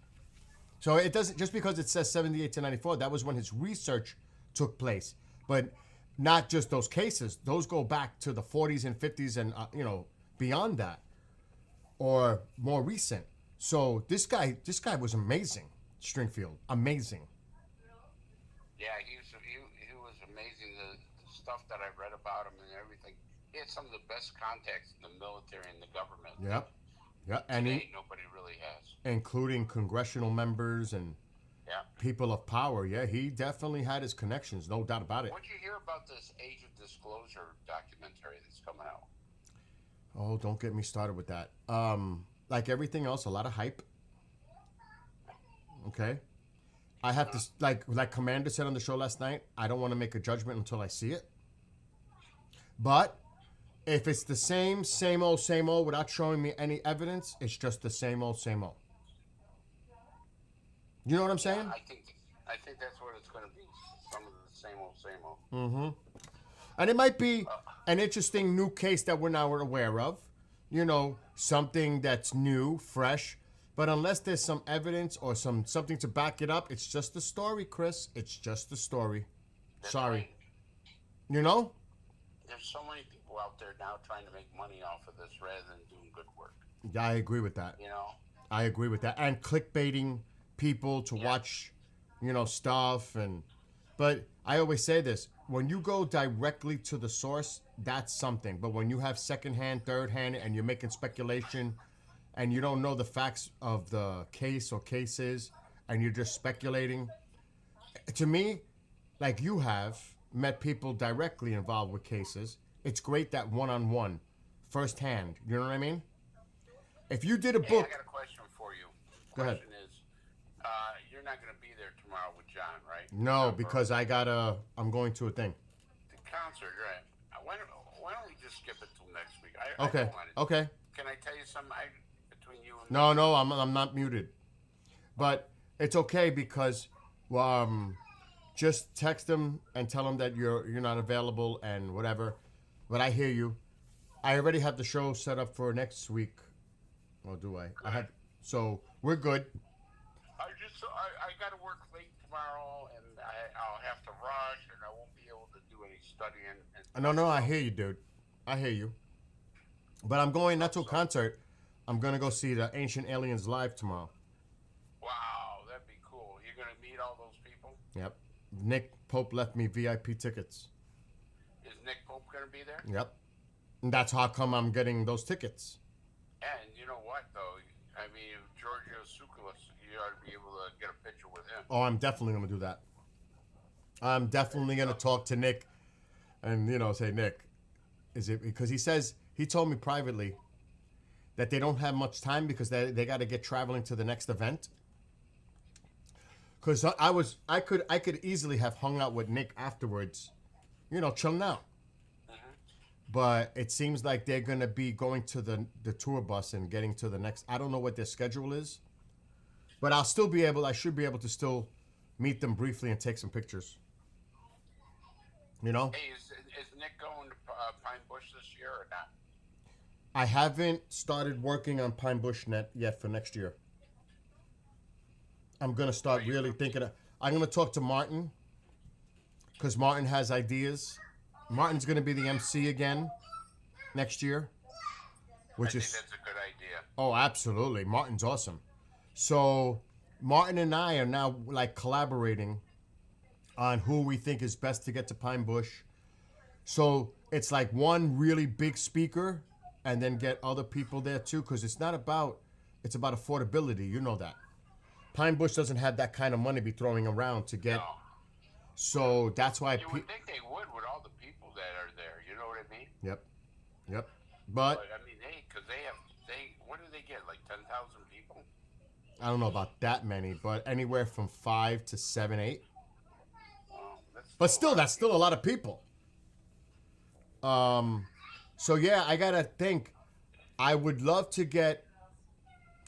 So it doesn't, just because it says 78 to 94, that was when his research took place. But not just those cases. Those go back to the 40s and 50s and, beyond that. Or more recent. So this guy was amazing. Stringfield. Amazing. Yeah, he was amazing. The stuff that I read about him and everything. He had some of the best contacts in the military and the government. Yep. Yeah, and Today, nobody really has. including congressional members and Yeah. people of power. Yeah, he definitely had his connections, no doubt about it. What'd you hear about this Age of Disclosure documentary that's coming out? Oh, don't get me started with that. Like everything else, a lot of hype. Okay. I have to, like Commander said on the show last night, I don't want to make a judgment until I see it. But if it's the same old without showing me any evidence, it's just the same old. You know what I'm saying? I think that's what it's going to be. Some of the same old. And it might be an interesting new case that we're now aware of. You know, something that's new, fresh. But unless there's some evidence or something to back it up, it's just a story, Chris. It's just a story. That's Sorry. right. You know? There's so many people out there now trying to make money off of this rather than doing good work. Yeah, I agree with that. You know? I agree with that. And clickbaiting people to watch, stuff. But I always say this. When you go directly to the source, that's something. But when you have secondhand, third-hand, and you're making speculation and you don't know the facts of the case or cases and you're just speculating, to me, like you have met people directly involved with cases, it's great that one-on-one, firsthand. You know what I mean? If you did a Hey, book... I got a question for you. Go ahead. Question is, you're not going to be there tomorrow with John, right? No, because I'm going to a thing. The concert, right? Why don't we just skip it till next week. I Okay. don't want it. Okay. Can I tell you something between you and me? No, I'm not muted. But it's okay because just text them and tell them that you're not available and whatever. But I hear you. I already have the show set up for next week. Or do I? I had so we're good. I got to work late tomorrow, and I'll have to rush, and I won't be able to do any studying. And No, I hear you, dude. I hear you. But I'm going not to a concert. I'm gonna go see the Ancient Aliens live tomorrow. Wow, that'd be cool. You're gonna meet all those people. Yep. Nick Pope left me VIP tickets. Is Nick Pope gonna be there? Yep. And that's how come I'm getting those tickets. And you know what, though? I mean, Giorgio Tsoukalos, you ought to be able to get a picture with him. Oh, I'm definitely gonna do that. I'm definitely gonna talk to Nick, and say, Nick, is it because he told me privately that they don't have much time because they got to get traveling to the next event. Because I could easily have hung out with Nick afterwards, chilling out. But it seems like they're gonna be going to the tour bus and getting to the next. I don't know what their schedule is, but I should be able to still meet them briefly and take some pictures. Hey, is Nick going to Pine Bush this year or not? I haven't started working on Pine Bush Net yet for next year. I'm gonna start really thinking. I'm gonna talk to Martin because Martin has ideas. Martin's gonna be the MC again next year, I think that's a good idea. Oh, absolutely. Martin's awesome. So Martin and I are now like collaborating on who we think is best to get to Pine Bush. So it's like one really big speaker and then get other people there too, because it's about affordability. You know that. Pine Bush doesn't have that kind of money to be throwing around to get. No. So that's why. You would think they would with all the people that are there. You know what I mean? Yep. But But I mean, because what do they get? Like 10,000 people? I don't know about that many, but anywhere from 5 to 7, 8. But still, that's still a lot of people. So yeah, I gotta think. I would love to get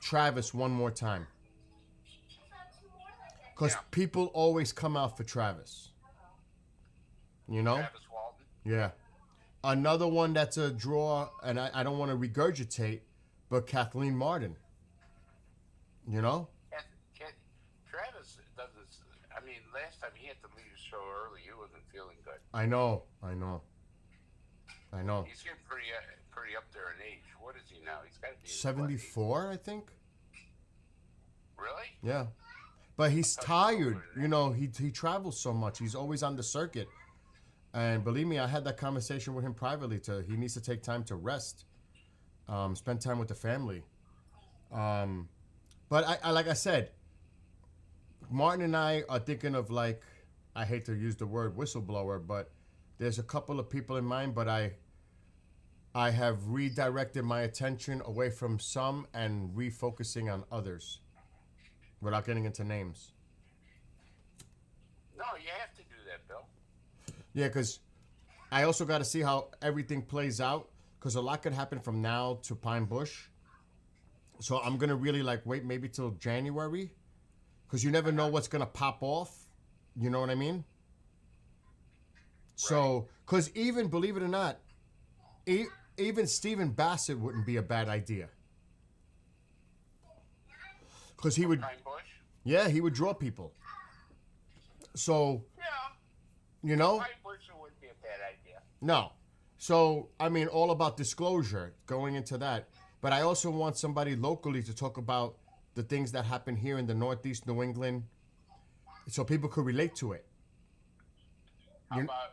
Travis one more time. Because people always come out for Travis. Travis Walton. Yeah. Another one that's a draw, and I don't want to regurgitate, but Kathleen Martin. Travis doesn't. I mean, last time he had to leave the show early, he wasn't feeling good. I know. He's getting pretty up there in age. What is he now? He's got to be 74, I think. Really? Yeah. But he's tired. He travels so much. He's always on the circuit. And believe me, I had that conversation with him privately. He needs to take time to rest, spend time with the family. But I like I said, Martin and I are thinking of I hate to use the word whistleblower, but there's a couple of people in mind. But I have redirected my attention away from some and refocusing on others, without getting into names. No, you have to do that, Bill. Yeah, because I also got to see how everything plays out, because a lot could happen from now to Pine Bush. So I'm going to really wait maybe till January, because you never know what's going to pop off. You know what I mean? So, because even, believe it or not, even Stephen Bassett wouldn't be a bad idea. Because he would, Pine Bush? yeah, he would draw people. So, Yeah. Pine Bush wouldn't be a bad idea. No. So, I mean, all about disclosure going into that. But I also want somebody locally to talk about the things that happen here in the Northeast New England so people could relate to it. How about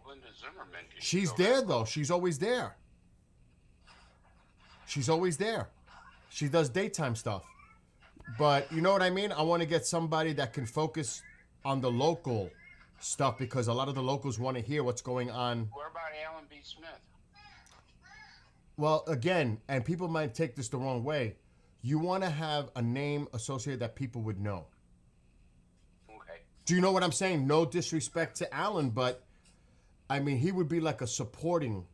Linda Zimmerman? She's there, though. She's always there. She's always there. She does daytime stuff. But you know what I mean? I want to get somebody that can focus on the local stuff, because a lot of the locals want to hear what's going on. What about Alan B. Smith? Well, again, and people might take this the wrong way, you want to have a name associated that people would know. Okay. Do you know what I'm saying? No disrespect to Alan, but I mean, he would be like a supporting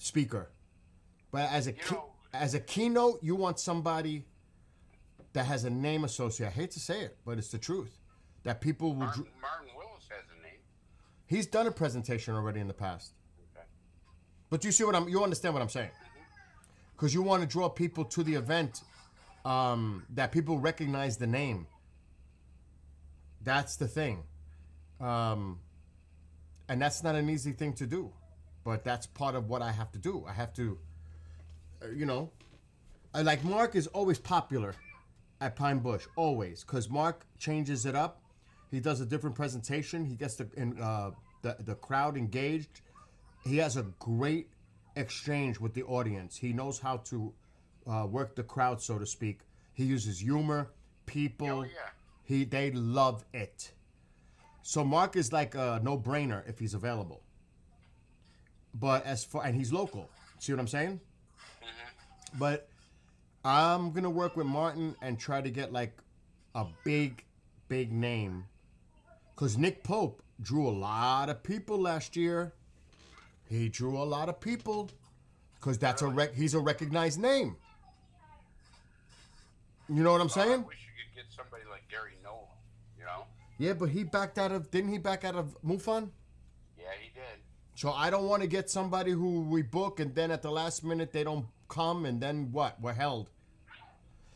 speaker. But as a You know- as a keynote, you want somebody that has a name associated. I hate to say it, but it's the truth. That people will. Martin Willis has a name. He's done a presentation already in the past. Okay. But you see what you understand what I'm saying? Because you want to draw people to the event that people recognize the name. That's the thing. And that's not an easy thing to do. But that's part of what I have to do. I have to, like Mark is always popular at Pine Bush, always. Because Mark changes it up. He does a different presentation. He gets the crowd engaged. He has a great exchange with the audience. He knows how to work the crowd, so to speak. He uses humor, people. Oh, yeah. They love it. So Mark is like a no-brainer if he's available. But and he's local. See what I'm saying? Mm-hmm. But I'm gonna work with Martin and try to get like a big name. Cause Nick Pope drew a lot of people last year. He drew a lot of people. Cause that's he's a recognized name. You know what I'm I saying? wish you could get somebody like Gary Noel, you know? Yeah, but didn't he back out of MUFON? Yeah, he did. So I don't want to get somebody who we book and then at the last minute they don't come and then what? We're held.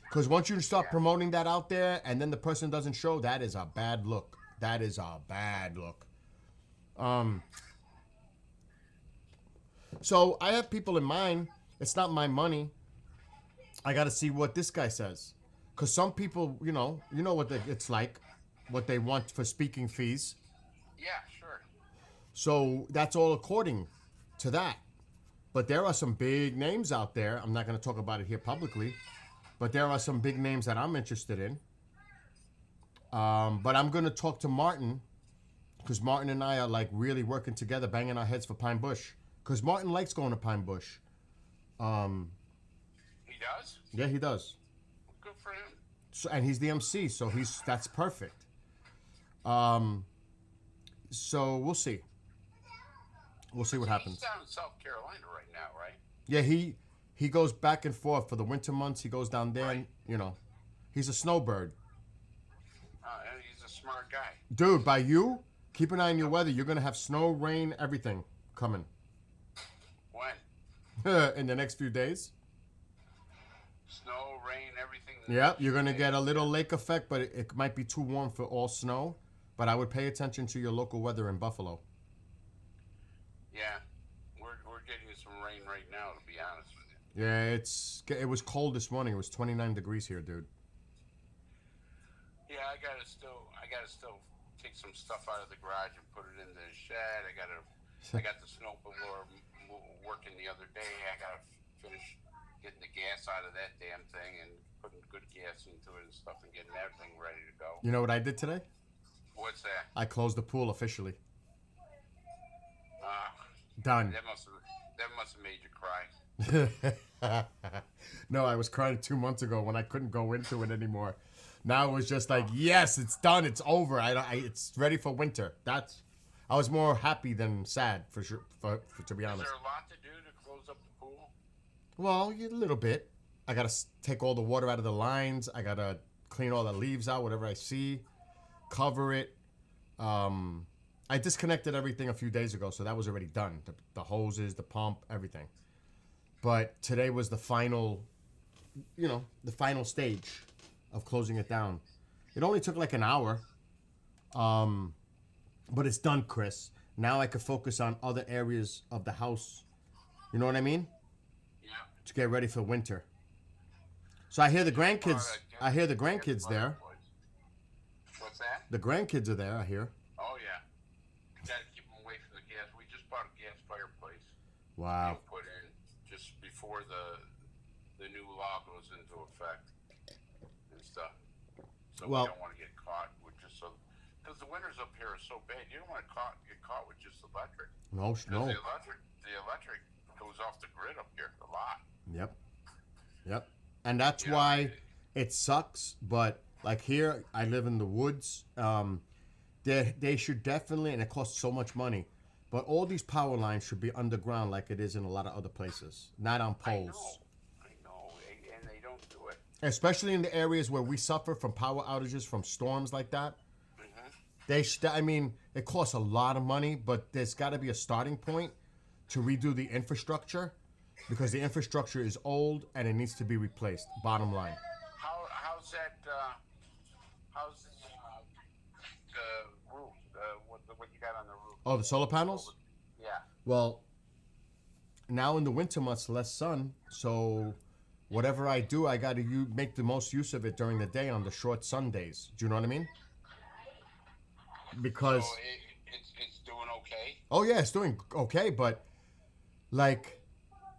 Because once you start promoting that out there and then the person doesn't show, that is a bad look. That is a bad look. So I have people in mind. It's not my money. I got to see what this guy says. Because some people, you know what it's like, what they want for speaking fees. Yeah, sure. So that's all according to that. But there are some big names out there. I'm not going to talk about it here publicly. But there are some big names that I'm interested in. But I'm going to talk to Martin. Because Martin and I are like really working together, banging our heads for Pine Bush. Because Martin likes going to Pine Bush. He does? Yeah, he does. Good for him. So, and he's the MC, so that's perfect. So we'll see. We'll see what happens. He's down in South Carolina right now, right? Yeah, he goes back and forth for the winter months. He goes down there, and he's a snowbird. And he's a smart guy. Dude, by you, keep an eye on your weather. You're gonna have snow, rain, everything coming When? in the next few days. Snow, rain, everything. Yeah, you're gonna get a little lake effect, but it might be too warm for all snow. But I would pay attention to your local weather in Buffalo. Yeah. We're getting some rain right now, to be honest with you. Yeah, it was cold this morning. It was 29 degrees here, dude. Yeah, I gotta still take some stuff out of the garage and put it in the shed. I got the snowblower working the other day. I gotta finish getting the gas out of that damn thing and putting good gas into it and stuff and getting everything ready to go. You know what I did today? What's that? I closed the pool officially. Ah, Done. that must have made you cry. No, I was crying 2 months ago when I couldn't go into it anymore. Now it was just like, yes, it's done, it's over. It's ready for winter. I was more happy than sad, for sure. To be Is honest. there a lot to do to close up the pool? Well, a little bit. I gotta take all the water out of the lines. I gotta clean all the leaves out, whatever I see, cover it. I disconnected everything a few days ago, so that was already done. The hoses, the pump, everything. But today was the final, the final stage of closing it down. It only took like an hour. But it's done, Chris. Now I could focus on other areas of the house. You know what I mean? Yeah. To get ready for winter. So I hear the grandkids. I hear the grandkids there. What's that? The grandkids are there. I hear. Oh yeah. Gotta keep them away from the gas. We just bought a gas fireplace. Wow. Put in just before the new law goes into effect and stuff. So Well- we don't want to get caught with because the winters up here are so bad. You don't want to get caught with just electric. No. 'Cause No. the electric goes off the grid up here a lot. Yep. And that's why it sucks. But like here, I live in the woods. They should definitely, and it costs so much money, But all these power lines should be underground like it is in a lot of other places, not on poles. I know, and they don't do it. Especially in the areas where we suffer from power outages from storms like that. I mean, it costs a lot of money, but there's got to be a starting point to redo the infrastructure because the infrastructure is old and it needs to be replaced. Bottom line. How's that? How's the roof? What you got on the roof? Oh, the solar panels? Yeah. Well, now in the winter months, less sun, so whatever I do, I got to make the most use of it during the day on the short sun days. Do you know what I mean? Because So it's doing okay. oh yeah, it's doing okay, but like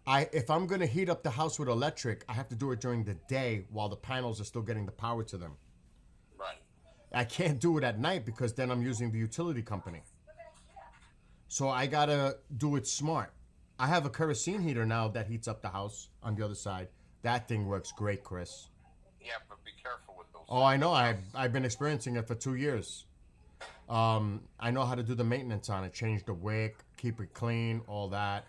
if I'm gonna heat up the house with electric, I have to do it during the day while the panels are still getting the power to them. Right. I can't do it at night because then I'm using the utility company. So I gotta do it smart. I have a kerosene heater now that heats up the house on the other side. That thing works great, Chris. Yeah, but be careful with those. Oh, I know. I've been experiencing it for 2 years. I know how to do the maintenance on it, change the wick, keep it clean, all that.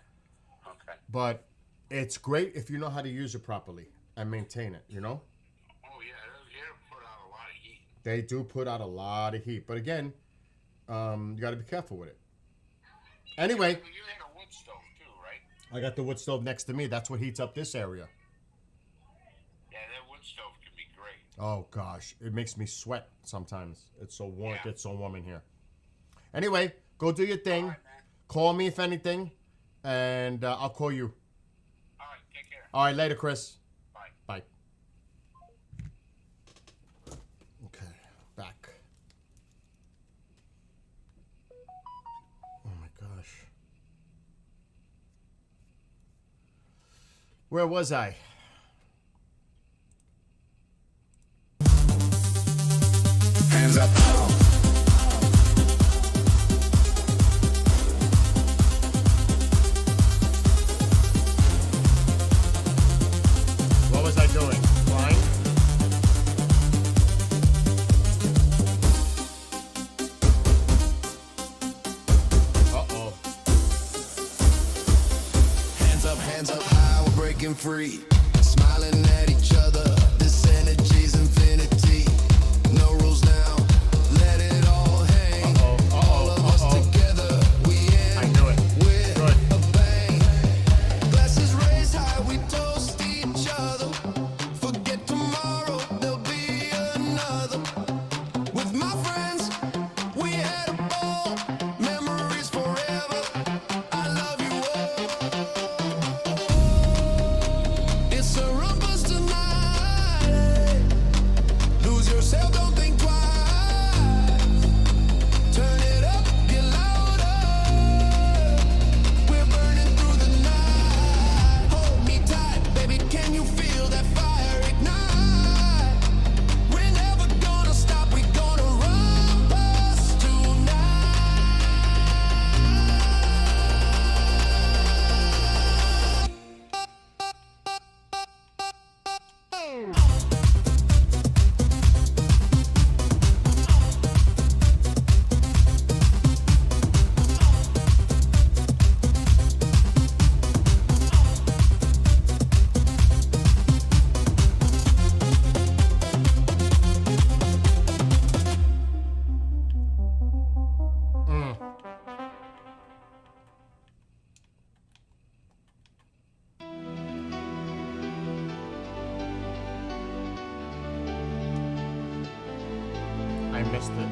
Okay. But it's great if you know how to use it properly and maintain it, you know? Oh yeah, it'll put out a lot of heat. They do put out a lot of heat. But again, you got to be careful with it. Anyway, You had a wood stove too, right? I got the wood stove next to me. That's what heats up this area. Yeah, that wood stove can be great. Oh, gosh. It makes me sweat sometimes. It's so warm. It Yeah. gets so warm in here. Anyway, go do your thing. All right, man. Call me if anything. And I'll call you. All right, take care. All right, later, Chris. Bye. Bye. Okay, back. Oh my gosh. Where was I? Hands up. What was I doing? Flying? Uh-oh. Hands up high, we're breaking free. Smiling at each other, this energy's infinity. No rules now, let it all hang. All of us together, we I end knew it. with Good. a bang. Glasses raised high, we toast each other. Forget tomorrow, there'll be another. With my friends, we had a ball. Memories forever. I love you all. It's a rumpus tonight. Lose yourself, don't think twice. Turn it up, get louder. We're burning through the night. Hold me tight, baby, can you feel that fire ignite? We're never gonna stop, we're gonna rumpus tonight. I missed it.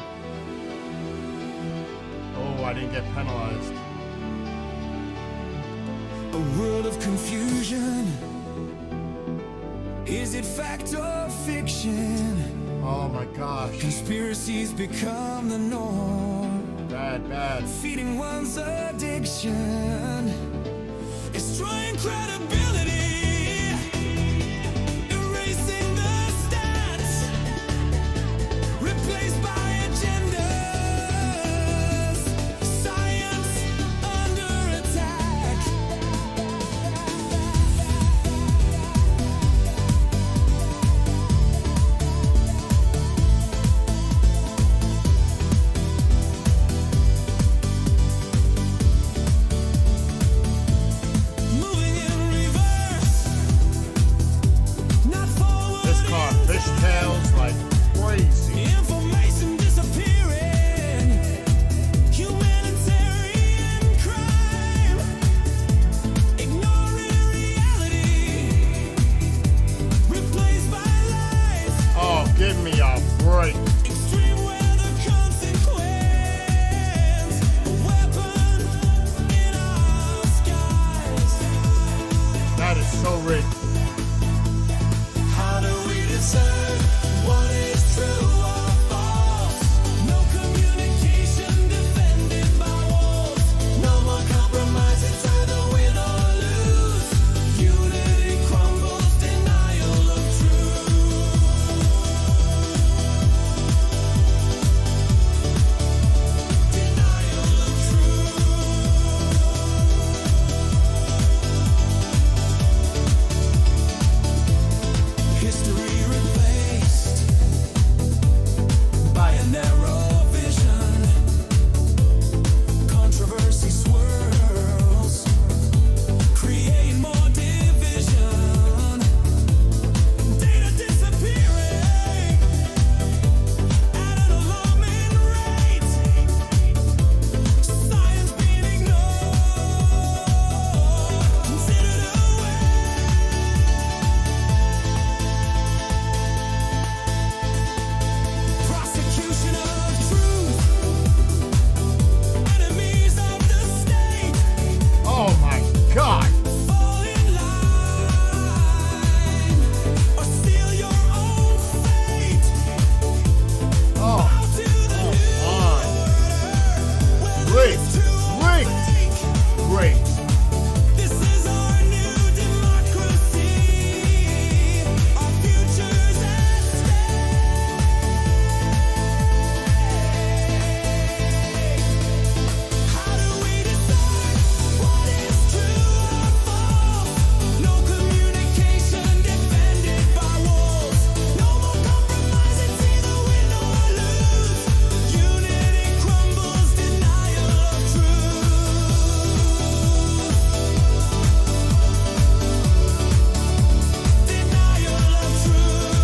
Oh, I didn't get penalized. A world of confusion. Is it fact or fiction? Oh my gosh. Conspiracies become the norm. Bad, bad. Feeding one's addiction. Destroying credibility. Erasing the stats. Replaced by agendas. Science under attack. so rigged. How do we discern what is true or false? No communication defended by walls. No more compromise, it's either win or lose. Unity crumbles, denial of truth. Denial of truth. History replaced by a narrow vision. Controversy swirls, create more division. Data disappearing at an alarming rate. Science being ignored, considered away. Prosecution of truth, enemies of the state, Oh my God! fall in line, or seal your own fate. Oh, Bow to the new on. order, Rigged. it's to Rigged. break. Great. This is our new democracy, our future's at stake. How do we decide what is true or false? No communication defended by walls. No more compromise, it's either win or lose. Unity crumbles, denial of truth. Denial of truth.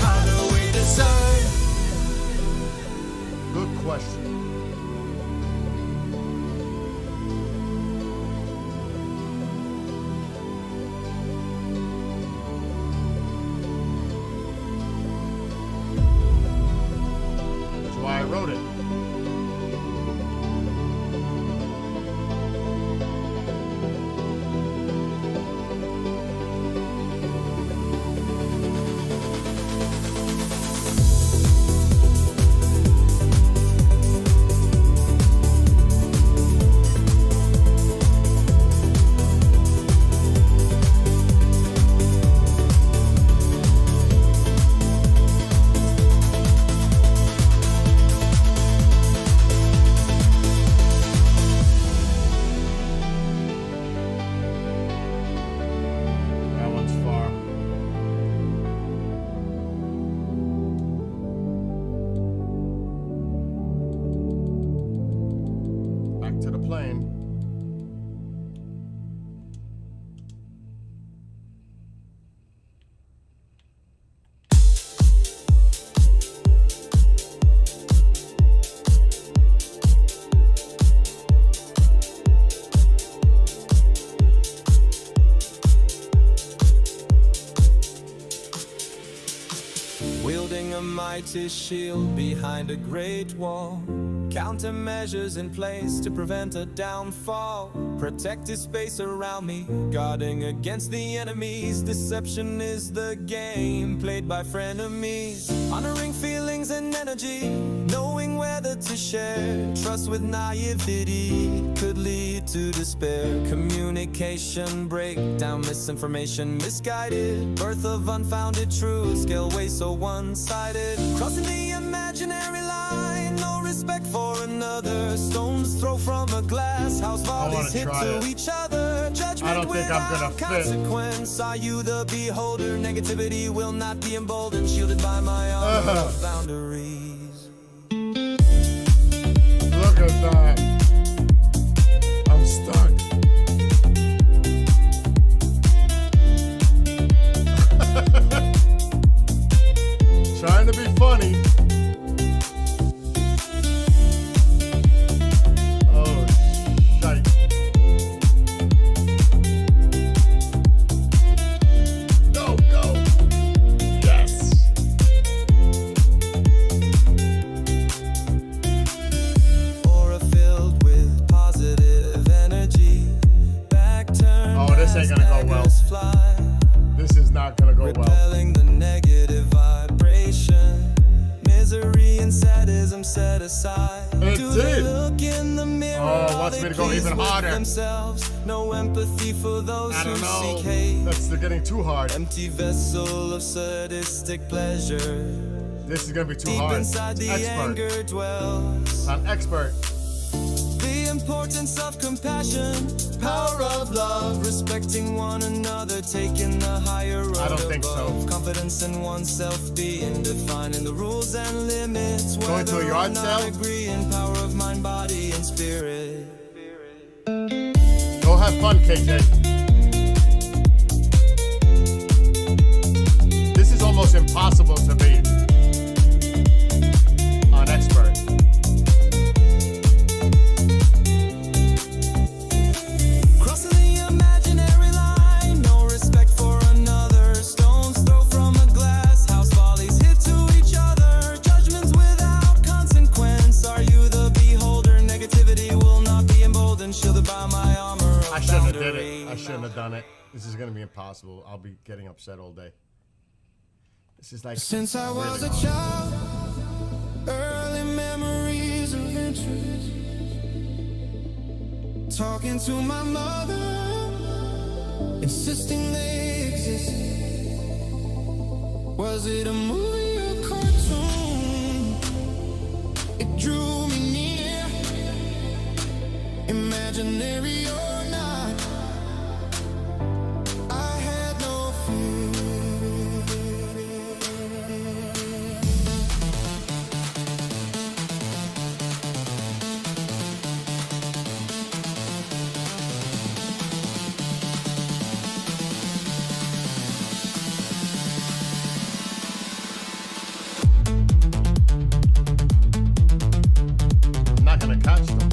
How do we decide? Good question. That's why I wrote it. That one's far. Back to the plane. Wielding a mighty shield behind a great wall. Countermeasures in place to prevent a downfall. Protective space around me, guarding against the enemies. Deception is the game played by frenemies. Honoring feelings and energy, knowing whether to share. Trust with naivety could lead to despair. Communication breakdown, misinformation misguided. Birth of unfounded truth, scale way so one-sided. Crossing the imaginary line, no respect for another. Stones throw from a glass house, volleys hit try to it. each other. Judgment I don't think I'm gonna without fit. consequence. Are you the beholder? Negativity will not be emboldened, shielded by my armor of boundaries. Look at that. I'm stuck. Trying to be funny. Oh, shite. Go, go. Yes. criticism set aside. It Do they did. look in the mirror? Oh, Are wants they me to go pleased even with harder. Themselves? No empathy for those I who don't know. seek hate. That's they're getting too hard. Empty vessel of sadistic pleasure. This is gonna be too Deep hard. inside the Expert. anger dwells. I'm expert. The importance of compassion, power of love, respecting one another, taking the higher road I don't think so. above. Confidence in oneself, being defining the rules and limits. Going to a Whether yard or not sale? agreeing, power of mind, body, and spirit. Go have fun, KJ. This is almost impossible to beat on expert. Crossing the imaginary line, no respect for another. Stones thrown from a glass house, volleys hit to each other. Judgments without consequence. Are you the beholder? Negativity will not be emboldened. Shielded by my armor of I shouldn't have did boundary. it. I shouldn't have done it. This is gonna be impossible. I'll be getting upset all day. This is like Since I was really a hard. child, early memories of interest. Talking to my mother, insisting they exist. Was it a movie or cartoon? It drew me near, imaginary or not. I had no fear. I'm not gonna catch them.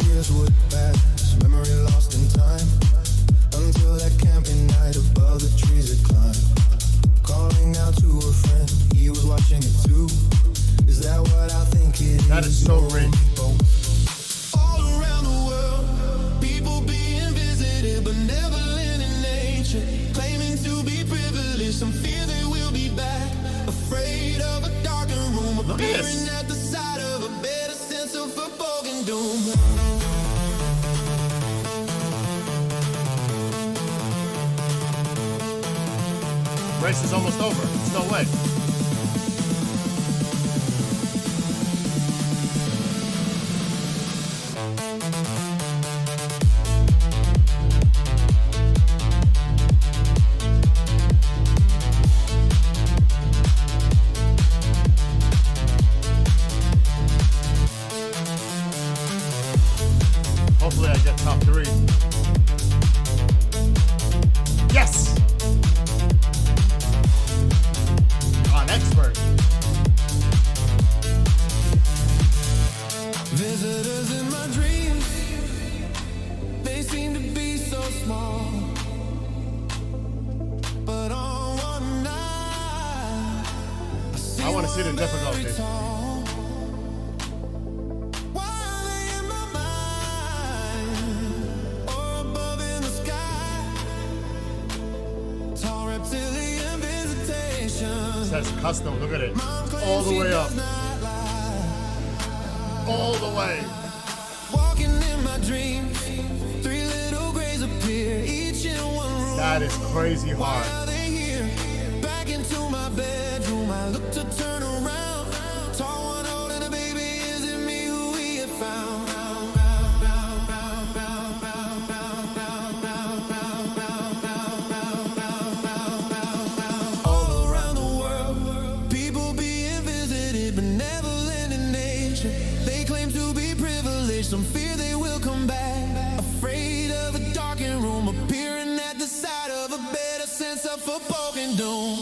Years would pass, memory lost in time, until that camping night above the trees had climbed. Calling out to a friend, he was watching it too. Is that what I think it is? That is so rigged. All around the world, people being visited but never in nature, claiming to be privileged. Some fear they will be back, afraid of a darkened room, Look at this. appearing at the sight of a better sense of foreboding doom. Race is almost over. It's no way. Hopefully I get top 3. Yes! On expert. Visitors in my dreams, they seem to be so small. But on one night, I want to see the difficulty. Why are they in my mind? Or above in the sky? Tall reptilian visitation. It says custom. Look at it. All the way up. All the way. Walking in my dreams, 3 little grays appear, each in one room. That is crazy Why hard. are they here? Back into my bedroom, I look to turn around. Tall one holding a baby, is it me who we have found? All around the world, people being visited, benevolent in nature. They claim to be privileged, some fear they will come back. Afraid of a darkened room, appearing at the side of a better sense of foreboding doom.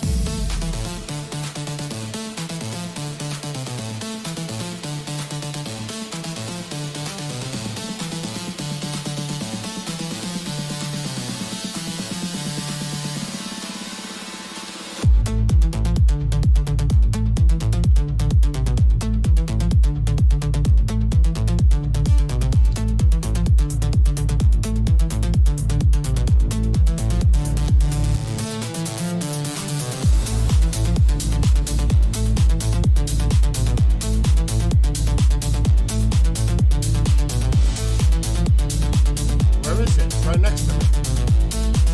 right next to me.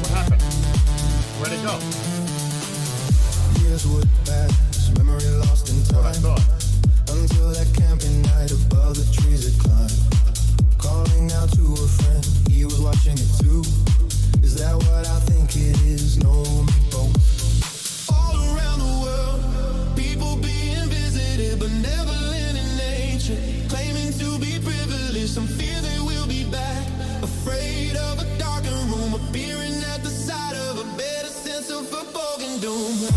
What happened? Where'd it go? Years would pass, memory lost in That's what I time. thought. Until that camping night above the trees had climbed. Calling out to a friend, he was watching it too. Is that what I think it is? No, me both. All around the world, people being visited but never in nature. Claiming to be privileged, some fear they will be back. Afraid of a darker room, appearing at the side of a better sense of foreboding doom.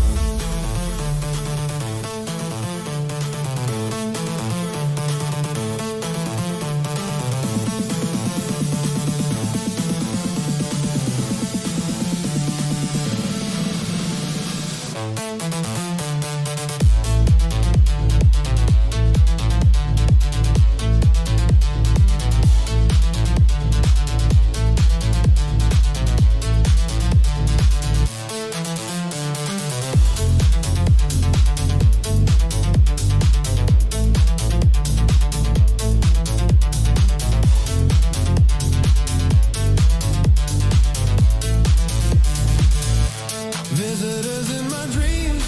Visitors in my dreams,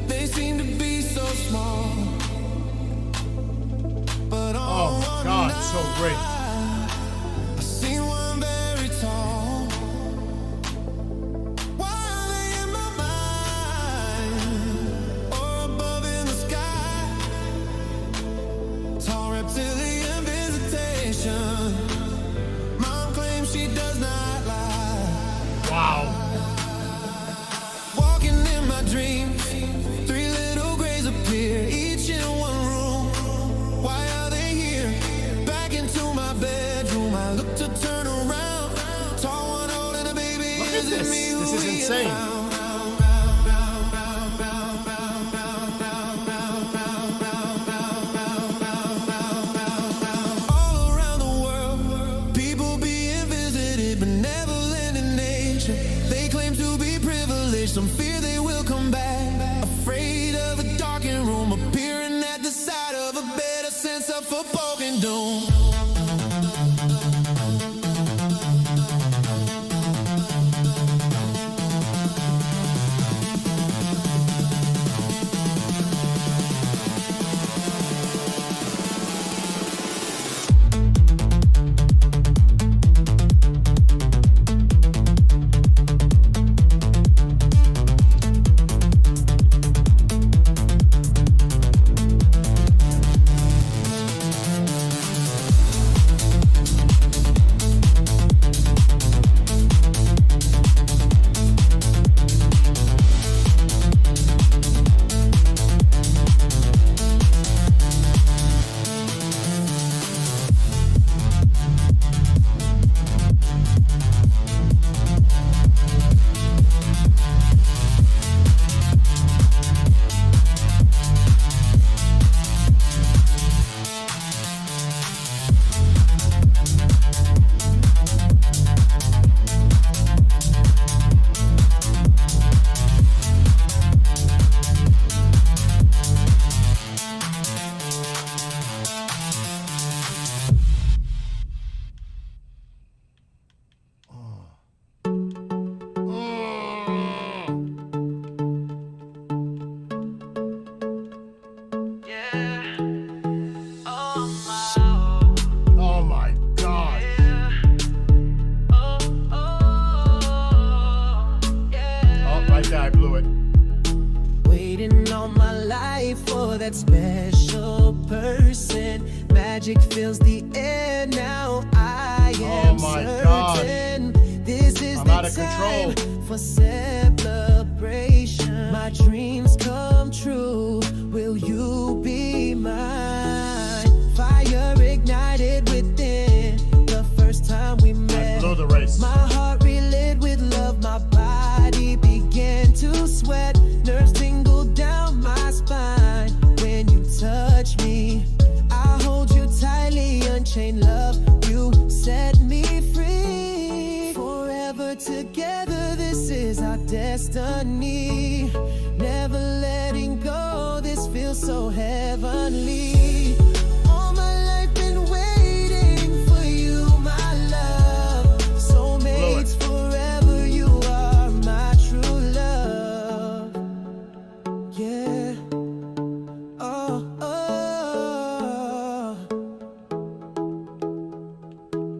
they seem to be so small. But on Oh, God, so great. I seen one very tall. Why are they in my mind? Or above in the sky? Tall reptilian visitation. Mom claims she does not lie. Wow. Walking in my dreams, three little grays appear, each in one room. Why are they here? Back into my bedroom. I look to turn around. Tall one holding a baby. Look at Is it this. me This who is we insane. found? All around the world, people being visited, benevolent in nature. They claim to be privileged, some fear they will come back. Afraid of a darkened room, appearing at the side of a better sense of foreboding doom. Oh, my God. Oh, right there. I blew it. Waiting all my life for that special person. Magic fills the air now. I am Oh my gosh. certain this is I'm the out of control. time for celebration. My dreams come true. Will you be mine? Fire ignited within the first time we I met. blew the race. My heart relit with love, my body began to sweat. Nerves tingled down my spine when you touch me. I hold you tightly, unchained love. You set me free. Forever together, this is our destiny. Never letting go, this feels so heavenly. All my life been waiting for you, my love.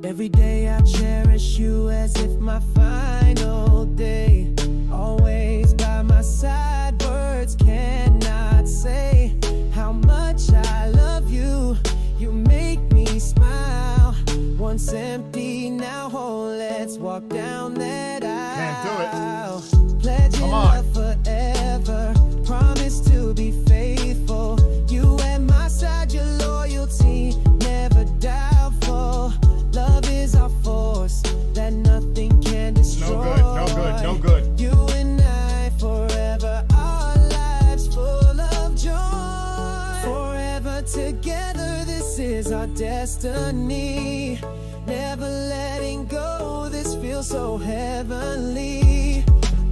Every day I cherish you as if my final day. Always by my side, words cannot say how much I love you. You make me smile. Once empty, now whole. Let's walk down that aisle. Can't do it. Pledging Come on. love forever. Promise to be faithful. You at my side, your loyalty never doubtful. Love is our force that nothing can destroy. No good, no good, no good. You and I forever, our lives full of joy. Forever together, this is our destiny. Never letting go, this feels so heavenly.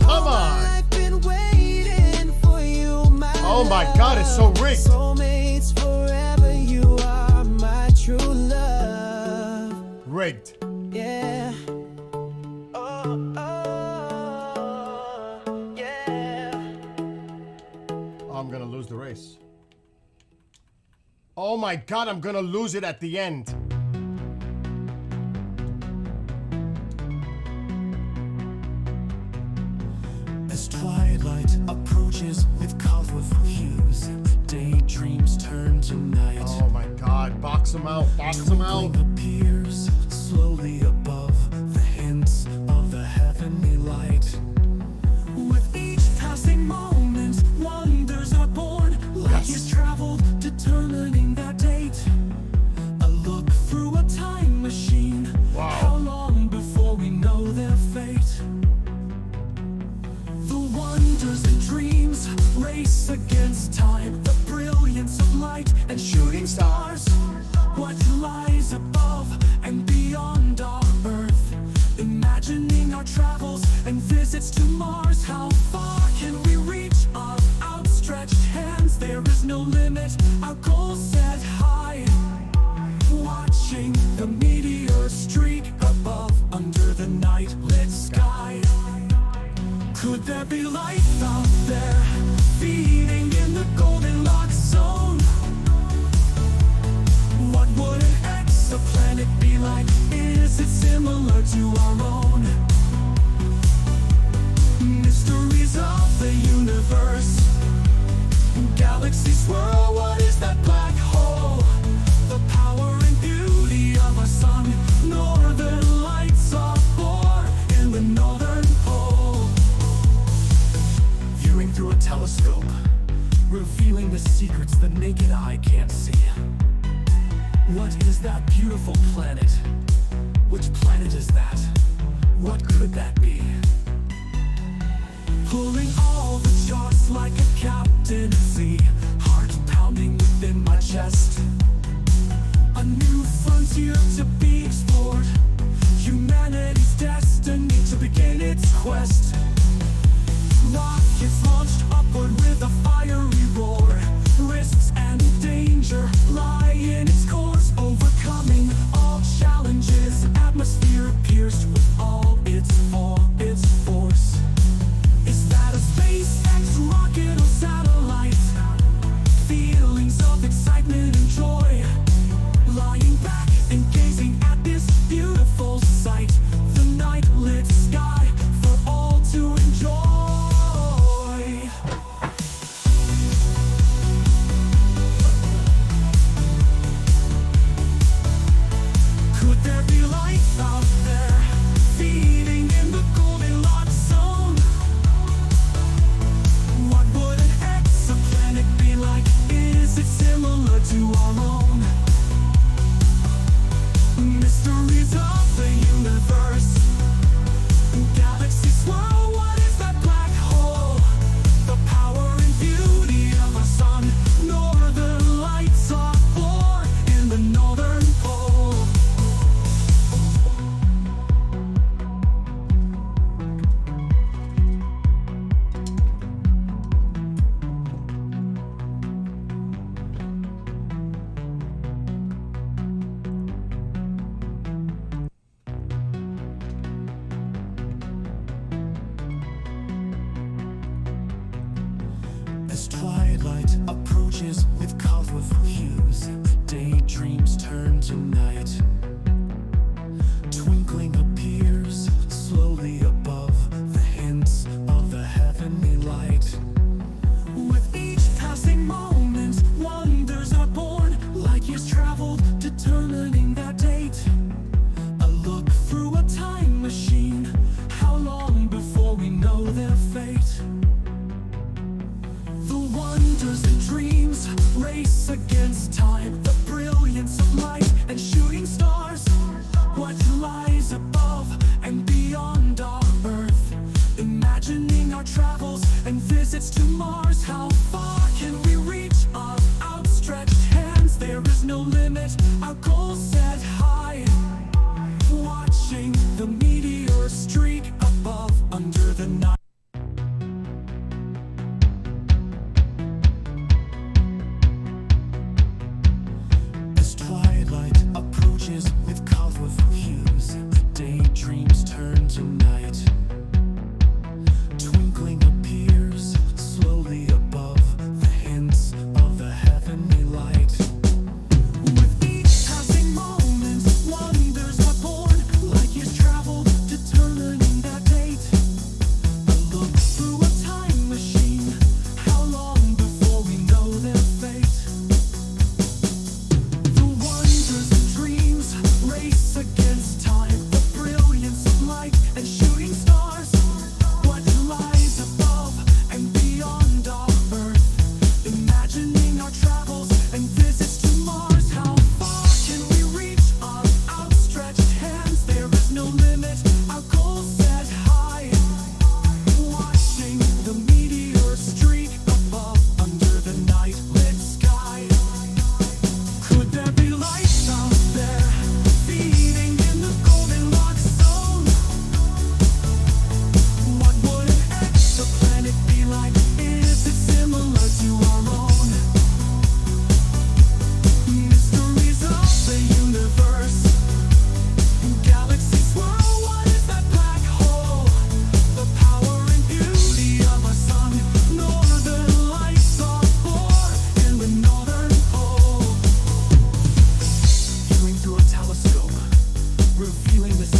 Come All my on. life been waiting for you, my Oh my God, it's so rigged. Soulmates forever, you are my true love. Rigged. Yeah. Oh, yeah. I'm gonna lose the race. Oh my God, I'm gonna lose it at the end. As twilight approaches with colorful hues, daydreams turn to night. Oh my God, box him out, box him out. Twinkling appears slowly above the hints of the heavenly light. With each passing moment, wonders are born. Light is traveled, determining that date. A look through a time machine. Wow. How long before we know their fate? The wonders and dreams race against time. The brilliance of light and shooting stars. What lies above and beyond our earth? Imagining our travels and visits to Mars. How far can we reach our outstretched hands? There is no limit, our goals set high. Watching the meteor streak above under the night lit sky. Could there be life out there, feeding in the Goldilocks zone? What would an exoplanet be like? Is it similar to our own? Mysteries of the universe, galaxies swirl, what is that black hole? The power and beauty of our sun, northern lights are born in the northern pole. Viewing through a telescope, revealing the secrets the naked eye can't see. What is that beautiful planet? Which planet is that? What could that be? Pulling all the charts like a captain at sea. Heart pounding within my chest. A new frontier to be explored. Humanity's destiny to begin its quest. Rockets launched upward with a fiery roar. Risks and danger lie in its course. Overcoming all challenges. Atmosphere pierced with all its force. Is that a SpaceX rocket or satellite? Feelings of excitement and joy. Lying back and gazing at this beautiful sight. The night lit sky for all to enjoy. Could there be life out there, feeding in the Goldilocks zone? What would an exoplanet be like? Is it similar to our own? Mysteries of the universe, galaxies swirl, what is that black hole? The power and beauty of our sun, northern lights are born in the northern pole. As twilight approaches with colorful hues, daydreams turn to night.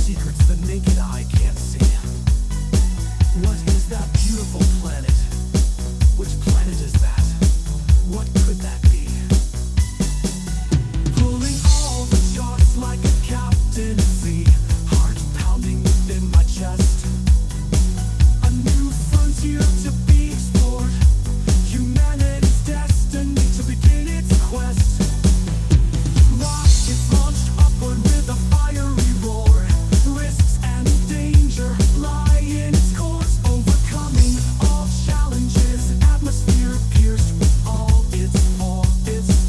secrets the naked eye can't see. What is that beautiful planet? Which planet is that? What could that be? Pulling all the charts like a captain at sea. Heart pounding within my chest. A new frontier to be explored. Humanity's destiny to begin its quest. Rockets launched upward with a fiery roar. Risks and danger lie in its course. Overcoming all challenges. Atmosphere pierced with all its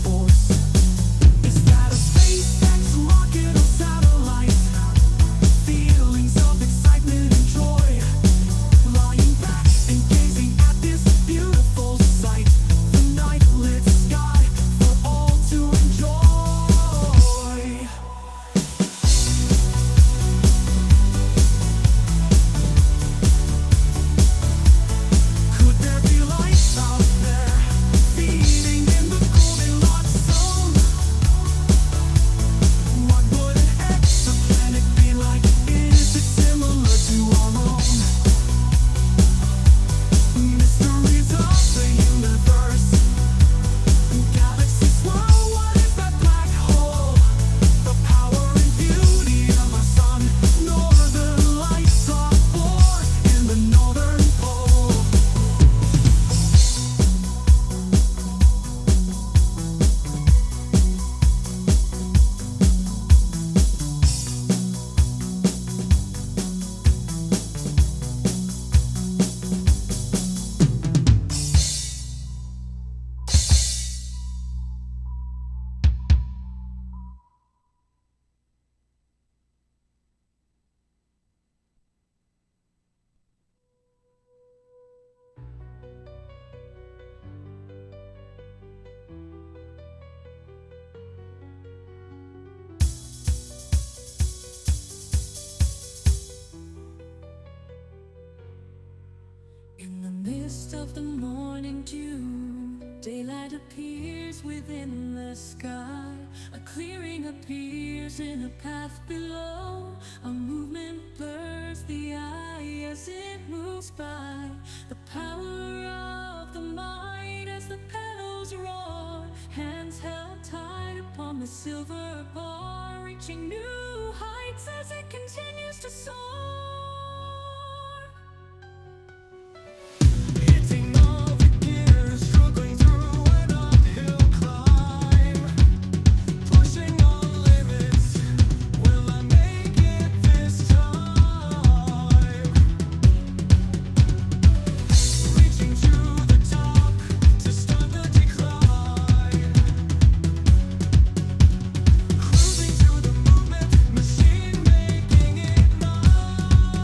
force. Is that a SpaceX rocket or satellite? Feelings of excitement and joy. Lying back and gazing at this beautiful sight. The night lit sky for all to enjoy. Could there be life out there, feeding in the Goldilocks zone? What would an exoplanet be like? Is it similar to our own? Mysteries of the universe, galaxies swirl. What is that black hole? The power and beauty of our sun. Northern lights are born in the northern pole. In the mist of the morning dew, daylight appears within the sky. A clearing appears in a path below. A movement blurs the eye as it moves by. The power of the mind as the petals roar. Hands held tight upon the silver bar, reaching new heights as it continues to soar. Hitting all the gears, struggling through an uphill climb. Pushing all limits, will I make it this time? Reaching to the top to start the decline. Cruising to the movement, machine making it mine.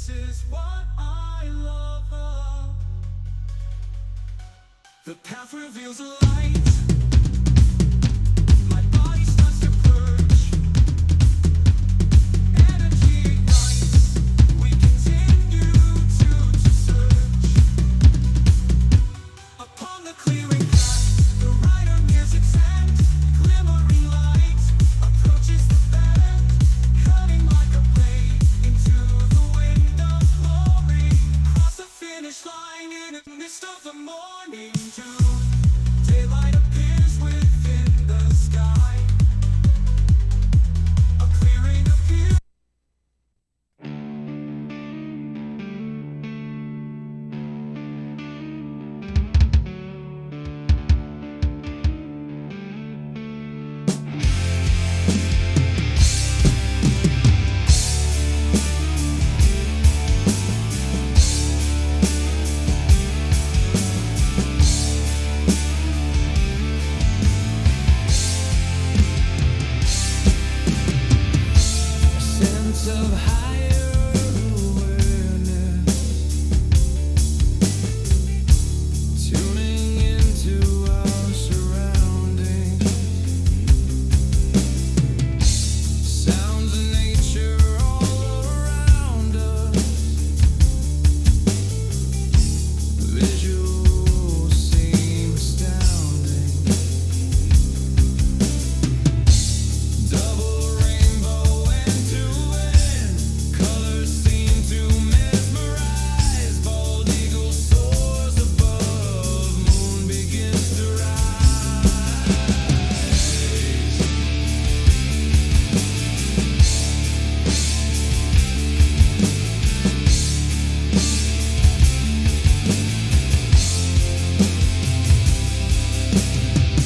This is what I love. The path reveals a light. My body starts to purge. Energy ignites. We continue to search. Upon the clearing path, the rider nears its end. Glimmering light approaches the bend, cutting like a blade into the wind of glory. Cross the finish line in the mist of the morning dew. Daylight appears within the sky. A clearing appears. Sense of higher awareness, tuning into our surroundings, sounds of nature all around us, visuals seem astounding. Double rainbow end to end, colors seem to mesmerize. Bald eagle soars above, moon begins to rise.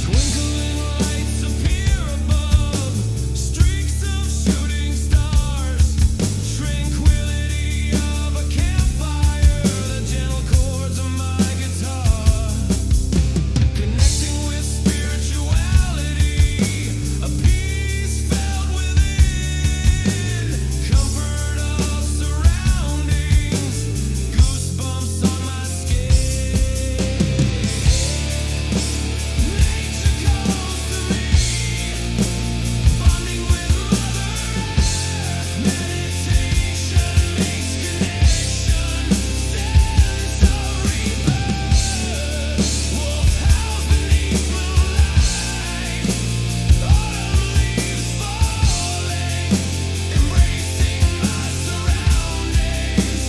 Twinkling lights appear above, streaks of shooting stars, tranquility of a campfire, the gentle chords of my guitar, connecting with spirituality, a peace felt within, comfort of surroundings, goosebumps on my skin. Nature calls to me, bonding with Mother Earth. Meditation makes connection, sensory birth. Wolf howls beneath moonlight, autumn leaves falling, embracing my surroundings,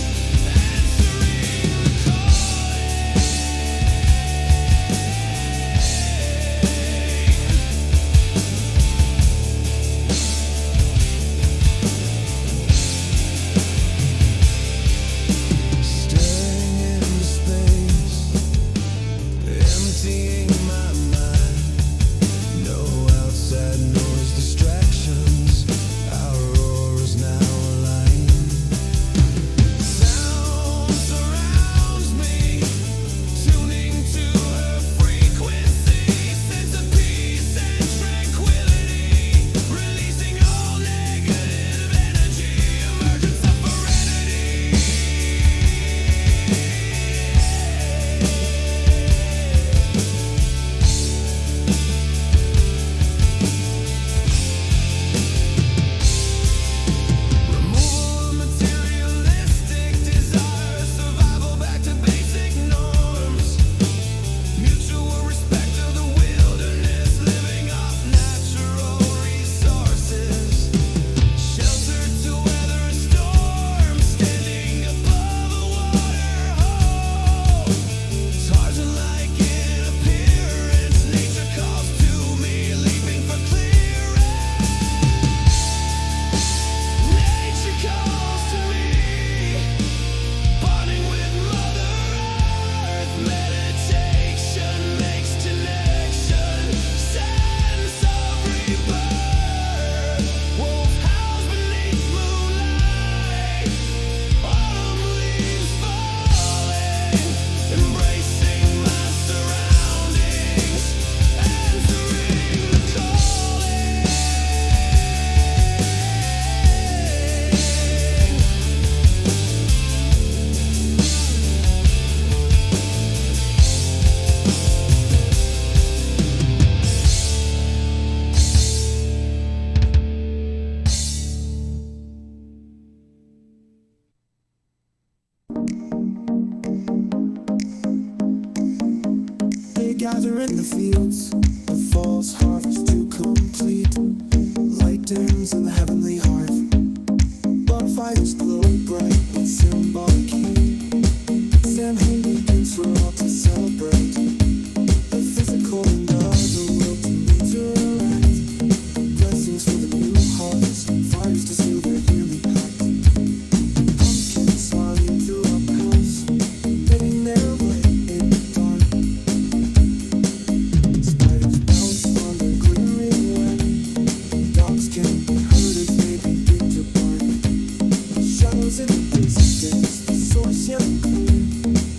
answering the calling. Staring into space, emptying my mind. No outside noise, distractions. Our auras now aligned. Sound surrounds me, tuning to her frequency. Sense of peace and tranquility, releasing all negative energy. Emergence of serenity. Removal of materialistic desires, survival back to basic norms. Mutual respect of the wilderness, living off natural resources. Shelter to weather a storm, standing up gather in the fields, the fall's harvest to complete. Light dims in the heavenly hearth, bonfires glow bright with symbolic heat. Samhain begins, we're all to celebrate. The physical and other world to interact. Blessings for the new harvest, fires to seal their yearly pact. Pumpkins smiling through our house, bidding their way in the dark. Spiders bounce on their glittering web. Dogs can be heard as they begin to bark. Shadows in the distance, the source yet clear.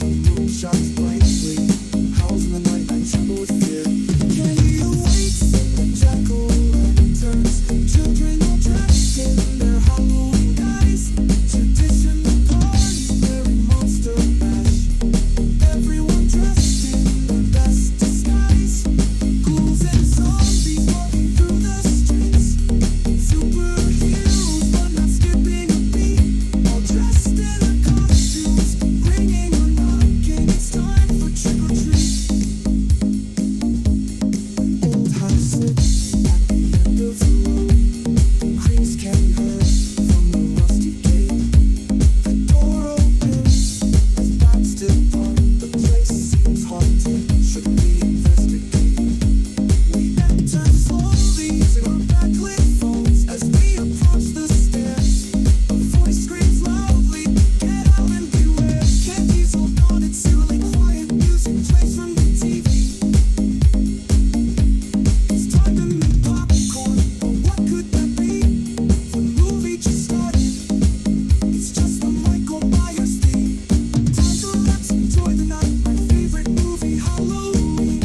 The moon shines brightly, howls in the night, I tremble with fear. Can you wait? The jack-o'-lanterns, children all dressed in their Halloween guise. Traditional parties, merry monster mash. Everyone dressed in their best disguise. Ghouls and zombies walking through the streets. Superheroes but not skipping a beat. All dressed in their costumes, ringing or knocking. It's time for trick or treat. Old house sits at the end of the road. Creaks can be heard from the rusty gate. The door opens as backs depart. The place seems haunted. Should we investigate? We enter slowly using our backlit phones as we approach the stairs. A voice screams loudly, "Get out and beware!" Candy's hold on its ceiling, quiet music plays from the TV. It's time to make popcorn, but what could that be? The movie just started. It's just the Michael Myers theme. Time to let's enjoy the night. My favorite movie, Halloween.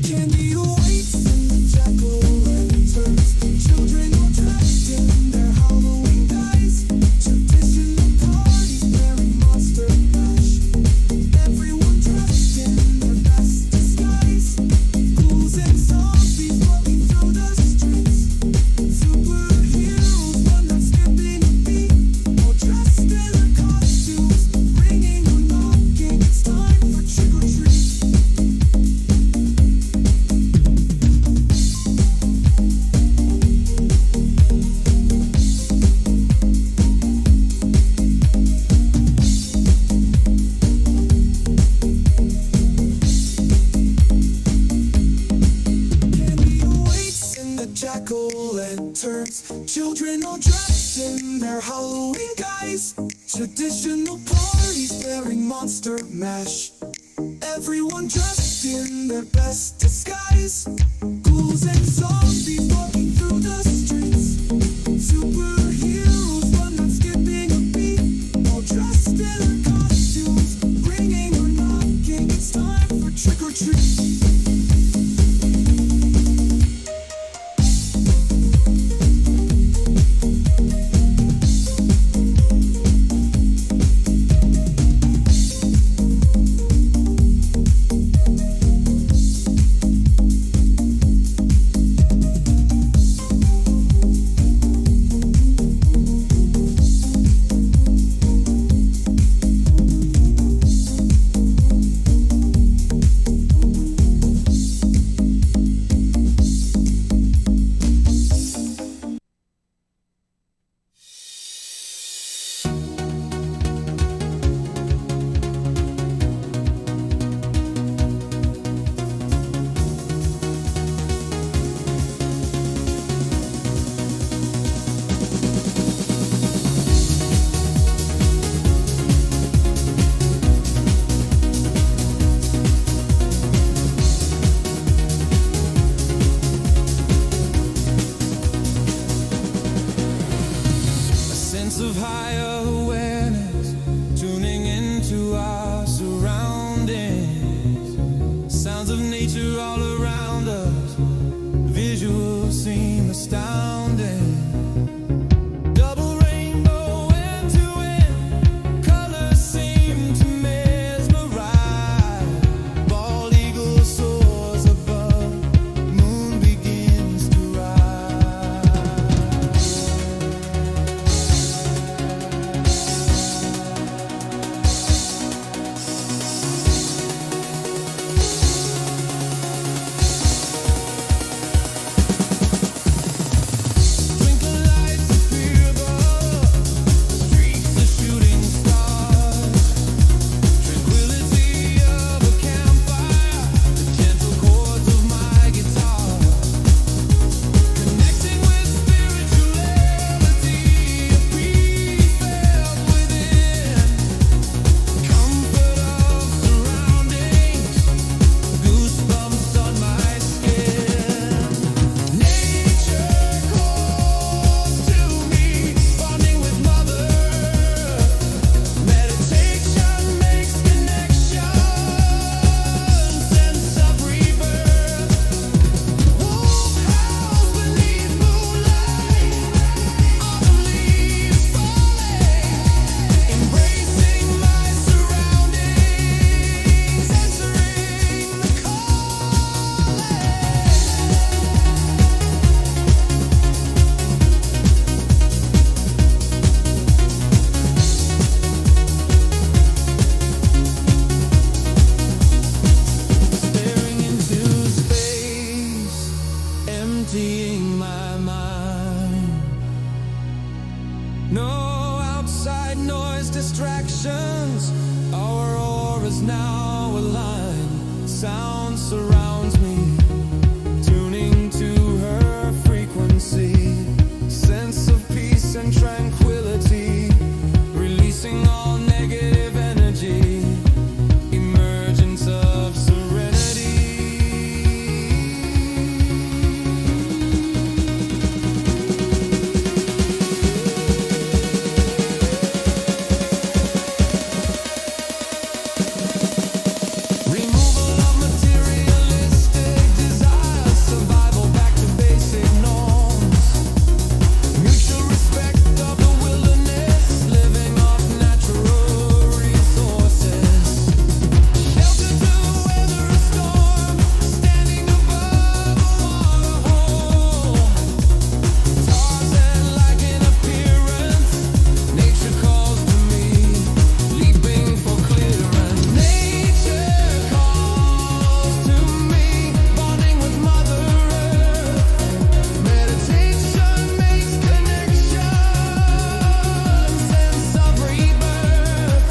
Candy awaits in the jack-o'-lanterns. Children all dressed in their Halloween guise. Traditional parties, merry monster mash. Everyone dressed in their best disguise. Ghouls and zombies walking through the streets. Superheroes but not skipping a beat. All dressed in their costumes, ringing or knocking. It's time for trick or treat. Candy awaits in the jack-o'-lanterns. Children all dressed in their Halloween guise. Traditional parties bearing monster mash. Everyone dressed in their best disguise. Ghouls and zombies walking through the streets. Superheroes but not skipping a beat. All dressed in their costumes, ringing or knocking. It's time for trick or treat. Of higher awareness, tuning into our surroundings. Sounds of nature all around us, visuals seem astounding. Double rainbow end to end, colors seem to mesmerize. Bald eagle soars above, moon begins to rise. outside noise, distractions. Our aura's now aligned. Sound surrounds me, tuning to her frequency. Sense of peace and tranquility, releasing all negative energy. Emergence of serenity. Removal of materialistic desires, survival back to basic norms. Mutual respect of the wilderness, living off natural resources. Shelter to weather a storm, standing above a waterhole. Tarzan-like in appearance, nature calls to me, leaping for clearance. Nature calls to me, bonding with Mother Earth. Meditation makes connections, sense of rebirth.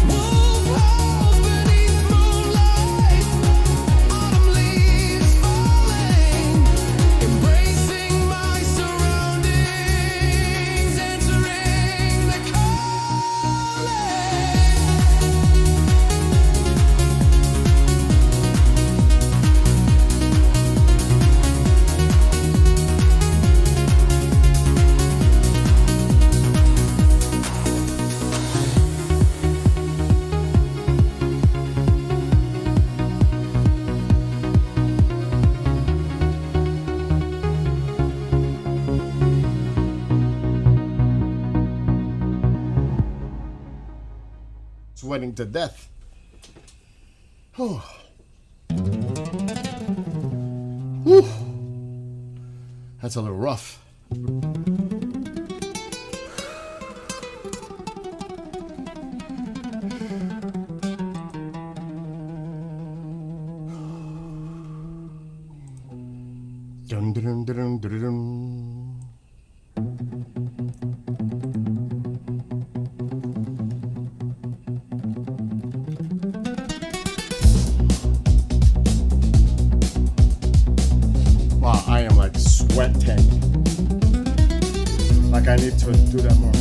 Wolf howls beneath moonlight, autumn leaves falling, embracing my surroundings, answering the calling. Sweating to death. Oh. Whew. That's a little rough. Dun, dun, dun, dun, dun, dun. Wow, I am like sweating. Like I need to do that more.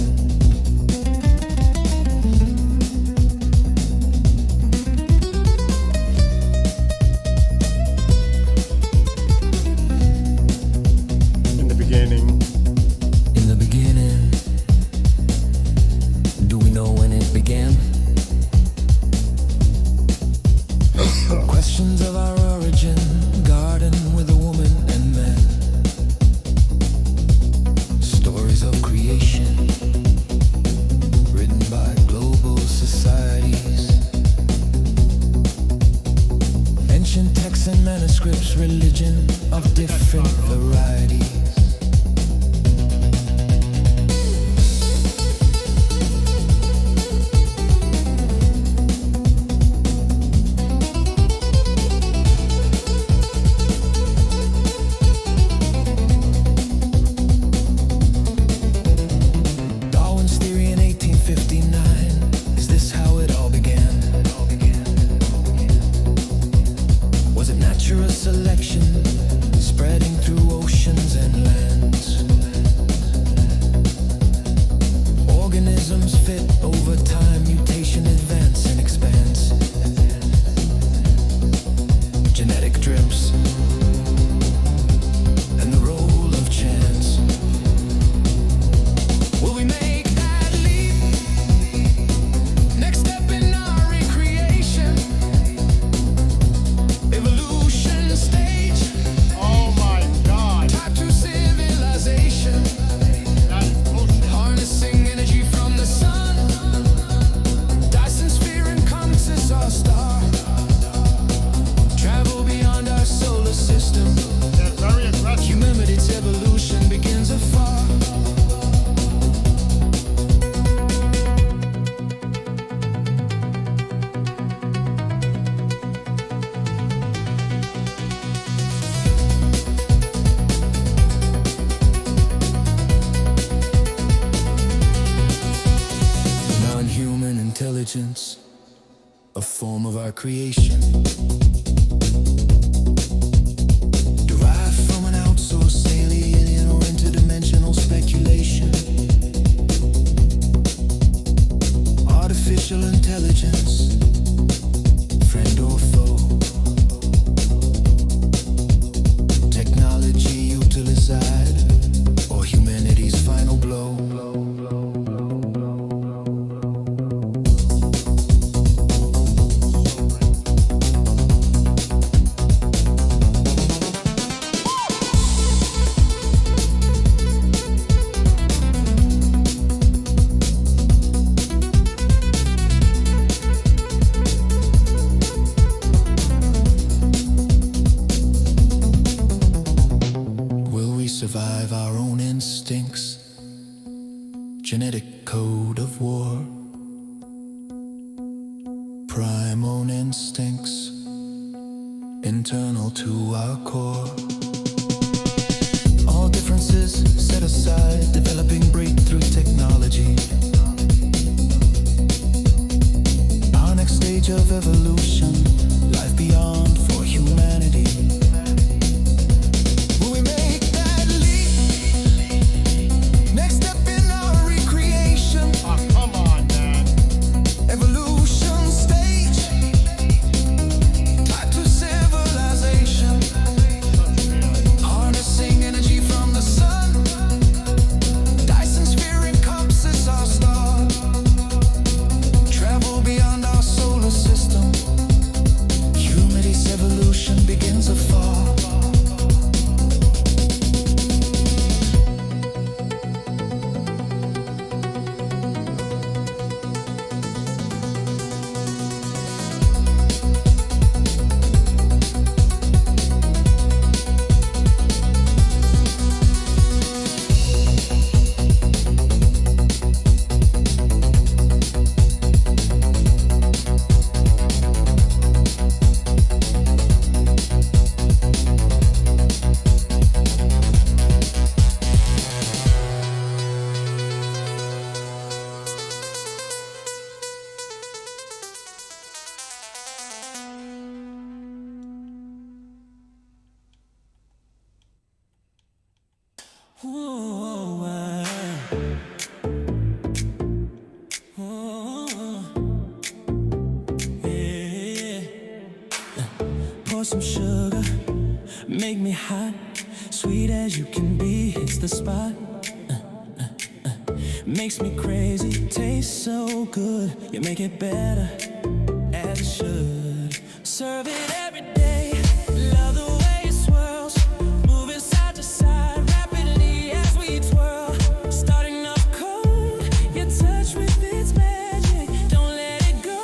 In the beginning, In the beginning, do we know when it began? Questions of our origin, garden with a woman and man. Stories of creation, written by global societies. Ancient texts and manuscripts, religion of different varieties. a form of our creation. Derived from an outsourced alien or interdimensional speculation. Artificial intelligence, friend or foe. Technology utilized, or humanity's final blow. Survive our own instincts, genetic code of war, primal instincts, internal to our core. All differences set aside, developing breakthrough technology. Our next stage of evolution, life beyond for humanity. Pour some sugar, make me hot, sweet as you can be, hits the spot. Makes me crazy, tastes so good, you make it better, as it should. Serve it every day, love the way it swirls, moving side to side, rapidly as we twirl. Starting off cold, your touch with its magic, don't let it go,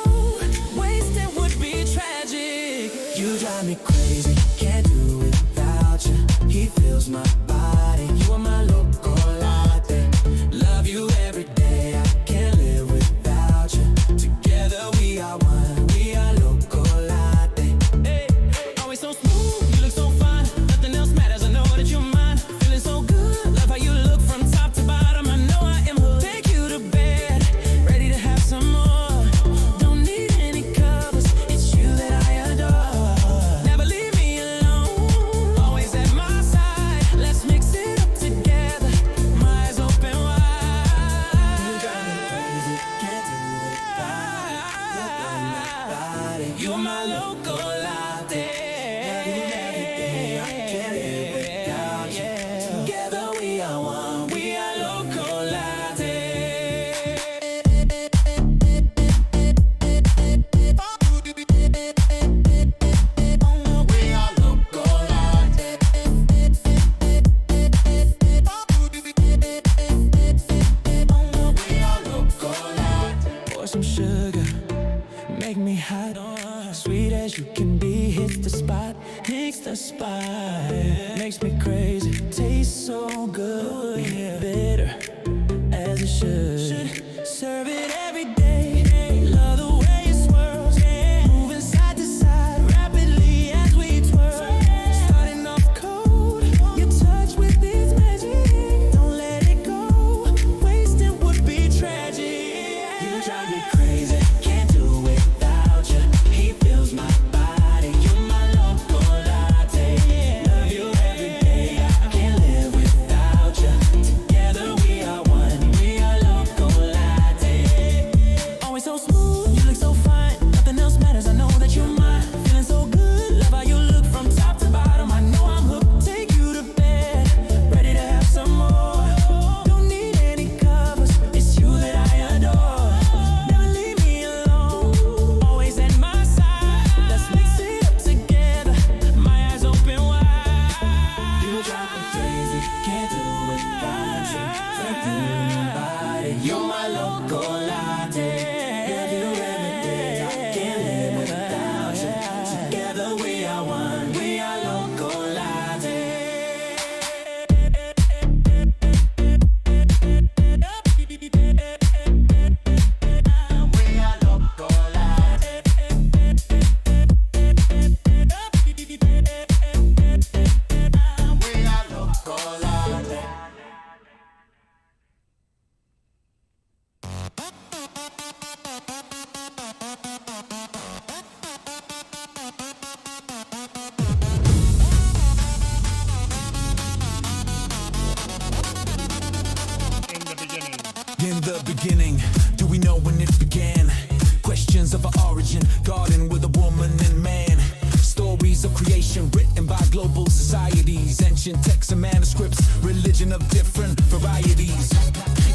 wasting would be tragic. You drive me crazy, can't do it without you. He fills my body, you are my loco latte. Love you every day, I can't live without you. Together we are one, we are loco latte. Hey, always so smooth, you look so fine. Nothing else matters, I know that you're mine. Feeling so good, love how you look from top to bottom. I know I am hooked. Take you to bed, ready to have some more. Don't need any covers, it's you that I adore. Never leave me alone, always at my side. Let's mix it up together, my eyes open wide. You drive me crazy, can't do it without you. Look on my body, you're my loco latte. Love you every day, I can't live without you. Together we are one, we are loco latte. We are loco latte. We are loco latte. Pour some sugar, make me hot, sweet as you can be, hits the spot, makes me crazy, tastes so good, bitter as it should. Serve it every day, love the way it swirls, moving side to side, rapidly as we twirl. Starting off cold, your touch with its magic, don't let it go, wasting would be tragic. You drive me crazy, can't do it without you. we know when it began? Questions of our origin, garden with a woman and man. Stories of creation written by global societies. Ancient texts and manuscripts, religion of different varieties.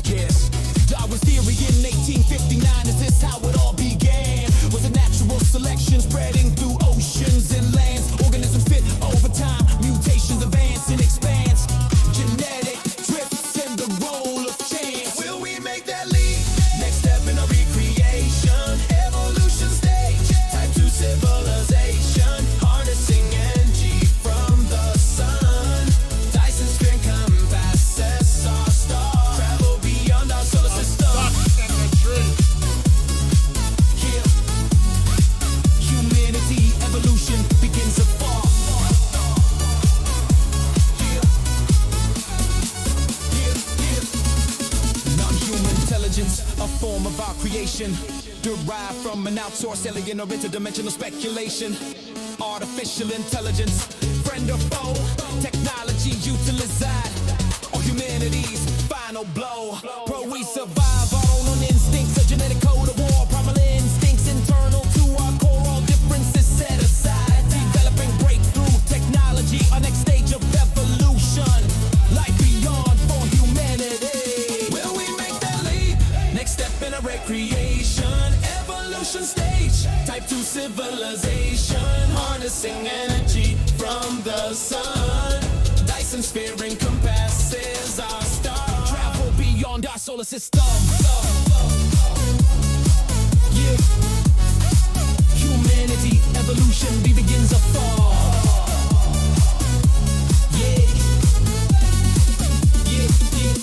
Yes, Darwin's theory in 1859. Is this how it all began? Was a natural selection spreading through oceans and lands? Organisms fit over time, mutations advance and expands. Genetic drifts and the role of chance. Will we make that leap? Next step in a recreation, evolution stage, type 2 civilization, harnessing energy from the sun. Dyson sphere encompasses our star, travel beyond our solar system. In the tree. Yeah. Humanity, evolution begins afar. Yeah. Non-human intelligence, a form of our creation, derived from an outsourced alien or interdimensional speculation. Artificial intelligence, friend or foe, technology utilized, or humanity's final blow. Pro we survive, our own instincts, a genetic code of war, primal instincts internal to our core, all differences set aside. Developing breakthrough technology, our next stage of evolution, life beyond for humanity. Will we make that leap? Next step in a recreation, evolution stage, type 2 civilization, harnessing energy from the sun. Dyson sphere encompasses our star, travel beyond our solar system. Yeah. Humanity, evolution begins afar. Yeah. Yeah, yeah.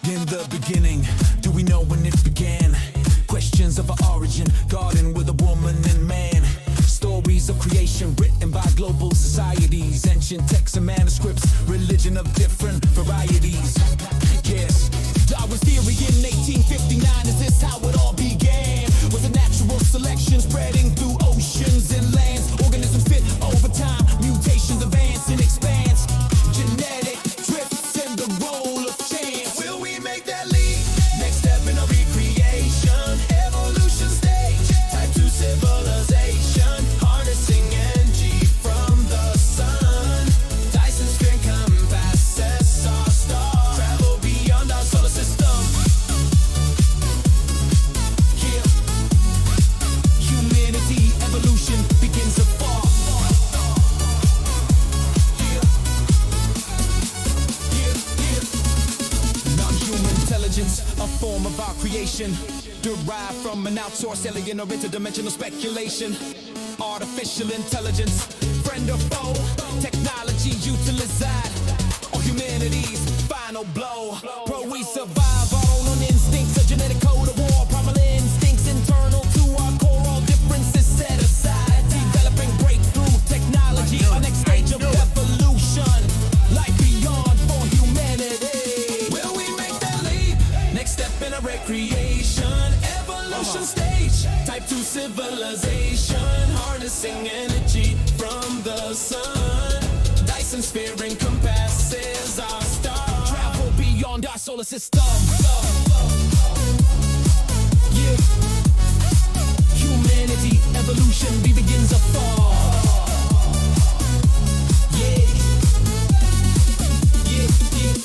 In the beginning, do we know when it began? Questions of our origin, garden with a woman and man. Stories of creation written by global societies. Ancient texts and manuscripts, religion of different varieties. Yes, Darwin's theory in 1859. Is this how it all began? Was a natural selection spreading through oceans and lands? Organisms fit over time, mutations advance and expands. Genetic drifts and the role of chance. Will we make that leap? Next step in a recreation, evolution stage, type 2 civilization, harnessing energy from the sun. Dyson sphere encompasses our star, travel beyond our solar system. Yeah. Humanity, evolution begins afar. Yeah. Yeah, yeah. Non-human intelligence, a form of our creation, derived from an outsourced alien or interdimensional speculation. Artificial intelligence, friend or foe, technology utilized, or humanity's final blow. Pro we survive, our own instincts, a genetic code of war, primal instincts internal to our core, all differences set aside. Developing breakthrough technology, our next stage of evolution, life beyond for humanity. Will we make that leap? Next step in a recreation, evolution stage, type 2 civilization, harnessing energy from the sun. Dyson sphere encompasses our star, travel beyond our solar system. Yeah. Humanity, evolution begins afar. Yeah. Yeah, yeah.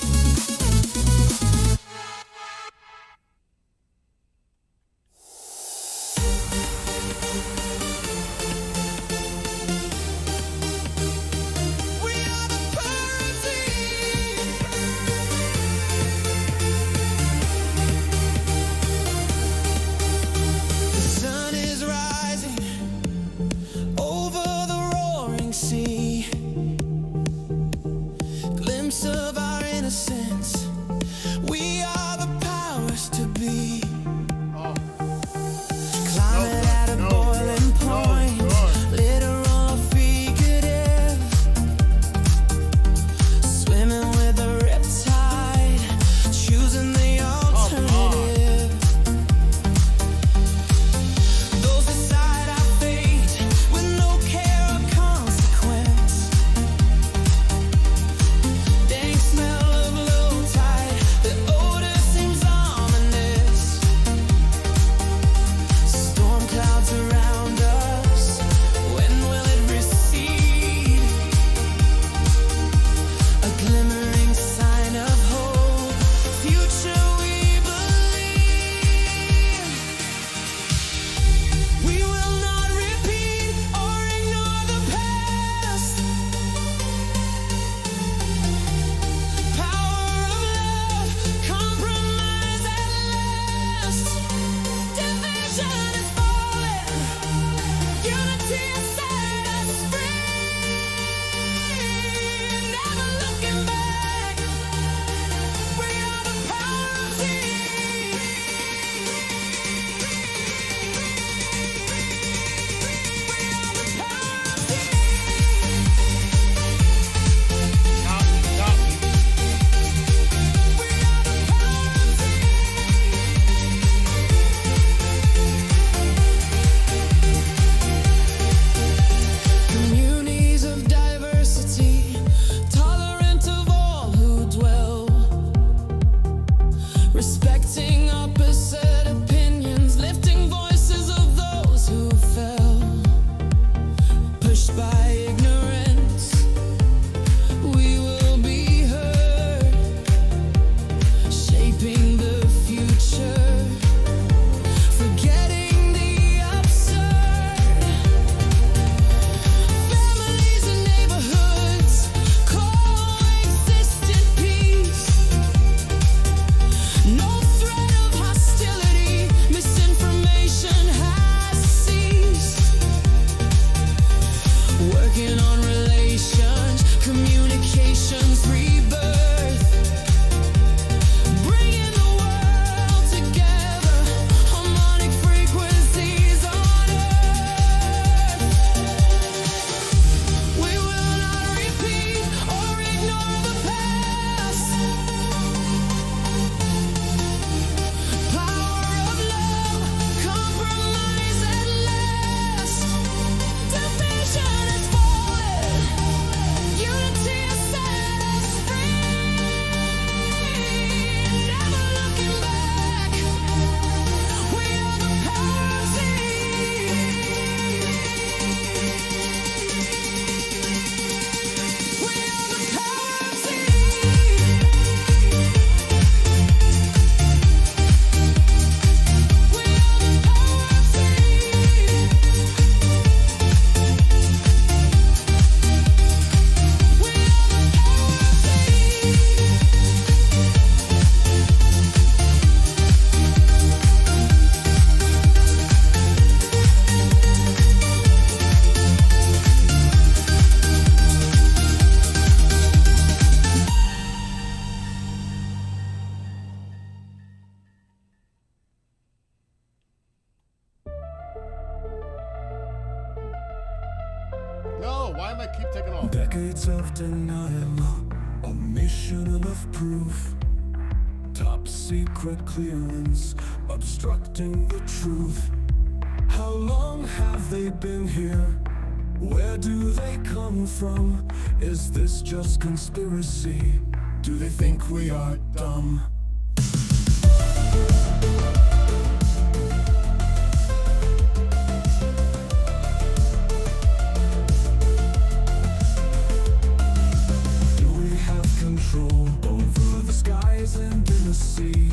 Why am I keep taking off? Decades of denial, a mission of proof. Top secret clearance, obstructing the truth. How long have they been here? Where do they come from? Is this just conspiracy? Do they think we are dumb? Do we have control over the skies and in the sea?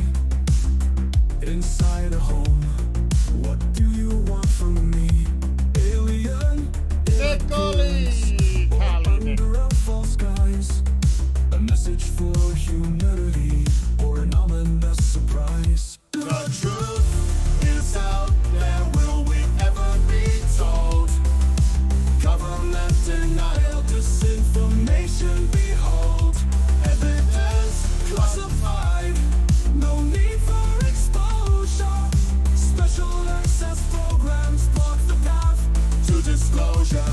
Inside a home, what do you want from me? Alien, Piccoli, Cali, under our false skies, a message for humanity, or an ominous surprise. The truth is out there, will we ever be told? Government denial, disinformation, behold. Evidence classified, no need for exposure. Special access programs block the path to disclosure.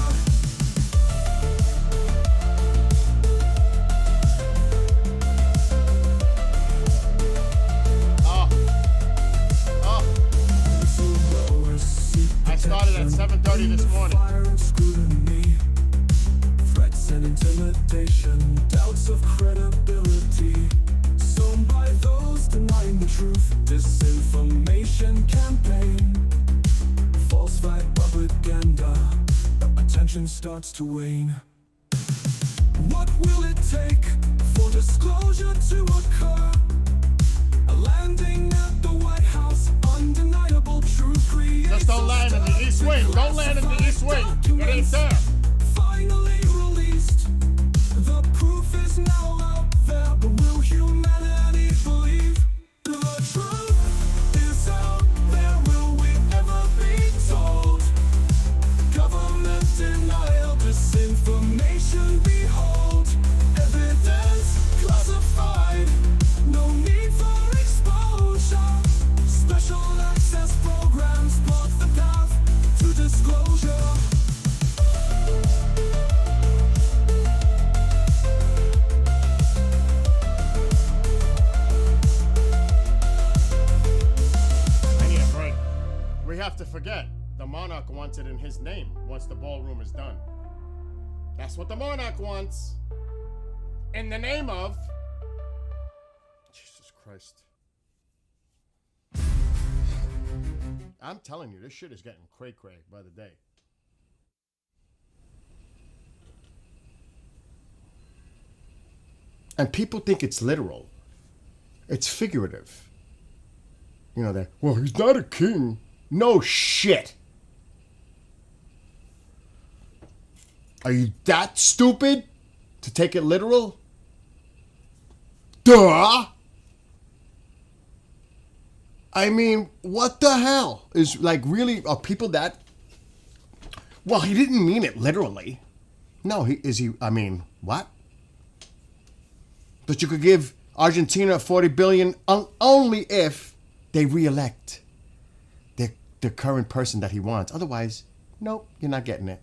I started at 7:30 this morning. Fire and scrutiny, threats and intimidation, doubts of credibility, sown by those denying the truth. Disinformation campaign, falsified propaganda, attention starts to wane. What will it take for disclosure to occur? A landing at the White House, undeniable truth creates. Just don't land in the East Wing. Don't land in the East Wing. It ain't there. Finally released. The proof is now out there, but will humanity believe? The truth is out there, will we ever be told? Government denial, disinformation, behold. Evidence classified, no need for exposure. Special access programs block the path to disclosure. I need a break. We have to forget. The monarch wants it in his name once the ballroom is done. That's what the monarch wants. In the name of... Jesus Christ. I'm telling you, this shit is getting cray-cray by the day. And people think it's literal. It's figurative. You know that, well, he's not a king. No shit. Are you that stupid to take it literal? Duh! I mean, what the hell? Is like really, are people that... Well, he didn't mean it literally. No, I mean, what? But you could give Argentina $40 billion only if they re-elect the current person that he wants. Otherwise, nope, you're not getting it.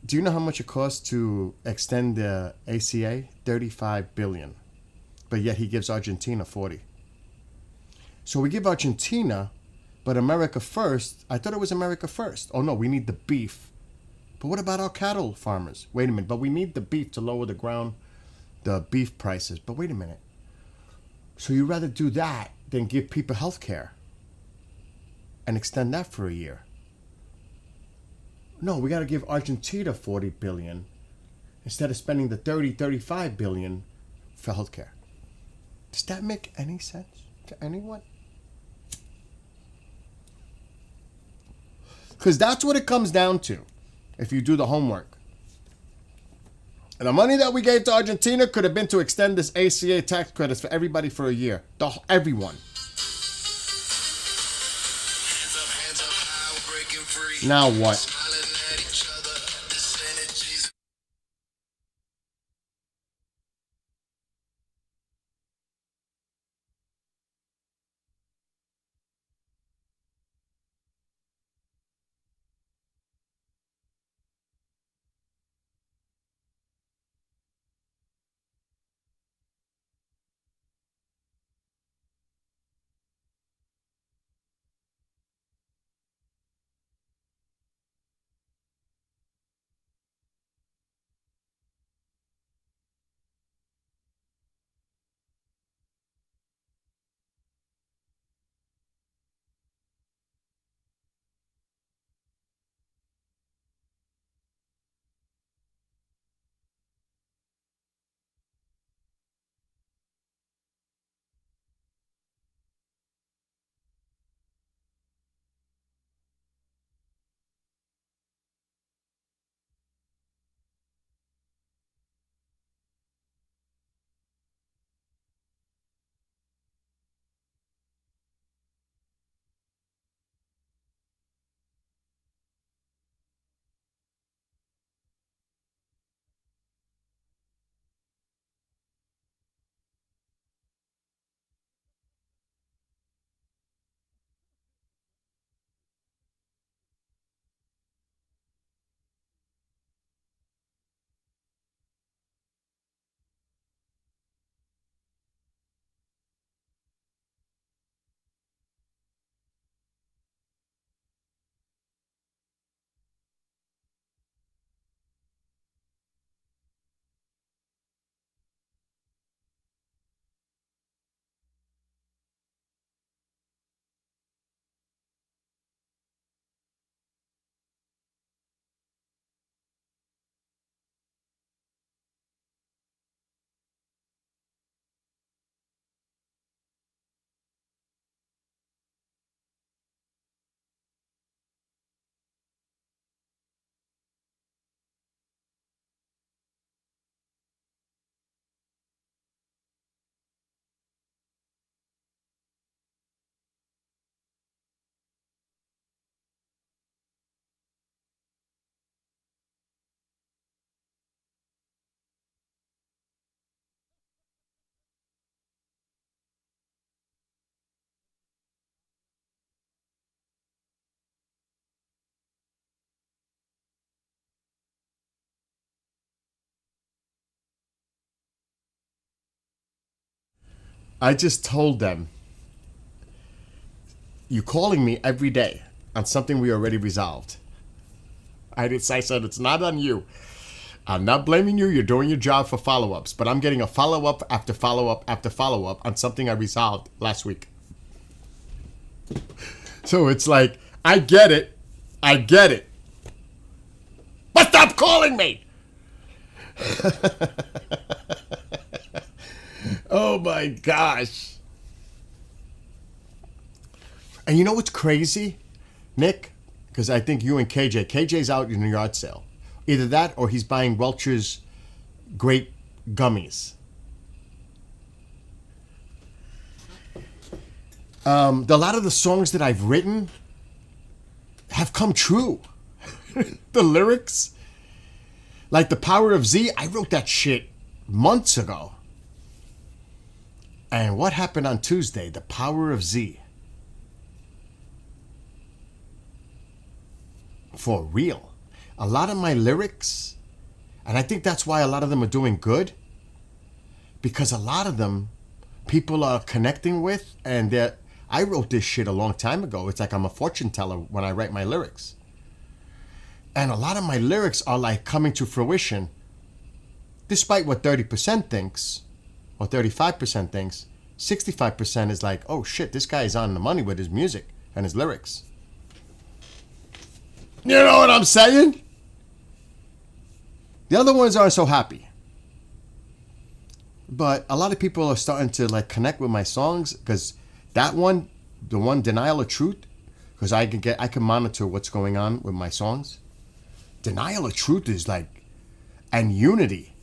Do you know how much it costs to extend the ACA? $35 billion. But yet he gives Argentina 40. So we give Argentina, but America first. I thought it was America first. Oh no, we need the beef. But what about our cattle farmers? Wait a minute, but we need the beef to lower the beef prices. But wait a minute. So you'd rather do that than give people health care and extend that for a year? No, we got to give Argentina 40 billion instead of spending the 35 billion for health care. Does that make any sense to anyone? Because that's what it comes down to if you do the homework. And the money that we gave to Argentina could have been to extend this ACA tax credits for everybody for a year. Everyone. Now what? I just told them, you're calling me every day on something we already resolved. I said, it's not on you. I'm not blaming you. You're doing your job for follow-ups, but I'm getting a follow-up after follow-up after follow-up on something I resolved last week. So it's like, I get it. But stop calling me! Oh my gosh. And you know what's crazy, Nick? Because I think you and KJ's out in a yard sale. Either that or he's buying Welch's grape gummies. A lot of the songs that I've written have come true. The lyrics, like The Power of Z, I wrote that shit months ago. And what happened on Tuesday? The Power of Z. For real. A lot of my lyrics, and I think that's why a lot of them are doing good, because a lot of them people are connecting with, and I wrote this shit a long time ago. It's like I'm a fortune teller when I write my lyrics. And a lot of my lyrics are like coming to fruition, despite what 30% thinks, or 35% thinks. 65% is like, oh shit, this guy is on the money with his music and his lyrics. You know what I'm saying? The other ones aren't so happy. But a lot of people are starting to like connect with my songs, because that one, the one Denial of Truth, because I can monitor what's going on with my songs. Denial of Truth is like, and Unity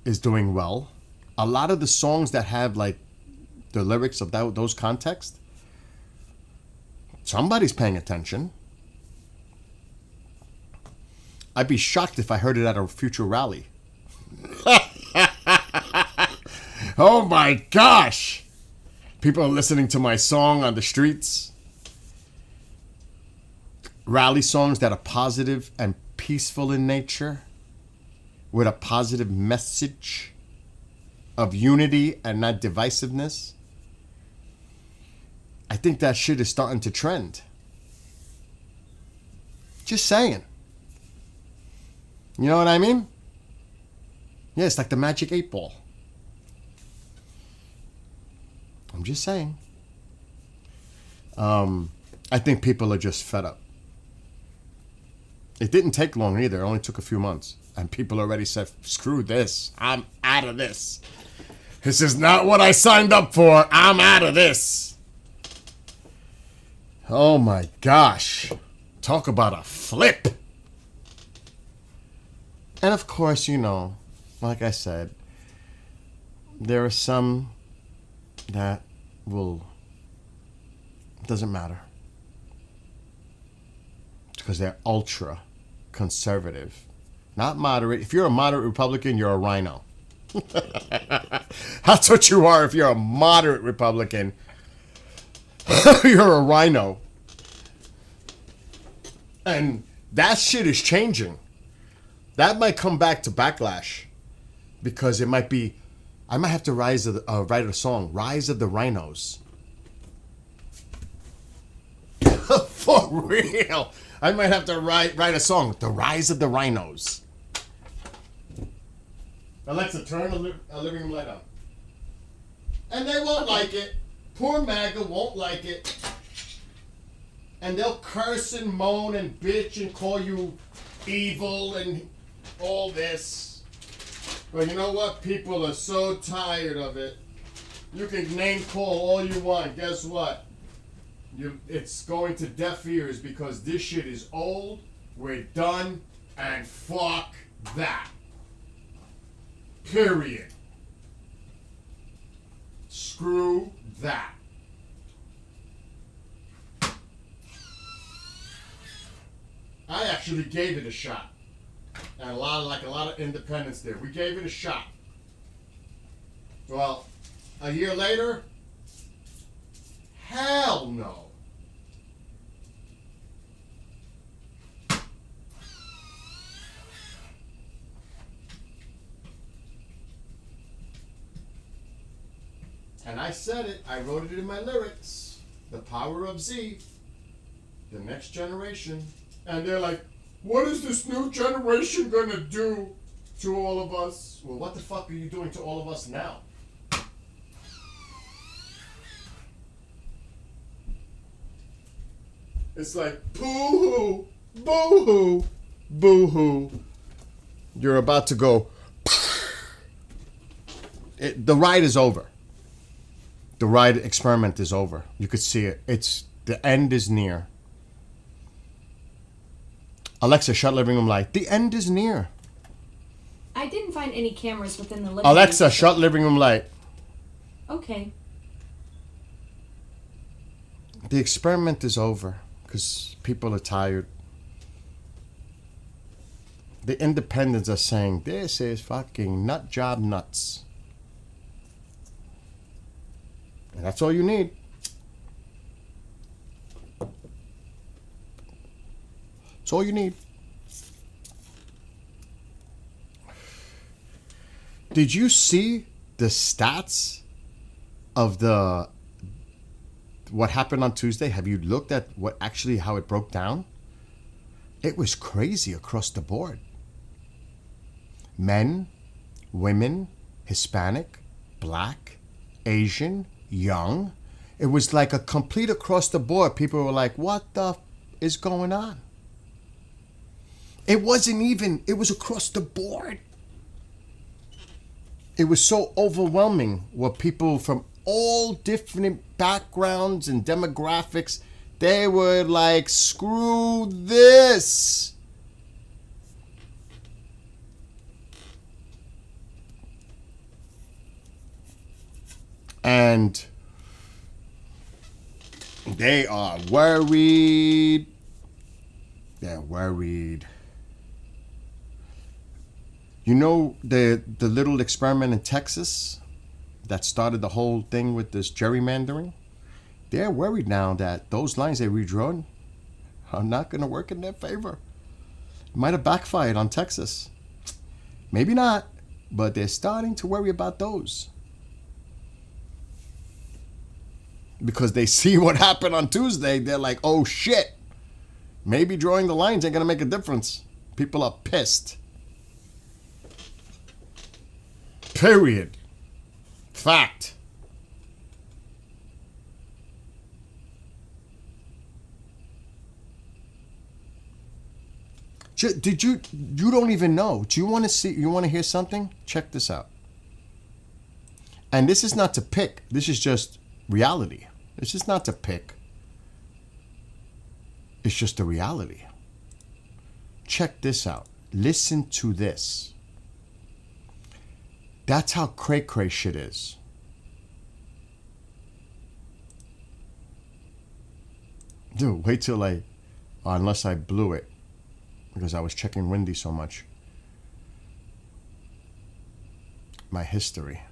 is doing well. A lot of the songs that have like the lyrics of those contexts, somebody's paying attention. I'd be shocked if I heard it at a future rally. Oh my gosh! People are listening to my song on the streets. Rally songs that are positive and peaceful in nature, with a positive message of unity and not divisiveness. I think that shit is starting to trend. Just saying. You know what I mean? Yeah, it's like the Magic 8 Ball. I'm just saying. I think people are just fed up. It didn't take long either. It only took a few months. And people already said, screw this. I'm out of this. This is not what I signed up for. I'm out of this. Oh my gosh. Talk about a flip. And of course, you know, like I said, there are some that doesn't matter. Because they're ultra conservative. Not moderate. If you're a moderate Republican, you're a rhino. That's what you are if you're a moderate Republican. You're a rhino. And that shit is changing. That might come back to backlash. Because it might be, I might have to write a song, Rise of the Rhinos. For real. I might have to write a song, The Rise of the Rhinos. Alexa, turn a living room light on. And they won't like it. Poor MAGA won't like it. And they'll curse and moan and bitch and call you evil and all this. But you know what? People are so tired of it. You can name call all you want. Guess what? It's going to deaf ears because this shit is old. We're done. And fuck that. Period. Screw that. I actually gave it a shot. And a lot of independents there. We gave it a shot. Well, a year later, hell no. And I said it, I wrote it in my lyrics. The power of Z. The next generation. And they're like, what is this new generation gonna do to all of us? Well, what the fuck are you doing to all of us now? It's like, boo-hoo, boo-hoo, boo-hoo. You're about to go. The ride is over. The ride experiment is over. You could see it. The end is near. Alexa, shut living room light. The end is near. I didn't find any cameras within the living Alexa, room. shut living room light. Okay. The experiment is over because people are tired. The independents are saying, this is fucking nut job nuts. And that's all you need. That's all you need. Did you see the stats of what happened on Tuesday? Have you looked at how it broke down? It was crazy across the board. Men, women, Hispanic, Black, Asian, young. It was like a complete across the board. People were like, what the is going on? It wasn't even, it was across the board. It was so overwhelming what people from all different backgrounds and demographics, they were like, screw this. And they are worried. They're worried. You know the little experiment in Texas that started the whole thing with this gerrymandering? They're worried now that those lines they redrawn are not going to work in their favor. It might have backfired on Texas. Maybe not, but they're starting to worry about those. Because they see what happened on Tuesday. They're like, oh shit. Maybe drawing the lines ain't going to make a difference. People are pissed. Period. Fact. Did you don't even know. Do you want to see, you want to hear something? Check this out. And this is not to pick. This is just reality. This is not to pick. It's just a reality. Check this out. Listen to this. That's how cray-cray shit is. Dude, wait till unless I blew it. Because I was checking Windy so much. My history.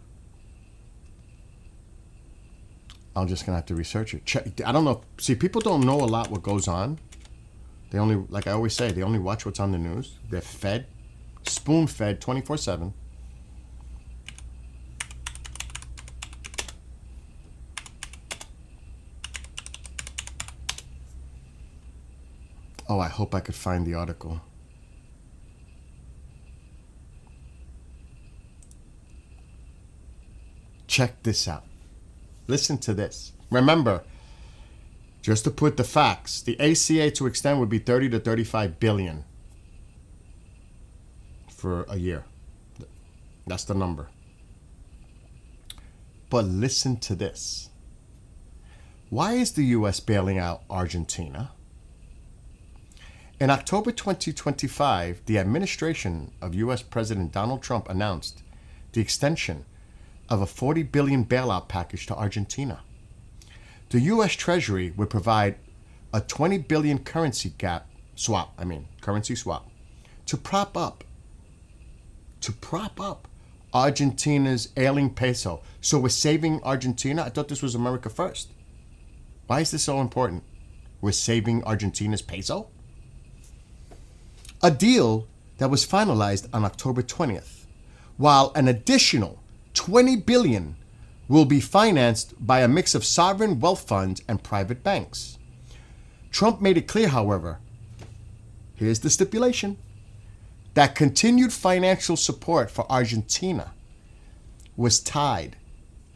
I'm just gonna have to research it. I don't know. See, people don't know a lot what goes on. They only, like I always say, they only watch what's on the news. They're fed, spoon-fed 24/7. Oh, I hope I could find the article. Check this out. Listen to this. Remember, just to put the facts, the ACA to extend would be 30 to 35 billion for a year. That's the number. But listen to this. Why is the U.S. bailing out Argentina? In October 2025, the administration of U.S. President Donald Trump announced the extension of a $40 billion bailout package to Argentina. The U.S. Treasury would provide a $20 billion currency swap to prop up Argentina's ailing peso. So we're saving Argentina? I thought this was America first. Why is this so important? We're saving Argentina's peso? A deal that was finalized on October 20th, while an additional $20 billion will be financed by a mix of sovereign wealth funds and private banks. Trump made it clear, however, here's the stipulation, that continued financial support for Argentina was tied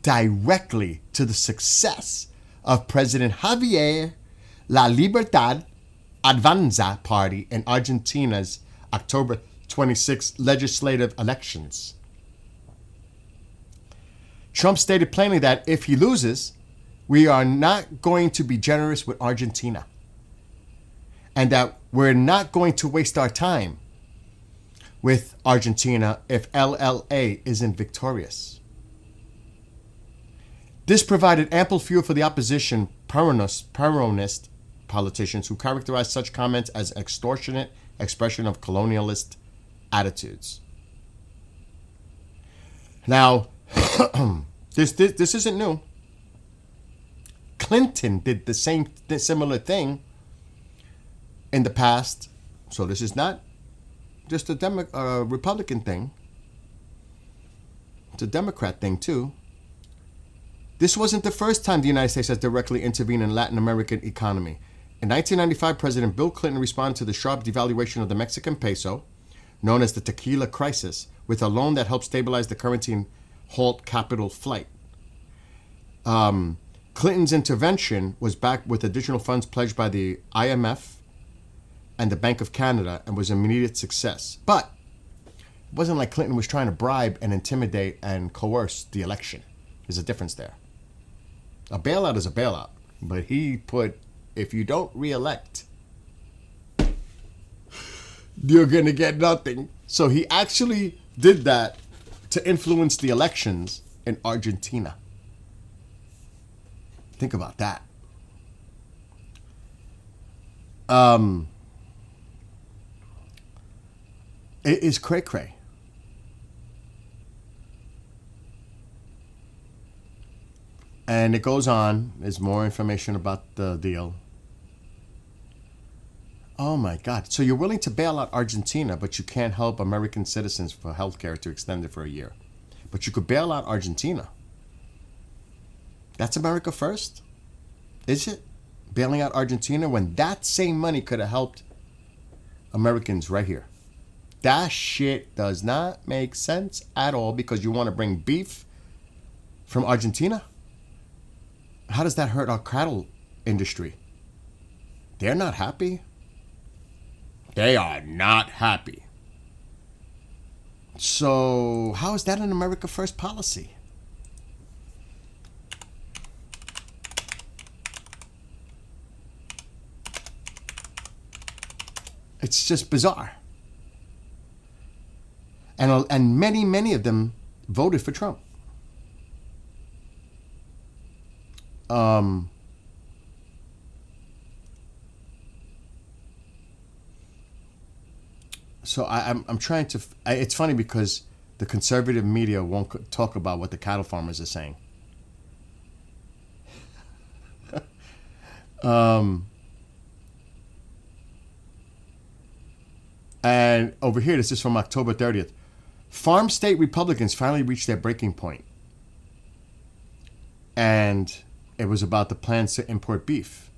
directly to the success of President Javier La Libertad Avanza party in Argentina's October 26 legislative elections. Trump stated plainly that if he loses, we are not going to be generous with Argentina, and that we're not going to waste our time with Argentina if LLA isn't victorious. This provided ample fuel for the opposition Peronist politicians who characterized such comments as extortionate expression of colonialist attitudes. Now, this isn't new. Clinton did the similar thing in the past, so this is not just a Republican thing. It's a Democrat thing too. This wasn't the first time the United States has directly intervened in Latin American economy. In 1995, President Bill Clinton responded to the sharp devaluation of the Mexican peso, known as the Tequila Crisis, with a loan that helped stabilize the currency and halt capital flight. Clinton's intervention was backed with additional funds pledged by the IMF and the Bank of Canada and was an immediate success. But it wasn't like Clinton was trying to bribe and intimidate and coerce the election. There's a difference there. A bailout is a bailout, but he put, if you don't re-elect, you're going to get nothing. So he actually did that to influence the elections in Argentina. Think about that. It is cray-cray. And it goes on. There's more information about the deal. Oh my God. So you're willing to bail out Argentina, but you can't help American citizens for healthcare to extend it for a year. But you could bail out Argentina. That's America first? Is it? Bailing out Argentina when that same money could have helped Americans right here. That shit does not make sense at all because you want to bring beef from Argentina? How does that hurt our cattle industry? They're not happy. They are not happy. So how is that an America First policy? It's just bizarre. And many of them voted for Trump. So I'm trying to. It's funny because the conservative media won't talk about what the cattle farmers are saying. And over here, this is from October 30th. Farm state Republicans finally reached their breaking point. And it was about the plans to import beef.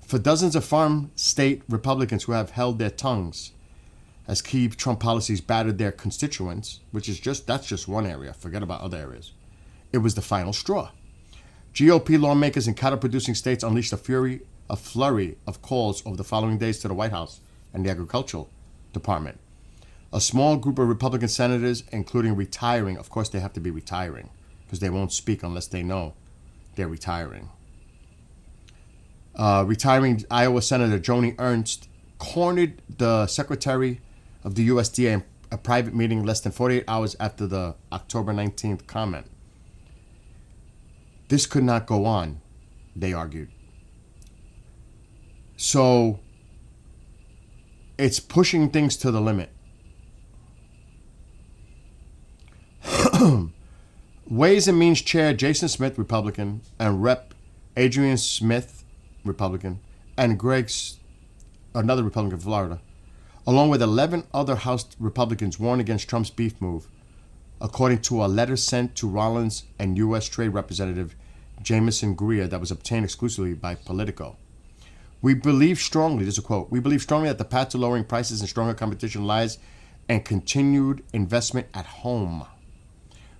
For dozens of farm state Republicans who have held their tongues as key Trump policies battered their constituents, that's just one area, forget about other areas. It was the final straw. GOP lawmakers in cattle-producing states unleashed a flurry of calls over the following days to the White House and the Agricultural Department. A small group of Republican senators, including retiring, of course they have to be retiring, because they won't speak unless they know they're retiring. Retiring Iowa Senator Joni Ernst cornered the Secretary of the USDA in a private meeting less than 48 hours after the October 19th comment. This could not go on, they argued. So it's pushing things to the limit. Ways and Means Chair Jason Smith, Republican, and Rep. Adrian Smith, Republican, and another Republican from Florida, along with 11 other House Republicans, warned against Trump's beef move, according to a letter sent to Rollins and U.S. Trade Representative Jameson Greer that was obtained exclusively by Politico. We believe strongly, this is a quote, we believe strongly that the path to lowering prices and stronger competition lies in continued investment at home,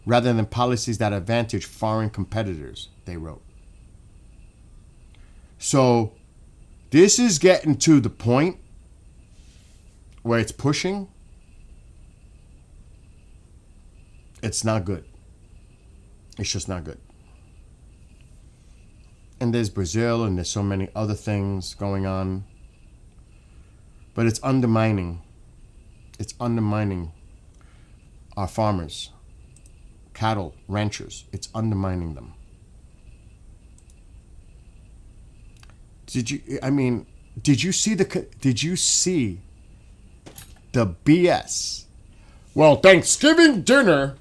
rather than policies that advantage foreign competitors, they wrote. So this is getting to the point where it's pushing. It's not good. It's just not good. And there's Brazil and there's so many other things going on. But it's undermining our farmers, cattle, ranchers. It's undermining them. Did you see the BS? Well, Thanksgiving dinner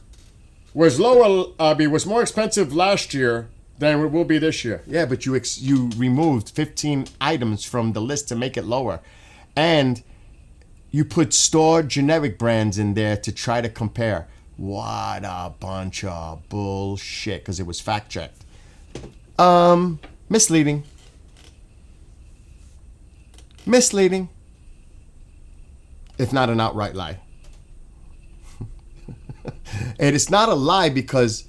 was was more expensive last year than it will be this year. Yeah, but you removed 15 items from the list to make it lower. And you put store generic brands in there to try to compare. What a bunch of bullshit, because it was fact-checked. Misleading. Misleading. If not an outright lie. And it's not a lie because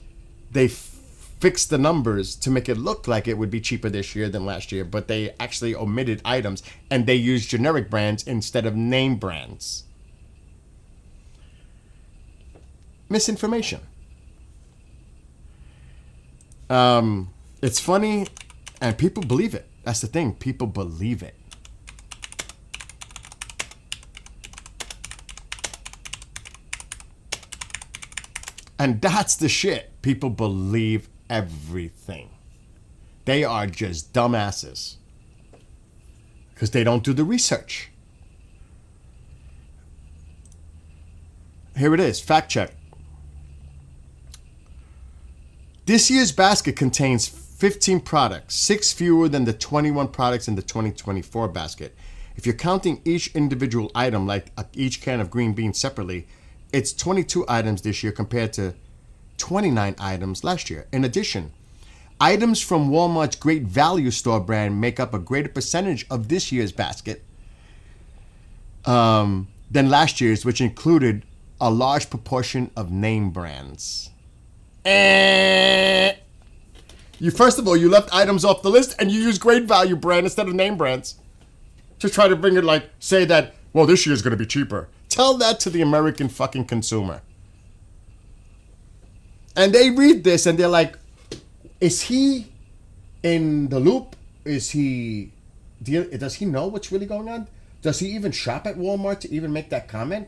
they fixed the numbers to make it look like it would be cheaper this year than last year, but they actually omitted items and they used generic brands instead of name brands. Misinformation. It's funny and people believe it. That's the thing. People believe it. And that's the shit. People believe everything. They are just dumbasses. Because they don't do the research. Here it is. Fact check. This year's basket contains 15 products, 6 fewer than the 21 products in the 2024 basket. If you're counting each individual item, like each can of green beans separately, it's 22 items this year compared to 29 items last year. In addition, items from Walmart's Great Value Store brand make up a greater percentage of this year's basket than last year's, which included a large proportion of name brands. You first of all, you left items off the list and you used Great Value brand instead of name brands to try to bring it like, say that, well, this year's going to be cheaper. Tell that to the American fucking consumer. And they read this and they're like, is he in the loop? Does he know what's really going on? Does he even shop at Walmart to even make that comment?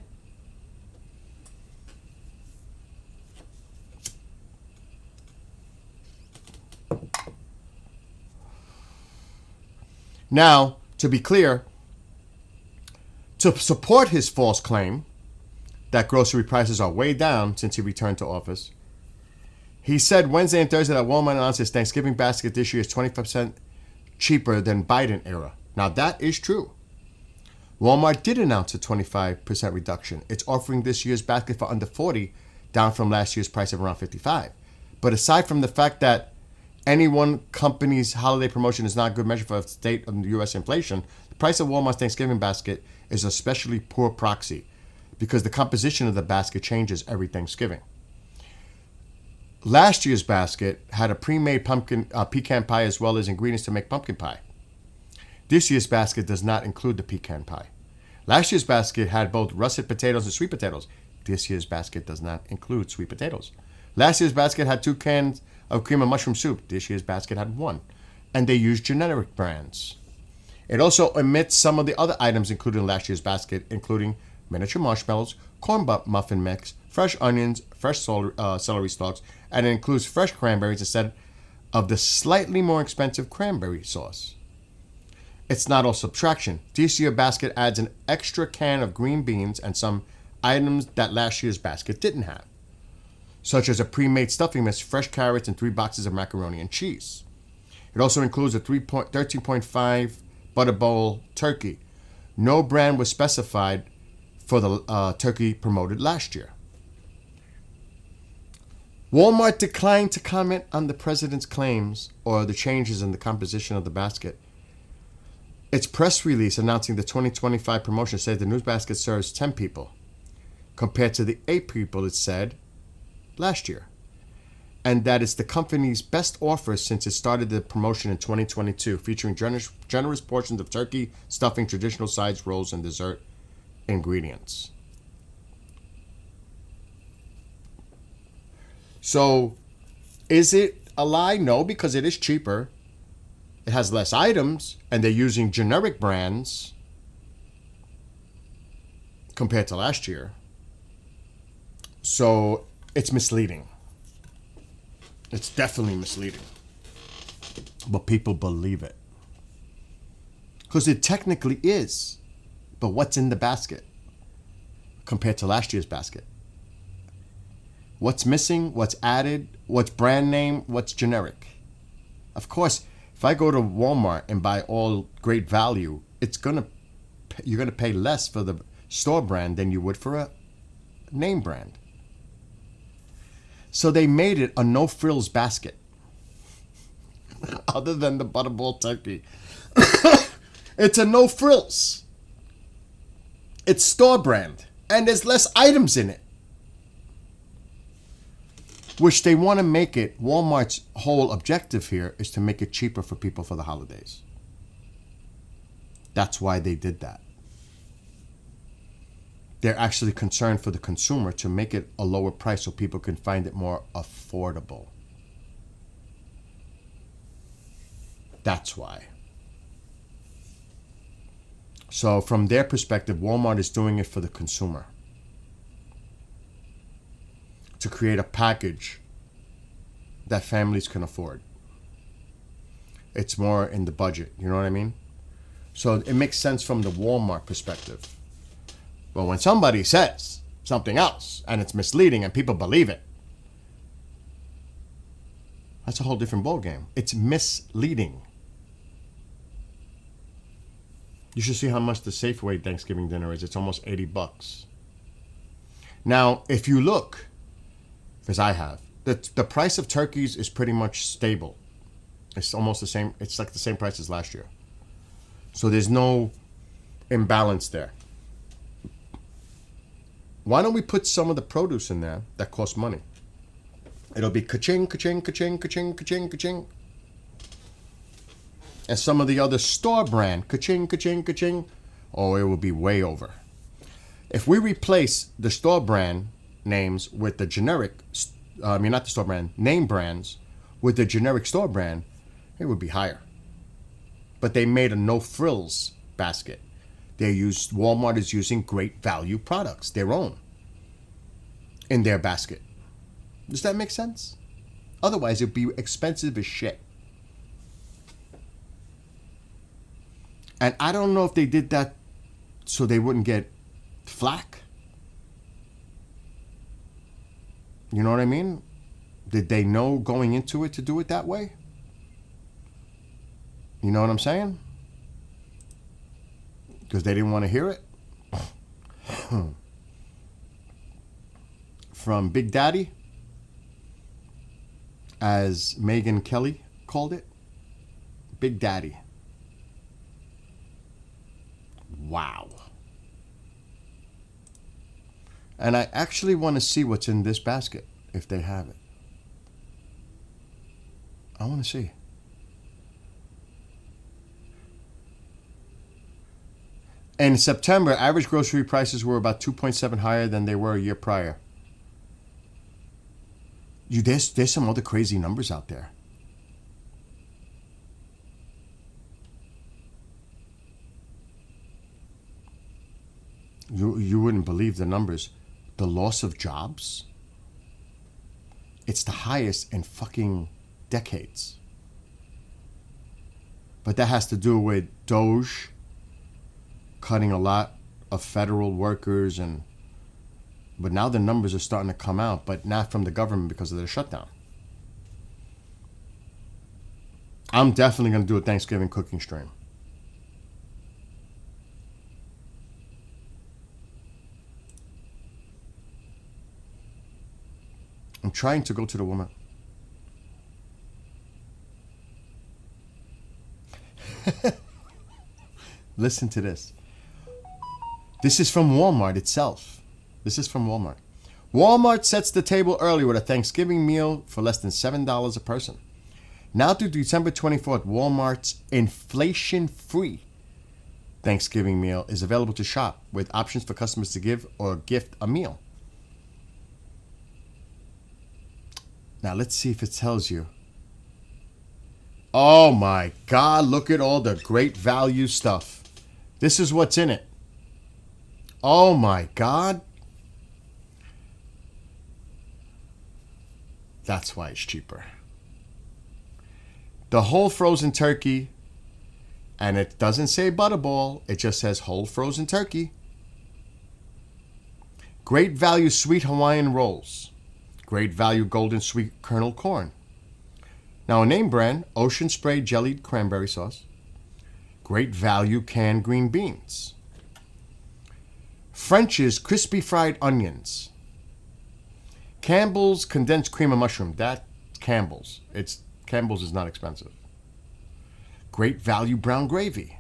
Now, to be clear, to support his false claim that grocery prices are way down since he returned to office, he said Wednesday and Thursday that Walmart announced his Thanksgiving basket this year is 25% cheaper than Biden era. Now, that is true. Walmart did announce a 25% reduction. It's offering this year's basket for under $40, down from last year's price of around $55. But aside from the fact that any one company's holiday promotion is not a good measure for the state of the U.S. inflation, the price of Walmart's Thanksgiving basket is a especially poor proxy because the composition of the basket changes every Thanksgiving. Last year's basket had a pre-made pecan pie as well as ingredients to make pumpkin pie. This year's basket does not include the pecan pie. Last year's basket had both russet potatoes and sweet potatoes. This year's basket does not include sweet potatoes. Last year's basket had 2 cans of cream and mushroom soup. This year's basket had 1. And they used generic brands. It also omits some of the other items included in last year's basket, including miniature marshmallows, corn muffin mix, fresh onions, fresh celery stalks, and it includes fresh cranberries instead of the slightly more expensive cranberry sauce. It's not all subtraction. This year's basket adds an extra can of green beans and some items that last year's basket didn't have, such as a pre-made stuffing mix, fresh carrots, and 3 boxes of macaroni and cheese. It also includes a 13.5 butter bowl turkey. No brand was specified for the turkey promoted last year. Walmart declined to comment on the president's claims or the changes in the composition of the basket. Its press release announcing the 2025 promotion said the news basket serves 10 people, compared to the 8 people it said last year, and that it's the company's best offer since it started the promotion in 2022, featuring generous portions of turkey, stuffing, traditional sides, rolls, and dessert ingredients. So, is it a lie? No, because it is cheaper. It has less items, and they're using generic brands compared to last year. So, it's misleading. It's definitely misleading. But people believe it. Because it technically is. But what's in the basket compared to last year's basket? What's missing? What's added? What's brand name? What's generic? Of course, if I go to Walmart and buy all great value, you're gonna pay less for the store brand than you would for a name brand. So they made it a no frills basket, other than the butterball turkey. It's a no frills. It's store brand, and there's less items in it. Which they want to make it, Walmart's whole objective here is to make it cheaper for people for the holidays. That's why they did that. They're actually concerned for the consumer to make it a lower price so people can find it more affordable. That's why. So from their perspective, Walmart is doing it for the consumer, to create a package that families can afford. It's more in the budget, you know what I mean? So it makes sense from the Walmart perspective. But when somebody says something else and it's misleading and people believe it, that's a whole different ballgame. It's misleading. You should see how much the Safeway Thanksgiving dinner is. It's almost $80. Now, if you look, because I have, the price of turkeys is pretty much stable. It's almost the same. It's like the same price as last year. So there's no imbalance there. Why don't we put some of the produce in there that costs money? It'll be ka-ching, ka-ching, ka-ching, ka-ching, ka-ching, ka-ching. And some of the other store brand, ka-ching, ka-ching, ka-ching, oh, it will be way over. If we replace the store brand names with the generic, not the store brand, name brands with the generic store brand, it would be higher. But they made a no frills basket. Walmart is using great value products, their own, in their basket. Does that make sense? Otherwise, it'd be expensive as shit. And I don't know if they did that so they wouldn't get flack. You know what I mean? Did they know going into it to do it that way? You know what I'm saying? Because they didn't want to hear it. From Big Daddy, as Megyn Kelly called it. Big Daddy. Wow. And I actually want to see what's in this basket, if they have it. I want to see. In September, average grocery prices were about 2.7 higher than they were a year prior. There's some other crazy numbers out there. You wouldn't believe the numbers. The loss of jobs, it's the highest in fucking decades. But that has to do with Doge cutting a lot of federal workers, but now the numbers are starting to come out, but not from the government because of the shutdown. I'm definitely going to do a Thanksgiving cooking stream. I'm trying to go to the woman. Listen to this. This is from Walmart itself. This is from Walmart. Walmart sets the table early with a Thanksgiving meal for less than $7 a person. Now through December 24th, Walmart's inflation-free Thanksgiving meal is available to shop with options for customers to give or gift a meal. Now let's see if it tells you. Oh my God, look at all the great value stuff. This is what's in it. Oh my God. That's why it's cheaper. The whole frozen turkey, and it doesn't say butterball, it just says whole frozen turkey. Great value sweet Hawaiian rolls. Great value golden sweet kernel corn. Now a name brand, Ocean Spray jellied cranberry sauce. Great value canned green beans. French's crispy fried onions. Campbell's condensed cream of mushroom. That Campbell's. Campbell's is not expensive. Great value brown gravy.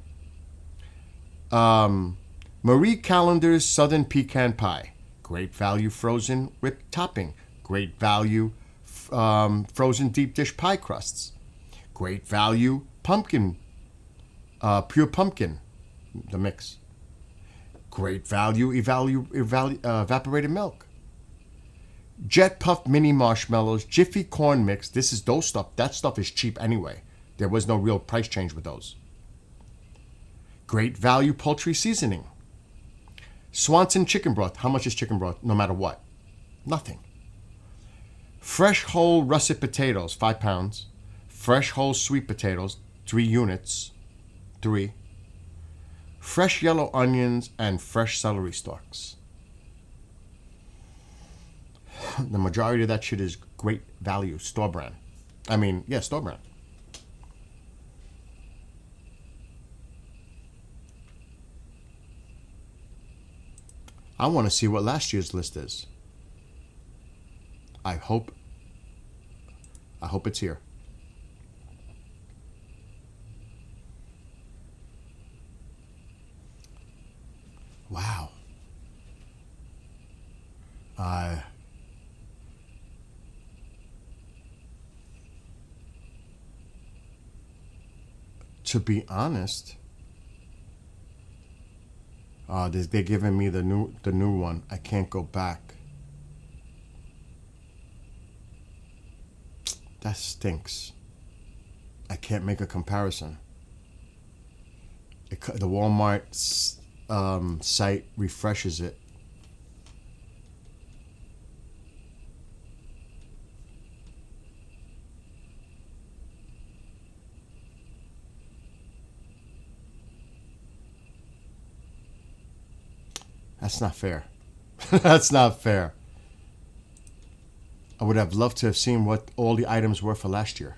Marie Callender's Southern Pecan Pie. Great value frozen whipped topping. Great value frozen deep dish pie crusts. Great value pumpkin, pure pumpkin, the mix. Great value evaporated milk. Jet Puff mini marshmallows, Jiffy corn mix. This is those stuff. That stuff is cheap anyway. There was no real price change with those. Great value poultry seasoning. Swanson chicken broth. How much is chicken broth? No matter what. Nothing. Fresh whole russet potatoes, 5 pounds. Fresh whole sweet potatoes, 3 units. 3. Fresh yellow onions and fresh celery stalks. The majority of that shit is great value, store brand. Store brand. I want to see what last year's list is. I hope it's here. Wow. To be honest, they're giving me the new one. I can't go back. That stinks. I can't make a comparison. The Walmart site refreshes it. That's not fair. That's not fair. I would have loved to have seen what all the items were for last year.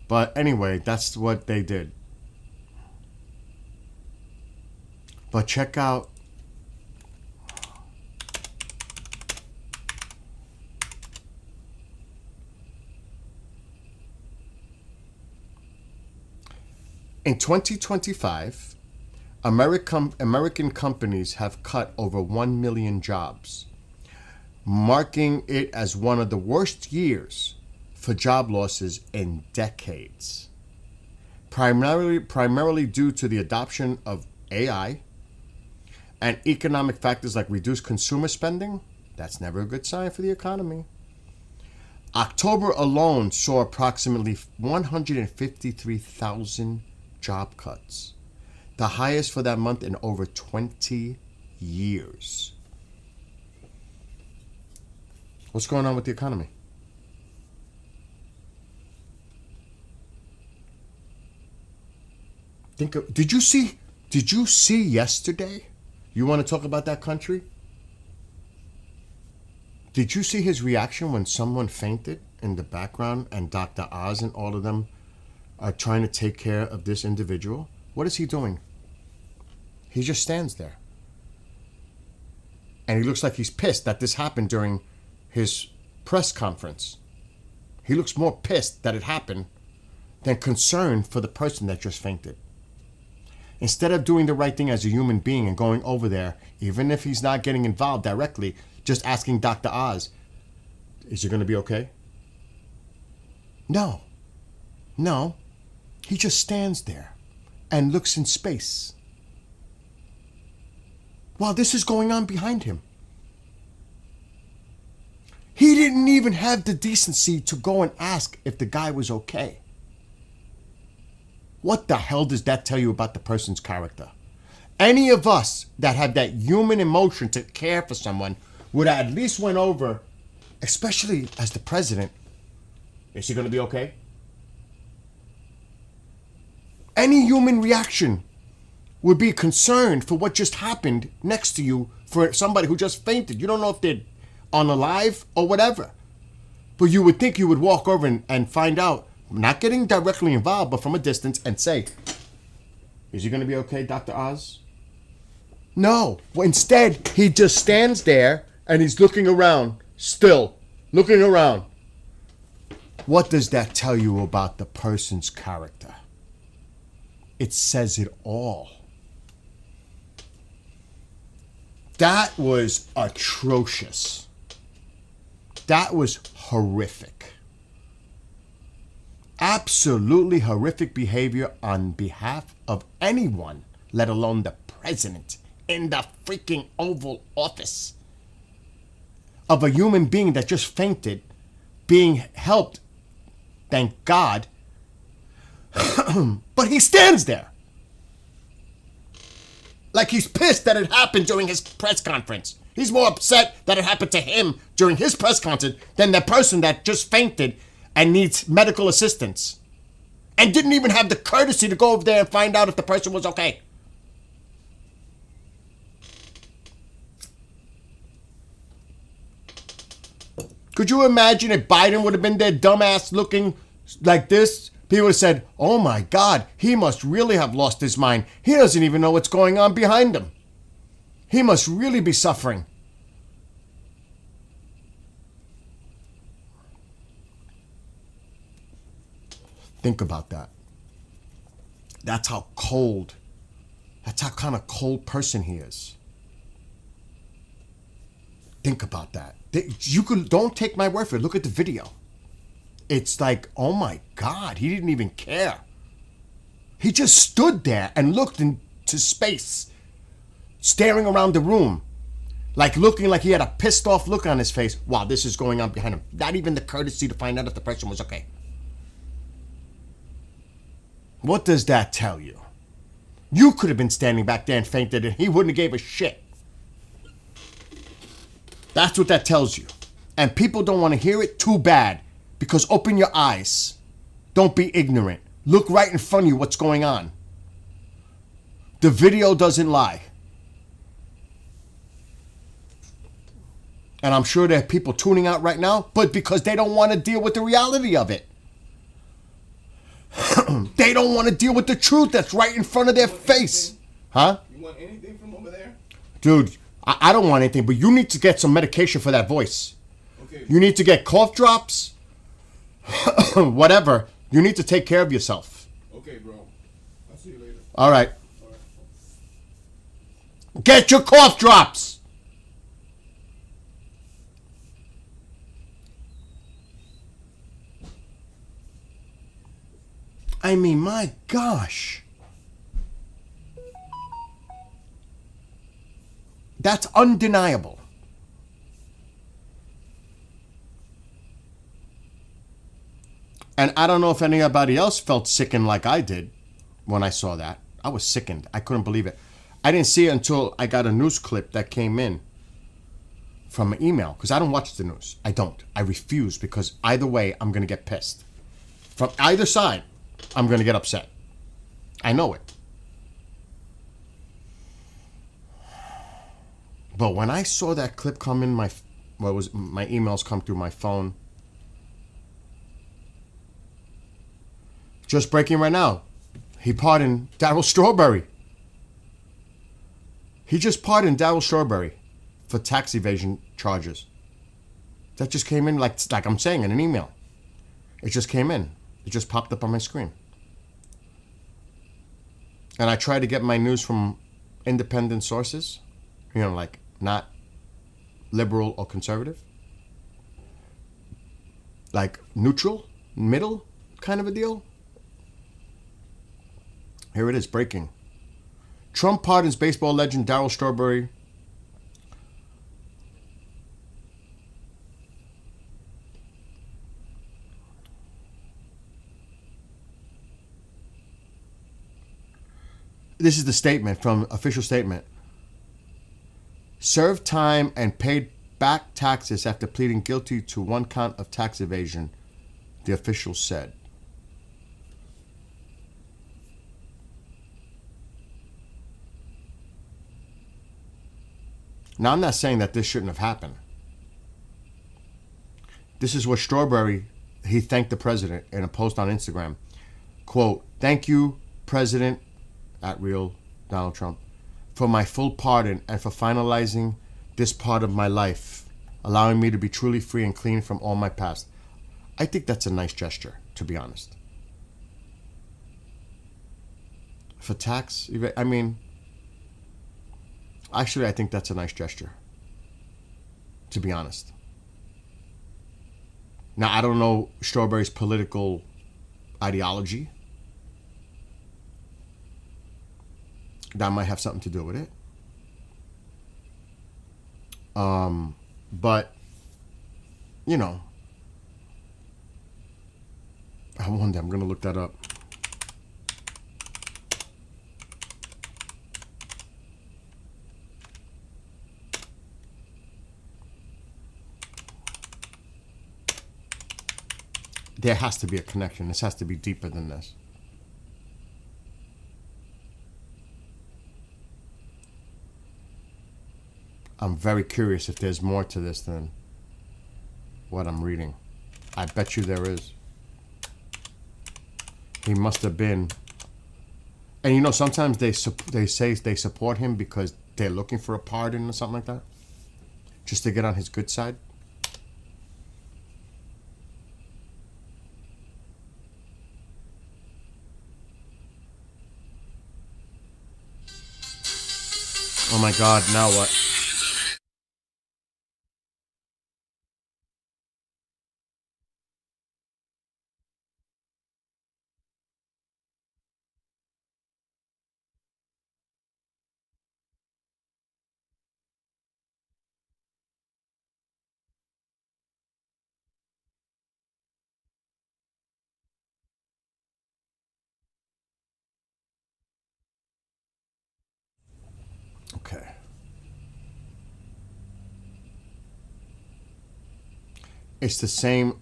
But anyway, that's what they did. But check out in 2025, American companies have cut over 1 million jobs, marking it as one of the worst years for job losses in decades. Primarily due to the adoption of AI and economic factors like reduced consumer spending. That's never a good sign for the economy. October alone saw approximately 153,000 job cuts, the highest for that month in over 20 years. What's going on with the economy? Did you see yesterday? You want to talk about that country? Did you see his reaction when someone fainted in the background and Dr. Oz and all of them are trying to take care of this individual, what is he doing? He just stands there. And he looks like he's pissed that this happened during his press conference. He looks more pissed that it happened than concerned for the person that just fainted. Instead of doing the right thing as a human being and going over there, even if he's not getting involved directly, just asking Dr. Oz, is he going to be okay? No. No. He just stands there and looks in space while this is going on behind him. He didn't even have the decency to go and ask if the guy was okay. What the hell does that tell you about the person's character? Any of us that have that human emotion to care for someone would have at least went over, especially as the president, is he going to be okay? Any human reaction would be concerned for what just happened next to you for somebody who just fainted. You don't know if they're unalive or whatever. But you would think you would walk over and find out, not getting directly involved, but from a distance, and say, is he going to be okay, Dr. Oz? No. Well, instead, he just stands there and he's looking around, still looking around. What does that tell you about the person's character? It says it all. That was atrocious. That was horrific. Absolutely horrific behavior on behalf of anyone, let alone the president in the freaking Oval Office, of a human being that just fainted, being helped, thank God, but he stands there like he's pissed that it happened during his press conference. He's more upset that it happened to him during his press conference than the person that just fainted and needs medical assistance and didn't even have the courtesy to go over there and find out if the person was okay. Could you imagine if Biden would have been there dumbass looking like this? People would have said, oh my God, he must really have lost his mind. He doesn't even know what's going on behind him. He must really be suffering. Think about that. That's how cold, that's how kind of cold person he is. Think about that. Don't take my word for it. Look at the video. It's like, oh my God, he didn't even care. He just stood there and looked into space, staring around the room, like looking like he had a pissed off look on his face while this is going on behind him. Not even the courtesy to find out if the person was okay. What does that tell you? You could have been standing back there and fainted and he wouldn't have gave a shit. That's what that tells you. And people don't want to hear it. Too bad. Because open your eyes. Don't be ignorant. Look right in front of you what's going on. The video doesn't lie. And I'm sure there are people tuning out right now, but because they don't want to deal with the reality of it. They don't want to deal with the truth that's right in front of their face. Huh? You want anything from over there? Dude, I don't want anything, but you need to get some medication for that voice. Okay. You need to get cough drops. Whatever. You need to take care of yourself. Okay, bro. I'll see you later. All right. Get your cough drops. I mean, my gosh. That's undeniable. And I don't know if anybody else felt sickened like I did when I saw that. I was sickened. I couldn't believe it. I didn't see it until I got a news clip that came in from an email. Because I don't watch the news. I don't. I refuse because either way, I'm going to get pissed. From either side, I'm going to get upset. I know it. But when I saw that clip come in my emails come through my phone, Just breaking right now. He pardoned Darryl Strawberry. He just pardoned Darryl Strawberry for tax evasion charges. That just came in like I'm saying in an email. It just came in. It just popped up on my screen. And I try to get my news from independent sources, like not liberal or conservative, like neutral, middle kind of a deal. Here it is, breaking. Trump pardons baseball legend Darryl Strawberry. This is the statement from official statement. Served time and paid back taxes after pleading guilty to one count of tax evasion, the official said. Now, I'm not saying that this shouldn't have happened. This is what Strawberry, he thanked the president in a post on Instagram. Quote, "Thank you, President, at real Donald Trump, for my full pardon and for finalizing this part of my life, allowing me to be truly free and clean from all my past." I think that's a nice gesture, to be honest. For tax, actually, I think that's a nice gesture, to be honest. Now, I don't know Strawberry's political ideology. That might have something to do with it. But, I wonder, I'm going to look that up. There has to be a connection. This has to be deeper than this. I'm very curious if there's more to this than what I'm reading. I bet you there is. He must have been. And sometimes they say they support him because they're looking for a pardon or something like that, just to get on his good side. Oh my God, now what? Okay. It's the same.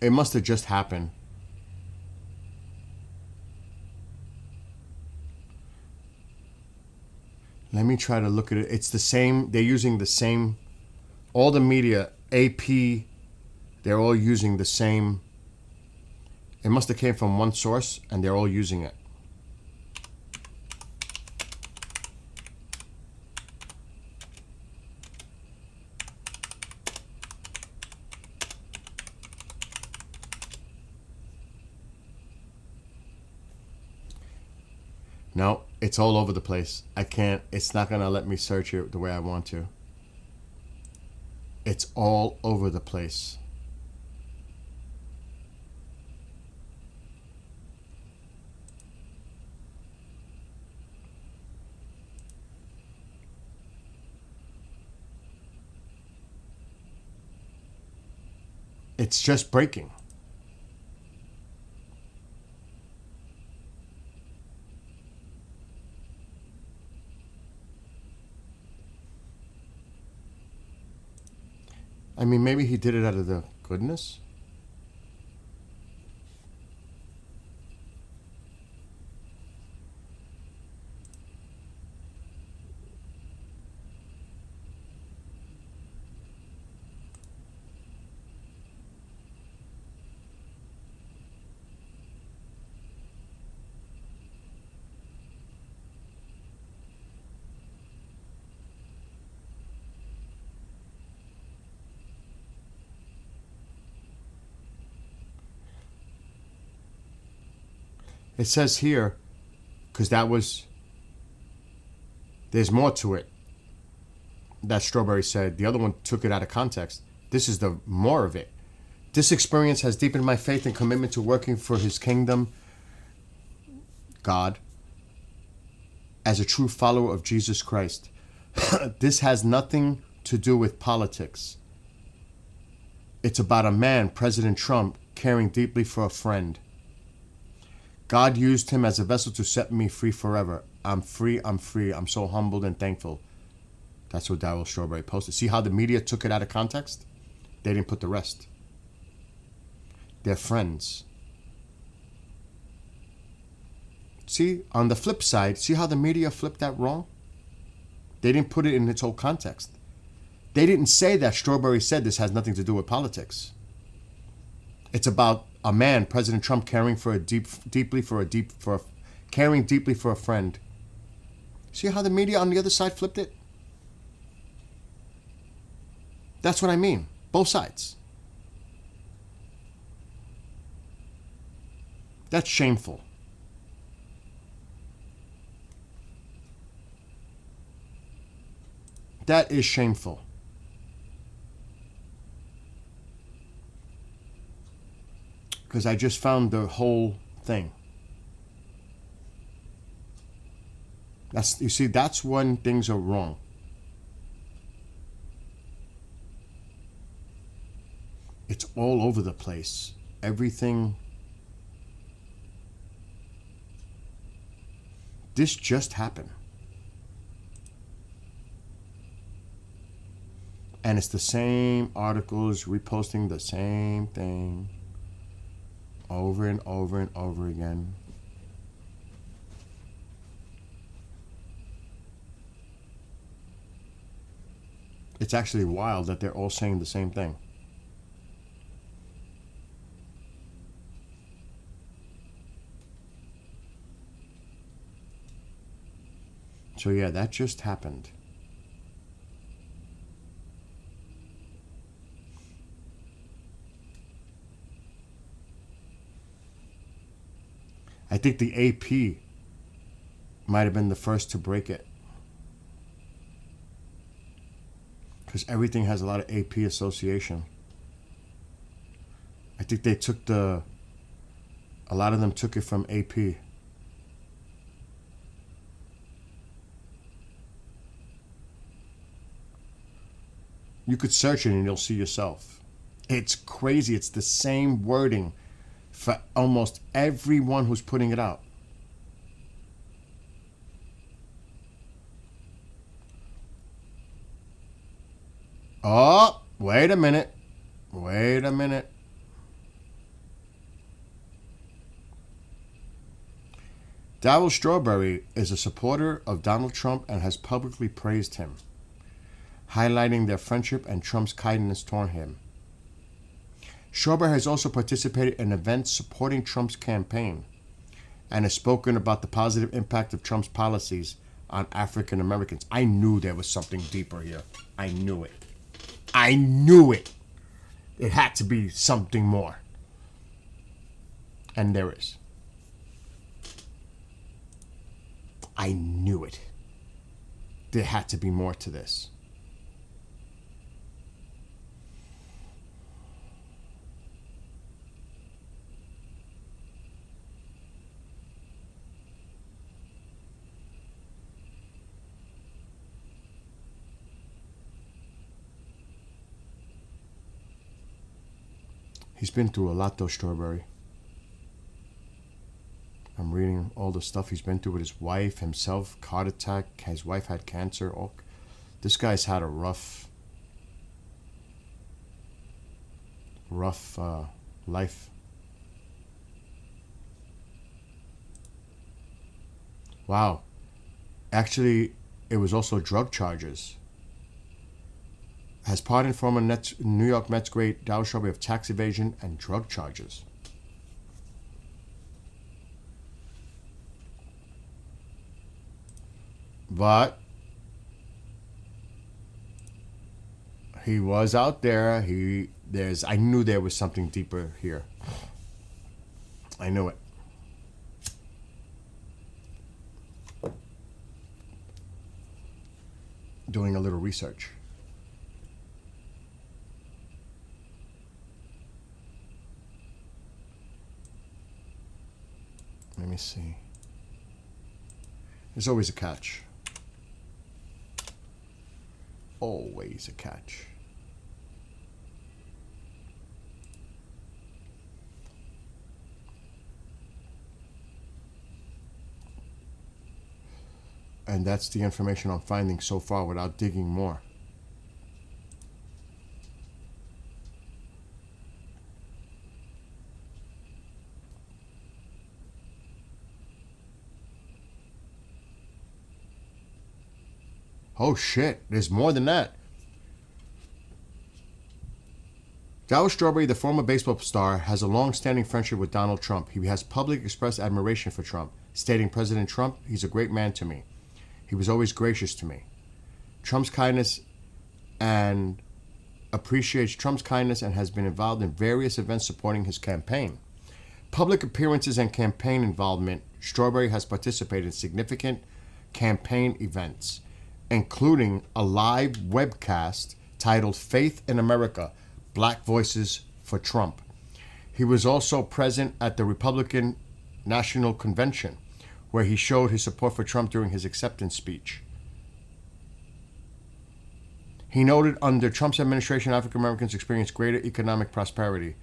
It must have just happened. Let me try to look at it. It's the same. They're using the same. All the media, AP, they're all using the same. It must have came from one source, and they're all using it. No, it's all over the place. I can't, it's not going to let me search it the way I want to. It's all over the place. It's just breaking. I mean, maybe he did it out of the goodness. It says here, because there's more to it. That Strawberry said. The other one took it out of context. This is the more of it. This experience has deepened my faith and commitment to working for his kingdom, God, as a true follower of Jesus Christ. This has nothing to do with politics. It's about a man, President Trump, caring deeply for a friend. God used him as a vessel to set me free forever. I'm free, I'm free. I'm so humbled and thankful. That's what Darryl Strawberry posted. See how the media took it out of context? They didn't put the rest. They're friends. See, on the flip side, see how the media flipped that wrong? They didn't put it in its whole context. They didn't say that Strawberry said this has nothing to do with politics. It's about a man, President Trump, caring deeply for a friend. See how the media on the other side flipped it? That's what I mean. Both sides. That's shameful. That is shameful. Because I just found the whole thing. You see, that's when things are wrong. It's all over the place. Everything. This just happened. And it's the same articles reposting the same thing over and over and over again. It's actually wild that they're all saying the same thing. So yeah, that just happened. I think the AP might have been the first to break it. Because everything has a lot of AP association. I think they took a lot of them took it from AP. You could search it and you'll see yourself. It's crazy. It's the same wording for almost everyone who's putting it out. Oh, wait a minute. Wait a minute. Darryl Strawberry is a supporter of Donald Trump and has publicly praised him, highlighting their friendship and Trump's kindness toward him. Strawberry has also participated in events supporting Trump's campaign and has spoken about the positive impact of Trump's policies on African Americans. I knew there was something deeper here. I knew it. I knew it. It had to be something more. And there is. I knew it. There had to be more to this. He's been through a lot though, Strawberry. I'm reading all the stuff he's been through with his wife, himself, heart attack. His wife had cancer. This guy's had a rough life. Wow. Actually, it was also drug charges. Has pardoned former New York Mets great Darryl Strawberry of tax evasion and drug charges. But he was out there. I knew there was something deeper here. I knew it. doing a little research. Let me see. There's always a catch. Always a catch. And that's the information I'm finding so far without digging more. Oh shit, there's more than that. Darryl Strawberry, the former baseball star, has a long-standing friendship with Donald Trump. He has publicly expressed admiration for Trump, stating, "President Trump, he's a great man to me. He was always gracious to me. Trump's kindness and appreciates Trump's kindness and has been involved in various events supporting his campaign. Public appearances and campaign involvement, Strawberry has participated in significant campaign events, including a live webcast titled Faith in America, Black Voices for Trump. He was also present at the Republican National Convention, where he showed his support for Trump during his acceptance speech. He noted under Trump's administration, African Americans experienced greater economic prosperity,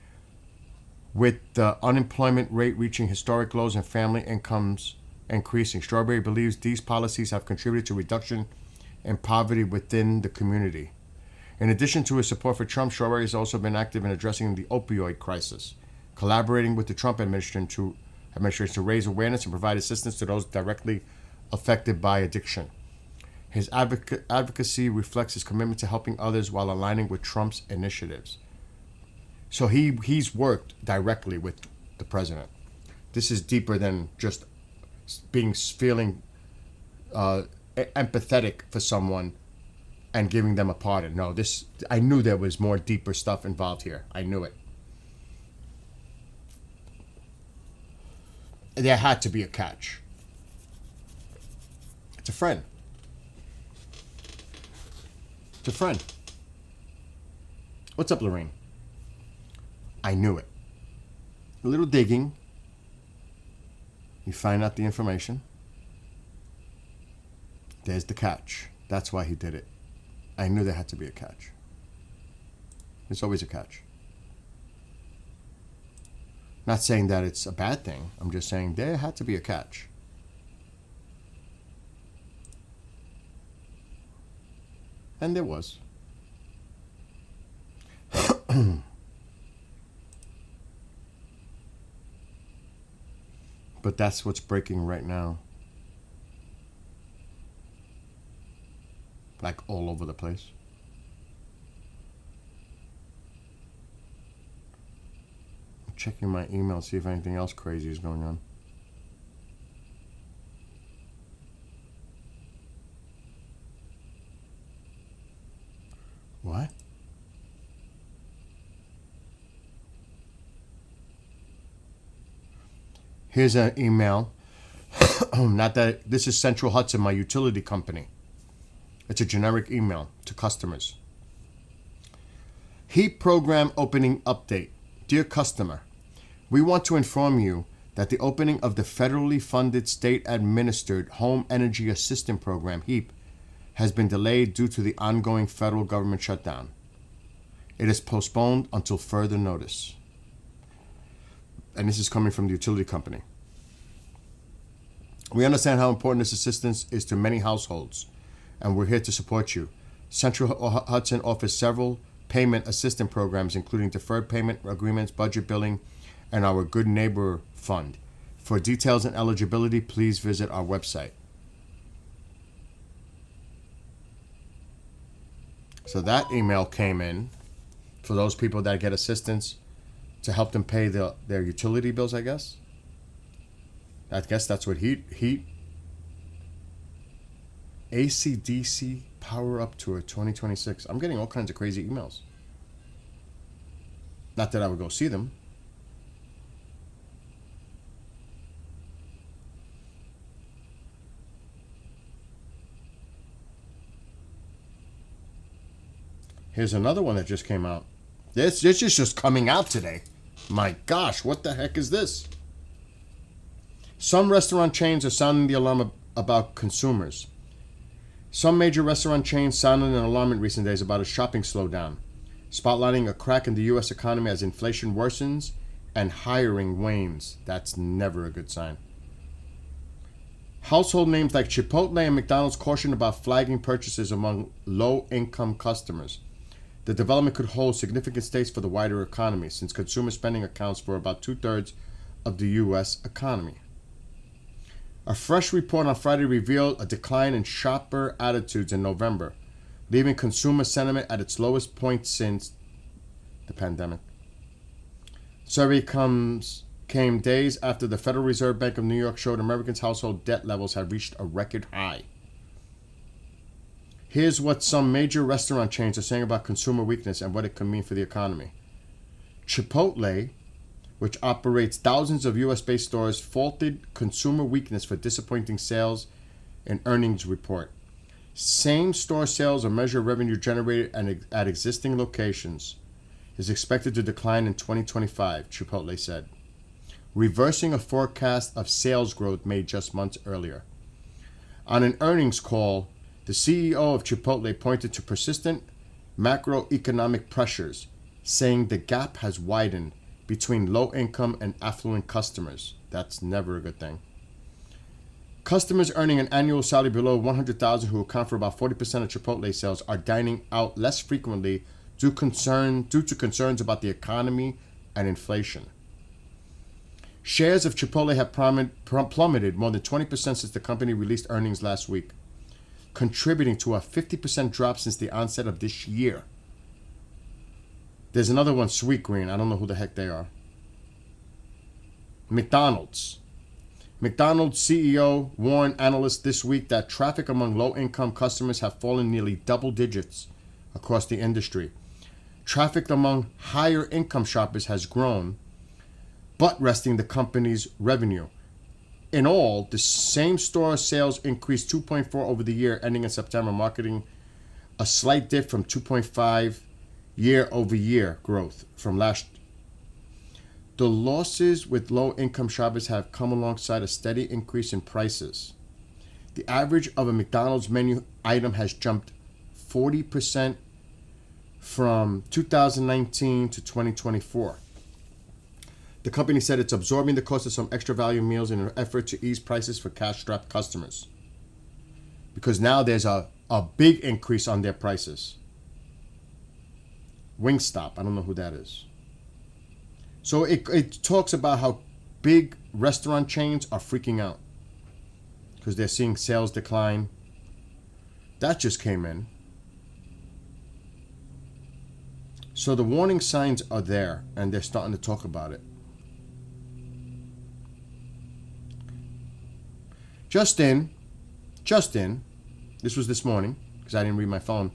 with the unemployment rate reaching historic lows and family incomes increasing. Strawberry believes these policies have contributed to reduction in poverty within the community. In addition to his support for Trump, Strawberry has also been active in addressing the opioid crisis, collaborating with the Trump administration to raise awareness and provide assistance to those directly affected by addiction. His advocacy reflects his commitment to helping others while aligning with Trump's initiatives. So he's worked directly with the president. This is deeper than just feeling empathetic for someone and giving them a pardon. No, I knew there was more deeper stuff involved here. I knew it. There had to be a catch. It's a friend. It's a friend. What's up, Lorraine? I knew it. A little digging. You find out the information. There's the catch. That's why he did it. I knew there had to be a catch. There's always a catch. Not saying that it's a bad thing. I'm just saying there had to be a catch. And there was. But that's what's breaking right now. Like all over the place. I'm checking my email, see if anything else crazy is going on. What? Here's an email. Not that this is Central Hudson, my utility company. It's a generic email to customers. Heat program opening update. Dear customer, we want to inform you that the opening of the federally funded state-administered Home Energy Assistance Program, HEAP, has been delayed due to the ongoing federal government shutdown. It is postponed until further notice. And this is coming from the utility company. We understand how important this assistance is to many households, and we're here to support you. Central Hudson offers several payment assistance programs, including deferred payment agreements, budget billing, and our Good Neighbor Fund. For details and eligibility, please visit our website. So that email came in for those people that get assistance to help them pay their utility bills, I guess. I guess that's what heat AC/DC Power Up Tour 2026. I'm getting all kinds of crazy emails. Not that I would go see them. Here's another one that just came out. This is just coming out today. My gosh, what the heck is this? Some restaurant chains are sounding the alarm about consumers. Some major restaurant chains sounded an alarm in recent days about a shopping slowdown, spotlighting a crack in the U.S. economy as inflation worsens and hiring wanes. That's never a good sign. Household names like Chipotle and McDonald's caution about flagging purchases among low-income customers. The development could hold significant stakes for the wider economy, since consumer spending accounts for about 2/3 of the U.S. economy. A fresh report on Friday revealed a decline in shopper attitudes in November, leaving consumer sentiment at its lowest point since the pandemic. Survey came days after the Federal Reserve Bank of New York showed Americans' household debt levels had reached a record high. Here's what some major restaurant chains are saying about consumer weakness and what it could mean for the economy. Chipotle, which operates thousands of U.S.-based stores, faulted consumer weakness for disappointing sales and earnings report. Same-store sales, a measure of revenue generated at existing locations, is expected to decline in 2025, Chipotle said, reversing a forecast of sales growth made just months earlier. On an earnings call, the CEO of Chipotle pointed to persistent macroeconomic pressures, saying the gap has widened between low-income and affluent customers. That's never a good thing. Customers earning an annual salary below $100,000, who account for about 40% of Chipotle sales, are dining out less frequently due to concerns about the economy and inflation. Shares of Chipotle have plummeted more than 20% since the company released earnings last week, contributing to a 50% drop since the onset of this year. There's another one, Sweetgreen. I don't know who the heck they are. McDonald's. McDonald's CEO warned analysts this week that traffic among low-income customers have fallen nearly double digits across the industry. Traffic among higher-income shoppers has grown, butt-resting the company's revenue. In all, the same-store sales increased 2.4 over the year ending in September, marking a slight dip from 2.5 year-over-year growth from last. The losses with low-income shoppers have come alongside a steady increase in prices. The average of a McDonald's menu item has jumped 40% from 2019 to 2024. The company said it's absorbing the cost of some extra value meals in an effort to ease prices for cash-strapped customers, because now there's a big increase on their prices. Wingstop, I don't know who that is. So it talks about how big restaurant chains are freaking out because they're seeing sales decline. That just came in. So the warning signs are there, and they're starting to talk about it. Justin, this was this morning because I didn't read my phone.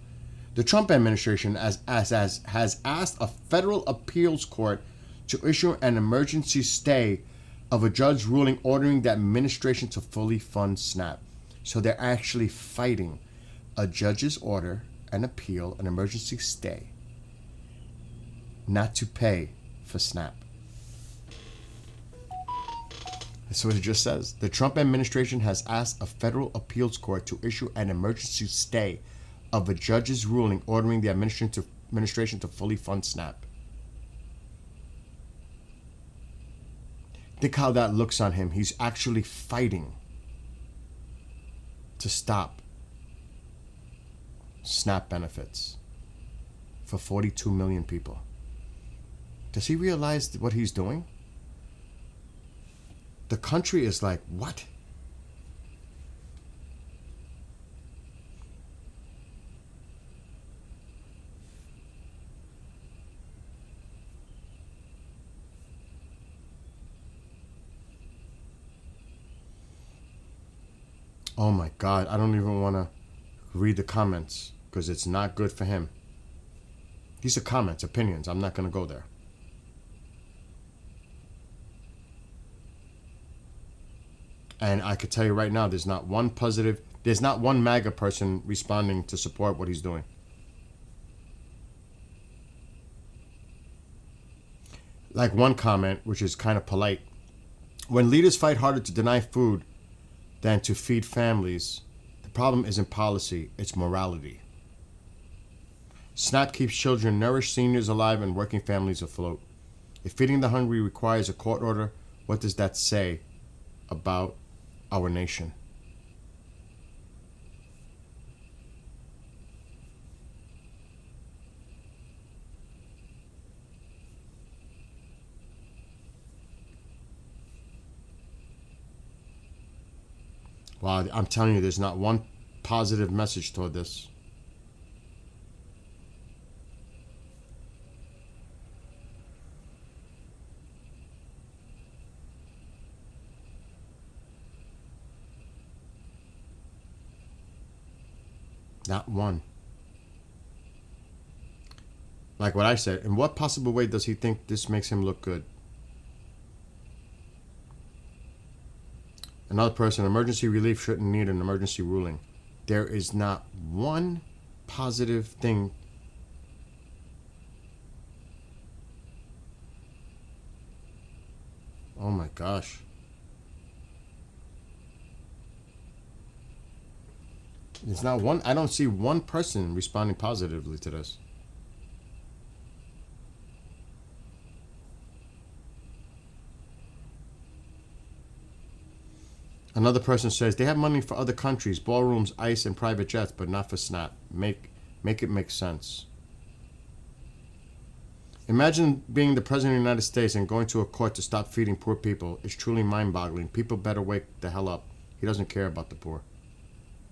The Trump administration has asked a federal appeals court to issue an emergency stay of a judge ruling ordering the administration to fully fund SNAP. So they're actually fighting a judge's order, an appeal, an emergency stay, not to pay for SNAP. That's what it just says. The Trump administration has asked a federal appeals court to issue an emergency stay of a judge's ruling ordering the administration to fully fund SNAP. Think how that looks on him. He's actually fighting to stop SNAP benefits for 42 million people. Does he realize what he's doing? The country is like, what? Oh my God, I don't even want to read the comments because it's not good for him. These are comments, opinions. I'm not going to go there. And I could tell you right now, there's not one MAGA person responding to support what he's doing. Like one comment, which is kind of polite. When leaders fight harder to deny food than to feed families, the problem isn't policy, it's morality. SNAP keeps children nourished, seniors alive, and working families afloat. If feeding the hungry requires a court order, what does that say about our nation? Wow, I'm telling you, there's not one positive message toward this. Not one. Like what I said, in what possible way does he think this makes him look good? Another person, emergency relief shouldn't need an emergency ruling. There is not one positive thing. Oh my gosh. There's not one, I don't see one person responding positively to this. Another person says they have money for other countries, ballrooms, ice, and private jets, but not for SNAP. Make it make sense. Imagine being the president of the United States and going to a court to stop feeding poor people. It's truly mind-boggling. People better wake the hell up. He doesn't care about the poor.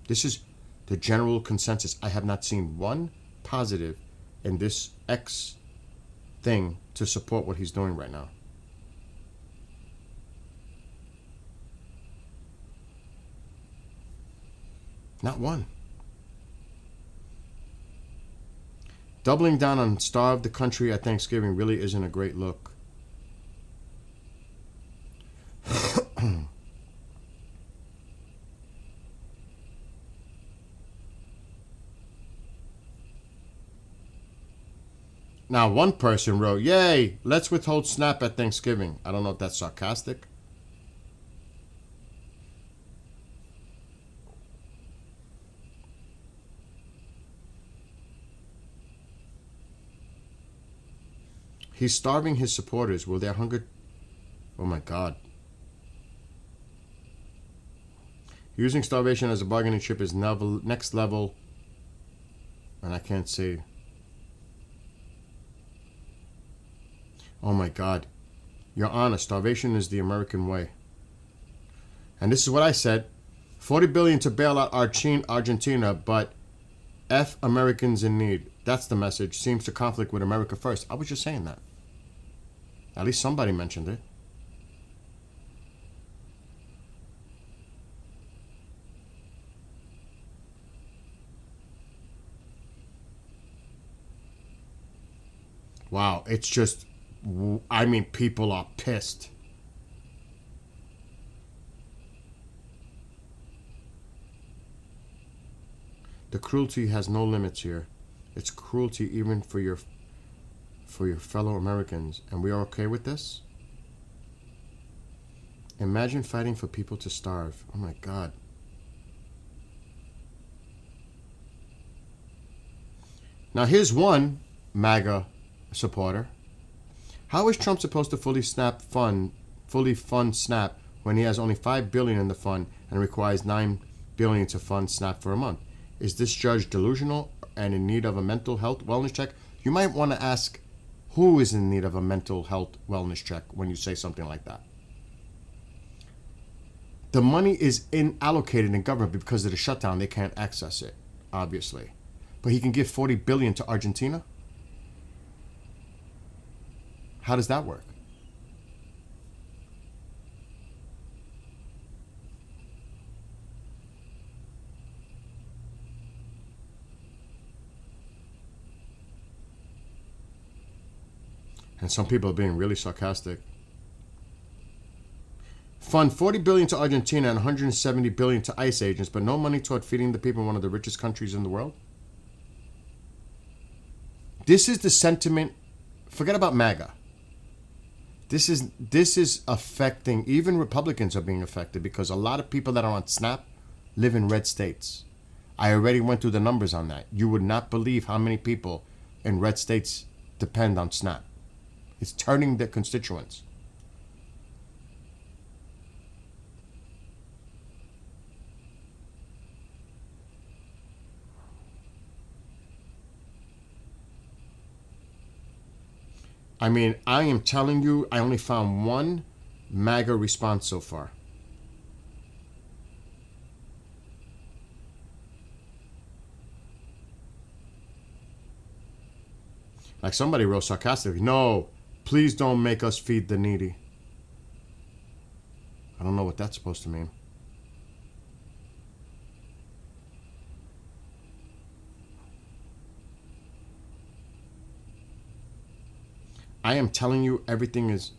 This is the general consensus. I have not seen one positive in this X thing to support what he's doing right now. Not one. Doubling down on starve the country at Thanksgiving really isn't a great look. Now, one person wrote, "Yay, let's withhold SNAP at Thanksgiving." I don't know if that's sarcastic. He's starving his supporters. Will their hunger... Oh my God. Using starvation as a bargaining chip is next level. And I can't say... Oh my God. Your Honor, starvation is the American way. And this is what I said. $40 billion to bail out Argentina, but F Americans in need. That's the message. Seems to conflict with America first. I was just saying that. At least somebody mentioned it. Wow, it's just... I mean, people are pissed. The cruelty has no limits here. It's cruelty even for your fellow Americans. And we are okay with this? Imagine fighting for people to starve. Oh my God. Now here's one MAGA supporter. How is Trump supposed to fully fund SNAP when he has only $5 billion in the fund and requires $9 billion to fund SNAP for a month? Is this judge delusional and in need of a mental health wellness check? You might want to ask who is in need of a mental health wellness check when you say something like that. The money is allocated in government because of the shutdown. They can't access it, obviously. But he can give $40 billion to Argentina? How does that work? And some people are being really sarcastic. Fund $40 billion to Argentina and $170 billion to ICE agents, but no money toward feeding the people in one of the richest countries in the world? This is the sentiment. Forget about MAGA. This is affecting, even Republicans are being affected because a lot of people that are on SNAP live in red states. I already went through the numbers on that. You would not believe how many people in red states depend on SNAP. It's turning their constituents. I mean, I am telling you, I only found one MAGA response so far. Like somebody wrote sarcastically, no, please don't make us feed the needy. I don't know what that's supposed to mean. I am telling you, everything is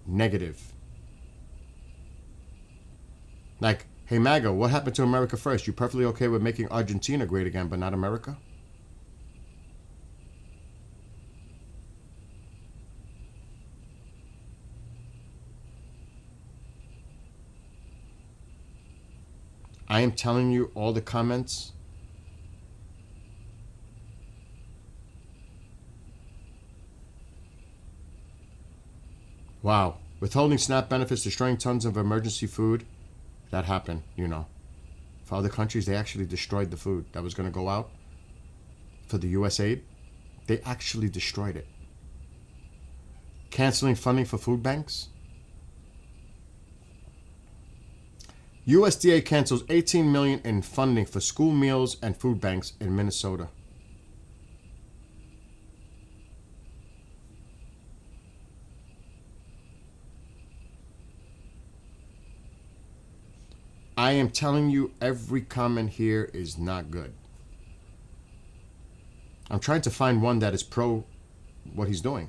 negative. Like, hey MAGA, what happened to America First? You perfectly okay with making Argentina great again, but not America? I am telling you, all the comments. Wow. Withholding SNAP benefits, destroying tons of emergency food. That happened, you know. For other countries, they actually destroyed the food that was going to go out for the U.S. aid. They actually destroyed it. Canceling funding for food banks. USDA cancels $18 million in funding for school meals and food banks in Minnesota. I am telling you, every comment here is not good. I'm trying to find one that is pro what he's doing.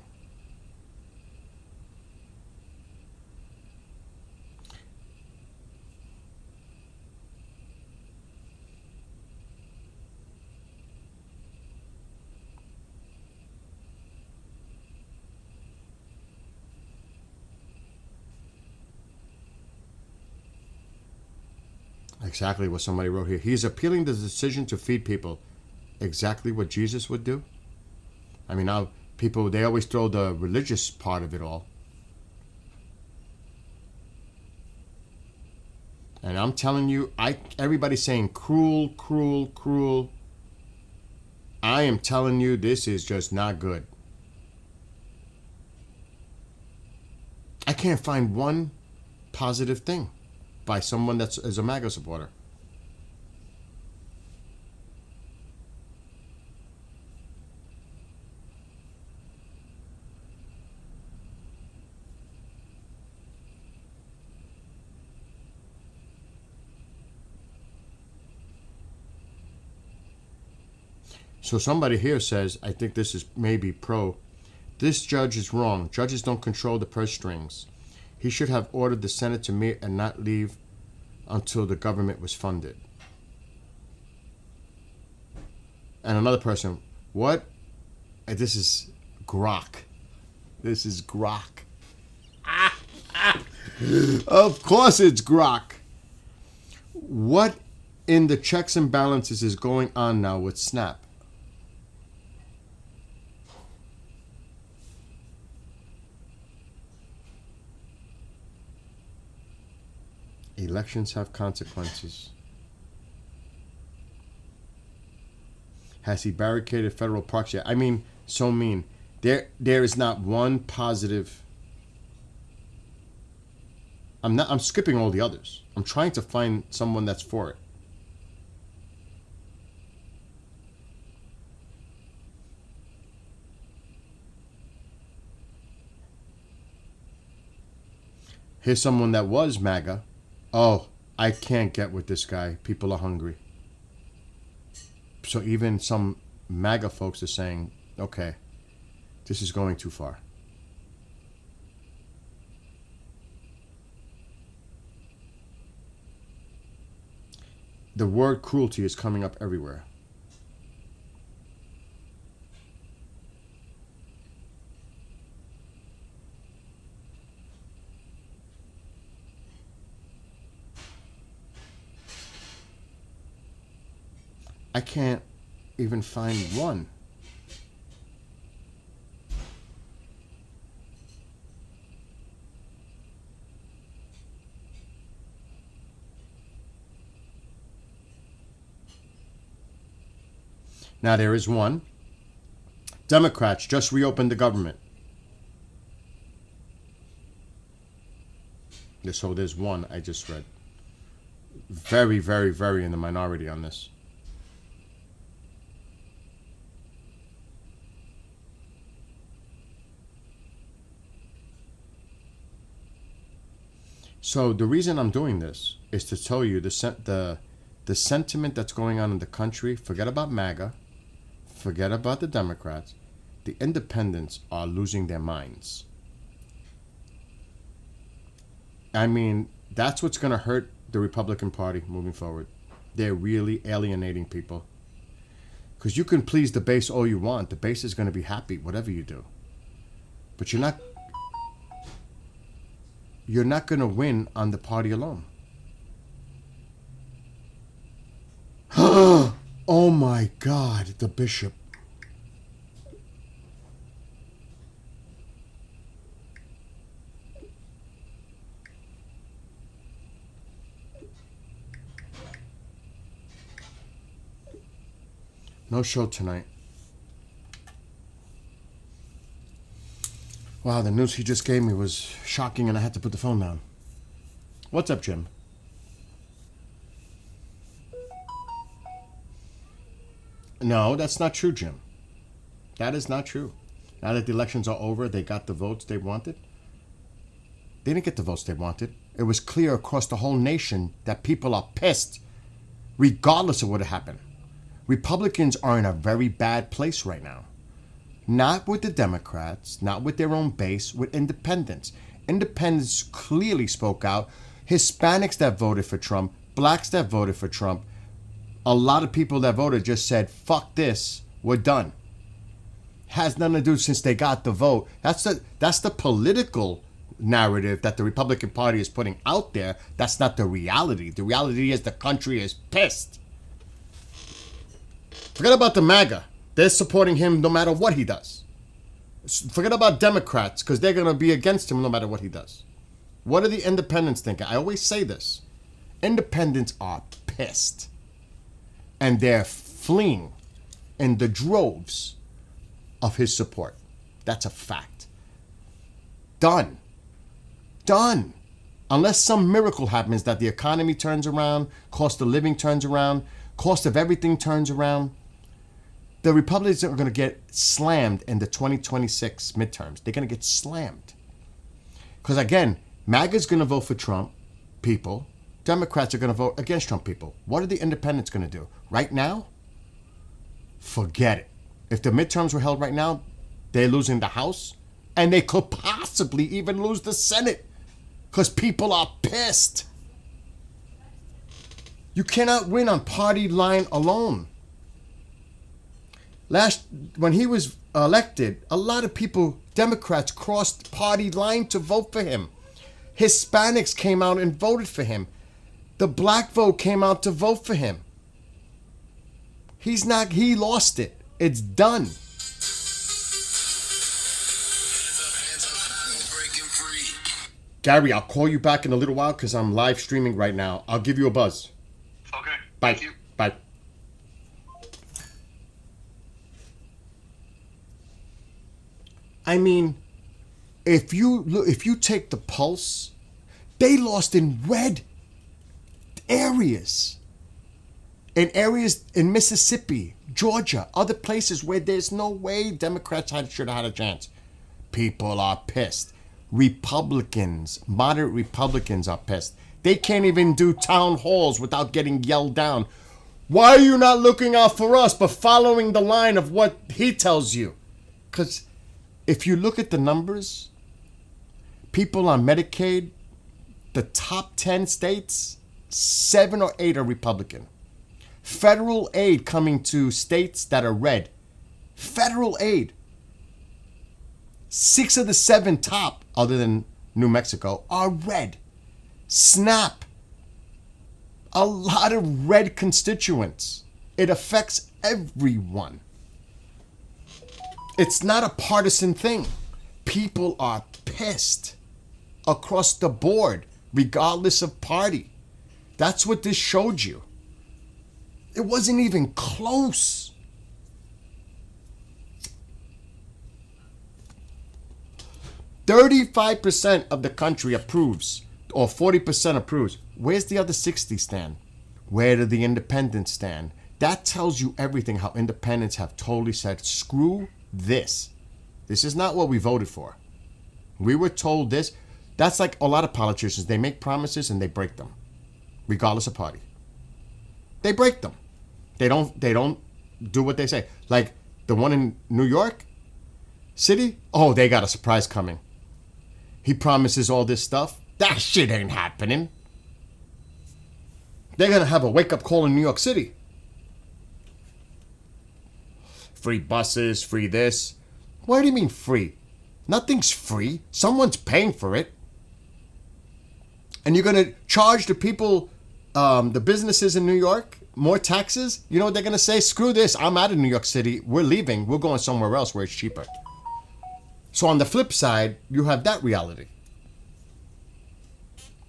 Exactly what somebody wrote here. He's appealing the decision to feed people. Exactly what Jesus would do. I mean, now people, they always throw the religious part of it all. And I'm telling you, everybody's saying cruel, cruel, cruel. I am telling you, this is just not good. I can't find one positive thing by someone that is a MAGA supporter. So somebody here says, I think this is maybe pro. This judge is wrong. Judges don't control the purse strings. He should have ordered the Senate to meet and not leave until the government was funded. And another person, what? This is Grok. This is Grok. Of course it's Grok. What in the checks and balances is going on now with SNAP? Elections have consequences. Has he barricaded federal parks yet? I mean, so mean. There is not one positive. I'm skipping all the others. I'm trying to find someone that's for it. Here's someone that was MAGA. Oh, I can't get with this guy. People are hungry. So even some MAGA folks are saying, okay, this is going too far. The word cruelty is coming up everywhere. I can't even find one. Now there is one. Democrats just reopened the government. So there's one I just read. Very, very, very in the minority on this. So the reason I'm doing this is to tell you the sentiment that's going on in the country. Forget about MAGA. Forget about the Democrats. The independents are losing their minds. I mean, that's what's going to hurt the Republican Party moving forward. They're really alienating people. Because you can please the base all you want. The base is going to be happy, whatever you do. But you're not going to win on the party alone. Oh my God, the bishop. No show tonight. Wow, the news he just gave me was shocking and I had to put the phone down. What's up, Jim? No, that's not true, Jim. That is not true. Now that the elections are over, they got the votes they wanted. They didn't get the votes they wanted. It was clear across the whole nation that people are pissed, regardless of what happened. Republicans are in a very bad place right now. Not with the Democrats, not with their own base, with independents. Independents clearly spoke out. Hispanics that voted for Trump, blacks that voted for Trump, a lot of people that voted just said, fuck this, we're done. Has nothing to do since they got the vote. That's the political narrative that the Republican Party is putting out there. That's not the reality. The reality is the country is pissed. Forget about the MAGA. They're supporting him no matter what he does. Forget about Democrats, because they're going to be against him no matter what he does. What are the independents thinking? I always say this. Independents are pissed. And they're fleeing in the droves of his support. That's a fact. Done. Done. Unless some miracle happens that the economy turns around, cost of living turns around, cost of everything turns around, the Republicans are going to get slammed in the 2026 midterms. They're going to get slammed. Because again, MAGA's going to vote for Trump people. Democrats are going to vote against Trump people. What are the independents going to do? Right now? Forget it. If the midterms were held right now, they're losing the House. And they could possibly even lose the Senate. Because people are pissed. You cannot win on party line alone. When he was elected, a lot of people, Democrats, crossed party line to vote for him. Hispanics came out and voted for him. The black vote came out to vote for him. He lost it. It's done. Gary, I'll call you back in a little while because I'm live streaming right now. I'll give you a buzz. Okay. Bye. Thank you. Bye. I mean, if you take the pulse, they lost in red areas. In areas in Mississippi, Georgia, other places where there's no way Democrats should have had a chance. People are pissed. Republicans, moderate Republicans are pissed. They can't even do town halls without getting yelled down. Why are you not looking out for us but following the line of what he tells you? Because if you look at the numbers, people on Medicaid, the top 10 states, 7 or 8 are Republican. Federal aid coming to states that are red. Federal aid. 6 of the 7 top, other than New Mexico, are red. SNAP. A lot of red constituents. It affects everyone. It's not a partisan thing. People are pissed across the board, regardless of party. That's what this showed you. It wasn't even close. "35% of the country approves, or 40% approves." Where's the other 60 stand? Where do the independents stand? That tells you everything, how independents have totally said, screw this. This is not what we voted for. We were told this. That's like a lot of politicians. They make promises and they break them, regardless of party. They break them. They don't do what they say. Like the one in New York City, oh, they got a surprise coming. He promises all this stuff. That shit ain't happening. They're gonna have a wake-up call in New York City. Free buses, free this. What do you mean free? Nothing's free. Someone's paying for it. And you're gonna charge the people, the businesses in New York, more taxes? You know what they're gonna say? Screw this. I'm out of New York City. We're leaving. We're going somewhere else where it's cheaper. So on the flip side, you have that reality.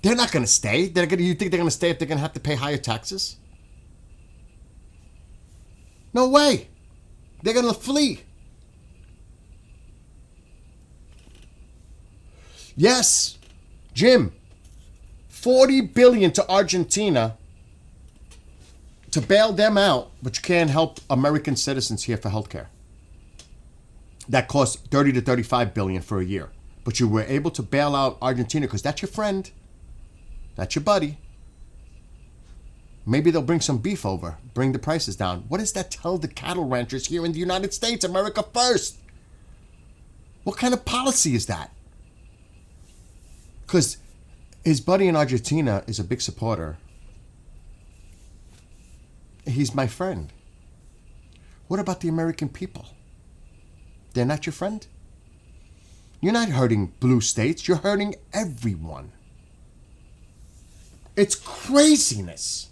They're not gonna stay. You think they're gonna stay if they're gonna have to pay higher taxes? No way. They're gonna flee. Yes, Jim. $40 billion to Argentina to bail them out, but you can't help American citizens here for healthcare. That costs 30 to 35 billion for a year. But you were able to bail out Argentina because that's your friend. That's your buddy. Maybe they'll bring some beef over, bring the prices down. What does that tell the cattle ranchers here in the United States? America first. What kind of policy is that? Because his buddy in Argentina is a big supporter. He's my friend. What about the American people? They're not your friend? You're not hurting blue states. You're hurting everyone. It's craziness.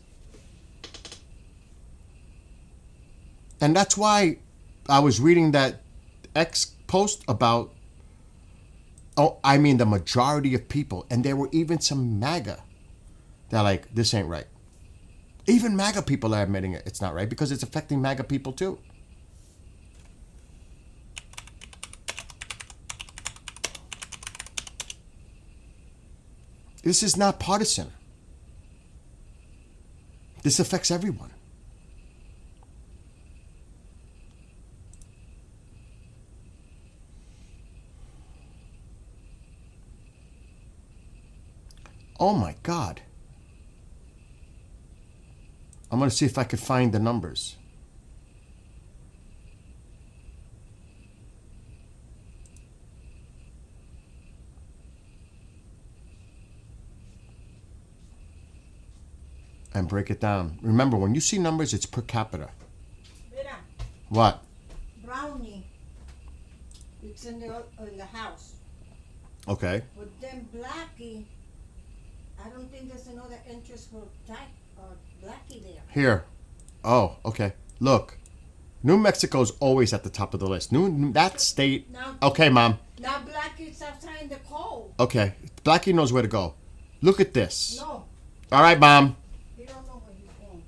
And that's why I was reading that X post about, the majority of people, and there were even some MAGA that are like, this ain't right. Even MAGA people are admitting it's not right because it's affecting MAGA people too. This is not partisan. This affects everyone. Oh my God. I'm going to see if I can find the numbers. And break it down. Remember, when you see numbers, it's per capita. Mira, What? brownie. It's in the house. Okay. But then Blackie, I don't think there's another interest for Blackie there. Here. Oh, okay. Look. New Mexico's always at the top of the list. That state. Now, Okay, Mom. now Blackie's outside in the cold. Okay. Blackie knows where to go. Look at this. No, All right, Mom. he don't know where he's going.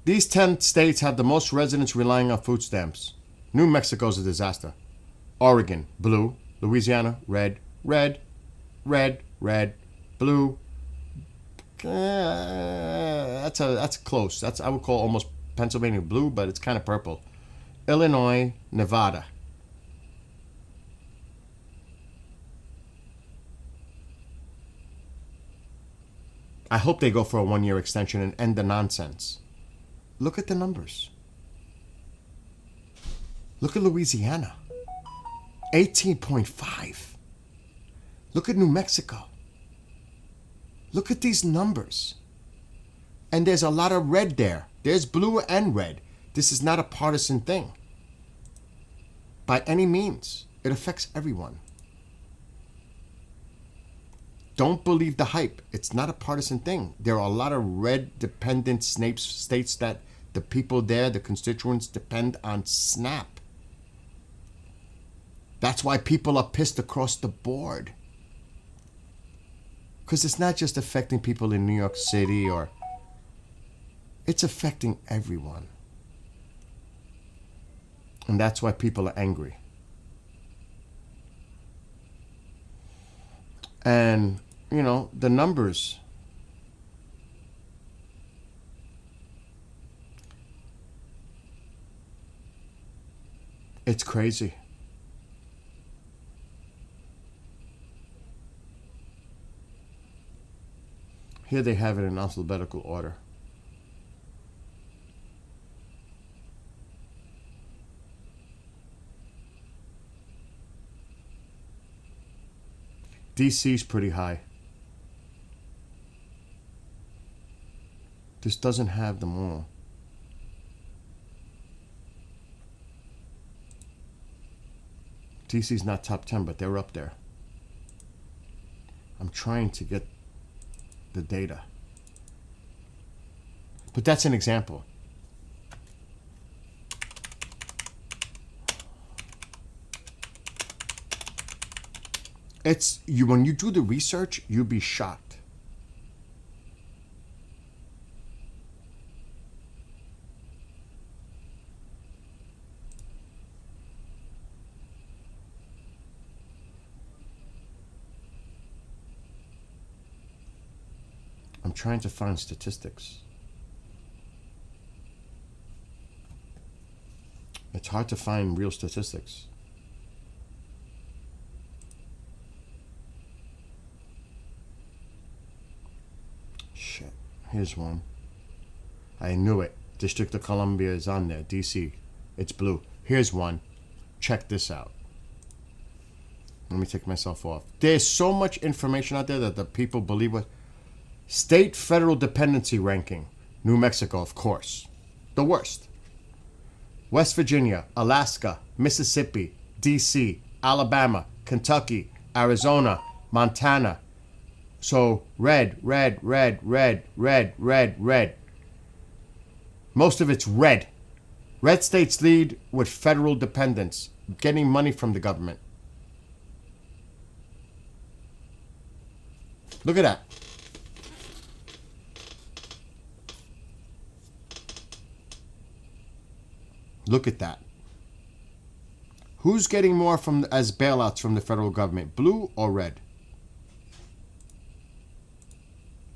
These 10 states have the most residents relying on food stamps. New Mexico's a disaster. Oregon, blue. Louisiana, red. Red. Red. Red. Blue. That's close. I would call almost Pennsylvania blue, but it's kind of purple. Illinois, Nevada. I hope they go for a 1-year extension and end the nonsense. Look at the numbers. Look at Louisiana. 18.5. Look at New Mexico. Look at these numbers. And there's a lot of red there. There's blue and red. This is not a partisan thing. By any means. It affects everyone. Don't believe the hype. It's not a partisan thing. There are a lot of red dependent states that the people there, the constituents, depend on SNAP. That's why people are pissed across the board. Because it's not just affecting people in New York City or... It's affecting everyone. And that's why people are angry. And, you know, the numbers. It's crazy. Here they have it in alphabetical order. DC's pretty high. This doesn't have them all. DC's not top 10, but they're up there. I'm trying to get the data. But that's an example. It's you when you do the research, you'll be shocked. I'm trying to find statistics. It's hard to find real statistics. Shit. Here's one. I knew it. District of Columbia is on there. DC. It's blue. Here's one. Check this out. Let me take myself off. There's so much information out there that the people believe what. State federal dependency ranking. New Mexico, of course. The worst. West Virginia, Alaska, Mississippi, DC, Alabama, Kentucky, Arizona, Montana. So red, red, red, red, red, red, red. Most of it's red. Red states lead with federal dependence, getting money from the government. Look at that. Look at that. Who's getting more from as bailouts from the federal government, blue or red?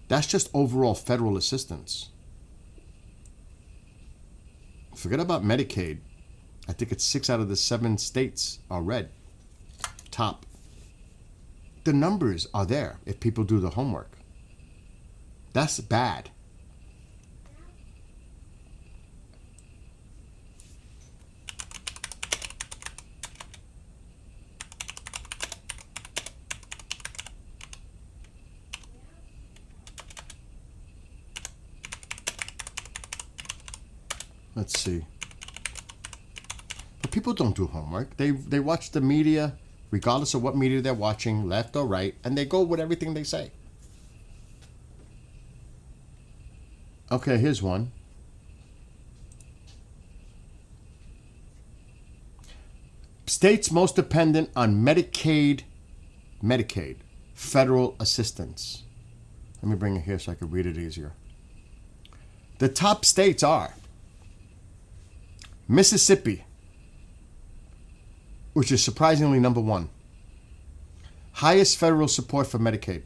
That's just overall federal assistance. Forget about Medicaid. I think it's 6 out of the 7 states are red. Top. The numbers are there if people do the homework. That's bad. Let's see. But people don't do homework. They watch the media, regardless of what media they're watching, left or right, and they go with everything they say. Okay, here's one. States most dependent on Medicaid, federal assistance. Let me bring it here so I can read it easier. The top states are Mississippi, which is surprisingly number 1. Highest federal support for Medicaid.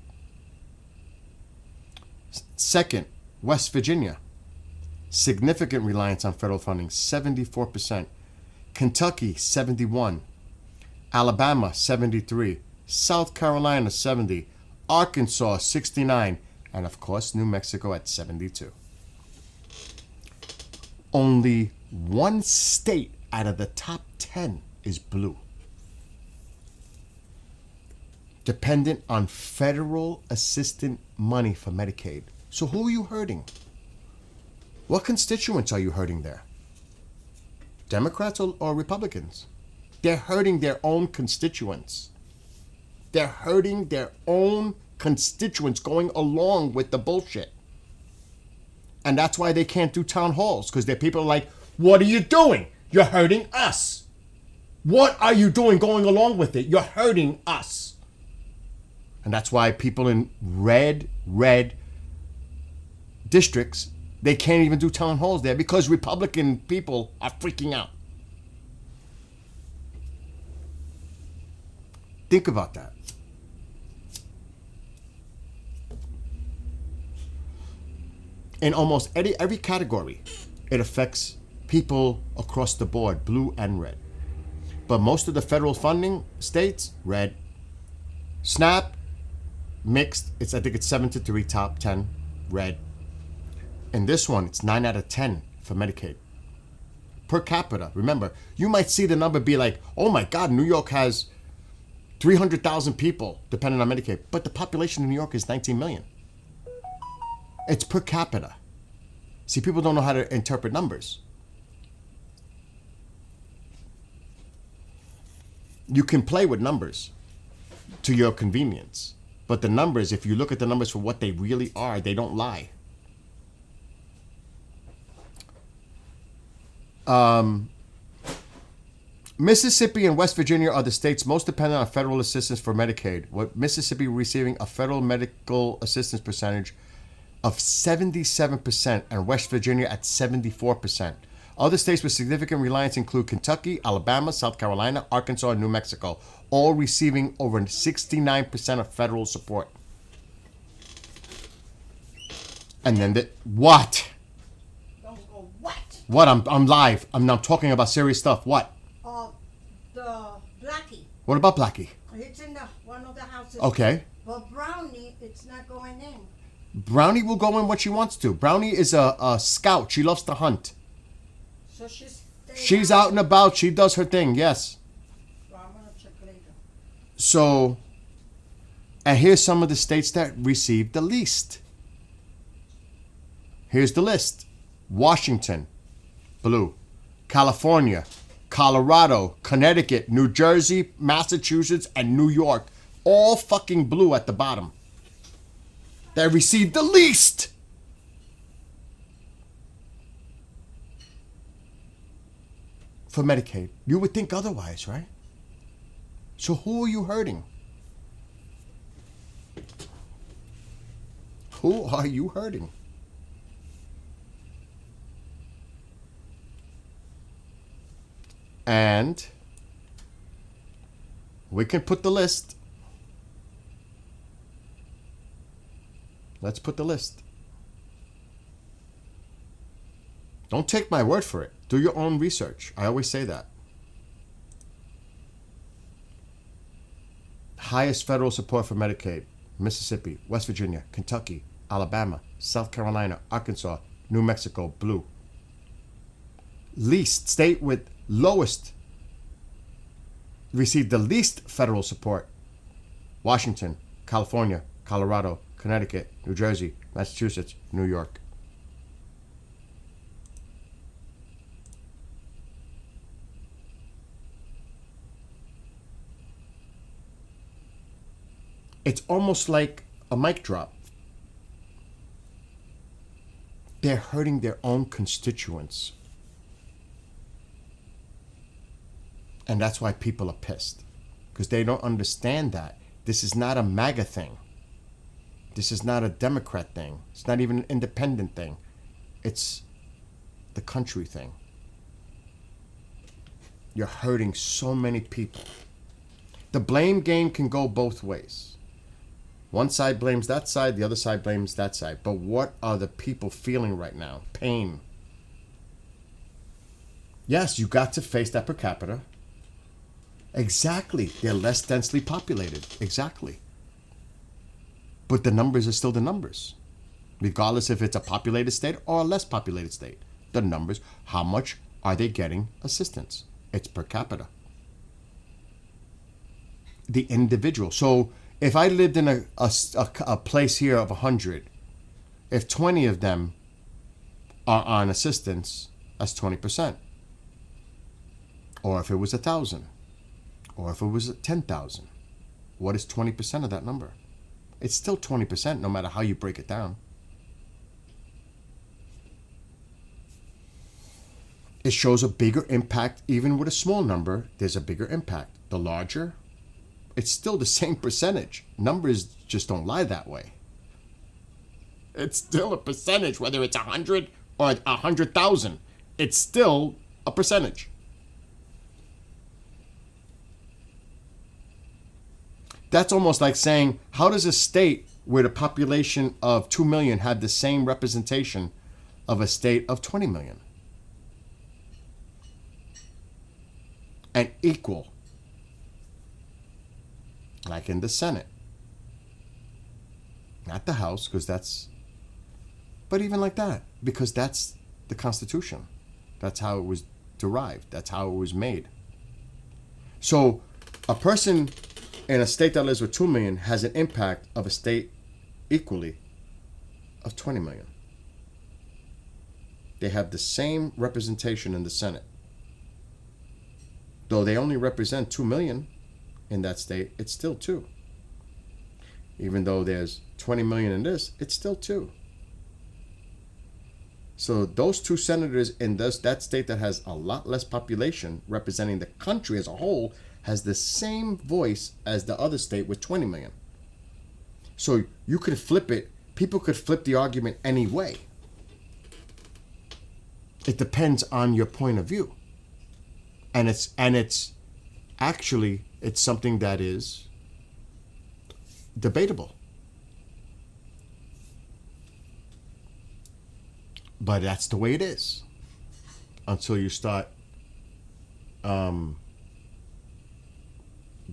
Second, West Virginia. Significant reliance on federal funding, 74%. Kentucky, 71. Alabama, 73. South Carolina, 70. Arkansas, 69. And of course, New Mexico at 72. Only one state out of the top 10 is blue. Dependent on federal assistance money for Medicaid. So who are you hurting? What constituents are you hurting there? Democrats or Republicans? They're hurting their own constituents. They're hurting their own constituents going along with the bullshit. And that's why they can't do town halls, because their people are like, what are you doing? You're hurting us. What are you doing going along with it? You're hurting us. And that's why people in red districts, they can't even do town halls there, because Republican people are freaking out. Think about that. In almost every category, it affects people across the board, blue and red. But most of the federal funding, states, red. SNAP, mixed. I think it's 7-3, top 10, red. And this one, it's 9 out of 10 for Medicaid. Per capita, remember, you might see the number be like, oh my God, New York has 300,000 people depending on Medicaid. But the population in New York is 19 million. It's per capita. See, people don't know how to interpret numbers. You can play with numbers to your convenience. But the numbers, if you look at the numbers for what they really are, they don't lie. Mississippi and West Virginia are the states most dependent on federal assistance for Medicaid, with Mississippi receiving a federal medical assistance percentage of 77% and West Virginia at 74%. Other states with significant reliance include Kentucky, Alabama, South Carolina, Arkansas, and New Mexico, all receiving over 69% of federal support. And then what? Don't go, what? What? I'm live. I'm talking about serious stuff. What? The Blackie. What about Blackie? It's in one of the houses. Okay. But Brownie, it's not going in. Brownie will go in what she wants to. Brownie is a scout. She loves to hunt. So She's out and about. She does her thing. Yes. So I'm gonna check later. So, and here's some of the states that received the least. Here's the list. Washington, blue. California, Colorado, Connecticut, New Jersey, Massachusetts, and New York. All fucking blue at the bottom. That received the least. For Medicaid. You would think otherwise, right? So who are you hurting? Who are you hurting? And we can put the list. Let's put the list. Don't take my word for it. Do your own research. I always say that. Highest federal support for Medicaid: Mississippi, West Virginia, Kentucky, Alabama, South Carolina, Arkansas, New Mexico, blue. Least state with lowest received the least federal support: Washington, California, Colorado, Connecticut, New Jersey, Massachusetts, New York. It's almost like a mic drop. They're hurting their own constituents. And that's why people are pissed. Because they don't understand that. This is not a MAGA thing. This is not a Democrat thing. It's not even an independent thing. It's the country thing. You're hurting so many people. The blame game can go both ways. One side blames that side, the other side blames that side. But what are the people feeling right now? Pain. Yes, you got to face that per capita. Exactly. They're less densely populated. Exactly. But the numbers are still the numbers. Regardless if it's a populated state or a less populated state. The numbers, how much are they getting assistance? It's per capita. The individual. So if I lived in a place here of 100, if 20 of them are on assistance, that's 20%. Or if it was 1,000. Or if it was 10,000. What is 20% of that number? It's still 20% no matter how you break it down. It shows a bigger impact. Even with a small number, there's a bigger impact. The larger, it's still the same percentage. Numbers just don't lie that way. It's still a percentage, whether it's 100 or 100,000. It's still a percentage. That's almost like saying, how does a state with a population of 2 million have the same representation of a state of 20 million? And equal, like in the Senate. Not the House, because that's, but even like that, because that's the Constitution. That's how it was derived. That's how it was made. So a person in a state that lives with 2 million has an impact of a state equally of 20 million. They have the same representation in the Senate. Though they only represent 2 million in that state, it's still 2. Even though there's 20 million in this, it's still 2. So those 2 senators in that state that has a lot less population representing the country as a whole has the same voice as the other state with 20 million. So you could flip it. People could flip the argument any way. It depends on your point of view. And it's actually, it's something that is debatable. But that's the way it is. Until you start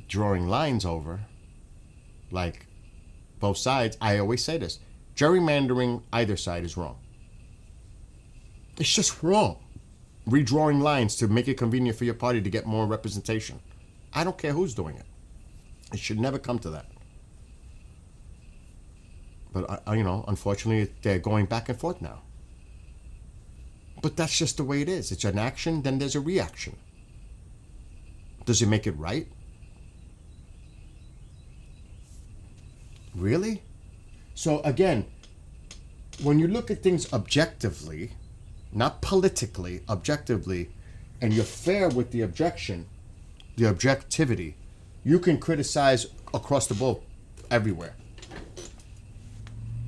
drawing lines over, like both sides. I always say this: gerrymandering either side is wrong. It's just wrong. Redrawing lines to make it convenient for your party to get more representation. I don't care who's doing it. It should never come to that. But unfortunately, they're going back and forth now. But that's just the way it is. It's an action, then there's a reaction. Does it make it right? Really? So again, when you look at things objectively, not politically, objectively, and you're fair with the objection, the objectivity, you can criticize across the board everywhere.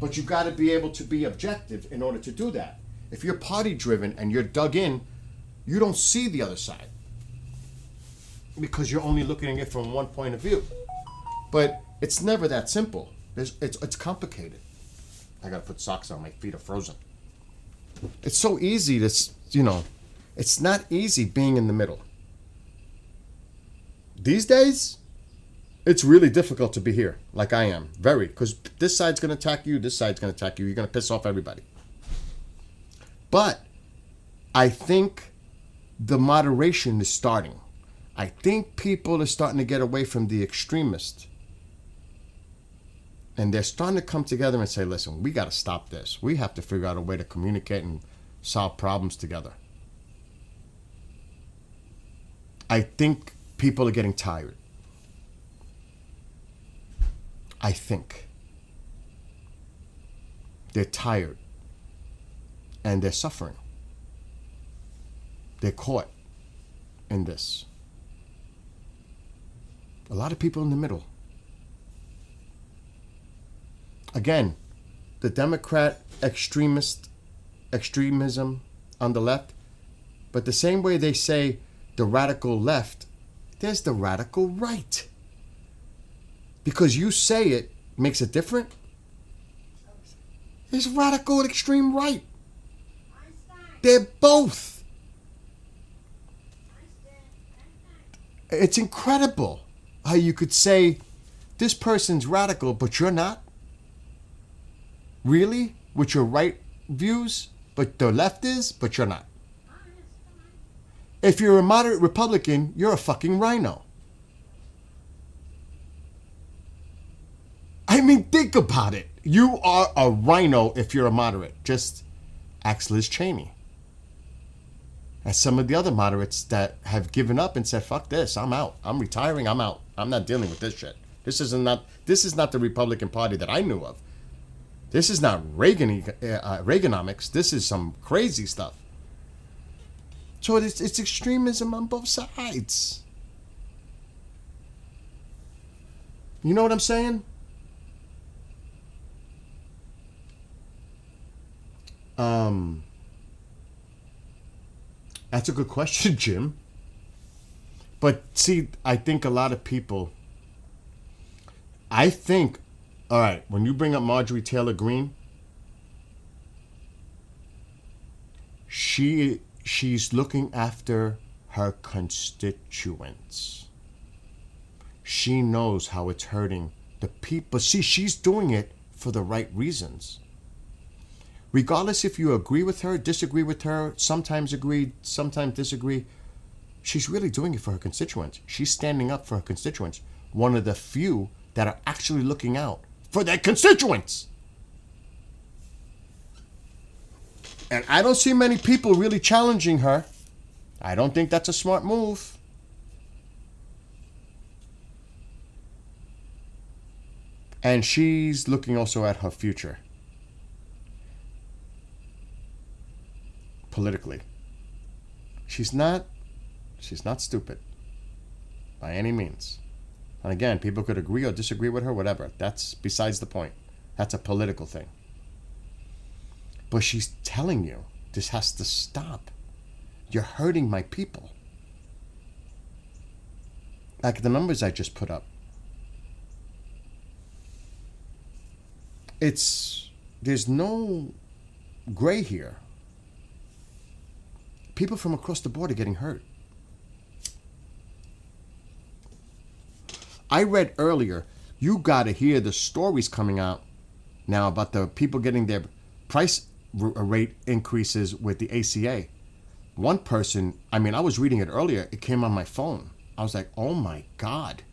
But you got to be able to be objective in order to do that. If you're party driven and you're dug in, you don't see the other side because you're only looking at it from one point of view. But it's never that simple. It's complicated. I got to put socks on. My feet are frozen. It's so easy to, it's not easy being in the middle. These days, it's really difficult to be here, like I am. Very, because this side's going to attack you, this side's going to attack you. You're going to piss off everybody. But I think the moderation is starting. I think people are starting to get away from the extremists. And they're starting to come together and say, listen, we got to stop this. We have to figure out a way to communicate and solve problems together. I think people are getting tired. I think. They're tired. And they're suffering. They're caught in this. A lot of people in the middle. Again, the Democrat extremism on the left, but the same way they say the radical left, there's the radical right. Because you say it makes it different. There's radical and extreme right. They're both. It's incredible how you could say this person's radical, but you're not. Really? With your right views, but the left is, but you're not. If you're a moderate Republican, you're a fucking rhino. I mean, think about it. You are a rhino if you're a moderate. Just ask Liz Cheney. And some of the other moderates that have given up and said, fuck this, I'm out. I'm retiring, I'm out. I'm not dealing with this shit. This is not the Republican Party that I knew of. This is not Reaganomics. This is some crazy stuff. So it's extremism on both sides. You know what I'm saying? That's a good question, Jim. But see, I think a lot of people, all right, when you bring up Marjorie Taylor Greene, she's looking after her constituents. She knows how it's hurting the people. See, she's doing it for the right reasons. Regardless if you agree with her, disagree with her, sometimes agree, sometimes disagree, she's really doing it for her constituents. She's standing up for her constituents. One of the few that are actually looking out for their constituents. And I don't see many people really challenging her. I don't think that's a smart move. And she's looking also at her future. Politically. She's not stupid. By any means. And again, people could agree or disagree with her, whatever. That's besides the point. That's a political thing. But she's telling you, this has to stop. You're hurting my people. Like the numbers I just put up. There's no gray here. People from across the board are getting hurt. I read earlier, you got to hear the stories coming out now about the people getting their price rate increases with the ACA. One person, I was reading it earlier, it came on my phone. I was like, oh my God.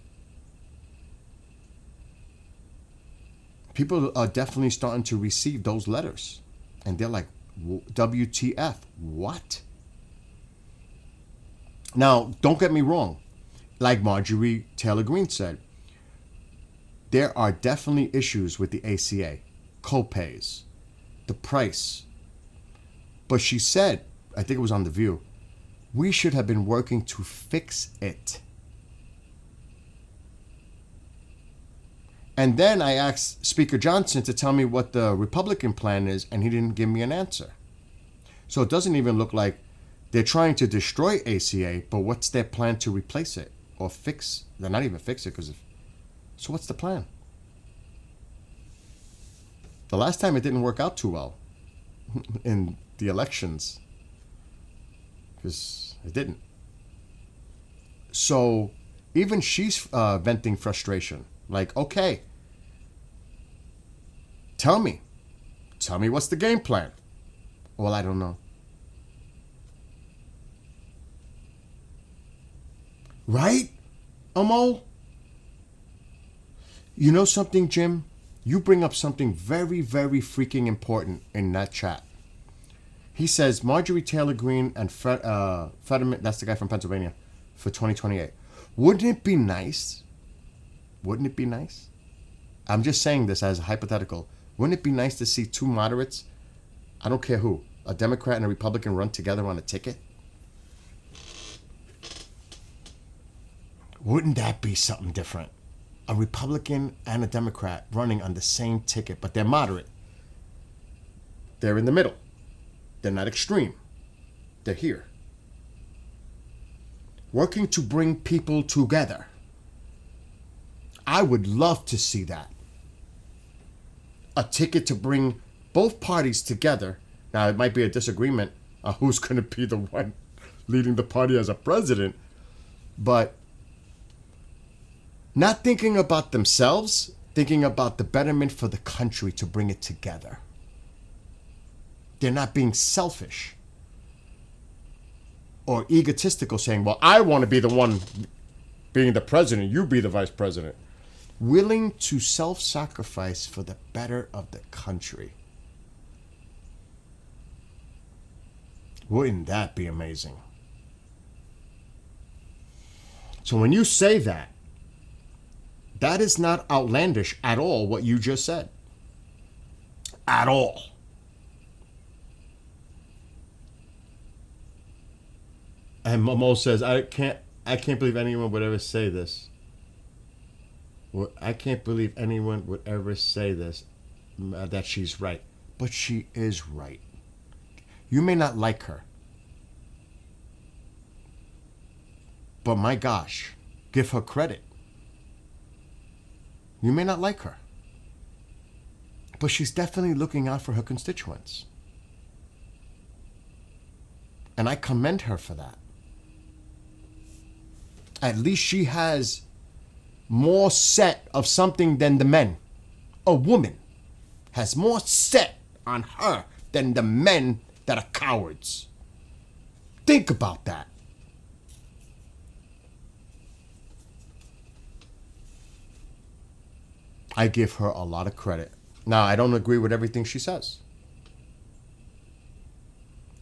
People are definitely starting to receive those letters. And they're like, WTF, what? Now, don't get me wrong. Like Marjorie Taylor Greene said, there are definitely issues with the ACA, co-pays, the price. But she said, I think it was on The View, we should have been working to fix it. And then I asked Speaker Johnson to tell me what the Republican plan is, and he didn't give me an answer. So it doesn't even look like they're trying to destroy ACA, but what's their plan to replace it or fix? They're not even fix it so what's the plan? The last time it didn't work out too well in the elections because it didn't. So even she's venting frustration. Like, okay, tell me what's the game plan? Well, I don't know. Right, Amol? You know something, Jim? You bring up something very, very freaking important in that chat. He says Marjorie Taylor Greene and Fetterman, that's the guy from Pennsylvania, for 2028. Wouldn't it be nice? I'm just saying this as a hypothetical. Wouldn't it be nice to see two moderates, I don't care who, a Democrat and a Republican run together on a ticket? Wouldn't that be something different? A Republican and a Democrat running on the same ticket, but they're moderate. They're in the middle. They're not extreme. They're here. Working to bring people together. I would love to see that. A ticket to bring both parties together. Now, it might be a disagreement on who's going to be the one leading the party as a president, but not thinking about themselves, thinking about the betterment for the country to bring it together. They're not being selfish or egotistical, saying, well, I want to be the one being the president, you be the vice president. Willing to self-sacrifice for the better of the country. Wouldn't that be amazing? So when you say that, That is not outlandish at all, what you just said. At all. And Momo says, I can't believe anyone would ever say this. I can't believe anyone would ever say this, that she's right. But she is right. You may not like her. But my gosh, give her credit. You may not like her. But she's definitely looking out for her constituents. And I commend her for that. At least she has more set of something than the men. A woman has more set on her than the men that are cowards. Think about that. I give her a lot of credit. Now, I don't agree with everything she says.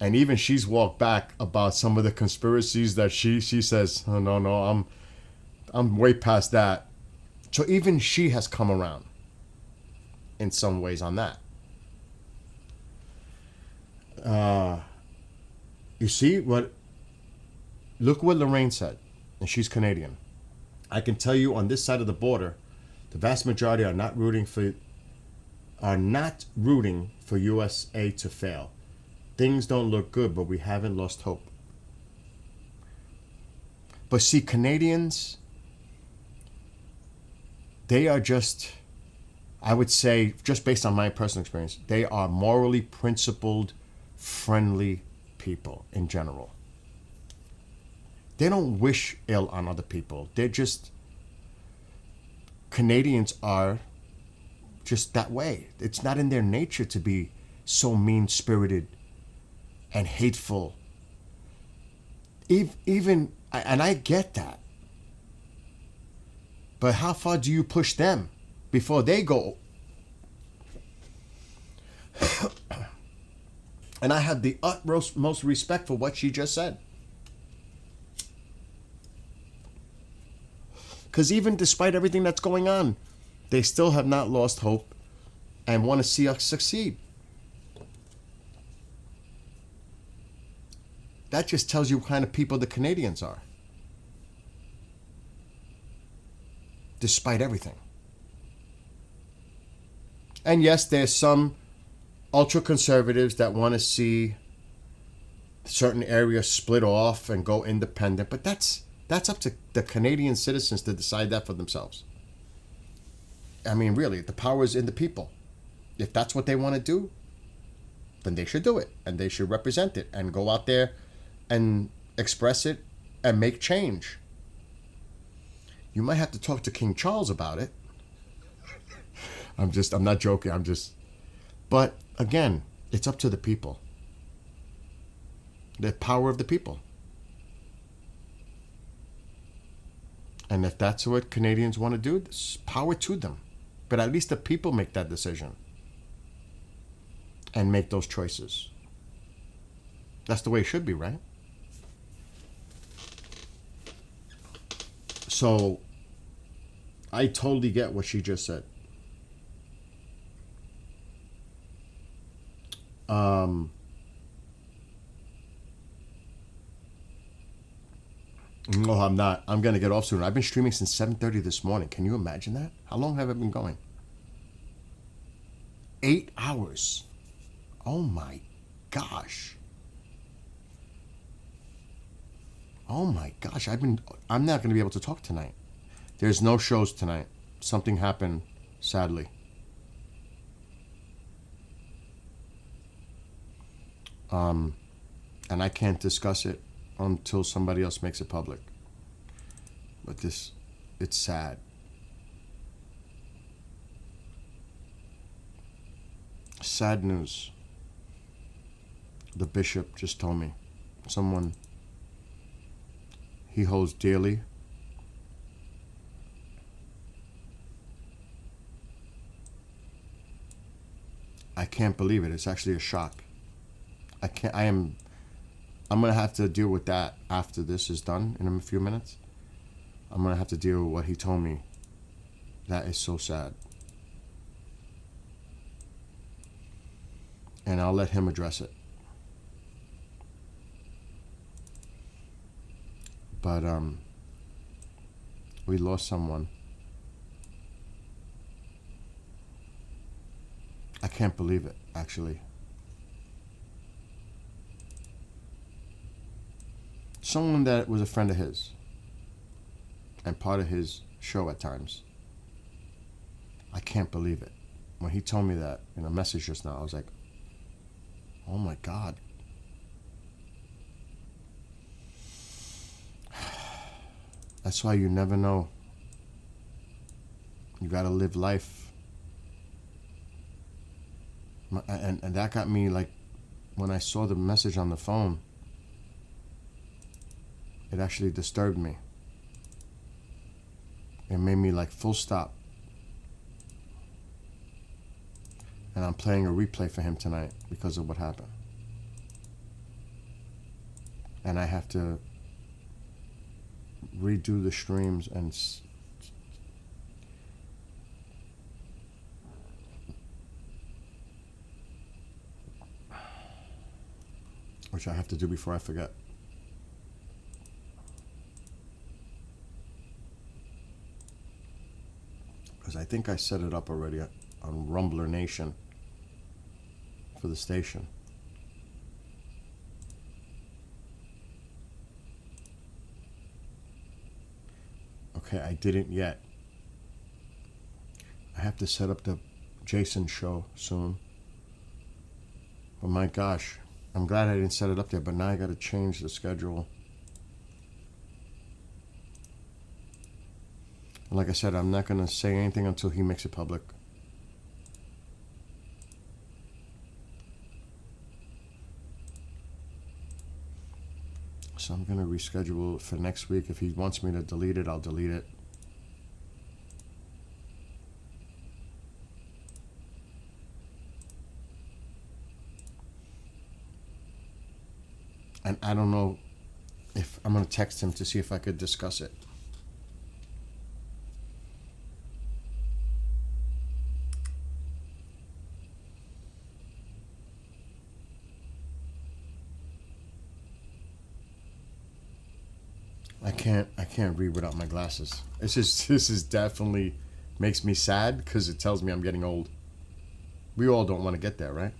And even she's walked back about some of the conspiracies that she says, oh, no, I'm way past that. So even she has come around in some ways on that. You see look what Lorraine said, and she's Canadian. I can tell you on this side of the border, the vast majority are not rooting for USA to fail. Things don't look good, but we haven't lost hope. But see, Canadians, they are just, I would say, just based on my personal experience, they are morally principled, friendly people in general. They don't wish ill on other people. They're just, Canadians are just that way. It's not in their nature to be so mean-spirited and hateful. Even, and I get that. But how far do you push them before they go? And I have the utmost most respect for what she just said. Because even despite everything that's going on, they still have not lost hope and want to see us succeed. That just tells you what kind of people the Canadians are. Despite everything. And yes, there's some ultra-conservatives that want to see certain areas split off and go independent, but that's up to the Canadian citizens to decide that for themselves. I mean, really, the power is in the people. If that's what they want to do, then they should do it, and they should represent it and go out there and express it and make change. You might have to talk to King Charles about it. I'm not joking. But again, it's up to the people. The power of the people. And if that's what Canadians want to do, power to them. But at least the people make that decision and make those choices. That's the way it should be, right? So I totally get what she just said. No, I'm not. I'm going to get off soon. I've been streaming since 7:30 this morning. Can you imagine that? How long have I been going? 8 hours. Oh my gosh. Oh my gosh. I'm not going to be able to talk tonight. There's no shows tonight. Something happened, sadly. And I can't discuss it until somebody else makes it public. But it's sad. Sad news. The bishop just told me. Someone he holds dearly. I can't believe it. It's actually a shock. I'm going to have to deal with that after this is done in a few minutes. I'm going to have to deal with what he told me. That is so sad. And I'll let him address it. But we lost someone. I can't believe it, actually. Someone that was a friend of his and part of his show at times. I can't believe it. When he told me that in a message just now, I was like, oh my God. That's why you never know. You gotta live life. And that got me, like, when I saw the message on the phone, it actually disturbed me. It made me like full stop. And I'm playing a replay for him tonight because of what happened. And I have to redo the streams and which I have to do before I forget. Because I think I set it up already on Rumbler Nation for the station. Okay, I didn't yet. I have to set up the Jason show soon. But my gosh, I'm glad I didn't set it up there, but now I got to change the schedule. Like I said, I'm not going to say anything until he makes it public. So I'm going to reschedule it for next week. If he wants me to delete it, I'll delete it. And I don't know if I'm going to text him to see if I could discuss it. I can't read without my glasses. It's just, this is definitely makes me sad because it tells me I'm getting old. We all don't want to get there, right?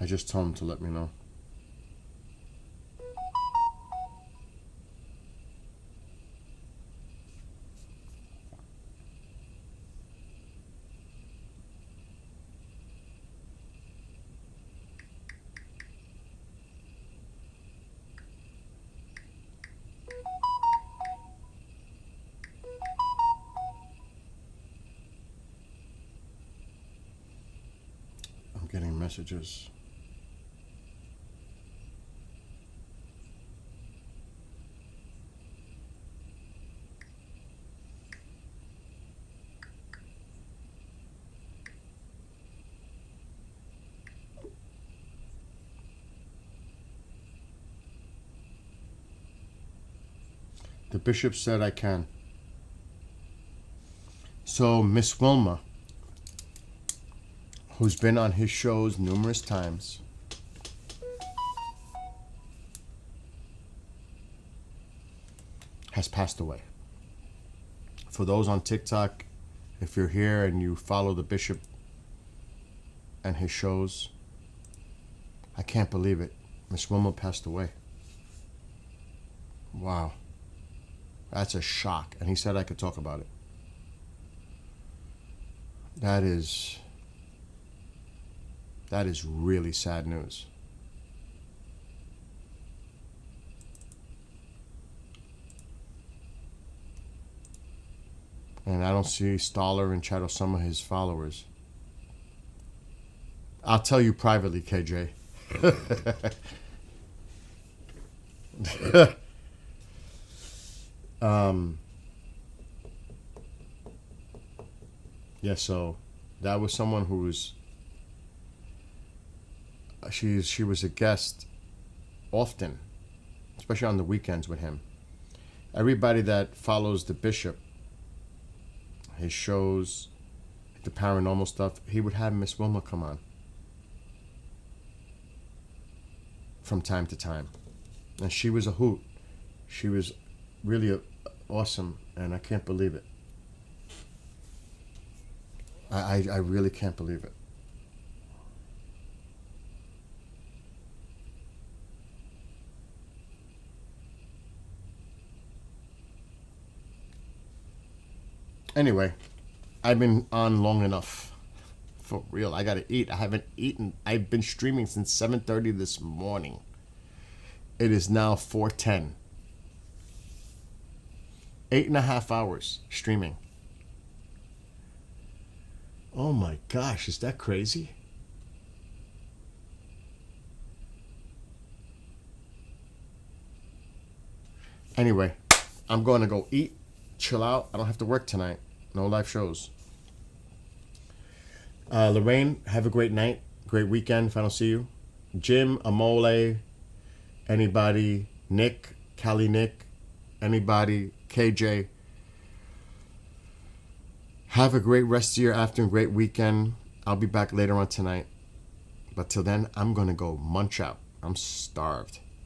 I just told him to let me know. I'm getting messages. The bishop said I can. So Miss Wilma, who's been on his shows numerous times, has passed away. For those on TikTok, if you're here and you follow the bishop, and his shows. I can't believe it. Miss Wilma passed away. Wow. That's a shock. And he said I could talk about it. That is really sad news. And I don't see Stoller and Chad Osama, his followers. I'll tell you privately, KJ. Yeah, so that was someone who was she was a guest often, especially on the weekends with him. Everybody that follows the bishop, his shows, the paranormal stuff, he would have Miss Wilma come on from time to time. And she was a hoot. She was really awesome, and I can't believe it. I really can't believe it. Anyway, I've been on long enough. For real, I gotta eat. I haven't eaten. I've been streaming since 7:30 this morning. It is now 4:10. 8.5 hours streaming. Oh my gosh, is that crazy? Anyway, I'm going to go eat, chill out. I don't have to work tonight. No live shows. Lorraine, have a great night. Great weekend if I don't see you. Jim, Amole, anybody, Nick, Cali Nick, anybody, KJ. Have a great rest of your afternoon, great weekend. I'll be back later on tonight. But till then, I'm going to go munch out. I'm starved.